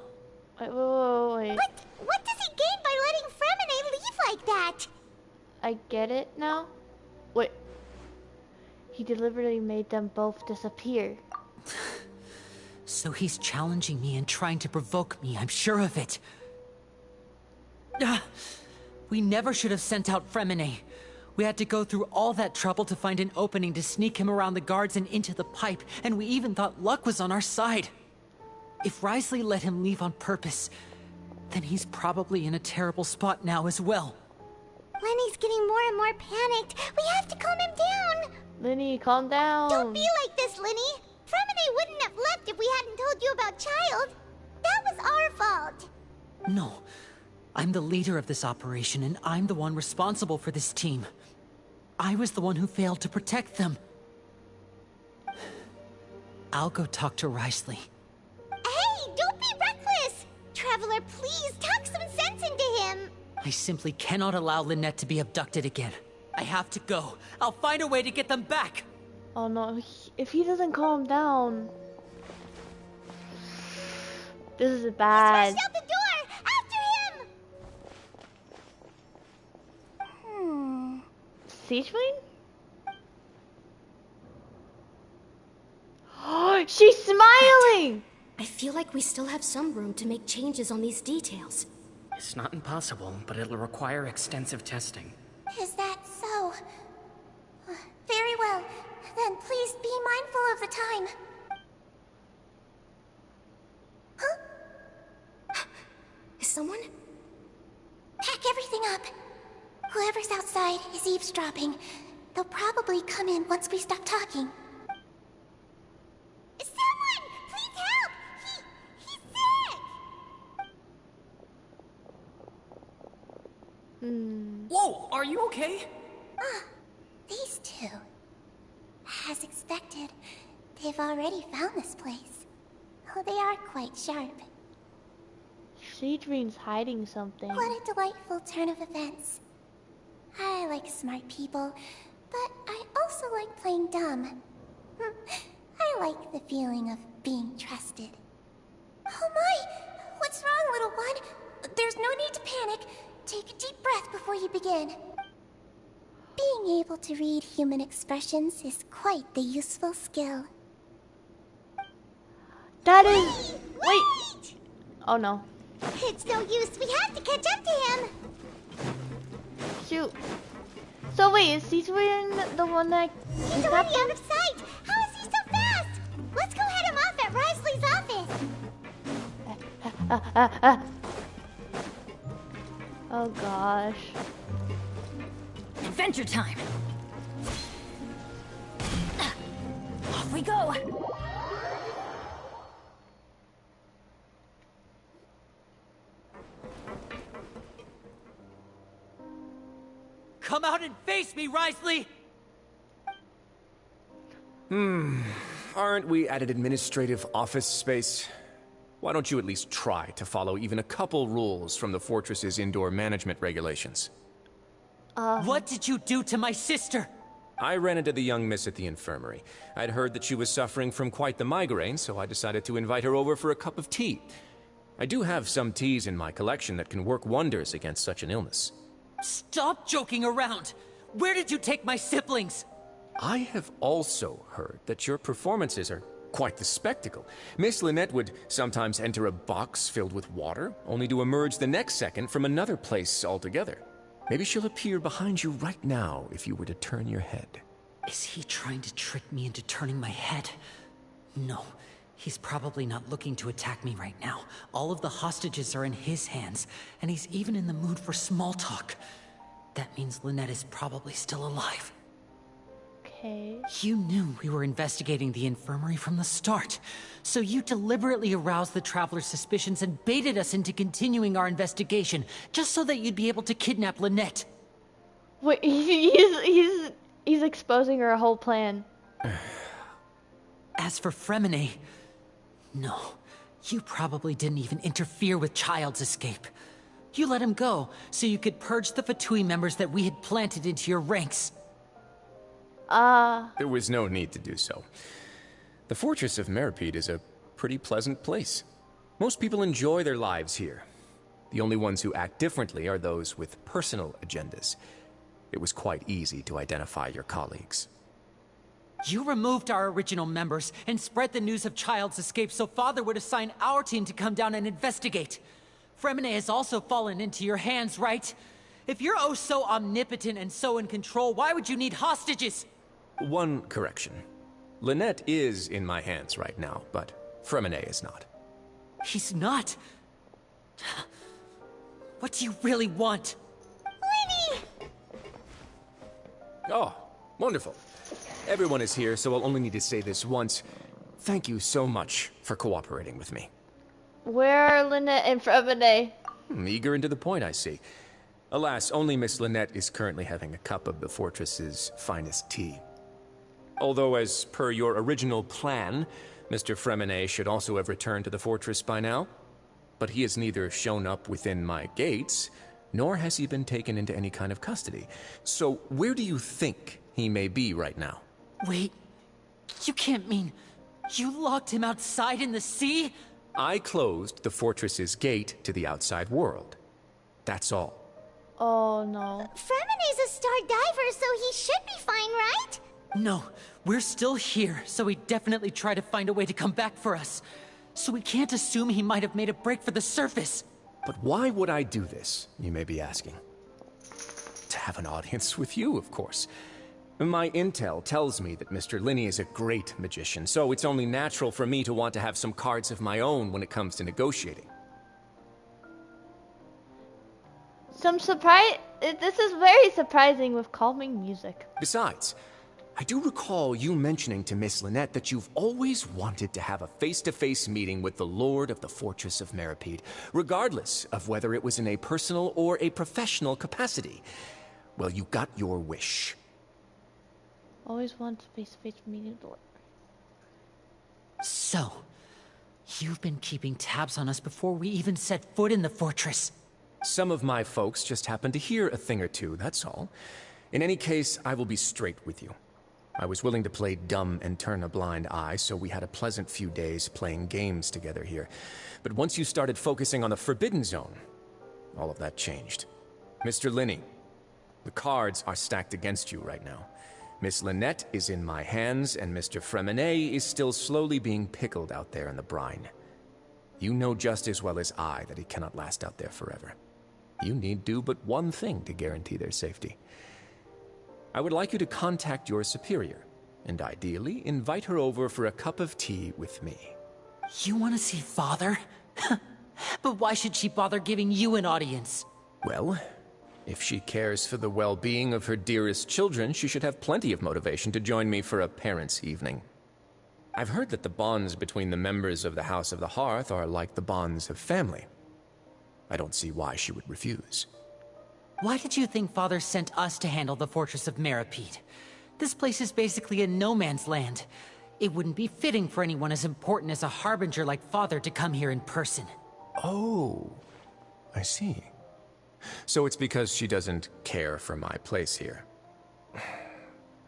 Speaker 1: Wait.
Speaker 3: What does he gain by letting Fremine leave like that?
Speaker 1: I get it now. Wait. He deliberately made them both disappear.
Speaker 11: So he's challenging me and trying to provoke me, I'm sure of it. We never should have sent out Fremine. We had to go through all that trouble to find an opening to sneak him around the guards and into the pipe, and we even thought luck was on our side. If Wriothesley let him leave on purpose, then he's probably in a terrible spot now as well.
Speaker 3: Lenny's getting more and more panicked. We have to calm him down.
Speaker 1: Lenny, calm down.
Speaker 3: Don't be like this, Lenny. Fremine wouldn't have left if we hadn't told you about Child. That was our fault.
Speaker 11: No. I'm the leader of this operation, and I'm the one responsible for this team. I was the one who failed to protect them. I'll go talk to Wriothesley.
Speaker 3: Hey, don't be reckless! Traveler, please, talk some sense into him!
Speaker 11: I simply cannot allow Lynette to be abducted again. I have to go. I'll find a way to get them back!
Speaker 1: Oh no, if he doesn't calm down... This is bad.
Speaker 3: He's rushed out the door! After him!
Speaker 1: Siege Wing? Oh, she's smiling!
Speaker 14: I feel like we still have some room to make changes on these details.
Speaker 18: It's not impossible, but it'll require extensive testing.
Speaker 3: Is that so? Very well. Then please be mindful of the time. Huh?
Speaker 14: Is someone?
Speaker 3: Pack everything up. Whoever's outside is eavesdropping. They'll probably come in once we stop talking. Someone! Please help! He's sick!
Speaker 18: Whoa! Are you okay?
Speaker 3: These two. As expected, they've already found this place. Oh, they are quite sharp.
Speaker 1: Siege Wing's hiding something.
Speaker 3: What a delightful turn of events. I like smart people, but I also like playing dumb. I like the feeling of being trusted. Oh my! What's wrong, little one? There's no need to panic. Take a deep breath before you begin. Being able to read human expressions is quite the useful skill.
Speaker 1: That is... Wait! Oh no.
Speaker 3: It's no use. We have to catch up to him.
Speaker 1: Shoot. So wait, is Siege Wing the one that...
Speaker 3: He's already out of sight. How is he so fast? Let's go head him off at Wriothesley's office.
Speaker 1: Oh gosh.
Speaker 21: Adventure time! Off we go!
Speaker 11: Come out and face me, Wriothesley!
Speaker 2: Aren't we at an administrative office space? Why don't you at least try to follow even a couple rules from the fortress's indoor management regulations?
Speaker 11: What did you do to my sister?
Speaker 2: I ran into the young miss at the infirmary. I'd heard that she was suffering from quite the migraine, so I decided to invite her over for a cup of tea. I do have some teas in my collection that can work wonders against such an illness.
Speaker 11: Stop joking around! Where did you take my siblings?
Speaker 2: I have also heard that your performances are quite the spectacle. Miss Lynette would sometimes enter a box filled with water, only to emerge the next second from another place altogether. Maybe she'll appear behind you right now if you were to turn your head.
Speaker 11: Is he trying to trick me into turning my head? No, he's probably not looking to attack me right now. All of the hostages are in his hands, and he's even in the mood for small talk. That means Lynette is probably still alive.
Speaker 1: Okay.
Speaker 11: You knew we were investigating the infirmary from the start, so you deliberately aroused the Traveler's suspicions and baited us into continuing our investigation, just so that you'd be able to kidnap Lynette.
Speaker 1: Wait, he's exposing her whole plan.
Speaker 11: As for Fremine, no, you probably didn't even interfere with Child's escape. You let him go, so you could purge the Fatui members that we had planted into your ranks.
Speaker 2: There was no need to do so. The fortress of Meripede is a pretty pleasant place. Most people enjoy their lives here. The only ones who act differently are those with personal agendas. It was quite easy to identify your colleagues.
Speaker 11: You removed our original members and spread the news of Child's escape so Father would assign our team to come down and investigate. Fremine has also fallen into your hands, right? If you're oh so omnipotent and so in control, why would you need hostages?
Speaker 2: One correction. Lynette is in my hands right now, but Fremine is not.
Speaker 11: He's not? What do you really want?
Speaker 3: Winnie!
Speaker 2: Oh, wonderful. Everyone is here, so I'll only need to say this once. Thank you so much for cooperating with me.
Speaker 1: Where are Lynette and Fremine?
Speaker 2: Eager and to the point, I see. Alas, only Miss Lynette is currently having a cup of the fortress's finest tea. Although, as per your original plan, Mr. Fremine should also have returned to the fortress by now. But he has neither shown up within my gates, nor has he been taken into any kind of custody. So, where do you think he may be right now?
Speaker 11: Wait, you can't mean you locked him outside in the sea?
Speaker 2: I closed the fortress's gate to the outside world. That's all.
Speaker 1: Oh, no.
Speaker 3: Fremine's a star diver, so he should be fine, right?
Speaker 11: No, we're still here, so he definitely tried to find a way to come back for us. So we can't assume he might have made a break for the surface.
Speaker 2: But why would I do this, you may be asking? To have an audience with you, of course. My intel tells me that Mr. Linney is a great magician, so it's only natural for me to want to have some cards of my own when it comes to negotiating.
Speaker 1: This is very surprising with calming music.
Speaker 2: Besides, I do recall you mentioning to Miss Lynette that you've always wanted to have a face-to-face meeting with the Lord of the Fortress of Meripede, regardless of whether it was in a personal or a professional capacity. Well, you got your wish.
Speaker 1: Always want face-to-face meeting.
Speaker 11: So, you've been keeping tabs on us before we even set foot in the fortress.
Speaker 2: Some of my folks just happened to hear a thing or two, that's all. In any case, I will be straight with you. I was willing to play dumb and turn a blind eye, so we had a pleasant few days playing games together here. But once you started focusing on the Forbidden Zone, all of that changed. Mr. Linney, the cards are stacked against you right now. Miss Lynette is in my hands, and Mr. Fremine is still slowly being pickled out there in the brine. You know just as well as I that he cannot last out there forever. You need do but one thing to guarantee their safety. I would like you to contact your superior, and ideally invite her over for a cup of tea with me.
Speaker 11: You want to see Father? But why should she bother giving you an audience?
Speaker 2: Well, if she cares for the well-being of her dearest children, she should have plenty of motivation to join me for a parents' evening. I've heard that the bonds between the members of the House of the Hearth are like the bonds of family. I don't see why she would refuse.
Speaker 11: Why did you think Father sent us to handle the Fortress of Meripede? This place is basically a no-man's land. It wouldn't be fitting for anyone as important as a harbinger like Father to come here in person.
Speaker 2: Oh, I see. So it's because she doesn't care for my place here.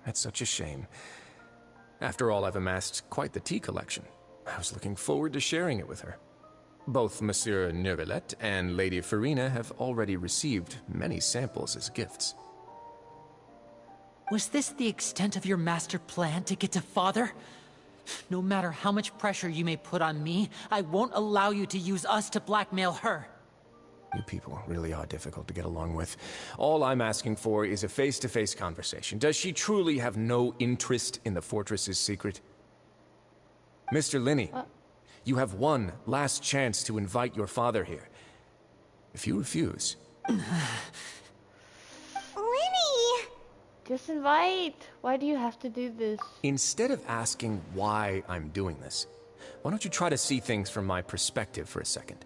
Speaker 2: That's such a shame. After all, I've amassed quite the tea collection. I was looking forward to sharing it with her. Both Monsieur Neuvillette and Lady Farina have already received many samples as gifts.
Speaker 11: Was this the extent of your master plan to get to Father? No matter how much pressure you may put on me, I won't allow you to use us to blackmail her.
Speaker 2: You people really are difficult to get along with. All I'm asking for is a face-to-face conversation. Does she truly have no interest in the fortress's secret? Mr. Linney, you have one last chance to invite your father here. If you refuse...
Speaker 3: Linney!
Speaker 1: Just invite. Why do you have to do this?
Speaker 2: Instead of asking why I'm doing this, why don't you try to see things from my perspective for a second?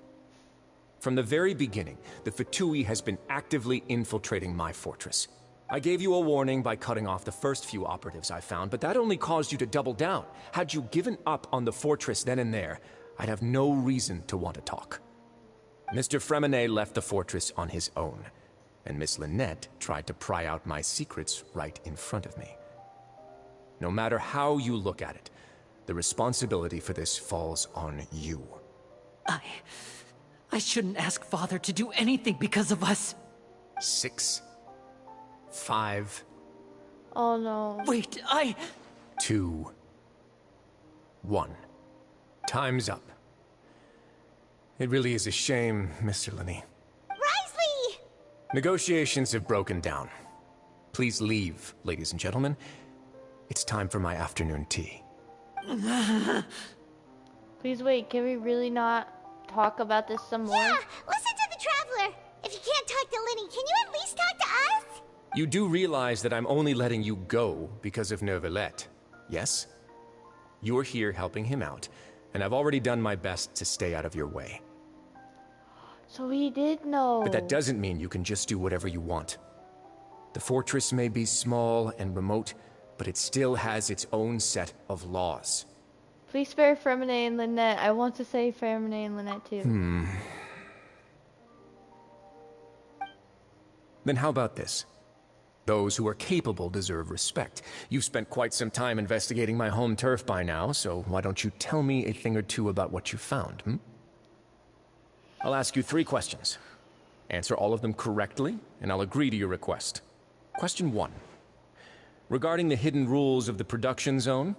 Speaker 2: From the very beginning, the Fatui has been actively infiltrating my fortress. I gave you a warning by cutting off the first few operatives I found, but that only caused you to double down. Had you given up on the fortress then and there, I'd have no reason to want to talk. Mr. Fremenet left the fortress on his own, and Miss Lynette tried to pry out my secrets right in front of me. No matter how you look at it, the responsibility for this falls on you.
Speaker 11: I shouldn't ask Father to do anything because of us.
Speaker 2: 6, 5...
Speaker 1: Oh no.
Speaker 11: Wait,
Speaker 2: 2, 1. Time's up. It really is a shame, Mr. Linney.
Speaker 3: Risley!
Speaker 2: Negotiations have broken down. Please leave, ladies and gentlemen. It's time for my afternoon tea.
Speaker 1: Please wait, can we really not talk about this some more?
Speaker 3: Yeah, listen to the Traveler. If you can't talk to Linney, can you at least talk to us?
Speaker 2: You do realize that I'm only letting you go because of Neuvillette, yes? You're here helping him out, and I've already done my best to stay out of your way.
Speaker 1: So he did know.
Speaker 2: But that doesn't mean you can just do whatever you want. The fortress may be small and remote, but it still has its own set of laws.
Speaker 1: Please spare Fremenet and Lynette. I want to say Fremenet and Lynette too.
Speaker 2: Then how about this? Those who are capable deserve respect. You've spent quite some time investigating my home turf by now, so why don't you tell me a thing or two about what you found, I'll ask you 3 questions. Answer all of them correctly, and I'll agree to your request. Question 1. Regarding the hidden rules of the production zone,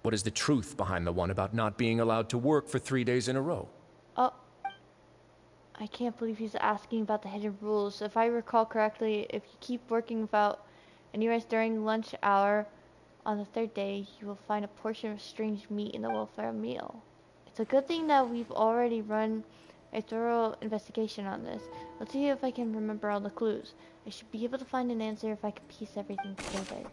Speaker 2: what is the truth behind the one about not being allowed to work for 3 days in a row?
Speaker 1: Oh. I can't believe he's asking about the hidden rules. If I recall correctly, if you keep working without any rest during lunch hour on the 3rd day, you will find a portion of strange meat in the welfare meal. It's a good thing that we've already run a thorough investigation on this. Let's see if I can remember all the clues. I should be able to find an answer if I can piece everything together.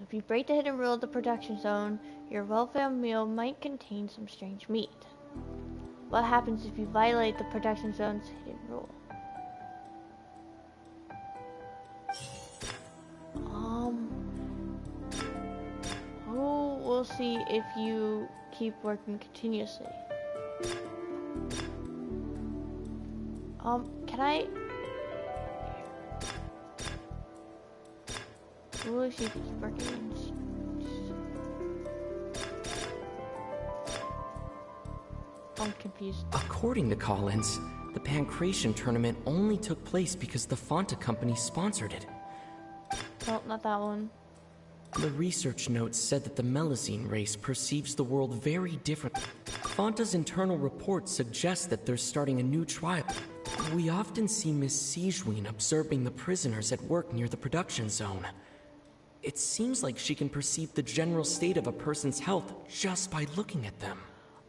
Speaker 1: If you break the hidden rule of the production zone, your welfare meal might contain some strange meat. What happens if you violate the production zone's hidden rule? We'll see if you keep working continuously. Can I? We'll see if you keep working. I'm confused.
Speaker 6: According to Collins, the Pancration tournament only took place because the Fonta company sponsored it.
Speaker 1: No, not that one.
Speaker 6: The research notes said that the Melusine race perceives the world very differently. Fonta's internal reports suggest that they're starting a new trial. We often see Miss Sigewinne observing the prisoners at work near the production zone. It seems like she can perceive the general state of a person's health just by looking at them.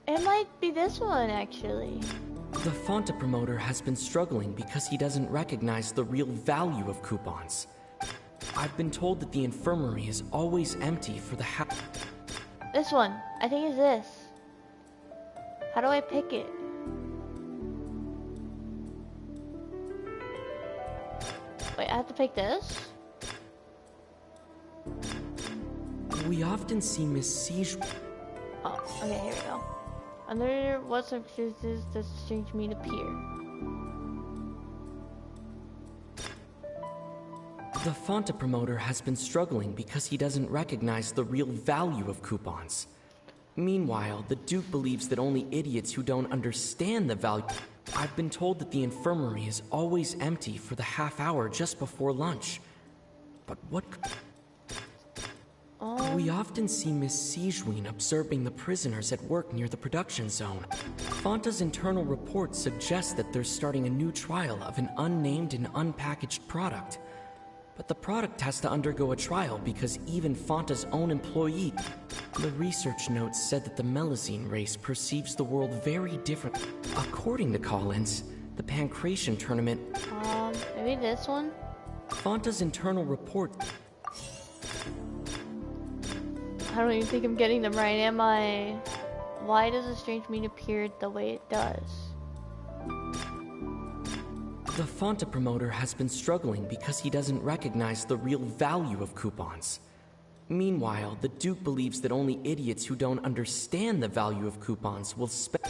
Speaker 1: It might be this one, actually.
Speaker 6: The Fonta promoter has been struggling because he doesn't recognize the real value of coupons. I've been told that the infirmary is always empty for the
Speaker 1: This one. I think it's this. How do I pick it? Wait, I have to pick this?
Speaker 6: We often see Miss Sigewinne.
Speaker 1: Oh, okay, here we go. Under what circumstances does strange meat appear?
Speaker 6: The Fonta promoter has been struggling because he doesn't recognize the real value of coupons. Meanwhile, the Duke believes that only idiots who don't understand the value... I've been told that the infirmary is always empty for the half hour just before lunch. But what... We often see Miss Sijween observing the prisoners at work near the production zone. Fanta's internal reports suggest that they're starting a new trial of an unnamed and unpackaged product. But the product has to undergo a trial because even Fanta's own employee... The research notes said that the Melazine race perceives the world very differently. According to Collins, the Pancration tournament...
Speaker 1: Maybe this one?
Speaker 6: Fanta's internal report...
Speaker 1: I don't even think I'm getting them right, am I? Why does a strange meat appear the way it does?
Speaker 6: The Fanta promoter has been struggling because he doesn't recognize the real value of coupons. Meanwhile, the Duke believes that only idiots who don't understand the value of coupons will spend...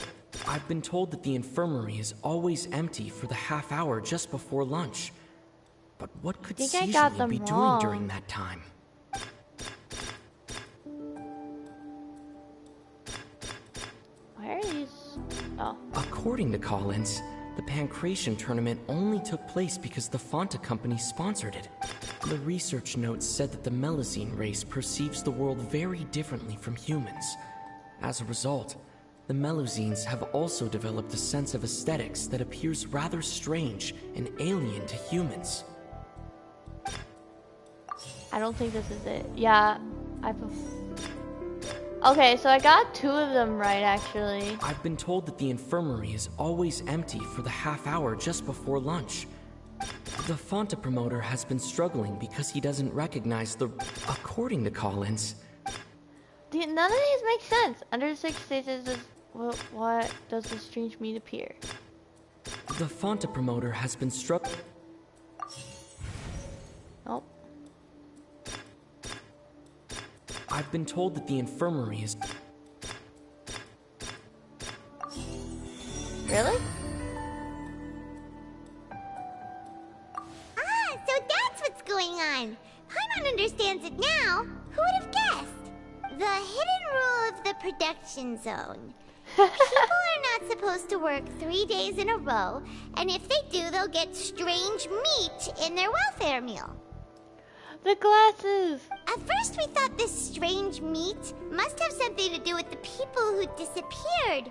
Speaker 6: I've been told that the infirmary is always empty for the half hour just before lunch. But what could Sijween be doing during that time?
Speaker 1: Why are these... Oh.
Speaker 6: According to Collins, the Pancration tournament only took place because the Fanta company sponsored it. The research notes said that the Melazine race perceives the world very differently from humans. As a result, the Melazines have also developed a sense of aesthetics that appears rather strange and alien to humans.
Speaker 1: I don't think this is it. Yeah, Okay, so I got 2 of them right, actually.
Speaker 6: I've been told that the infirmary is always empty for the half hour just before lunch. The Fanta promoter has been struggling because he doesn't recognize the... According to Collins...
Speaker 1: None of these make sense. Under 6 stages, what does the strange meat appear?
Speaker 6: The Fanta promoter has been struggling...
Speaker 1: Nope.
Speaker 6: I've been told that the infirmary is...
Speaker 1: Really?
Speaker 3: So that's what's going on. Paimon understands it now. Who would have guessed? The hidden rule of the production zone. People are not supposed to work 3 days in a row, and if they do, they'll get strange meat in their welfare meal.
Speaker 1: The glasses!
Speaker 3: At first we thought this strange meat must have something to do with the people who disappeared.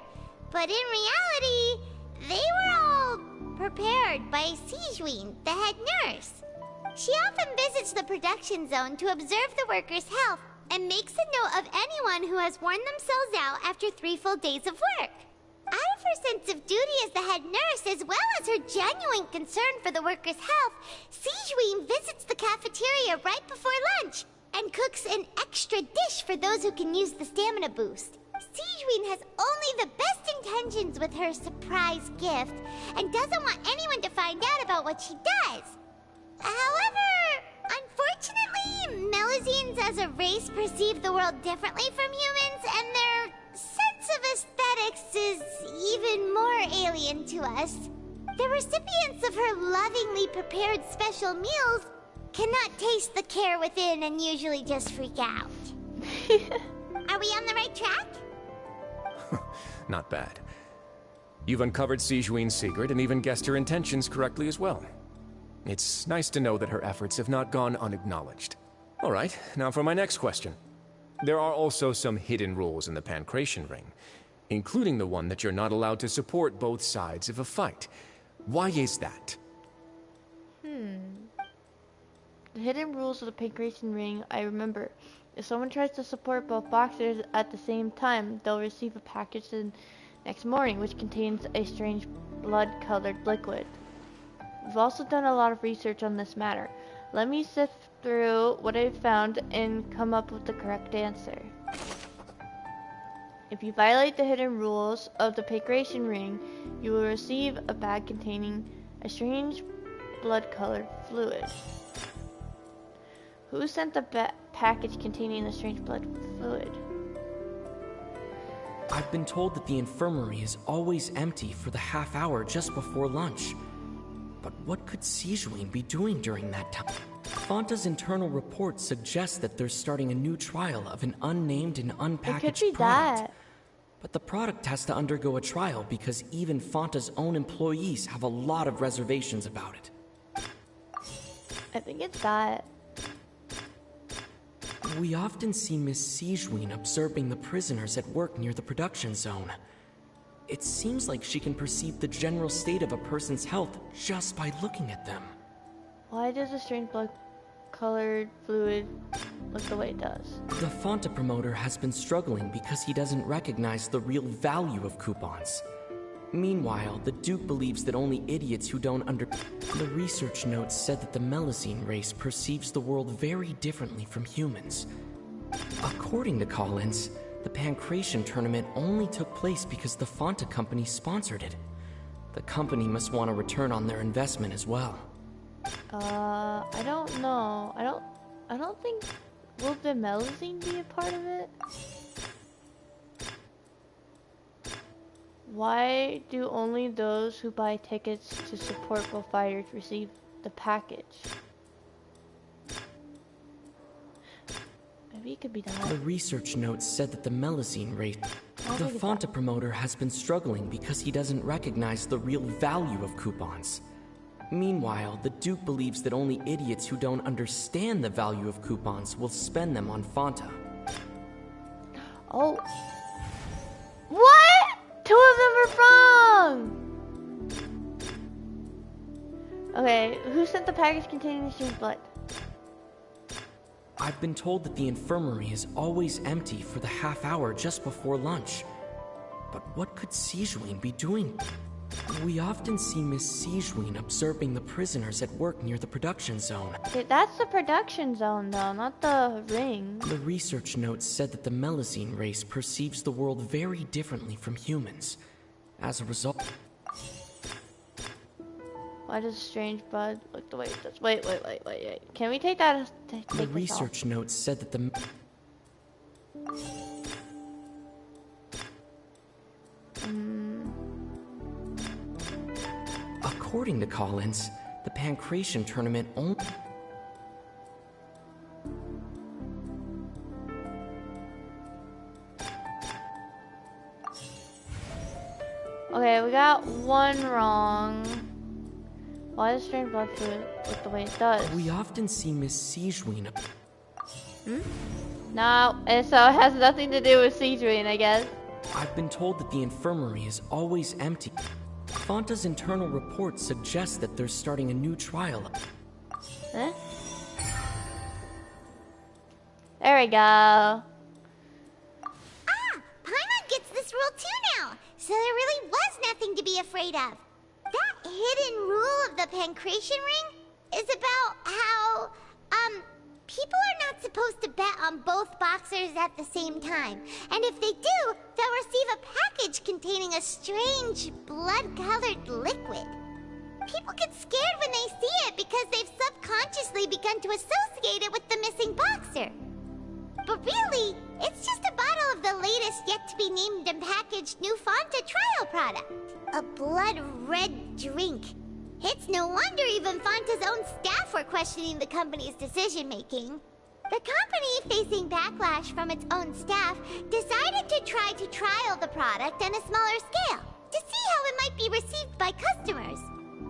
Speaker 3: But in reality, they were all prepared by Sijween, the head nurse. She often visits the production zone to observe the workers' health and makes a note of anyone who has worn themselves out after 3 full days of work. Out of her sense of duty as the head nurse, as well as her genuine concern for the workers' health, Sijween visits the cafeteria right before lunch and cooks an extra dish for those who can use the stamina boost. Sijween has only the best intentions with her surprise gift and doesn't want anyone to find out about what she does. However, unfortunately, Melazines as a race perceive the world differently from humans, and their sense of aesthetics is even more alien to us. The recipients of her lovingly prepared special meals cannot taste the care within and usually just freak out. Are we on the right track?
Speaker 2: Not bad. You've uncovered Sijween's secret and even guessed her intentions correctly as well. It's nice to know that her efforts have not gone unacknowledged. All right, now for my next question. There are also some hidden rules in the Pancration Ring, including the one that you're not allowed to support both sides of a fight. Why is that?
Speaker 1: The hidden rules of the Pancration Ring, I remember. If someone tries to support both boxers at the same time, they'll receive a package the next morning which contains a strange blood-colored liquid. We've also done a lot of research on this matter. Let me sift through what I've found and come up with the correct answer. If you violate the hidden rules of the Pancration Ring, you will receive a bag containing a strange blood-colored fluid. Who sent the package containing the strange blood fluid?
Speaker 6: I've been told that the infirmary is always empty for the half hour just before lunch. But what could Sijween be doing during that time? Fanta's internal reports suggest that they're starting a new trial of an unnamed and unpackaged
Speaker 1: It could be
Speaker 6: product.
Speaker 1: that.
Speaker 6: But the product has to undergo a trial because even Fanta's own employees have a lot of reservations about it.
Speaker 1: I think it's that.
Speaker 6: We often see Miss Sijween observing the prisoners at work near the production zone. It seems like she can perceive the general state of a person's health just by looking at them.
Speaker 1: Why does a strange blood-colored fluid look the way it does?
Speaker 6: The Fanta promoter has been struggling because he doesn't recognize the real value of coupons. Meanwhile, the Duke believes that only idiots who don't The research notes said that the Melusine race perceives the world very differently from humans. According to Collins, the Pancration tournament only took place because the Fanta company sponsored it. The company must want a return on their investment as well.
Speaker 1: I don't know. I don't think... Will the Melusine be a part of it? Why do only those who buy tickets to support both fighters receive the package? Maybe it could be that.
Speaker 6: The research notes said that the Melusine race... The Fanta promoter has been struggling because he doesn't recognize the real value of coupons. Meanwhile, the Duke believes that only idiots who don't understand the value of coupons will spend them on Fanta.
Speaker 1: Oh. What? Two of them are wrong! Okay, who sent the package containing the strange blood?
Speaker 6: I've been told that the infirmary is always empty for the half hour just before lunch. But what could Sijween be doing? We often see Miss Sijween observing the prisoners at work near the production zone.
Speaker 1: Okay, that's the production zone though, not the ring.
Speaker 6: The research notes said that the Melusine race perceives the world very differently from humans. As a result...
Speaker 1: Why does strange blood look the way it does? Wait. Can we take that?
Speaker 6: The research notes said that the... According to Collins, the Pancration tournament only...
Speaker 1: Okay, we got one wrong. Why does strange blood fluid look the way it does?
Speaker 6: We often see Miss Sijween...
Speaker 1: No, and so it has nothing to do with Sijween, I guess.
Speaker 6: I've been told that the infirmary is always empty. Fanta's internal reports suggest that they're starting a new trial.
Speaker 1: Huh? There we go.
Speaker 3: Ah! Paimon gets this rule too now, so there really was nothing to be afraid of. That hidden rule of the Pancration ring is about how, people are not supposed to bet on both boxers at the same time. And if they do, they'll receive a package containing a strange, blood-colored liquid. People get scared when they see it because they've subconsciously begun to associate it with the missing boxer. But really, it's just a bottle of the latest yet-to-be-named and packaged new Fanta trial product. A blood-red drink. It's no wonder even Fanta's own staff were questioning the company's decision-making. The company, facing backlash from its own staff, decided to try to trial the product on a smaller scale, to see how it might be received by customers.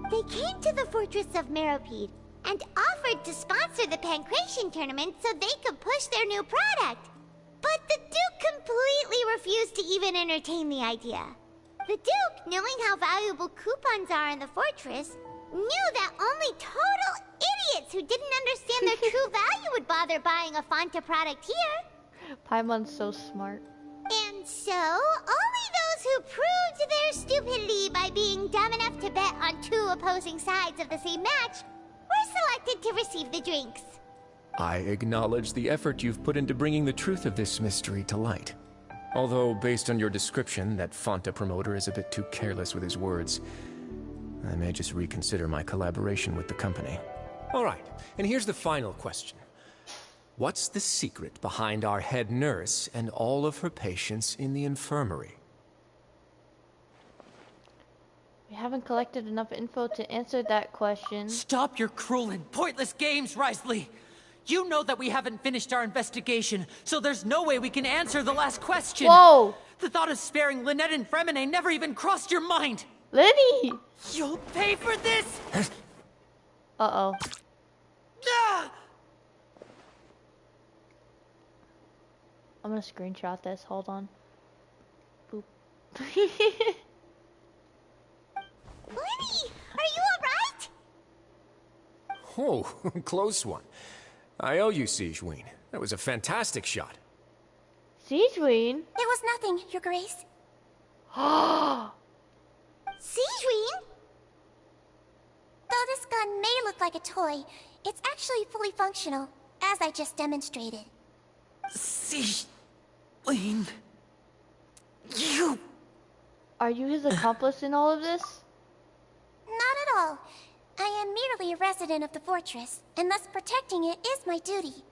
Speaker 3: They came to the Fortress of Meropide and offered to sponsor the Pancration tournament so they could push their new product. But the Duke completely refused to even entertain the idea. The Duke, knowing how valuable coupons are in the fortress, knew that only total idiots who didn't understand their true value would bother buying a Fanta product here.
Speaker 1: Paimon's so smart.
Speaker 3: And so, only those who proved their stupidity by being dumb enough to bet on two opposing sides of the same match were selected to receive the drinks.
Speaker 2: I acknowledge the effort you've put into bringing the truth of this mystery to light. Although, based on your description, that Fanta promoter is a bit too careless with his words. I may just reconsider my collaboration with the company. All right, and here's the final question. What's the secret behind our head nurse and all of her patients in the infirmary?
Speaker 1: We haven't collected enough info to answer that question.
Speaker 11: Stop your cruel and pointless games, Risley! You know that we haven't finished our investigation, so there's no way we can answer the last question!
Speaker 1: Whoa!
Speaker 11: The thought of sparing Lynette and Fremine never even crossed your mind!
Speaker 1: Lenny!
Speaker 11: You'll pay for this!
Speaker 1: Uh-oh.
Speaker 11: Ah!
Speaker 1: I'm gonna screenshot this. Hold on. Boop.
Speaker 3: Lenny, are you alright?
Speaker 2: Oh, close one. I owe you, Sigeween. That was a fantastic shot.
Speaker 1: Sigeween?
Speaker 12: It was nothing, Your Grace.
Speaker 1: Oh.
Speaker 12: Sigeween? Though this gun may look like a toy, it's actually fully functional, as I just demonstrated.
Speaker 11: Sigeween... You...
Speaker 1: Are you his accomplice in all of this?
Speaker 12: Not at all. I am merely a resident of the fortress, and thus protecting it is my duty.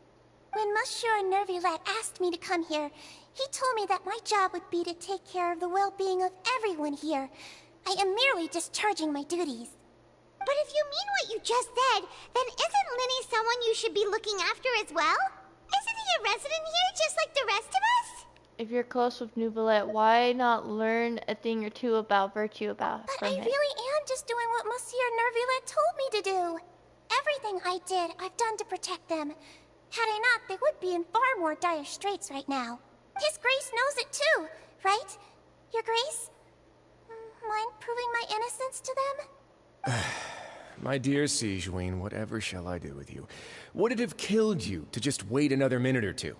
Speaker 12: When Monsieur Nervilette asked me to come here, he told me that my job would be to take care of the well-being of everyone here. I am merely discharging my duties.
Speaker 3: But if you mean what you just said, then isn't Linny someone you should be looking after as well? Isn't he a resident here just like the rest of us?
Speaker 1: If you're close with Neuvillette, why not learn a thing or two about virtue
Speaker 12: But
Speaker 1: from
Speaker 12: I
Speaker 1: him?
Speaker 12: really am just doing what Monsieur Nervilette told me to do. Everything I did, I've done to protect them. Had I not, they would be in far more dire straits right now. His Grace knows it too, right? Your Grace? Mind proving my innocence to them?
Speaker 2: My dear Sigeween, whatever shall I do with you? Would it have killed you to just wait another minute or two?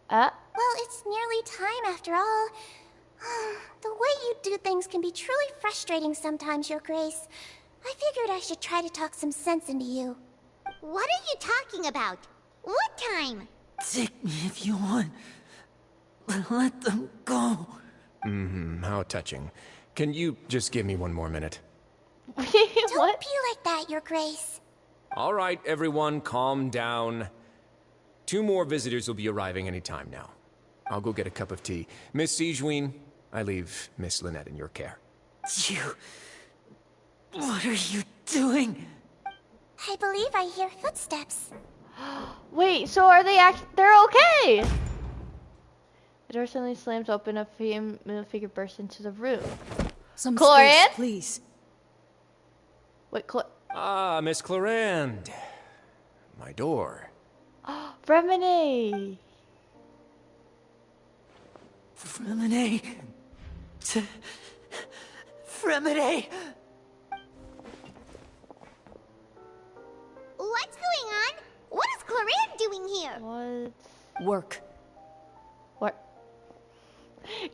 Speaker 12: Well, it's nearly time after all. The way you do things can be truly frustrating sometimes, Your Grace. I figured I should try to talk some sense into you.
Speaker 3: What are you talking about? What time?
Speaker 11: Take me if you want. But let them go.
Speaker 2: How touching. Can you just give me one more minute?
Speaker 12: Don't be like that, Your Grace.
Speaker 2: All right, everyone, calm down. 2 more visitors will be arriving any time now. I'll go get a cup of tea. Miss Sigeween, I leave Miss Lynette in your care.
Speaker 11: You... What are you doing?
Speaker 12: I believe I hear footsteps.
Speaker 1: Wait, so are they they're okay! The door suddenly slams open, a female figure bursts into the room.
Speaker 21: Some
Speaker 1: Chlorine?
Speaker 21: space, please.
Speaker 1: Wait,
Speaker 2: Ah, Miss Clorinde. My door.
Speaker 1: Fremine!
Speaker 11: Fremine... Fremine!
Speaker 3: What's going on? What is Clorinde doing here?
Speaker 1: What?
Speaker 21: Work.
Speaker 1: What?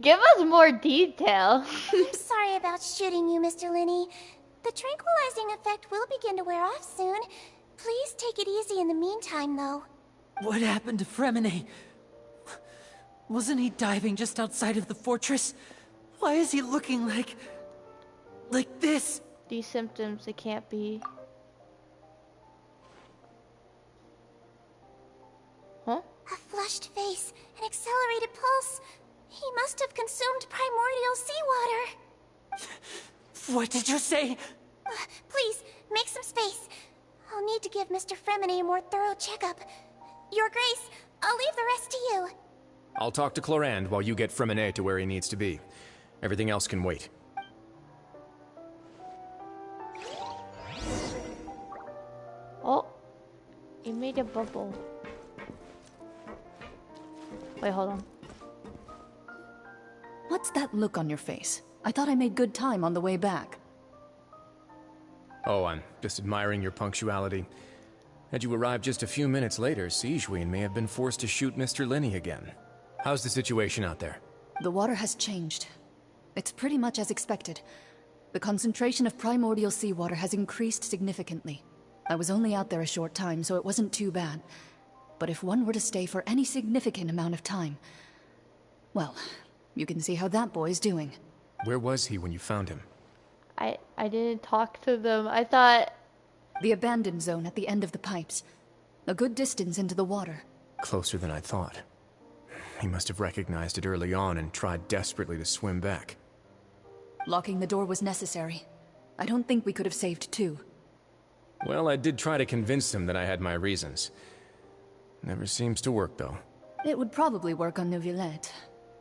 Speaker 1: Give us more detail.
Speaker 12: I'm sorry about shooting you, Mr. Linny. The tranquilizing effect will begin to wear off soon. Please take it easy in the meantime, though.
Speaker 11: What happened to Fremine? Wasn't he diving just outside of the fortress? Why is he looking like this?
Speaker 1: These symptoms, it can't be. Huh?
Speaker 12: A flushed face, an accelerated pulse. He must have consumed primordial seawater.
Speaker 11: What did you say?
Speaker 12: Please, make some space. I'll need to give Mr. Fremine a more thorough checkup. Your Grace, I'll leave the rest to you.
Speaker 2: I'll talk to Clorinde while you get Fremine to where he needs to be. Everything else can wait.
Speaker 1: Oh, it made a bubble. Wait, hold on.
Speaker 21: What's that look on your face? I thought I made good time on the way back.
Speaker 2: Oh, I'm just admiring your punctuality. Had you arrived just a few minutes later, Sigeween may have been forced to shoot Mr. Linny again. How's the situation out there?
Speaker 21: The water has changed. It's pretty much as expected. The concentration of primordial seawater has increased significantly. I was only out there a short time, so it wasn't too bad. But if one were to stay for any significant amount of time... Well, you can see how that boy's doing.
Speaker 2: Where was he when you found him?
Speaker 1: I didn't talk to them. I thought...
Speaker 21: The abandoned zone at the end of the pipes. A good distance into the water.
Speaker 2: Closer than I thought. He must have recognized it early on and tried desperately to swim back.
Speaker 21: Locking the door was necessary. I don't think we could have saved 2.
Speaker 2: Well, I did try to convince him that I had my reasons. Never seems to work, though.
Speaker 21: It would probably work on Neuvillette.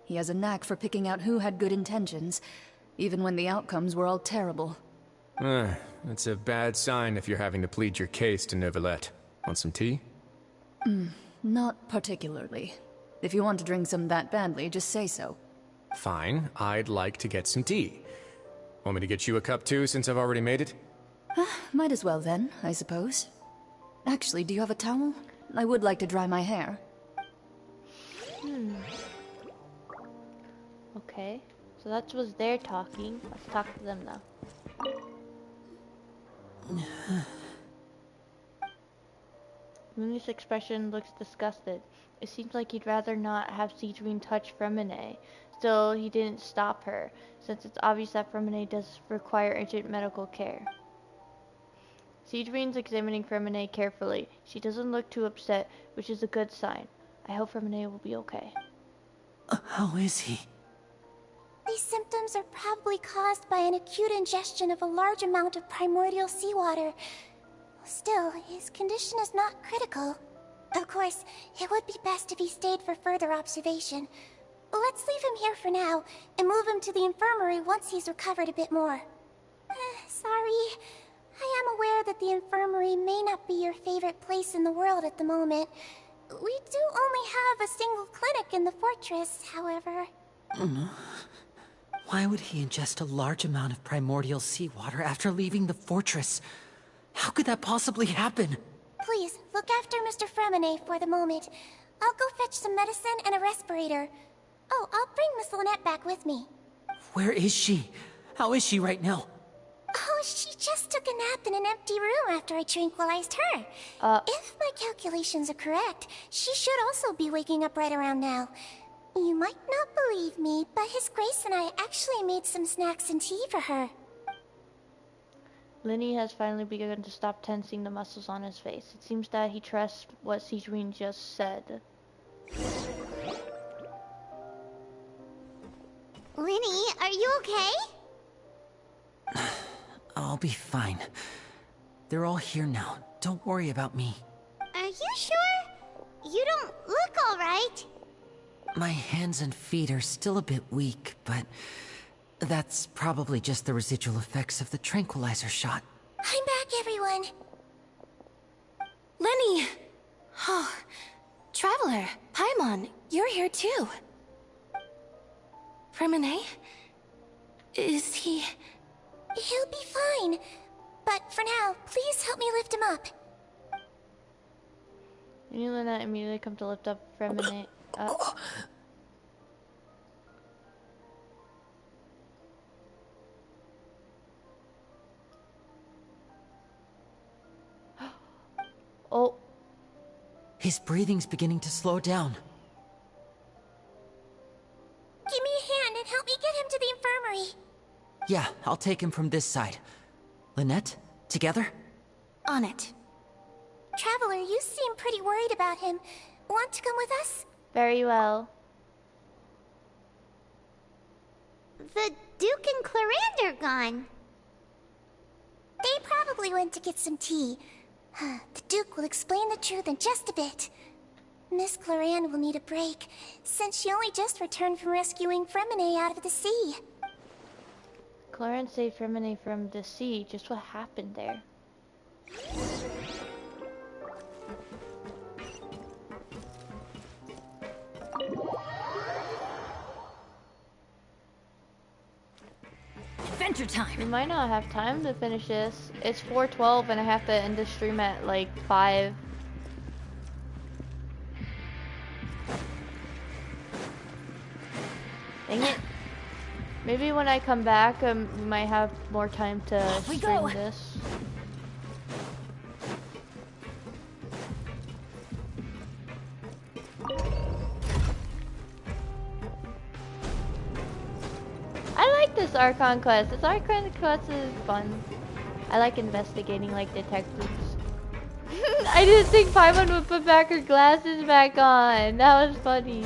Speaker 21: He has a knack for picking out who had good intentions, even when the outcomes were all terrible.
Speaker 2: That's a bad sign if you're having to plead your case to Neuvillette. Want some tea?
Speaker 21: Not particularly. If you want to drink some that badly, just say so.
Speaker 2: Fine, I'd like to get some tea. Want me to get you a cup too, since I've already made it?
Speaker 21: Might as well then, I suppose. Actually, do you have a towel? I would like to dry my hair.
Speaker 1: Okay, so that was their talking. Let's talk to them now. Moon's expression looks disgusted. It seems like he'd rather not have Siegwien touch Fremine. Still, he didn't stop her, since it's obvious that Fremine does require urgent medical care. Siegwien's examining Fremine carefully. She doesn't look too upset, which is a good sign. I hope Fremine will be okay.
Speaker 11: How is he?
Speaker 12: These symptoms are probably caused by an acute ingestion of a large amount of primordial seawater. Still, his condition is not critical. Of course, it would be best if he stayed for further observation. Let's leave him here for now, and move him to the infirmary once he's recovered a bit more. Sorry. I am aware that the infirmary may not be your favorite place in the world at the moment. We do only have a single clinic in the fortress, however.
Speaker 11: Why would he ingest a large amount of primordial seawater after leaving the fortress? How could that possibly happen?
Speaker 12: Please, look after Mr. Fremine for the moment. I'll go fetch some medicine and a respirator. Oh, I'll bring Miss Lynette back with me.
Speaker 11: Where is she? How is she right now?
Speaker 12: Oh, she just took a nap in an empty room after I tranquilized her. If my calculations are correct, she should also be waking up right around now. You might not believe me, but His Grace and I actually made some snacks and tea for her.
Speaker 1: Linny has finally begun to stop tensing the muscles on his face. It seems that he trusts what Siegwien just said.
Speaker 3: Linny, are you okay?
Speaker 11: I'll be fine. They're all here now. Don't worry about me.
Speaker 3: Are you sure? You don't look alright.
Speaker 11: My hands and feet are still a bit weak, but that's probably just the residual effects of the tranquilizer shot.
Speaker 12: I'm back, everyone.
Speaker 14: Lenny! Oh, Traveler, Paimon, you're here too. Fremine? Is he...
Speaker 12: He'll be fine. But for now, please help me lift him up.
Speaker 1: You and Lynette immediately come to lift up Fremine up. Oh.
Speaker 11: His breathing's beginning to slow down.
Speaker 12: Give me a hand and help me get him to the infirmary.
Speaker 11: Yeah, I'll take him from this side. Lynette, together?
Speaker 14: On it.
Speaker 12: Traveler, you seem pretty worried about him. Want to come with us?
Speaker 1: Very well.
Speaker 3: The Duke and Clarande are gone.
Speaker 12: They probably went to get some tea. The Duke will explain the truth in just a bit. Miss Clarande will need a break, since she only just returned from rescuing Fremine out of the sea.
Speaker 1: Clarande saved Fremine from the sea. Just what happened there?
Speaker 8: Adventure time!
Speaker 1: We might not have time to finish this. It's 4:12 and I have to end the stream at like 5. Dang it. Maybe when I come back, we might have more time to stream this. I like this Archon quest. This Archon quest is fun. I like investigating like detectives. I didn't think Paimon would put back her glasses back on. That was funny.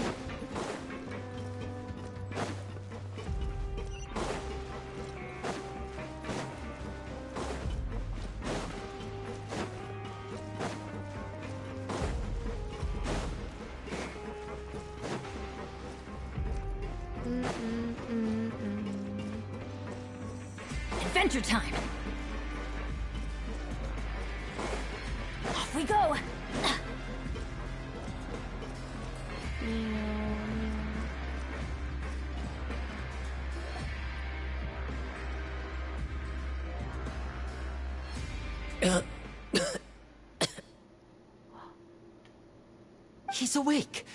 Speaker 8: Adventure time! Off we go!
Speaker 1: Yeah.
Speaker 11: He's awake.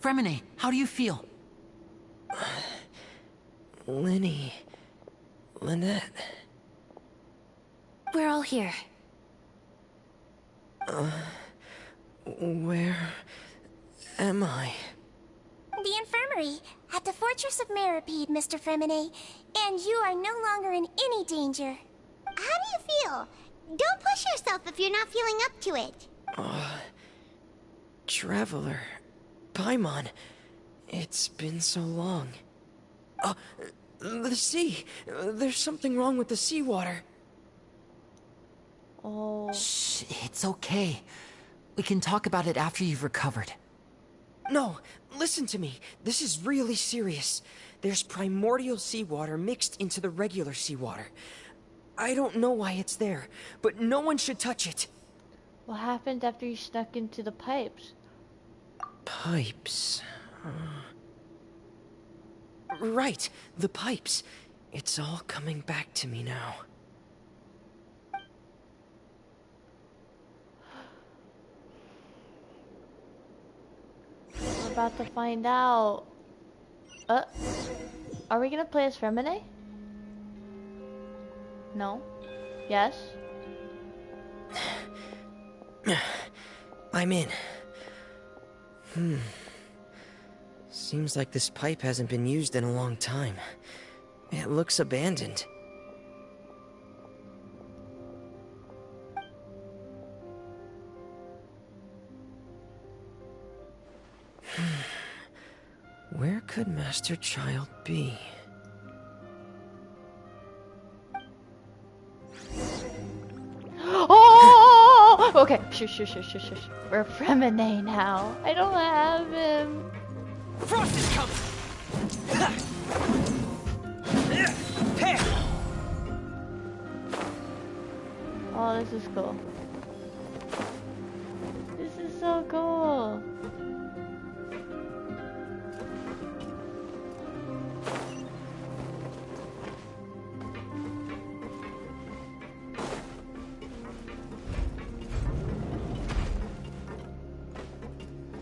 Speaker 11: Fremine, how do you feel?
Speaker 16: Lyney... Lynette...
Speaker 14: We're all here.
Speaker 16: Where... am I?
Speaker 12: The infirmary, at the Fortress of Meripede, Mr. Fremine. And you are no longer in any danger.
Speaker 3: How do you feel? Don't push yourself if you're not feeling up to it.
Speaker 16: Traveler... Paimon... It's been so long. The sea! There's something wrong with the seawater.
Speaker 1: Oh.
Speaker 11: Shh, it's okay. We can talk about it after you've recovered.
Speaker 16: No, listen to me. This is really serious. There's primordial seawater mixed into the regular seawater. I don't know why it's there, but no one should touch it.
Speaker 1: What happened after you snuck into the pipes?
Speaker 16: Pipes... Right, the pipes. It's all coming back to me now.
Speaker 1: We're about to find out. Are we gonna play as Fremine? No? Yes?
Speaker 16: I'm in. Seems like this pipe hasn't been used in a long time. It looks abandoned. Where could Master Child be?
Speaker 1: Oh! Okay, shush. We're Fremine now. I don't have him.
Speaker 16: Frost is coming!
Speaker 1: Oh, this is cool. This is so cool.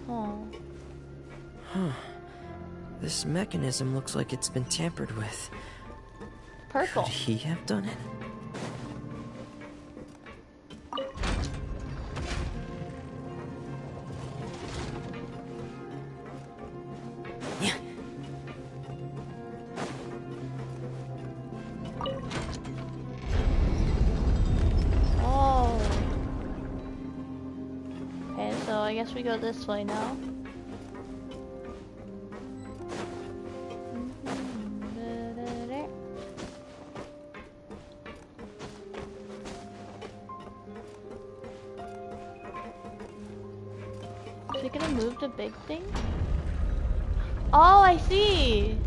Speaker 1: Oh.
Speaker 16: Huh. This mechanism looks like it's been tampered with.
Speaker 1: Purple.
Speaker 16: Could he have done it?
Speaker 1: Oh. Okay, so I guess we go this way now. Is it gonna move the big thing? Oh, I see!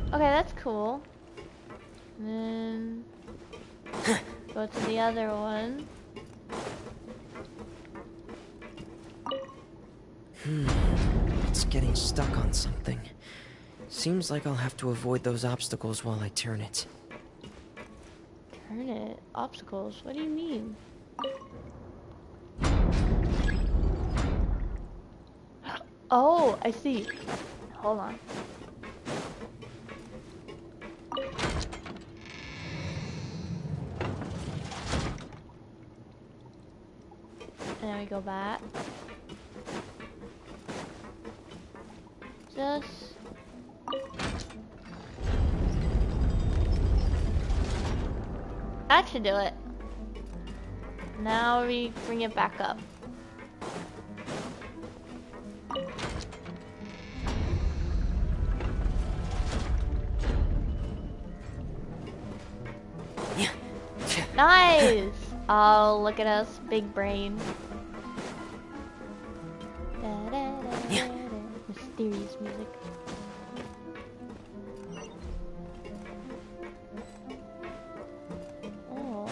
Speaker 1: Okay, that's cool. And then go to the other one.
Speaker 16: It's getting stuck on something. Seems like I'll have to avoid those obstacles while I turn it.
Speaker 1: Turn it? Obstacles? What do you mean? Oh, I see. Hold on. And then we go back. Just... that should do it. Now we bring it back up. Nice! Oh, look at us, big brain. Mysterious music. Oh.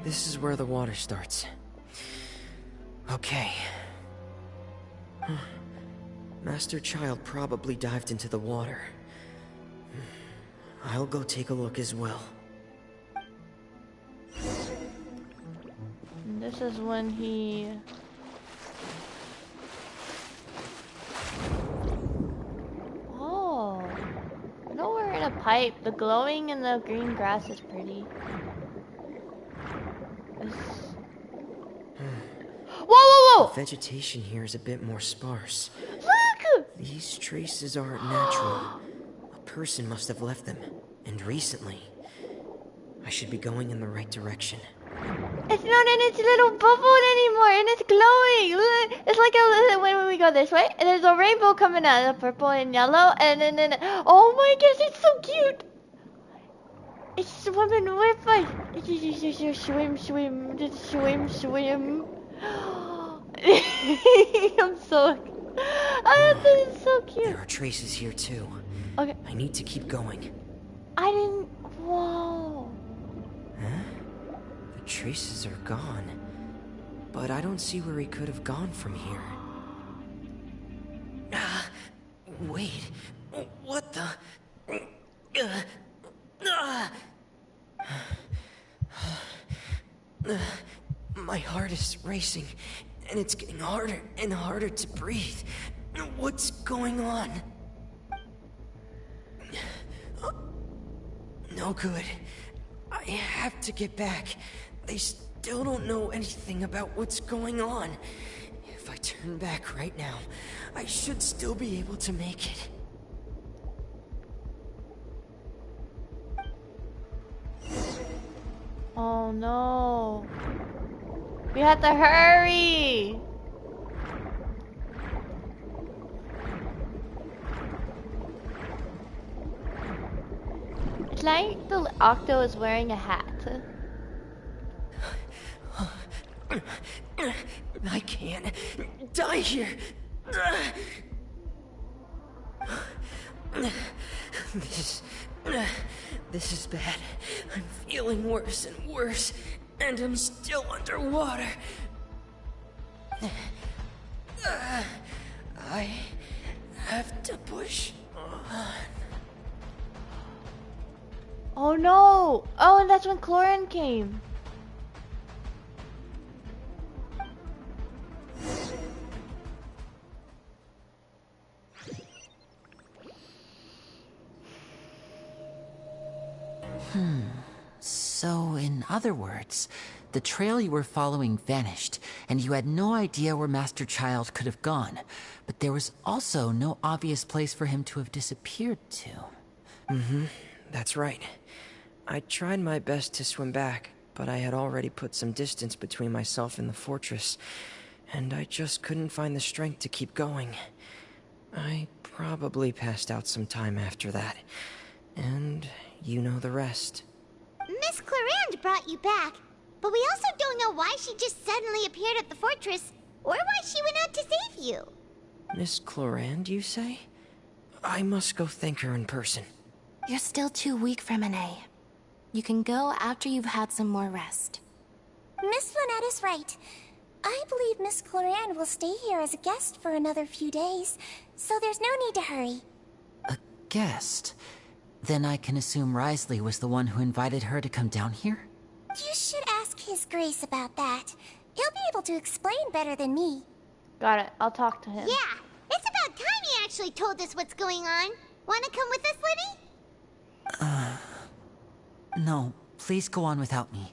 Speaker 16: This is where the water starts. Okay. Master Child probably dived into the water. I'll go take a look as well.
Speaker 1: And this is when he... Oh. I know we're in a pipe. The glowing in the green grass is pretty. Whoa, whoa, whoa!
Speaker 16: The vegetation here is a bit more sparse.
Speaker 1: Look!
Speaker 16: These traces aren't natural. A person must have left them, and recently. I should be going in the right direction.
Speaker 1: It's not in its little bubble anymore, and it's glowing. Look, it's like a when we go this way, and there's a rainbow coming out, the purple and yellow, and then oh my gosh, it's so cute. It's swimming with us. It's swim, swim, just swim, swim. I'm so. Oh, this is so cute.
Speaker 16: There are traces here too.
Speaker 1: Okay.
Speaker 16: I need to keep going.
Speaker 1: I didn't. Whoa.
Speaker 16: Huh? The traces are gone. But I don't see where he could have gone from here. Wait. What the? My heart is racing, and it's getting harder and harder to breathe. What's going on? No good. I have to get back. They still don't know anything about what's going on. If I turn back right now, I should still be able to make it.
Speaker 1: Oh no. We have to hurry. It's like the Octo is wearing a hat.
Speaker 16: I can't die here. This is bad. I'm feeling worse and worse, and I'm still underwater. I have to push on.
Speaker 1: Oh no! Oh, and that's when Chlorine came.
Speaker 11: So, in other words, the trail you were following vanished, and you had no idea where Master Child could have gone. But there was also no obvious place for him to have disappeared to.
Speaker 16: That's right. I tried my best to swim back, but I had already put some distance between myself and the fortress, and I just couldn't find the strength to keep going. I probably passed out some time after that, and you know the rest.
Speaker 3: Miss Clarande brought you back, but we also don't know why she just suddenly appeared at the fortress, or why she went out to save you.
Speaker 16: Miss Clarande, you say? I must go thank her in person.
Speaker 8: You're still too weak for Monet. You can go after you've had some more rest.
Speaker 12: Miss Lynette is right. I believe Miss Clarande will stay here as a guest for another few days, so there's no need to hurry.
Speaker 11: A guest? Then I can assume Risley was the one who invited her to come down here?
Speaker 12: You should ask His Grace about that. He'll be able to explain better than me.
Speaker 1: Got it. I'll talk to him.
Speaker 3: Yeah, it's about time he actually told us what's going on. Wanna come with us, Lenny?
Speaker 11: No, please go on without me.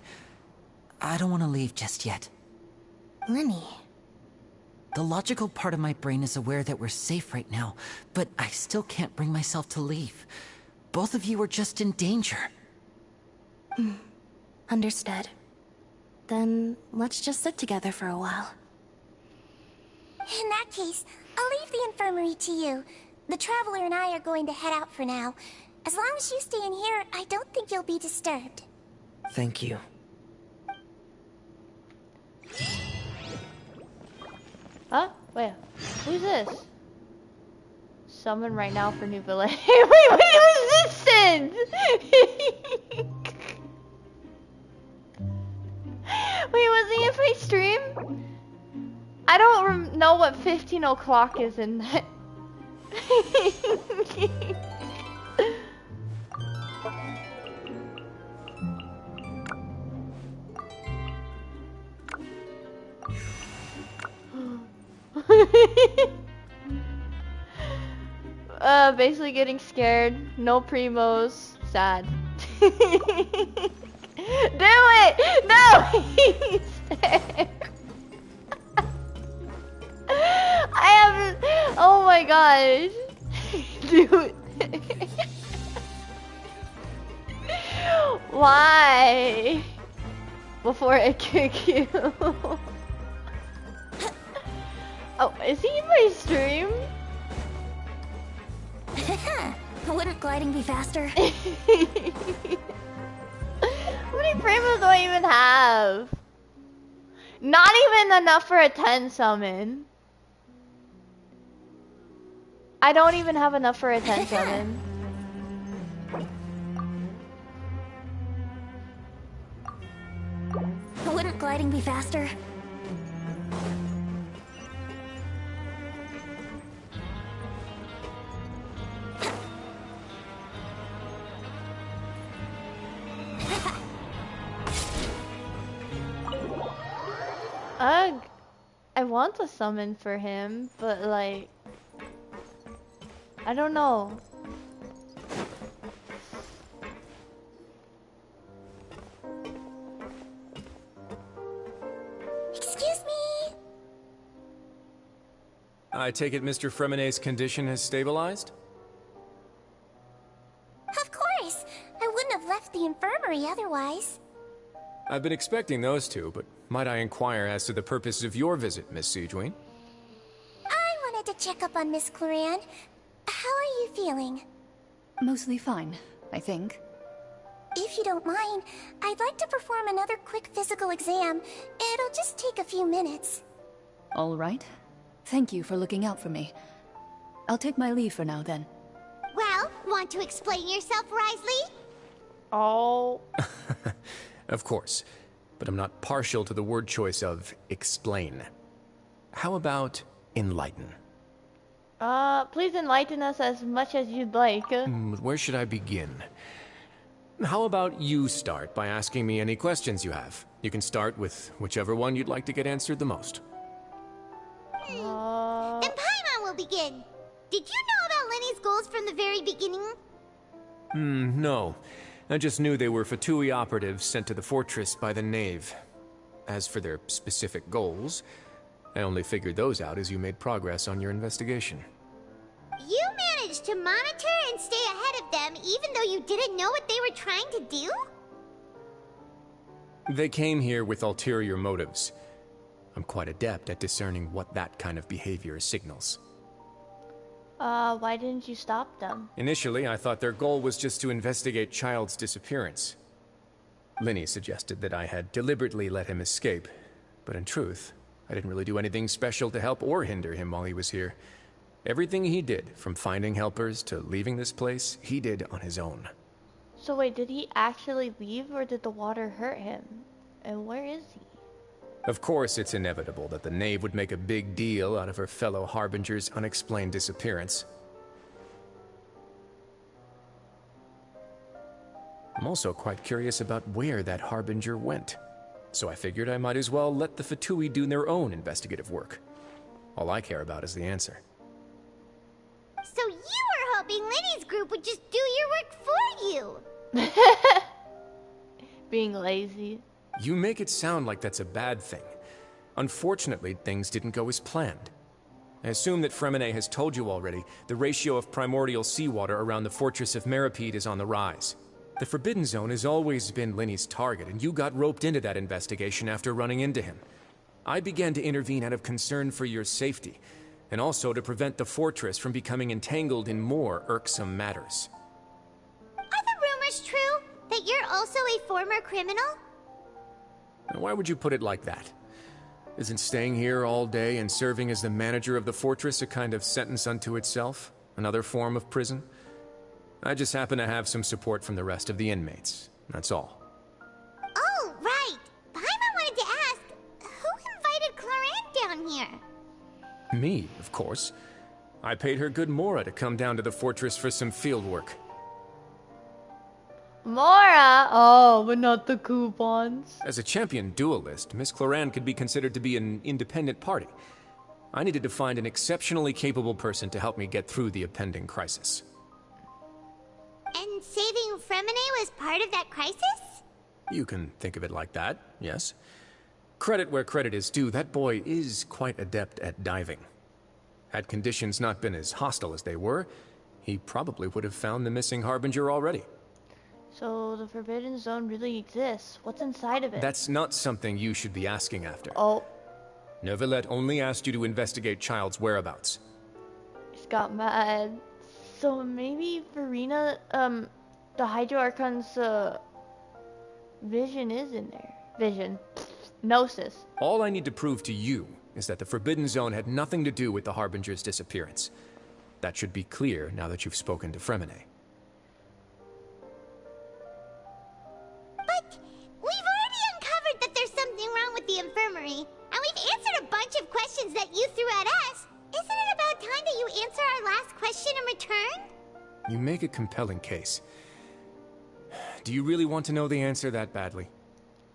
Speaker 11: I don't want to leave just yet.
Speaker 8: Lenny.
Speaker 11: The logical part of my brain is aware that we're safe right now, but I still can't bring myself to leave. Both of you are just in danger.
Speaker 8: Understood. Then let's just sit together for a while.
Speaker 12: In that case, I'll leave the infirmary to you. The Traveler and I are going to head out for now. As long as you stay in here, I don't think you'll be disturbed.
Speaker 16: Thank you.
Speaker 1: Huh? Wait, who's this? Summon right now for new villain. Wait, what was this then? watch my stream? I don't know what 15 o'clock is in that. Basically getting scared. No primos. Sad. Do it! No! He's there. I haven't. Oh my gosh. Do it. Why? Before I kick you. Oh, is he in my stream?
Speaker 12: Wouldn't gliding be faster?
Speaker 1: How many primos do I even have? Not even enough for a 10 summon. I don't even have enough for a 10 summon.
Speaker 12: Wouldn't gliding be faster?
Speaker 1: I want to summon for him, but like, I don't know.
Speaker 12: Excuse me?
Speaker 2: I take it Mr. Fremenet's condition has stabilized?
Speaker 12: Of course! I wouldn't have left the infirmary otherwise.
Speaker 2: I've been expecting those two, but might I inquire as to the purpose of your visit, Miss Siegeween?
Speaker 12: I wanted to check up on Miss Cloran. How are you feeling?
Speaker 21: Mostly fine, I think.
Speaker 12: If you don't mind, I'd like to perform another quick physical exam. It'll just take a few minutes.
Speaker 21: All right. Thank you for looking out for me. I'll take my leave for now, then.
Speaker 3: Well, want to explain yourself, Risley?
Speaker 1: Oh.
Speaker 2: Of course, but I'm not partial to the word choice of explain. How about enlighten?
Speaker 1: Please enlighten us as much as you'd like.
Speaker 2: Where should I begin? How about you start by asking me any questions you have? You can start with whichever one you'd like to get answered the most.
Speaker 3: Then Paimon will begin. Did you know about Lenny's goals from the very beginning?
Speaker 2: No. I just knew they were Fatui operatives sent to the fortress by the Knave. As for their specific goals, I only figured those out as you made progress on your investigation.
Speaker 3: You managed to monitor and stay ahead of them even though you didn't know what they were trying to do?
Speaker 2: They came here with ulterior motives. I'm quite adept at discerning what that kind of behavior signals.
Speaker 1: Why didn't you stop them?
Speaker 2: Initially, I thought their goal was just to investigate Child's disappearance. Linny suggested that I had deliberately let him escape, but in truth, I didn't really do anything special to help or hinder him while he was here. Everything he did, from finding helpers to leaving this place, he did on his own.
Speaker 1: So wait, did he actually leave or did the water hurt him? And where is he?
Speaker 2: Of course, it's inevitable that the Knave would make a big deal out of her fellow Harbinger's unexplained disappearance. I'm also quite curious about where that Harbinger went. So I figured I might as well let the Fatui do their own investigative work. All I care about is the answer.
Speaker 3: So you were hoping Lenny's group would just do your work for you!
Speaker 1: Being lazy.
Speaker 2: You make it sound like that's a bad thing. Unfortunately, things didn't go as planned. I assume that Fremenet has told you already, the ratio of primordial seawater around the fortress of Meripede is on the rise. The Forbidden Zone has always been Linny's target, and you got roped into that investigation after running into him. I began to intervene out of concern for your safety, and also to prevent the fortress from becoming entangled in more irksome matters.
Speaker 3: Are the rumors true? That you're also a former criminal?
Speaker 2: Now, why would you put it like that? Isn't staying here all day and serving as the manager of the fortress a kind of sentence unto itself? Another form of prison? I just happen to have some support from the rest of the inmates. That's all.
Speaker 3: Oh, right! Paimon wanted to ask, here?
Speaker 2: Me, of course. I paid her good Mora to come down to the fortress for some field work.
Speaker 1: Mora? Oh, but not the coupons.
Speaker 2: As a champion duelist, Miss Cloran could be considered to be an independent party. I needed to find an exceptionally capable person to help me get through the impending crisis.
Speaker 3: And saving Fremine was part of that crisis?
Speaker 2: You can think of it like that, yes. Credit where credit is due, that boy is quite adept at diving. Had conditions not been as hostile as they were, he probably would have found the missing Harbinger already.
Speaker 1: So the Forbidden Zone really exists. What's inside of it?
Speaker 2: That's not something you should be asking after.
Speaker 1: Oh.
Speaker 2: Neuvillette only asked you to investigate Child's whereabouts.
Speaker 1: He's got mad. So maybe Verena, the Hydro Archon's, vision is in there. Vision. Gnosis.
Speaker 2: All I need to prove to you is that the Forbidden Zone had nothing to do with the Harbinger's disappearance. That should be clear now that you've spoken to Fremine.
Speaker 3: But we've already uncovered that there's something wrong with the infirmary, and we've answered a bunch of questions that you threw at us. Isn't it about time that you answer our last question in return?
Speaker 2: You make a compelling case. Do you really want to know the answer that badly?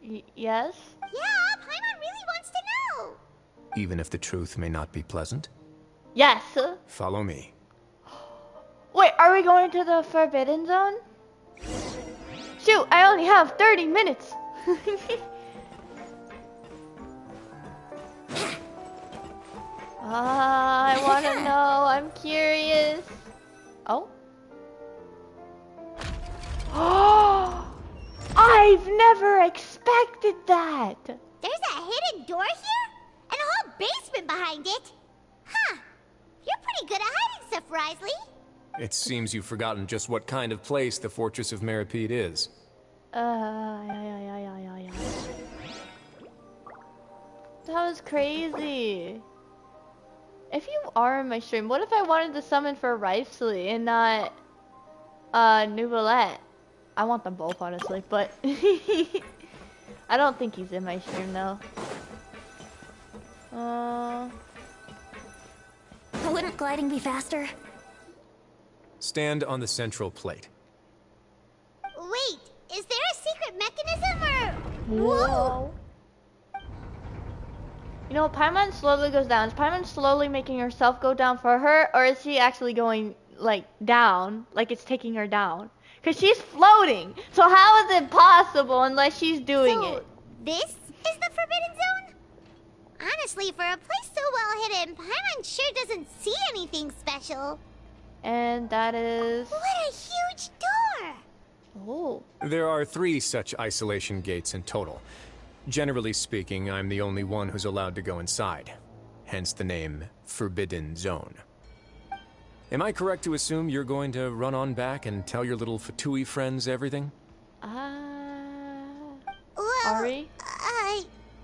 Speaker 1: Yes?
Speaker 3: Yeah, Paimon really wants to know.
Speaker 2: Even if the truth may not be pleasant?
Speaker 1: Yes.
Speaker 2: Follow me.
Speaker 1: Wait, are we going to the Forbidden Zone? Shoot, I only have 30 minutes. I want to know. I'm curious. Oh? Oh! I've never expected that.
Speaker 3: There's a hidden door here? And a whole basement behind it? Huh. You're pretty good at hiding stuff, Risley.
Speaker 2: It seems you've forgotten just what kind of place the Fortress of Meripede is.
Speaker 1: That was crazy. If you are in my stream, what if I wanted to summon for Risley and not Neuvillette? I want them both, honestly, but I don't think he's in my stream though.
Speaker 8: Wouldn't gliding be faster?
Speaker 2: Stand on the central plate.
Speaker 3: Wait, is there a secret mechanism or...
Speaker 1: Whoa. You know, Paimon slowly goes down. Is Paimon slowly making herself go down for her, or is she actually going, like, down? Like it's taking her down? Because she's floating! So how is it possible unless she's doing it?
Speaker 3: This is the Forbidden Zone? Honestly, for a place so well hidden, Paimon sure doesn't see anything special.
Speaker 1: And that is...
Speaker 3: What a huge door!
Speaker 1: Oh.
Speaker 2: There are 3 such isolation gates in total. Generally speaking, I'm the only one who's allowed to go inside. Hence the name Forbidden Zone. Am I correct to assume you're going to run on back and tell your little Fatui friends everything?
Speaker 3: Well,
Speaker 1: Ari?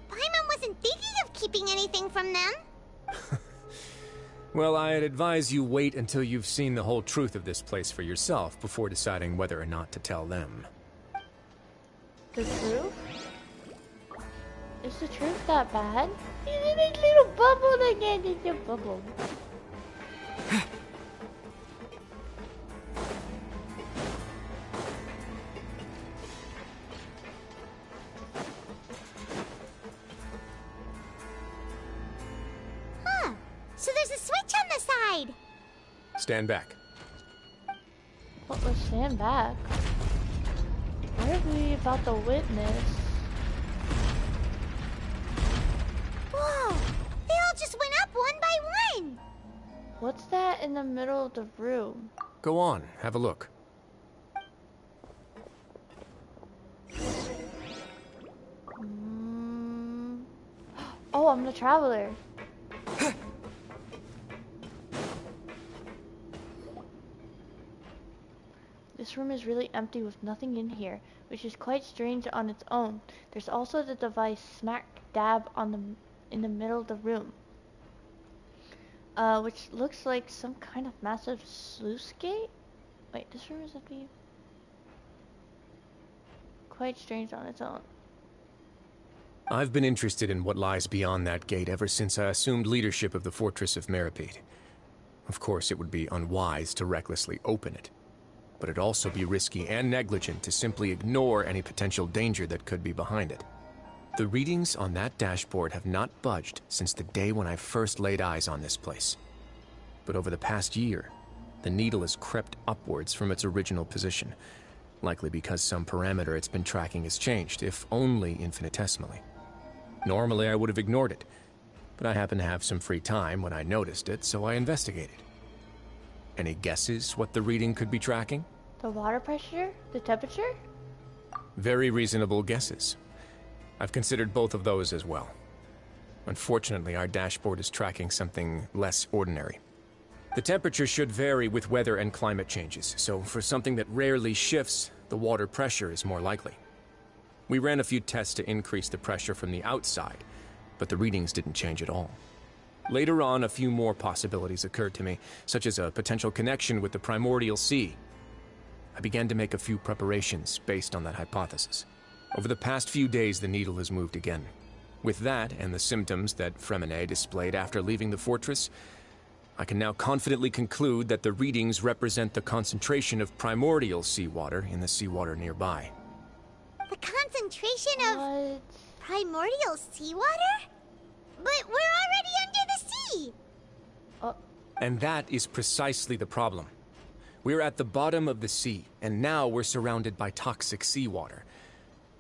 Speaker 3: Paimon wasn't thinking of keeping anything from them.
Speaker 2: Well, I'd advise you wait until you've seen the whole truth of this place for yourself before deciding whether or not to tell them.
Speaker 1: The truth? Is the truth that bad? He's in a little bubble again. It's a bubble.
Speaker 3: Huh. So there's a switch on the side.
Speaker 2: Stand back.
Speaker 1: What was stand back? What are we about to witness?
Speaker 3: Whoa! They all just went up one by one!
Speaker 1: What's that in the middle of the room?
Speaker 2: Go on, have a look.
Speaker 1: Oh, I'm the traveler. This room is really empty with nothing in here, which is quite strange on its own. There's also the device smack dab in the middle of the room, which looks like some kind of massive sluice gate. Wait, this room is empty. Quite strange on its own.
Speaker 2: I've been interested in what lies beyond that gate ever since I assumed leadership of the Fortress of Meripede. Of course, it would be unwise to recklessly open it, but it'd also be risky and negligent to simply ignore any potential danger that could be behind it. The readings on that dashboard have not budged since the day when I first laid eyes on this place. But over the past year, the needle has crept upwards from its original position, likely because some parameter it's been tracking has changed, if only infinitesimally. Normally I would have ignored it, but I happened to have some free time when I noticed it, so I investigated. Any guesses what the reading could be tracking?
Speaker 1: The water pressure? The temperature?
Speaker 2: Very reasonable guesses. I've considered both of those as well. Unfortunately, our dashboard is tracking something less ordinary. The temperature should vary with weather and climate changes, so for something that rarely shifts, the water pressure is more likely. We ran a few tests to increase the pressure from the outside, but the readings didn't change at all. Later on, a few more possibilities occurred to me, such as a potential connection with the primordial sea. I began to make a few preparations based on that hypothesis. Over the past few days, the needle has moved again. With that, and the symptoms that Fremine displayed after leaving the fortress, I can now confidently conclude that the readings represent the concentration of primordial seawater in the seawater nearby.
Speaker 3: The concentration of primordial seawater? But we're already under the sea!
Speaker 2: And that is precisely the problem. We're at the bottom of the sea, and now we're surrounded by toxic seawater.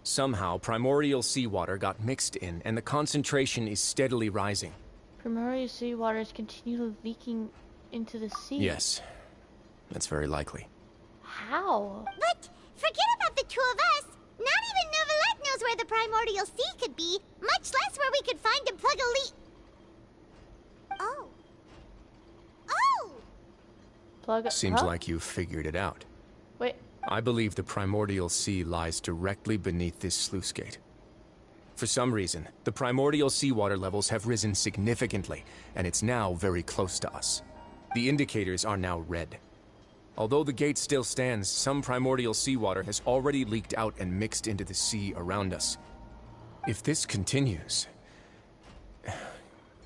Speaker 2: Somehow, primordial seawater got mixed in, and the concentration is steadily rising.
Speaker 1: Primordial seawater is continually leaking into the sea.
Speaker 2: Yes, that's very likely.
Speaker 1: How?
Speaker 3: But forget about the two of us. Not even Novelette knows where the primordial sea could be, much less where we could find and plug a leak. Oh.
Speaker 2: Seems like you've figured it out.
Speaker 1: Wait.
Speaker 2: I believe the primordial sea lies directly beneath this sluice gate. For some reason, the primordial seawater levels have risen significantly, and it's now very close to us. The indicators are now red. Although the gate still stands, some primordial seawater has already leaked out and mixed into the sea around us. If this continues,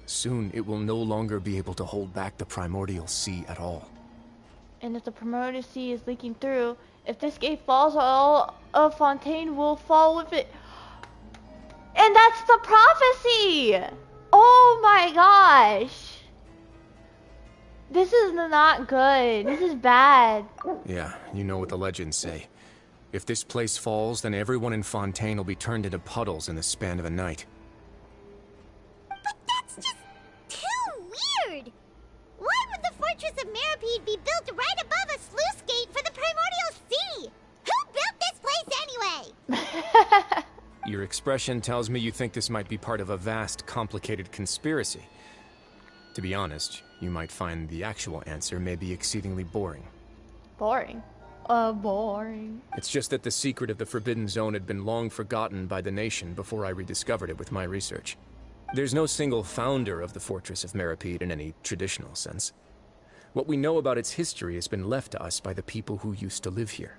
Speaker 2: soon it will no longer be able to hold back the primordial sea at all.
Speaker 1: And if the primordial sea is leaking through, if this gate falls, all of Fontaine will fall with it. And that's the prophecy! Oh my gosh! This is not good. This is bad.
Speaker 2: Yeah, you know what the legends say. If this place falls, then everyone in Fontaine will be turned into puddles in the span of a night.
Speaker 3: But that's just too weird! Why would the Fortress of Meripede be built right above a sluice gate for the primordial sea? Who built this place anyway?
Speaker 2: Your expression tells me you think this might be part of a vast, complicated conspiracy. To be honest, you might find the actual answer may be exceedingly boring.
Speaker 1: Boring? Boring.
Speaker 2: It's just that the secret of the Forbidden Zone had been long forgotten by the nation before I rediscovered it with my research. There's no single founder of the Fortress of Meripede in any traditional sense. What we know about its history has been left to us by the people who used to live here.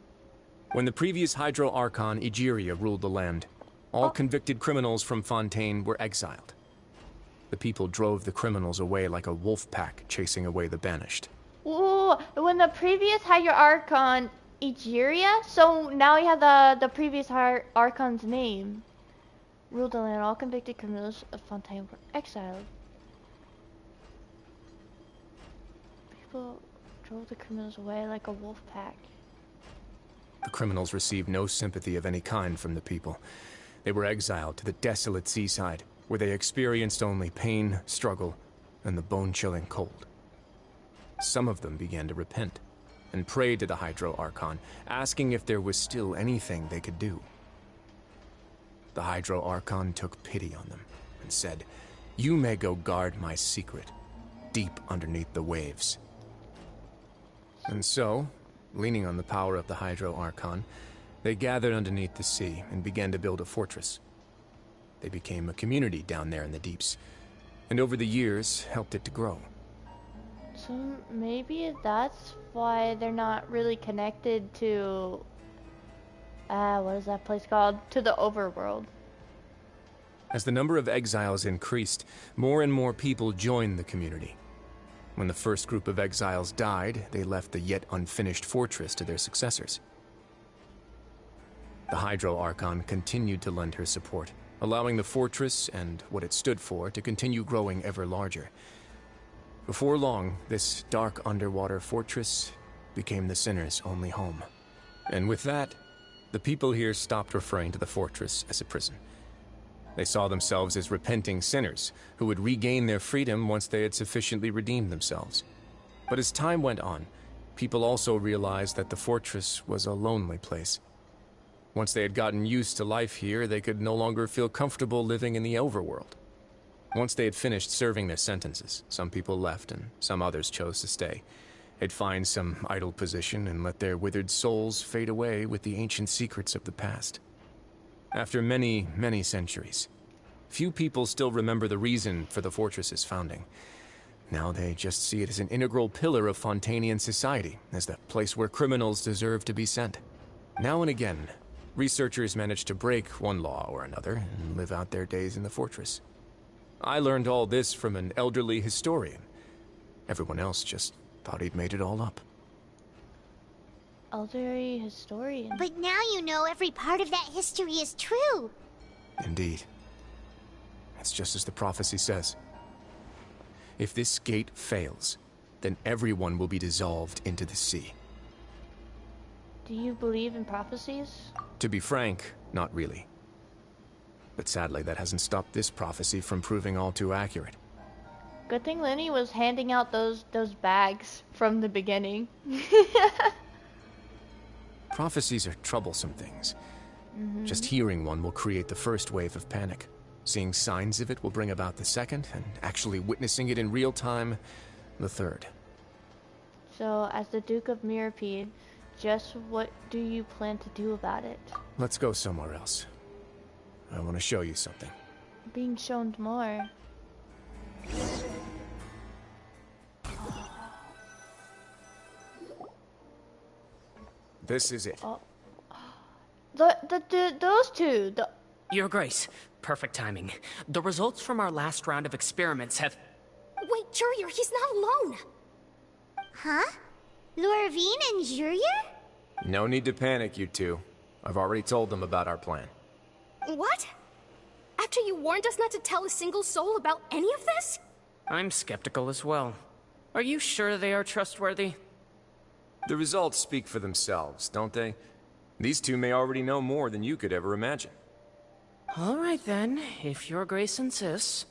Speaker 2: When the previous Hydro Archon Egeria ruled the land, all convicted criminals from Fontaine were exiled. The people drove the criminals away like a wolf pack chasing away the banished.
Speaker 1: Ooh, when the previous Hydro Archon Egeria, so now we have the previous Archon's name. Ruled the land, all convicted criminals of Fontaine were exiled. People drove the criminals away like a wolf pack.
Speaker 2: The criminals received no sympathy of any kind from the people. They were exiled to the desolate seaside, where they experienced only pain, struggle, and the bone-chilling cold. Some of them began to repent, and prayed to the Hydro Archon, asking if there was still anything they could do. The Hydro Archon took pity on them, and said, "You may go guard my secret, deep underneath the waves." And so, leaning on the power of the Hydro Archon, they gathered underneath the sea and began to build a fortress. They became a community down there in the deeps, and over the years helped it to grow.
Speaker 1: So maybe that's why they're not really connected to what is that place called? To the overworld.
Speaker 2: As the number of exiles increased, more and more people joined the community. When the first group of exiles died, they left the yet unfinished fortress to their successors. The Hydro Archon continued to lend her support, allowing the fortress and what it stood for to continue growing ever larger. Before long, this dark underwater fortress became the Sinner's only home. And with that, the people here stopped referring to the fortress as a prison. They saw themselves as repenting sinners who would regain their freedom once they had sufficiently redeemed themselves. But as time went on, people also realized that the fortress was a lonely place. Once they had gotten used to life here, they could no longer feel comfortable living in the overworld. Once they had finished serving their sentences, some people left and some others chose to stay. They'd find some idle position and let their withered souls fade away with the ancient secrets of the past. After many, many centuries, few people still remember the reason for the fortress's founding. Now they just see it as an integral pillar of Fontanian society, as the place where criminals deserve to be sent. Now and again, researchers manage to break one law or another and live out their days in the fortress. I learned all this from an elderly historian. Everyone else just thought he'd made it all up.
Speaker 1: Elderly historian.
Speaker 3: But now you know every part of that history is true.
Speaker 2: Indeed. It's just as the prophecy says. If this gate fails, then everyone will be dissolved into the sea.
Speaker 1: Do you believe in prophecies?
Speaker 2: To be frank, not really. But sadly, that hasn't stopped this prophecy from proving all too accurate.
Speaker 1: Good thing Lenny was handing out those bags from the beginning.
Speaker 2: Prophecies are troublesome things. Just hearing one will create the first wave of panic. Seeing signs of it will bring about the second, and actually witnessing it in real time, the third.
Speaker 1: So, as the Duke of Mirapede, just what do you plan to do about it?
Speaker 2: Let's go somewhere else. I want to show you something.
Speaker 1: Being shown more.
Speaker 2: This is it.
Speaker 1: Oh. Those two.
Speaker 18: Your Grace, perfect timing. The results from our last round of experiments have...
Speaker 14: Wait, Jurier, he's not alone.
Speaker 3: Huh? Lorvine and Jurier?
Speaker 2: No need to panic, you two. I've already told them about our plan.
Speaker 14: What? After you warned us not to tell a single soul about any of this?
Speaker 18: I'm skeptical as well. Are you sure they are trustworthy?
Speaker 2: The results speak for themselves, don't they? These two may already know more than you could ever imagine.
Speaker 18: All right then, if Your Grace insists.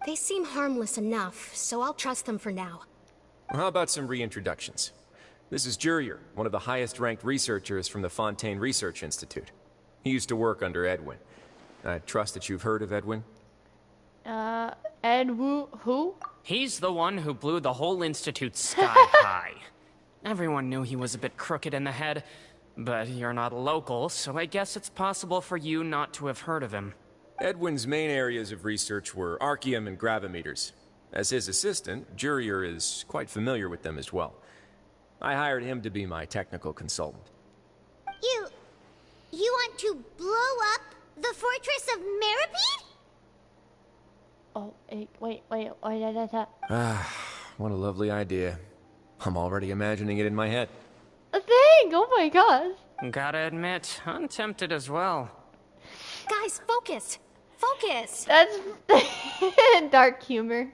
Speaker 14: They seem harmless enough, so I'll trust them for now.
Speaker 2: Well, how about some reintroductions? This is Jurier, one of the highest-ranked researchers from the Fontaine Research Institute. He used to work under Edwin. I trust that you've heard of Edwin?
Speaker 1: Who?
Speaker 18: He's the one who blew the whole institute sky high. Everyone knew he was a bit crooked in the head, but you're not local, so I guess it's possible for you not to have heard of him.
Speaker 2: Edwin's main areas of research were archeum and gravimeters. As his assistant, Jurier is quite familiar with them as well. I hired him to be my technical consultant.
Speaker 3: You want to blow up the fortress of Mirapede?
Speaker 1: Oh, wait.
Speaker 2: What a lovely idea. I'm already imagining it in my head.
Speaker 1: A thing! Oh my gosh.
Speaker 18: Gotta admit, I'm tempted as well.
Speaker 14: Guys, focus! Focus!
Speaker 1: That's dark humor.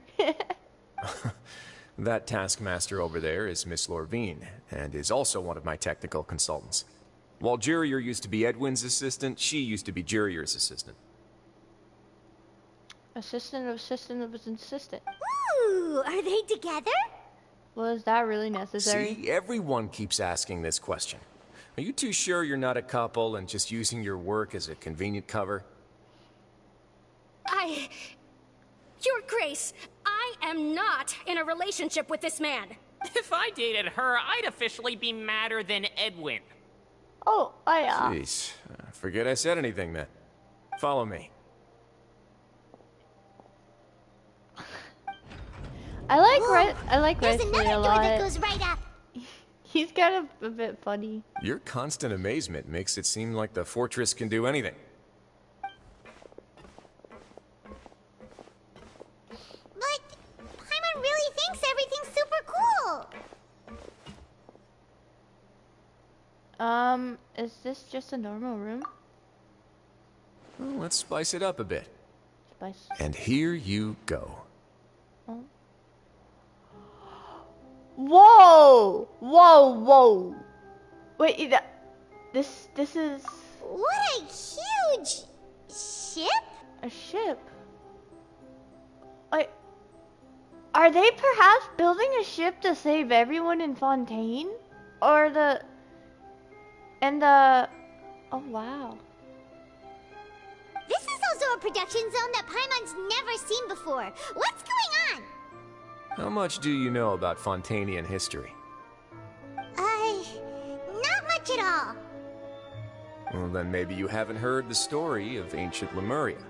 Speaker 2: That taskmaster over there is Miss Lorvine, and is also one of my technical consultants. While Jurier used to be Edwin's assistant, she used to be Jurier's assistant.
Speaker 1: Assistant of an assistant.
Speaker 3: Ooh, are they together?
Speaker 1: Was that really necessary?
Speaker 2: See, everyone keeps asking this question. Are you too sure you're not a couple and just using your work as a convenient cover?
Speaker 14: Your Grace, I am not in a relationship with this man.
Speaker 18: If I dated her, I'd officially be madder than Edwin.
Speaker 1: Oh,
Speaker 2: Jeez, forget I said anything then. Follow me.
Speaker 1: I like
Speaker 3: There's
Speaker 1: Wesley
Speaker 3: another
Speaker 1: a
Speaker 3: door
Speaker 1: lot.
Speaker 3: that goes right up.
Speaker 1: He's kind of a bit funny.
Speaker 2: Your constant amazement makes it seem like the fortress can do anything.
Speaker 1: Is this just a normal room?
Speaker 2: Well, let's spice it up a bit.
Speaker 1: Spice.
Speaker 2: And here you go.
Speaker 1: Oh. Whoa! Whoa, whoa! Wait, this is...
Speaker 3: What a huge... ship?
Speaker 1: A ship? Are they perhaps building a ship to save everyone in Fontaine? Or the... Oh, wow.
Speaker 3: This is also a production zone that Paimon's never seen before. What's going on?
Speaker 2: How much do you know about Fontanian history?
Speaker 3: Not much at all.
Speaker 2: Well, then maybe you haven't heard the story of ancient Lemuria.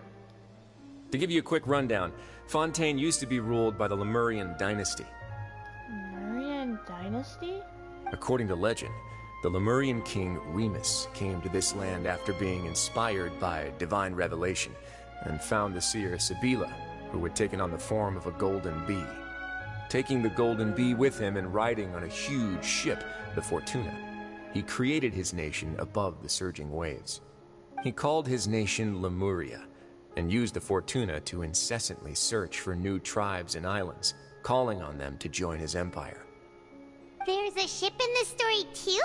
Speaker 2: To give you a quick rundown, Fontaine used to be ruled by the Lemurian dynasty.
Speaker 1: Lemurian dynasty?
Speaker 2: According to legend, the Lemurian king Remus came to this land after being inspired by divine revelation and found the seer Sibila, who had taken on the form of a golden bee. Taking the golden bee with him and riding on a huge ship, the Fortuna, he created his nation above the surging waves. He called his nation Lemuria and used the Fortuna to incessantly search for new tribes and islands, calling on them to join his empire.
Speaker 3: There's a ship in this story too?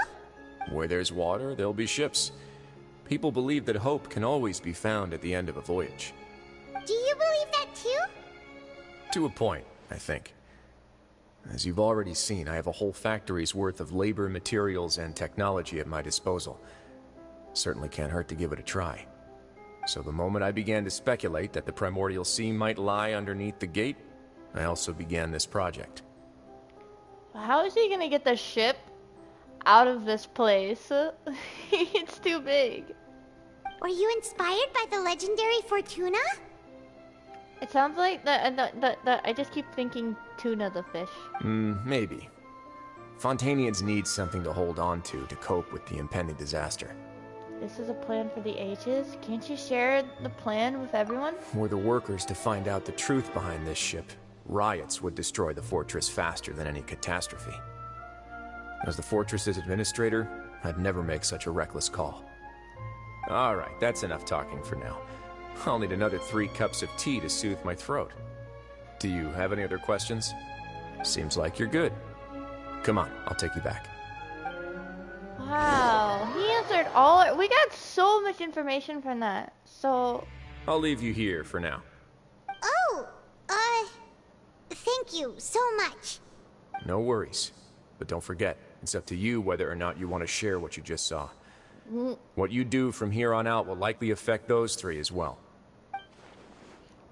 Speaker 2: Where there's water, there'll be ships. People believe that hope can always be found at the end of a voyage.
Speaker 3: Do you believe that too?
Speaker 2: To a point, I think. As you've already seen, I have a whole factory's worth of labor, materials, and technology at my disposal. Certainly can't hurt to give it a try. So the moment I began to speculate that the primordial sea might lie underneath the gate, I also began this project.
Speaker 1: How is he gonna get the ship out of this place? It's too big.
Speaker 3: Were you inspired by the legendary Fortuna?
Speaker 1: It sounds like I just keep thinking tuna the fish.
Speaker 2: Maybe. Fontanians need something to hold on to cope with the impending disaster.
Speaker 1: This is a plan for the ages? Can't you share the plan with everyone?
Speaker 2: Were the workers to find out the truth behind this ship, riots would destroy the fortress faster than any catastrophe. As the fortress's administrator, I'd never make such a reckless call. Alright, that's enough talking for now. I'll need another 3 cups of tea to soothe my throat. Do you have any other questions? Seems like you're good. Come on, I'll take you back.
Speaker 1: Wow, he answered all... We got so much information from that, so...
Speaker 2: I'll leave you here for now.
Speaker 3: Oh, thank you so much.
Speaker 2: No worries. But don't forget, it's up to you whether or not you want to share what you just saw. What you do from here on out will likely affect those 3 as well.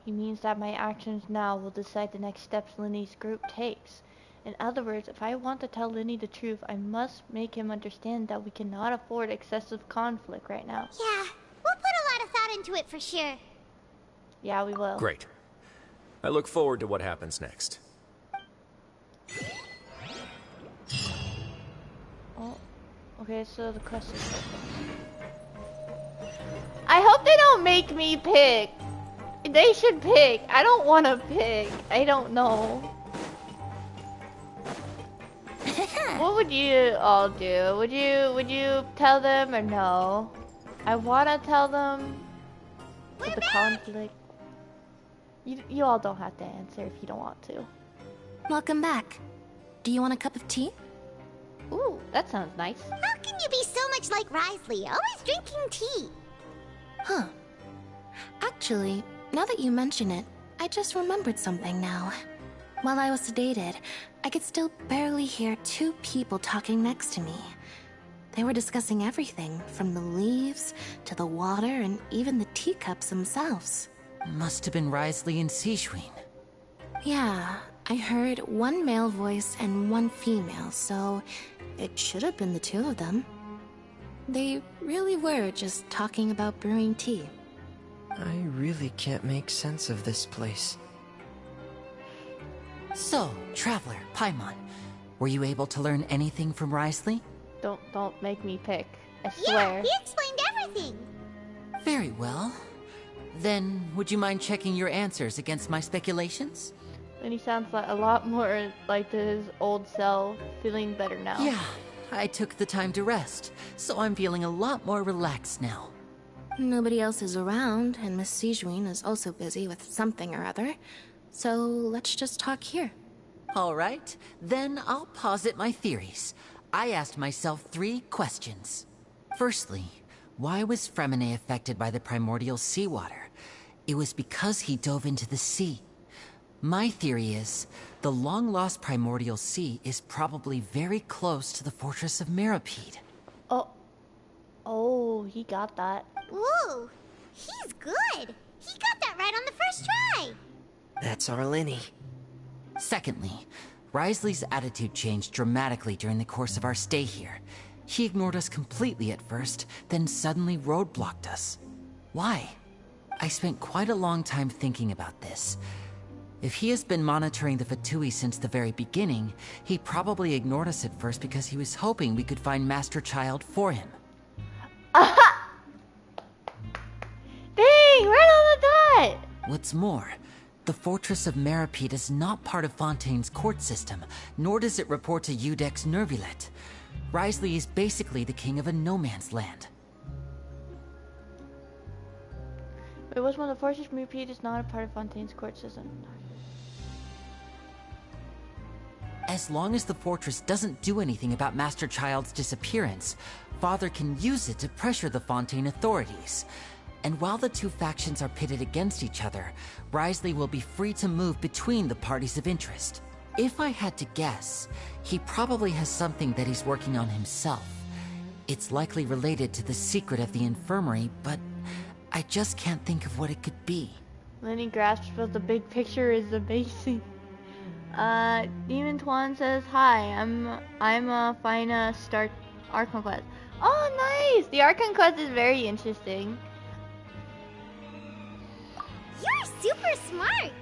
Speaker 1: He means that my actions now will decide the next steps Linny's group takes. In other words, if I want to tell Linny the truth, I must make him understand that we cannot afford excessive conflict right now.
Speaker 3: Yeah, we'll put a lot of thought into it for sure.
Speaker 1: Yeah, we will.
Speaker 2: Great. I look forward to what happens next.
Speaker 1: Oh, okay, so the quest is open. I hope they don't make me pick. They should pick. I don't want to pick. I don't know. What would you all do? Would you tell them or no? I want to tell them with the conflict. You all don't have to answer if you don't want to.
Speaker 8: Welcome back. Do you want a cup of tea?
Speaker 1: Ooh, that sounds nice.
Speaker 3: How can you be so much like Risley, always drinking tea?
Speaker 8: Huh. Actually, now that you mention it, I just remembered something now. While I was sedated, I could still barely hear 2 people talking next to me. They were discussing everything, from the leaves, to the water, and even the teacups themselves.
Speaker 11: Must have been Risley and Sijwin.
Speaker 8: Yeah, I heard 1 male voice and 1 female, so it should have been the 2 of them. They really were just talking about brewing tea.
Speaker 6: I really can't make sense of this place.
Speaker 11: So, Traveler, Paimon, were you able to learn anything from Risley?
Speaker 1: Don't make me pick. I
Speaker 3: Yeah,
Speaker 1: swear.
Speaker 3: he explained everything.
Speaker 11: Very well. Then, would you mind checking your answers against my speculations?
Speaker 1: And he sounds like a lot more like his old self, feeling better now.
Speaker 11: Yeah, I took the time to rest, so I'm feeling a lot more relaxed now.
Speaker 14: Nobody else is around, and Miss Sijwin is also busy with something or other. So let's just talk here.
Speaker 11: All right, then I'll posit my theories. I asked myself 3 questions. Firstly, why was Fremine affected by the primordial seawater? It was because he dove into the sea. My theory is, the long-lost primordial sea is probably very close to the fortress of Mirapede.
Speaker 1: Oh, he got that.
Speaker 3: Ooh, he's good. He got that right on the first try.
Speaker 16: That's our Lenny.
Speaker 11: Secondly, Wriothesley's attitude changed dramatically during the course of our stay here. He ignored us completely at first, then suddenly roadblocked us. Why? I spent quite a long time thinking about this. If he has been monitoring the Fatui since the very beginning, he probably ignored us at first because he was hoping we could find Master Child for him.
Speaker 1: Dang, right on the dot!
Speaker 11: What's more, the Fortress of Mirapede is not part of Fontaine's court system, nor does it report to Udex Nervulet. Wriothesley is basically the king of a no-man's land.
Speaker 1: Wait, what's one? The Fortress of Mirapede is not a part of Fontaine's court system.
Speaker 11: As long as the fortress doesn't do anything about Master Child's disappearance, Father can use it to pressure the Fontaine authorities. And while the 2 factions are pitted against each other, Wriothesley will be free to move between the parties of interest. If I had to guess, he probably has something that he's working on himself. It's likely related to the secret of the infirmary, but I just can't think of what it could be.
Speaker 1: Lenny grasps what the big picture is amazing. Demon Twan says, hi, I'm a fine start Archon Quest. Oh, nice! The Archon Quest is very interesting.
Speaker 3: You're super smart.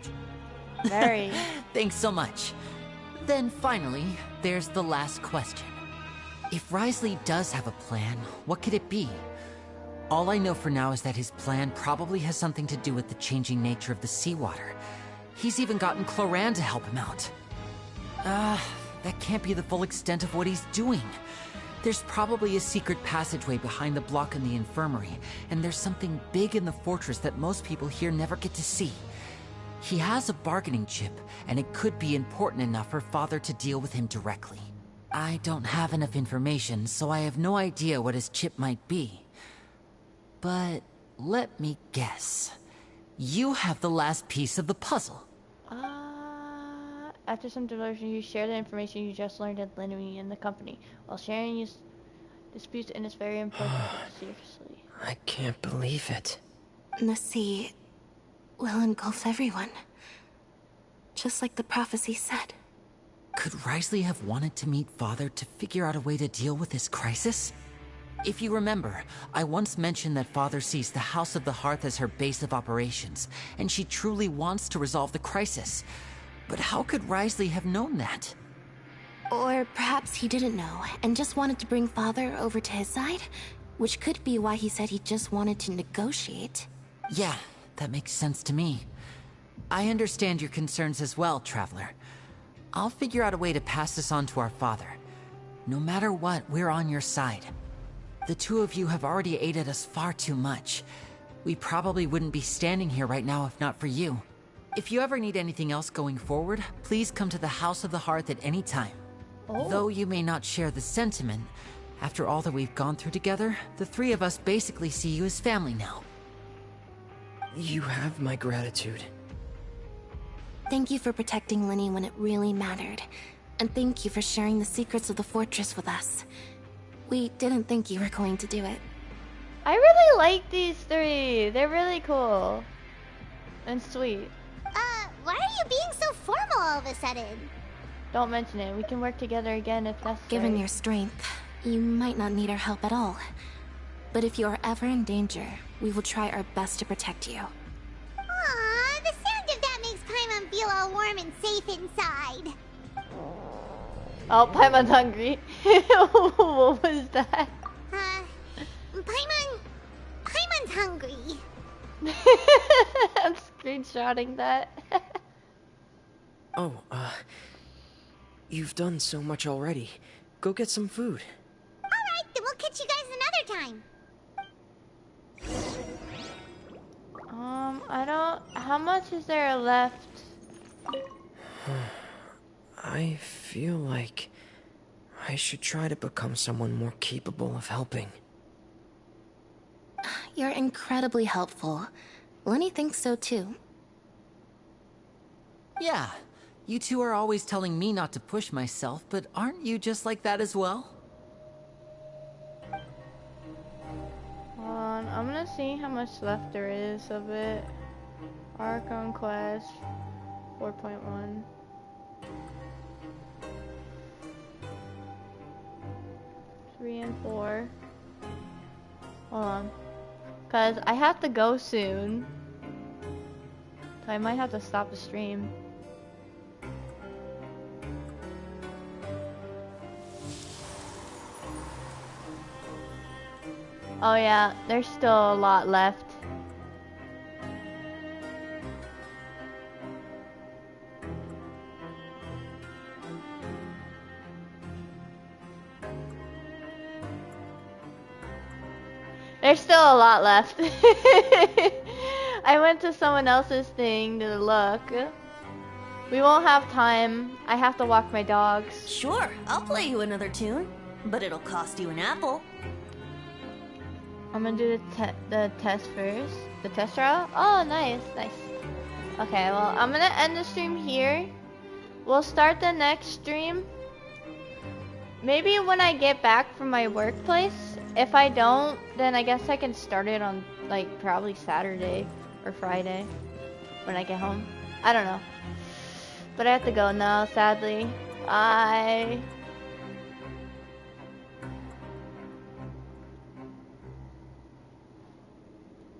Speaker 1: Very.
Speaker 11: Thanks so much. Then finally, there's the last question. If Wriothesley does have a plan, what could it be? All I know for now is that his plan probably has something to do with the changing nature of the seawater. He's even gotten Cloran to help him out. That can't be the full extent of what he's doing. There's probably a secret passageway behind the block in the infirmary, and there's something big in the fortress that most people here never get to see. He has a bargaining chip, and it could be important enough for Father to deal with him directly. I don't have enough information, so I have no idea what his chip might be. But let me guess. You have the last piece of the puzzle.
Speaker 1: After some diversion, you share the information you just learned at Lenny and the company. While sharing you disputes, and it's very important. Seriously.
Speaker 16: I can't believe it.
Speaker 14: The sea will engulf everyone. Just like the prophecy said.
Speaker 11: Could Wriothesley have wanted to meet Father to figure out a way to deal with this crisis? If you remember, I once mentioned that Father sees the House of the Hearth as her base of operations, and she truly wants to resolve the crisis. But how could Wriothesley have known that?
Speaker 14: Or perhaps he didn't know, and just wanted to bring Father over to his side? Which could be why he said he just wanted to negotiate.
Speaker 11: Yeah, that makes sense to me. I understand your concerns as well, Traveler. I'll figure out a way to pass this on to our father. No matter what, we're on your side. The 2 of you have already aided us far too much. We probably wouldn't be standing here right now if not for you. If you ever need anything else going forward, please come to the House of the Hearth at any time. Though you may not share the sentiment, after all that we've gone through together, the 3 of us basically see you as family now.
Speaker 16: You have my gratitude.
Speaker 14: Thank you for protecting Lenny when it really mattered. And thank you for sharing the secrets of the fortress with us. We didn't think you were going to do it.
Speaker 1: I really like these 3. They're really cool. And sweet.
Speaker 3: Why are you being so formal all of a sudden?
Speaker 1: Don't mention it. We can work together again if necessary.
Speaker 14: Given your strength, you might not need our help at all. But if you are ever in danger, we will try our best to protect you.
Speaker 3: Aww, the sound of that makes Paimon feel all warm and safe inside.
Speaker 1: Oh, Paimon's hungry. What was that?
Speaker 3: Paimon's hungry.
Speaker 1: I'm screenshotting that.
Speaker 16: You've done so much already. go get some food.
Speaker 3: Alright, then we'll catch you guys another time.
Speaker 1: How much is there left?
Speaker 16: I feel like I should try to become someone more capable of helping.
Speaker 8: You're incredibly helpful. Lenny thinks so too.
Speaker 11: Yeah, you two are always telling me not to push myself, but aren't you just like that as well?
Speaker 1: Hold on, I'm gonna see how much left there is of it. Archon Quest 4.1. Three and 4. Hold on. Cause I have to go soon. So I might have to stop the stream. Oh yeah, there's still a lot left. There's still a lot left. I went to someone else's thing to look. We won't have time. I have to walk my dogs.
Speaker 19: Sure, I'll play you another tune, but it'll cost you an apple.
Speaker 1: I'm gonna do the test first. The test trial? Oh, nice, nice. Okay, well, I'm gonna end the stream here. We'll start the next stream. Maybe when I get back from my workplace. If I don't, then I guess I can start it on, like, probably Saturday or Friday when I get home. I don't know. But I have to go now, sadly. Bye.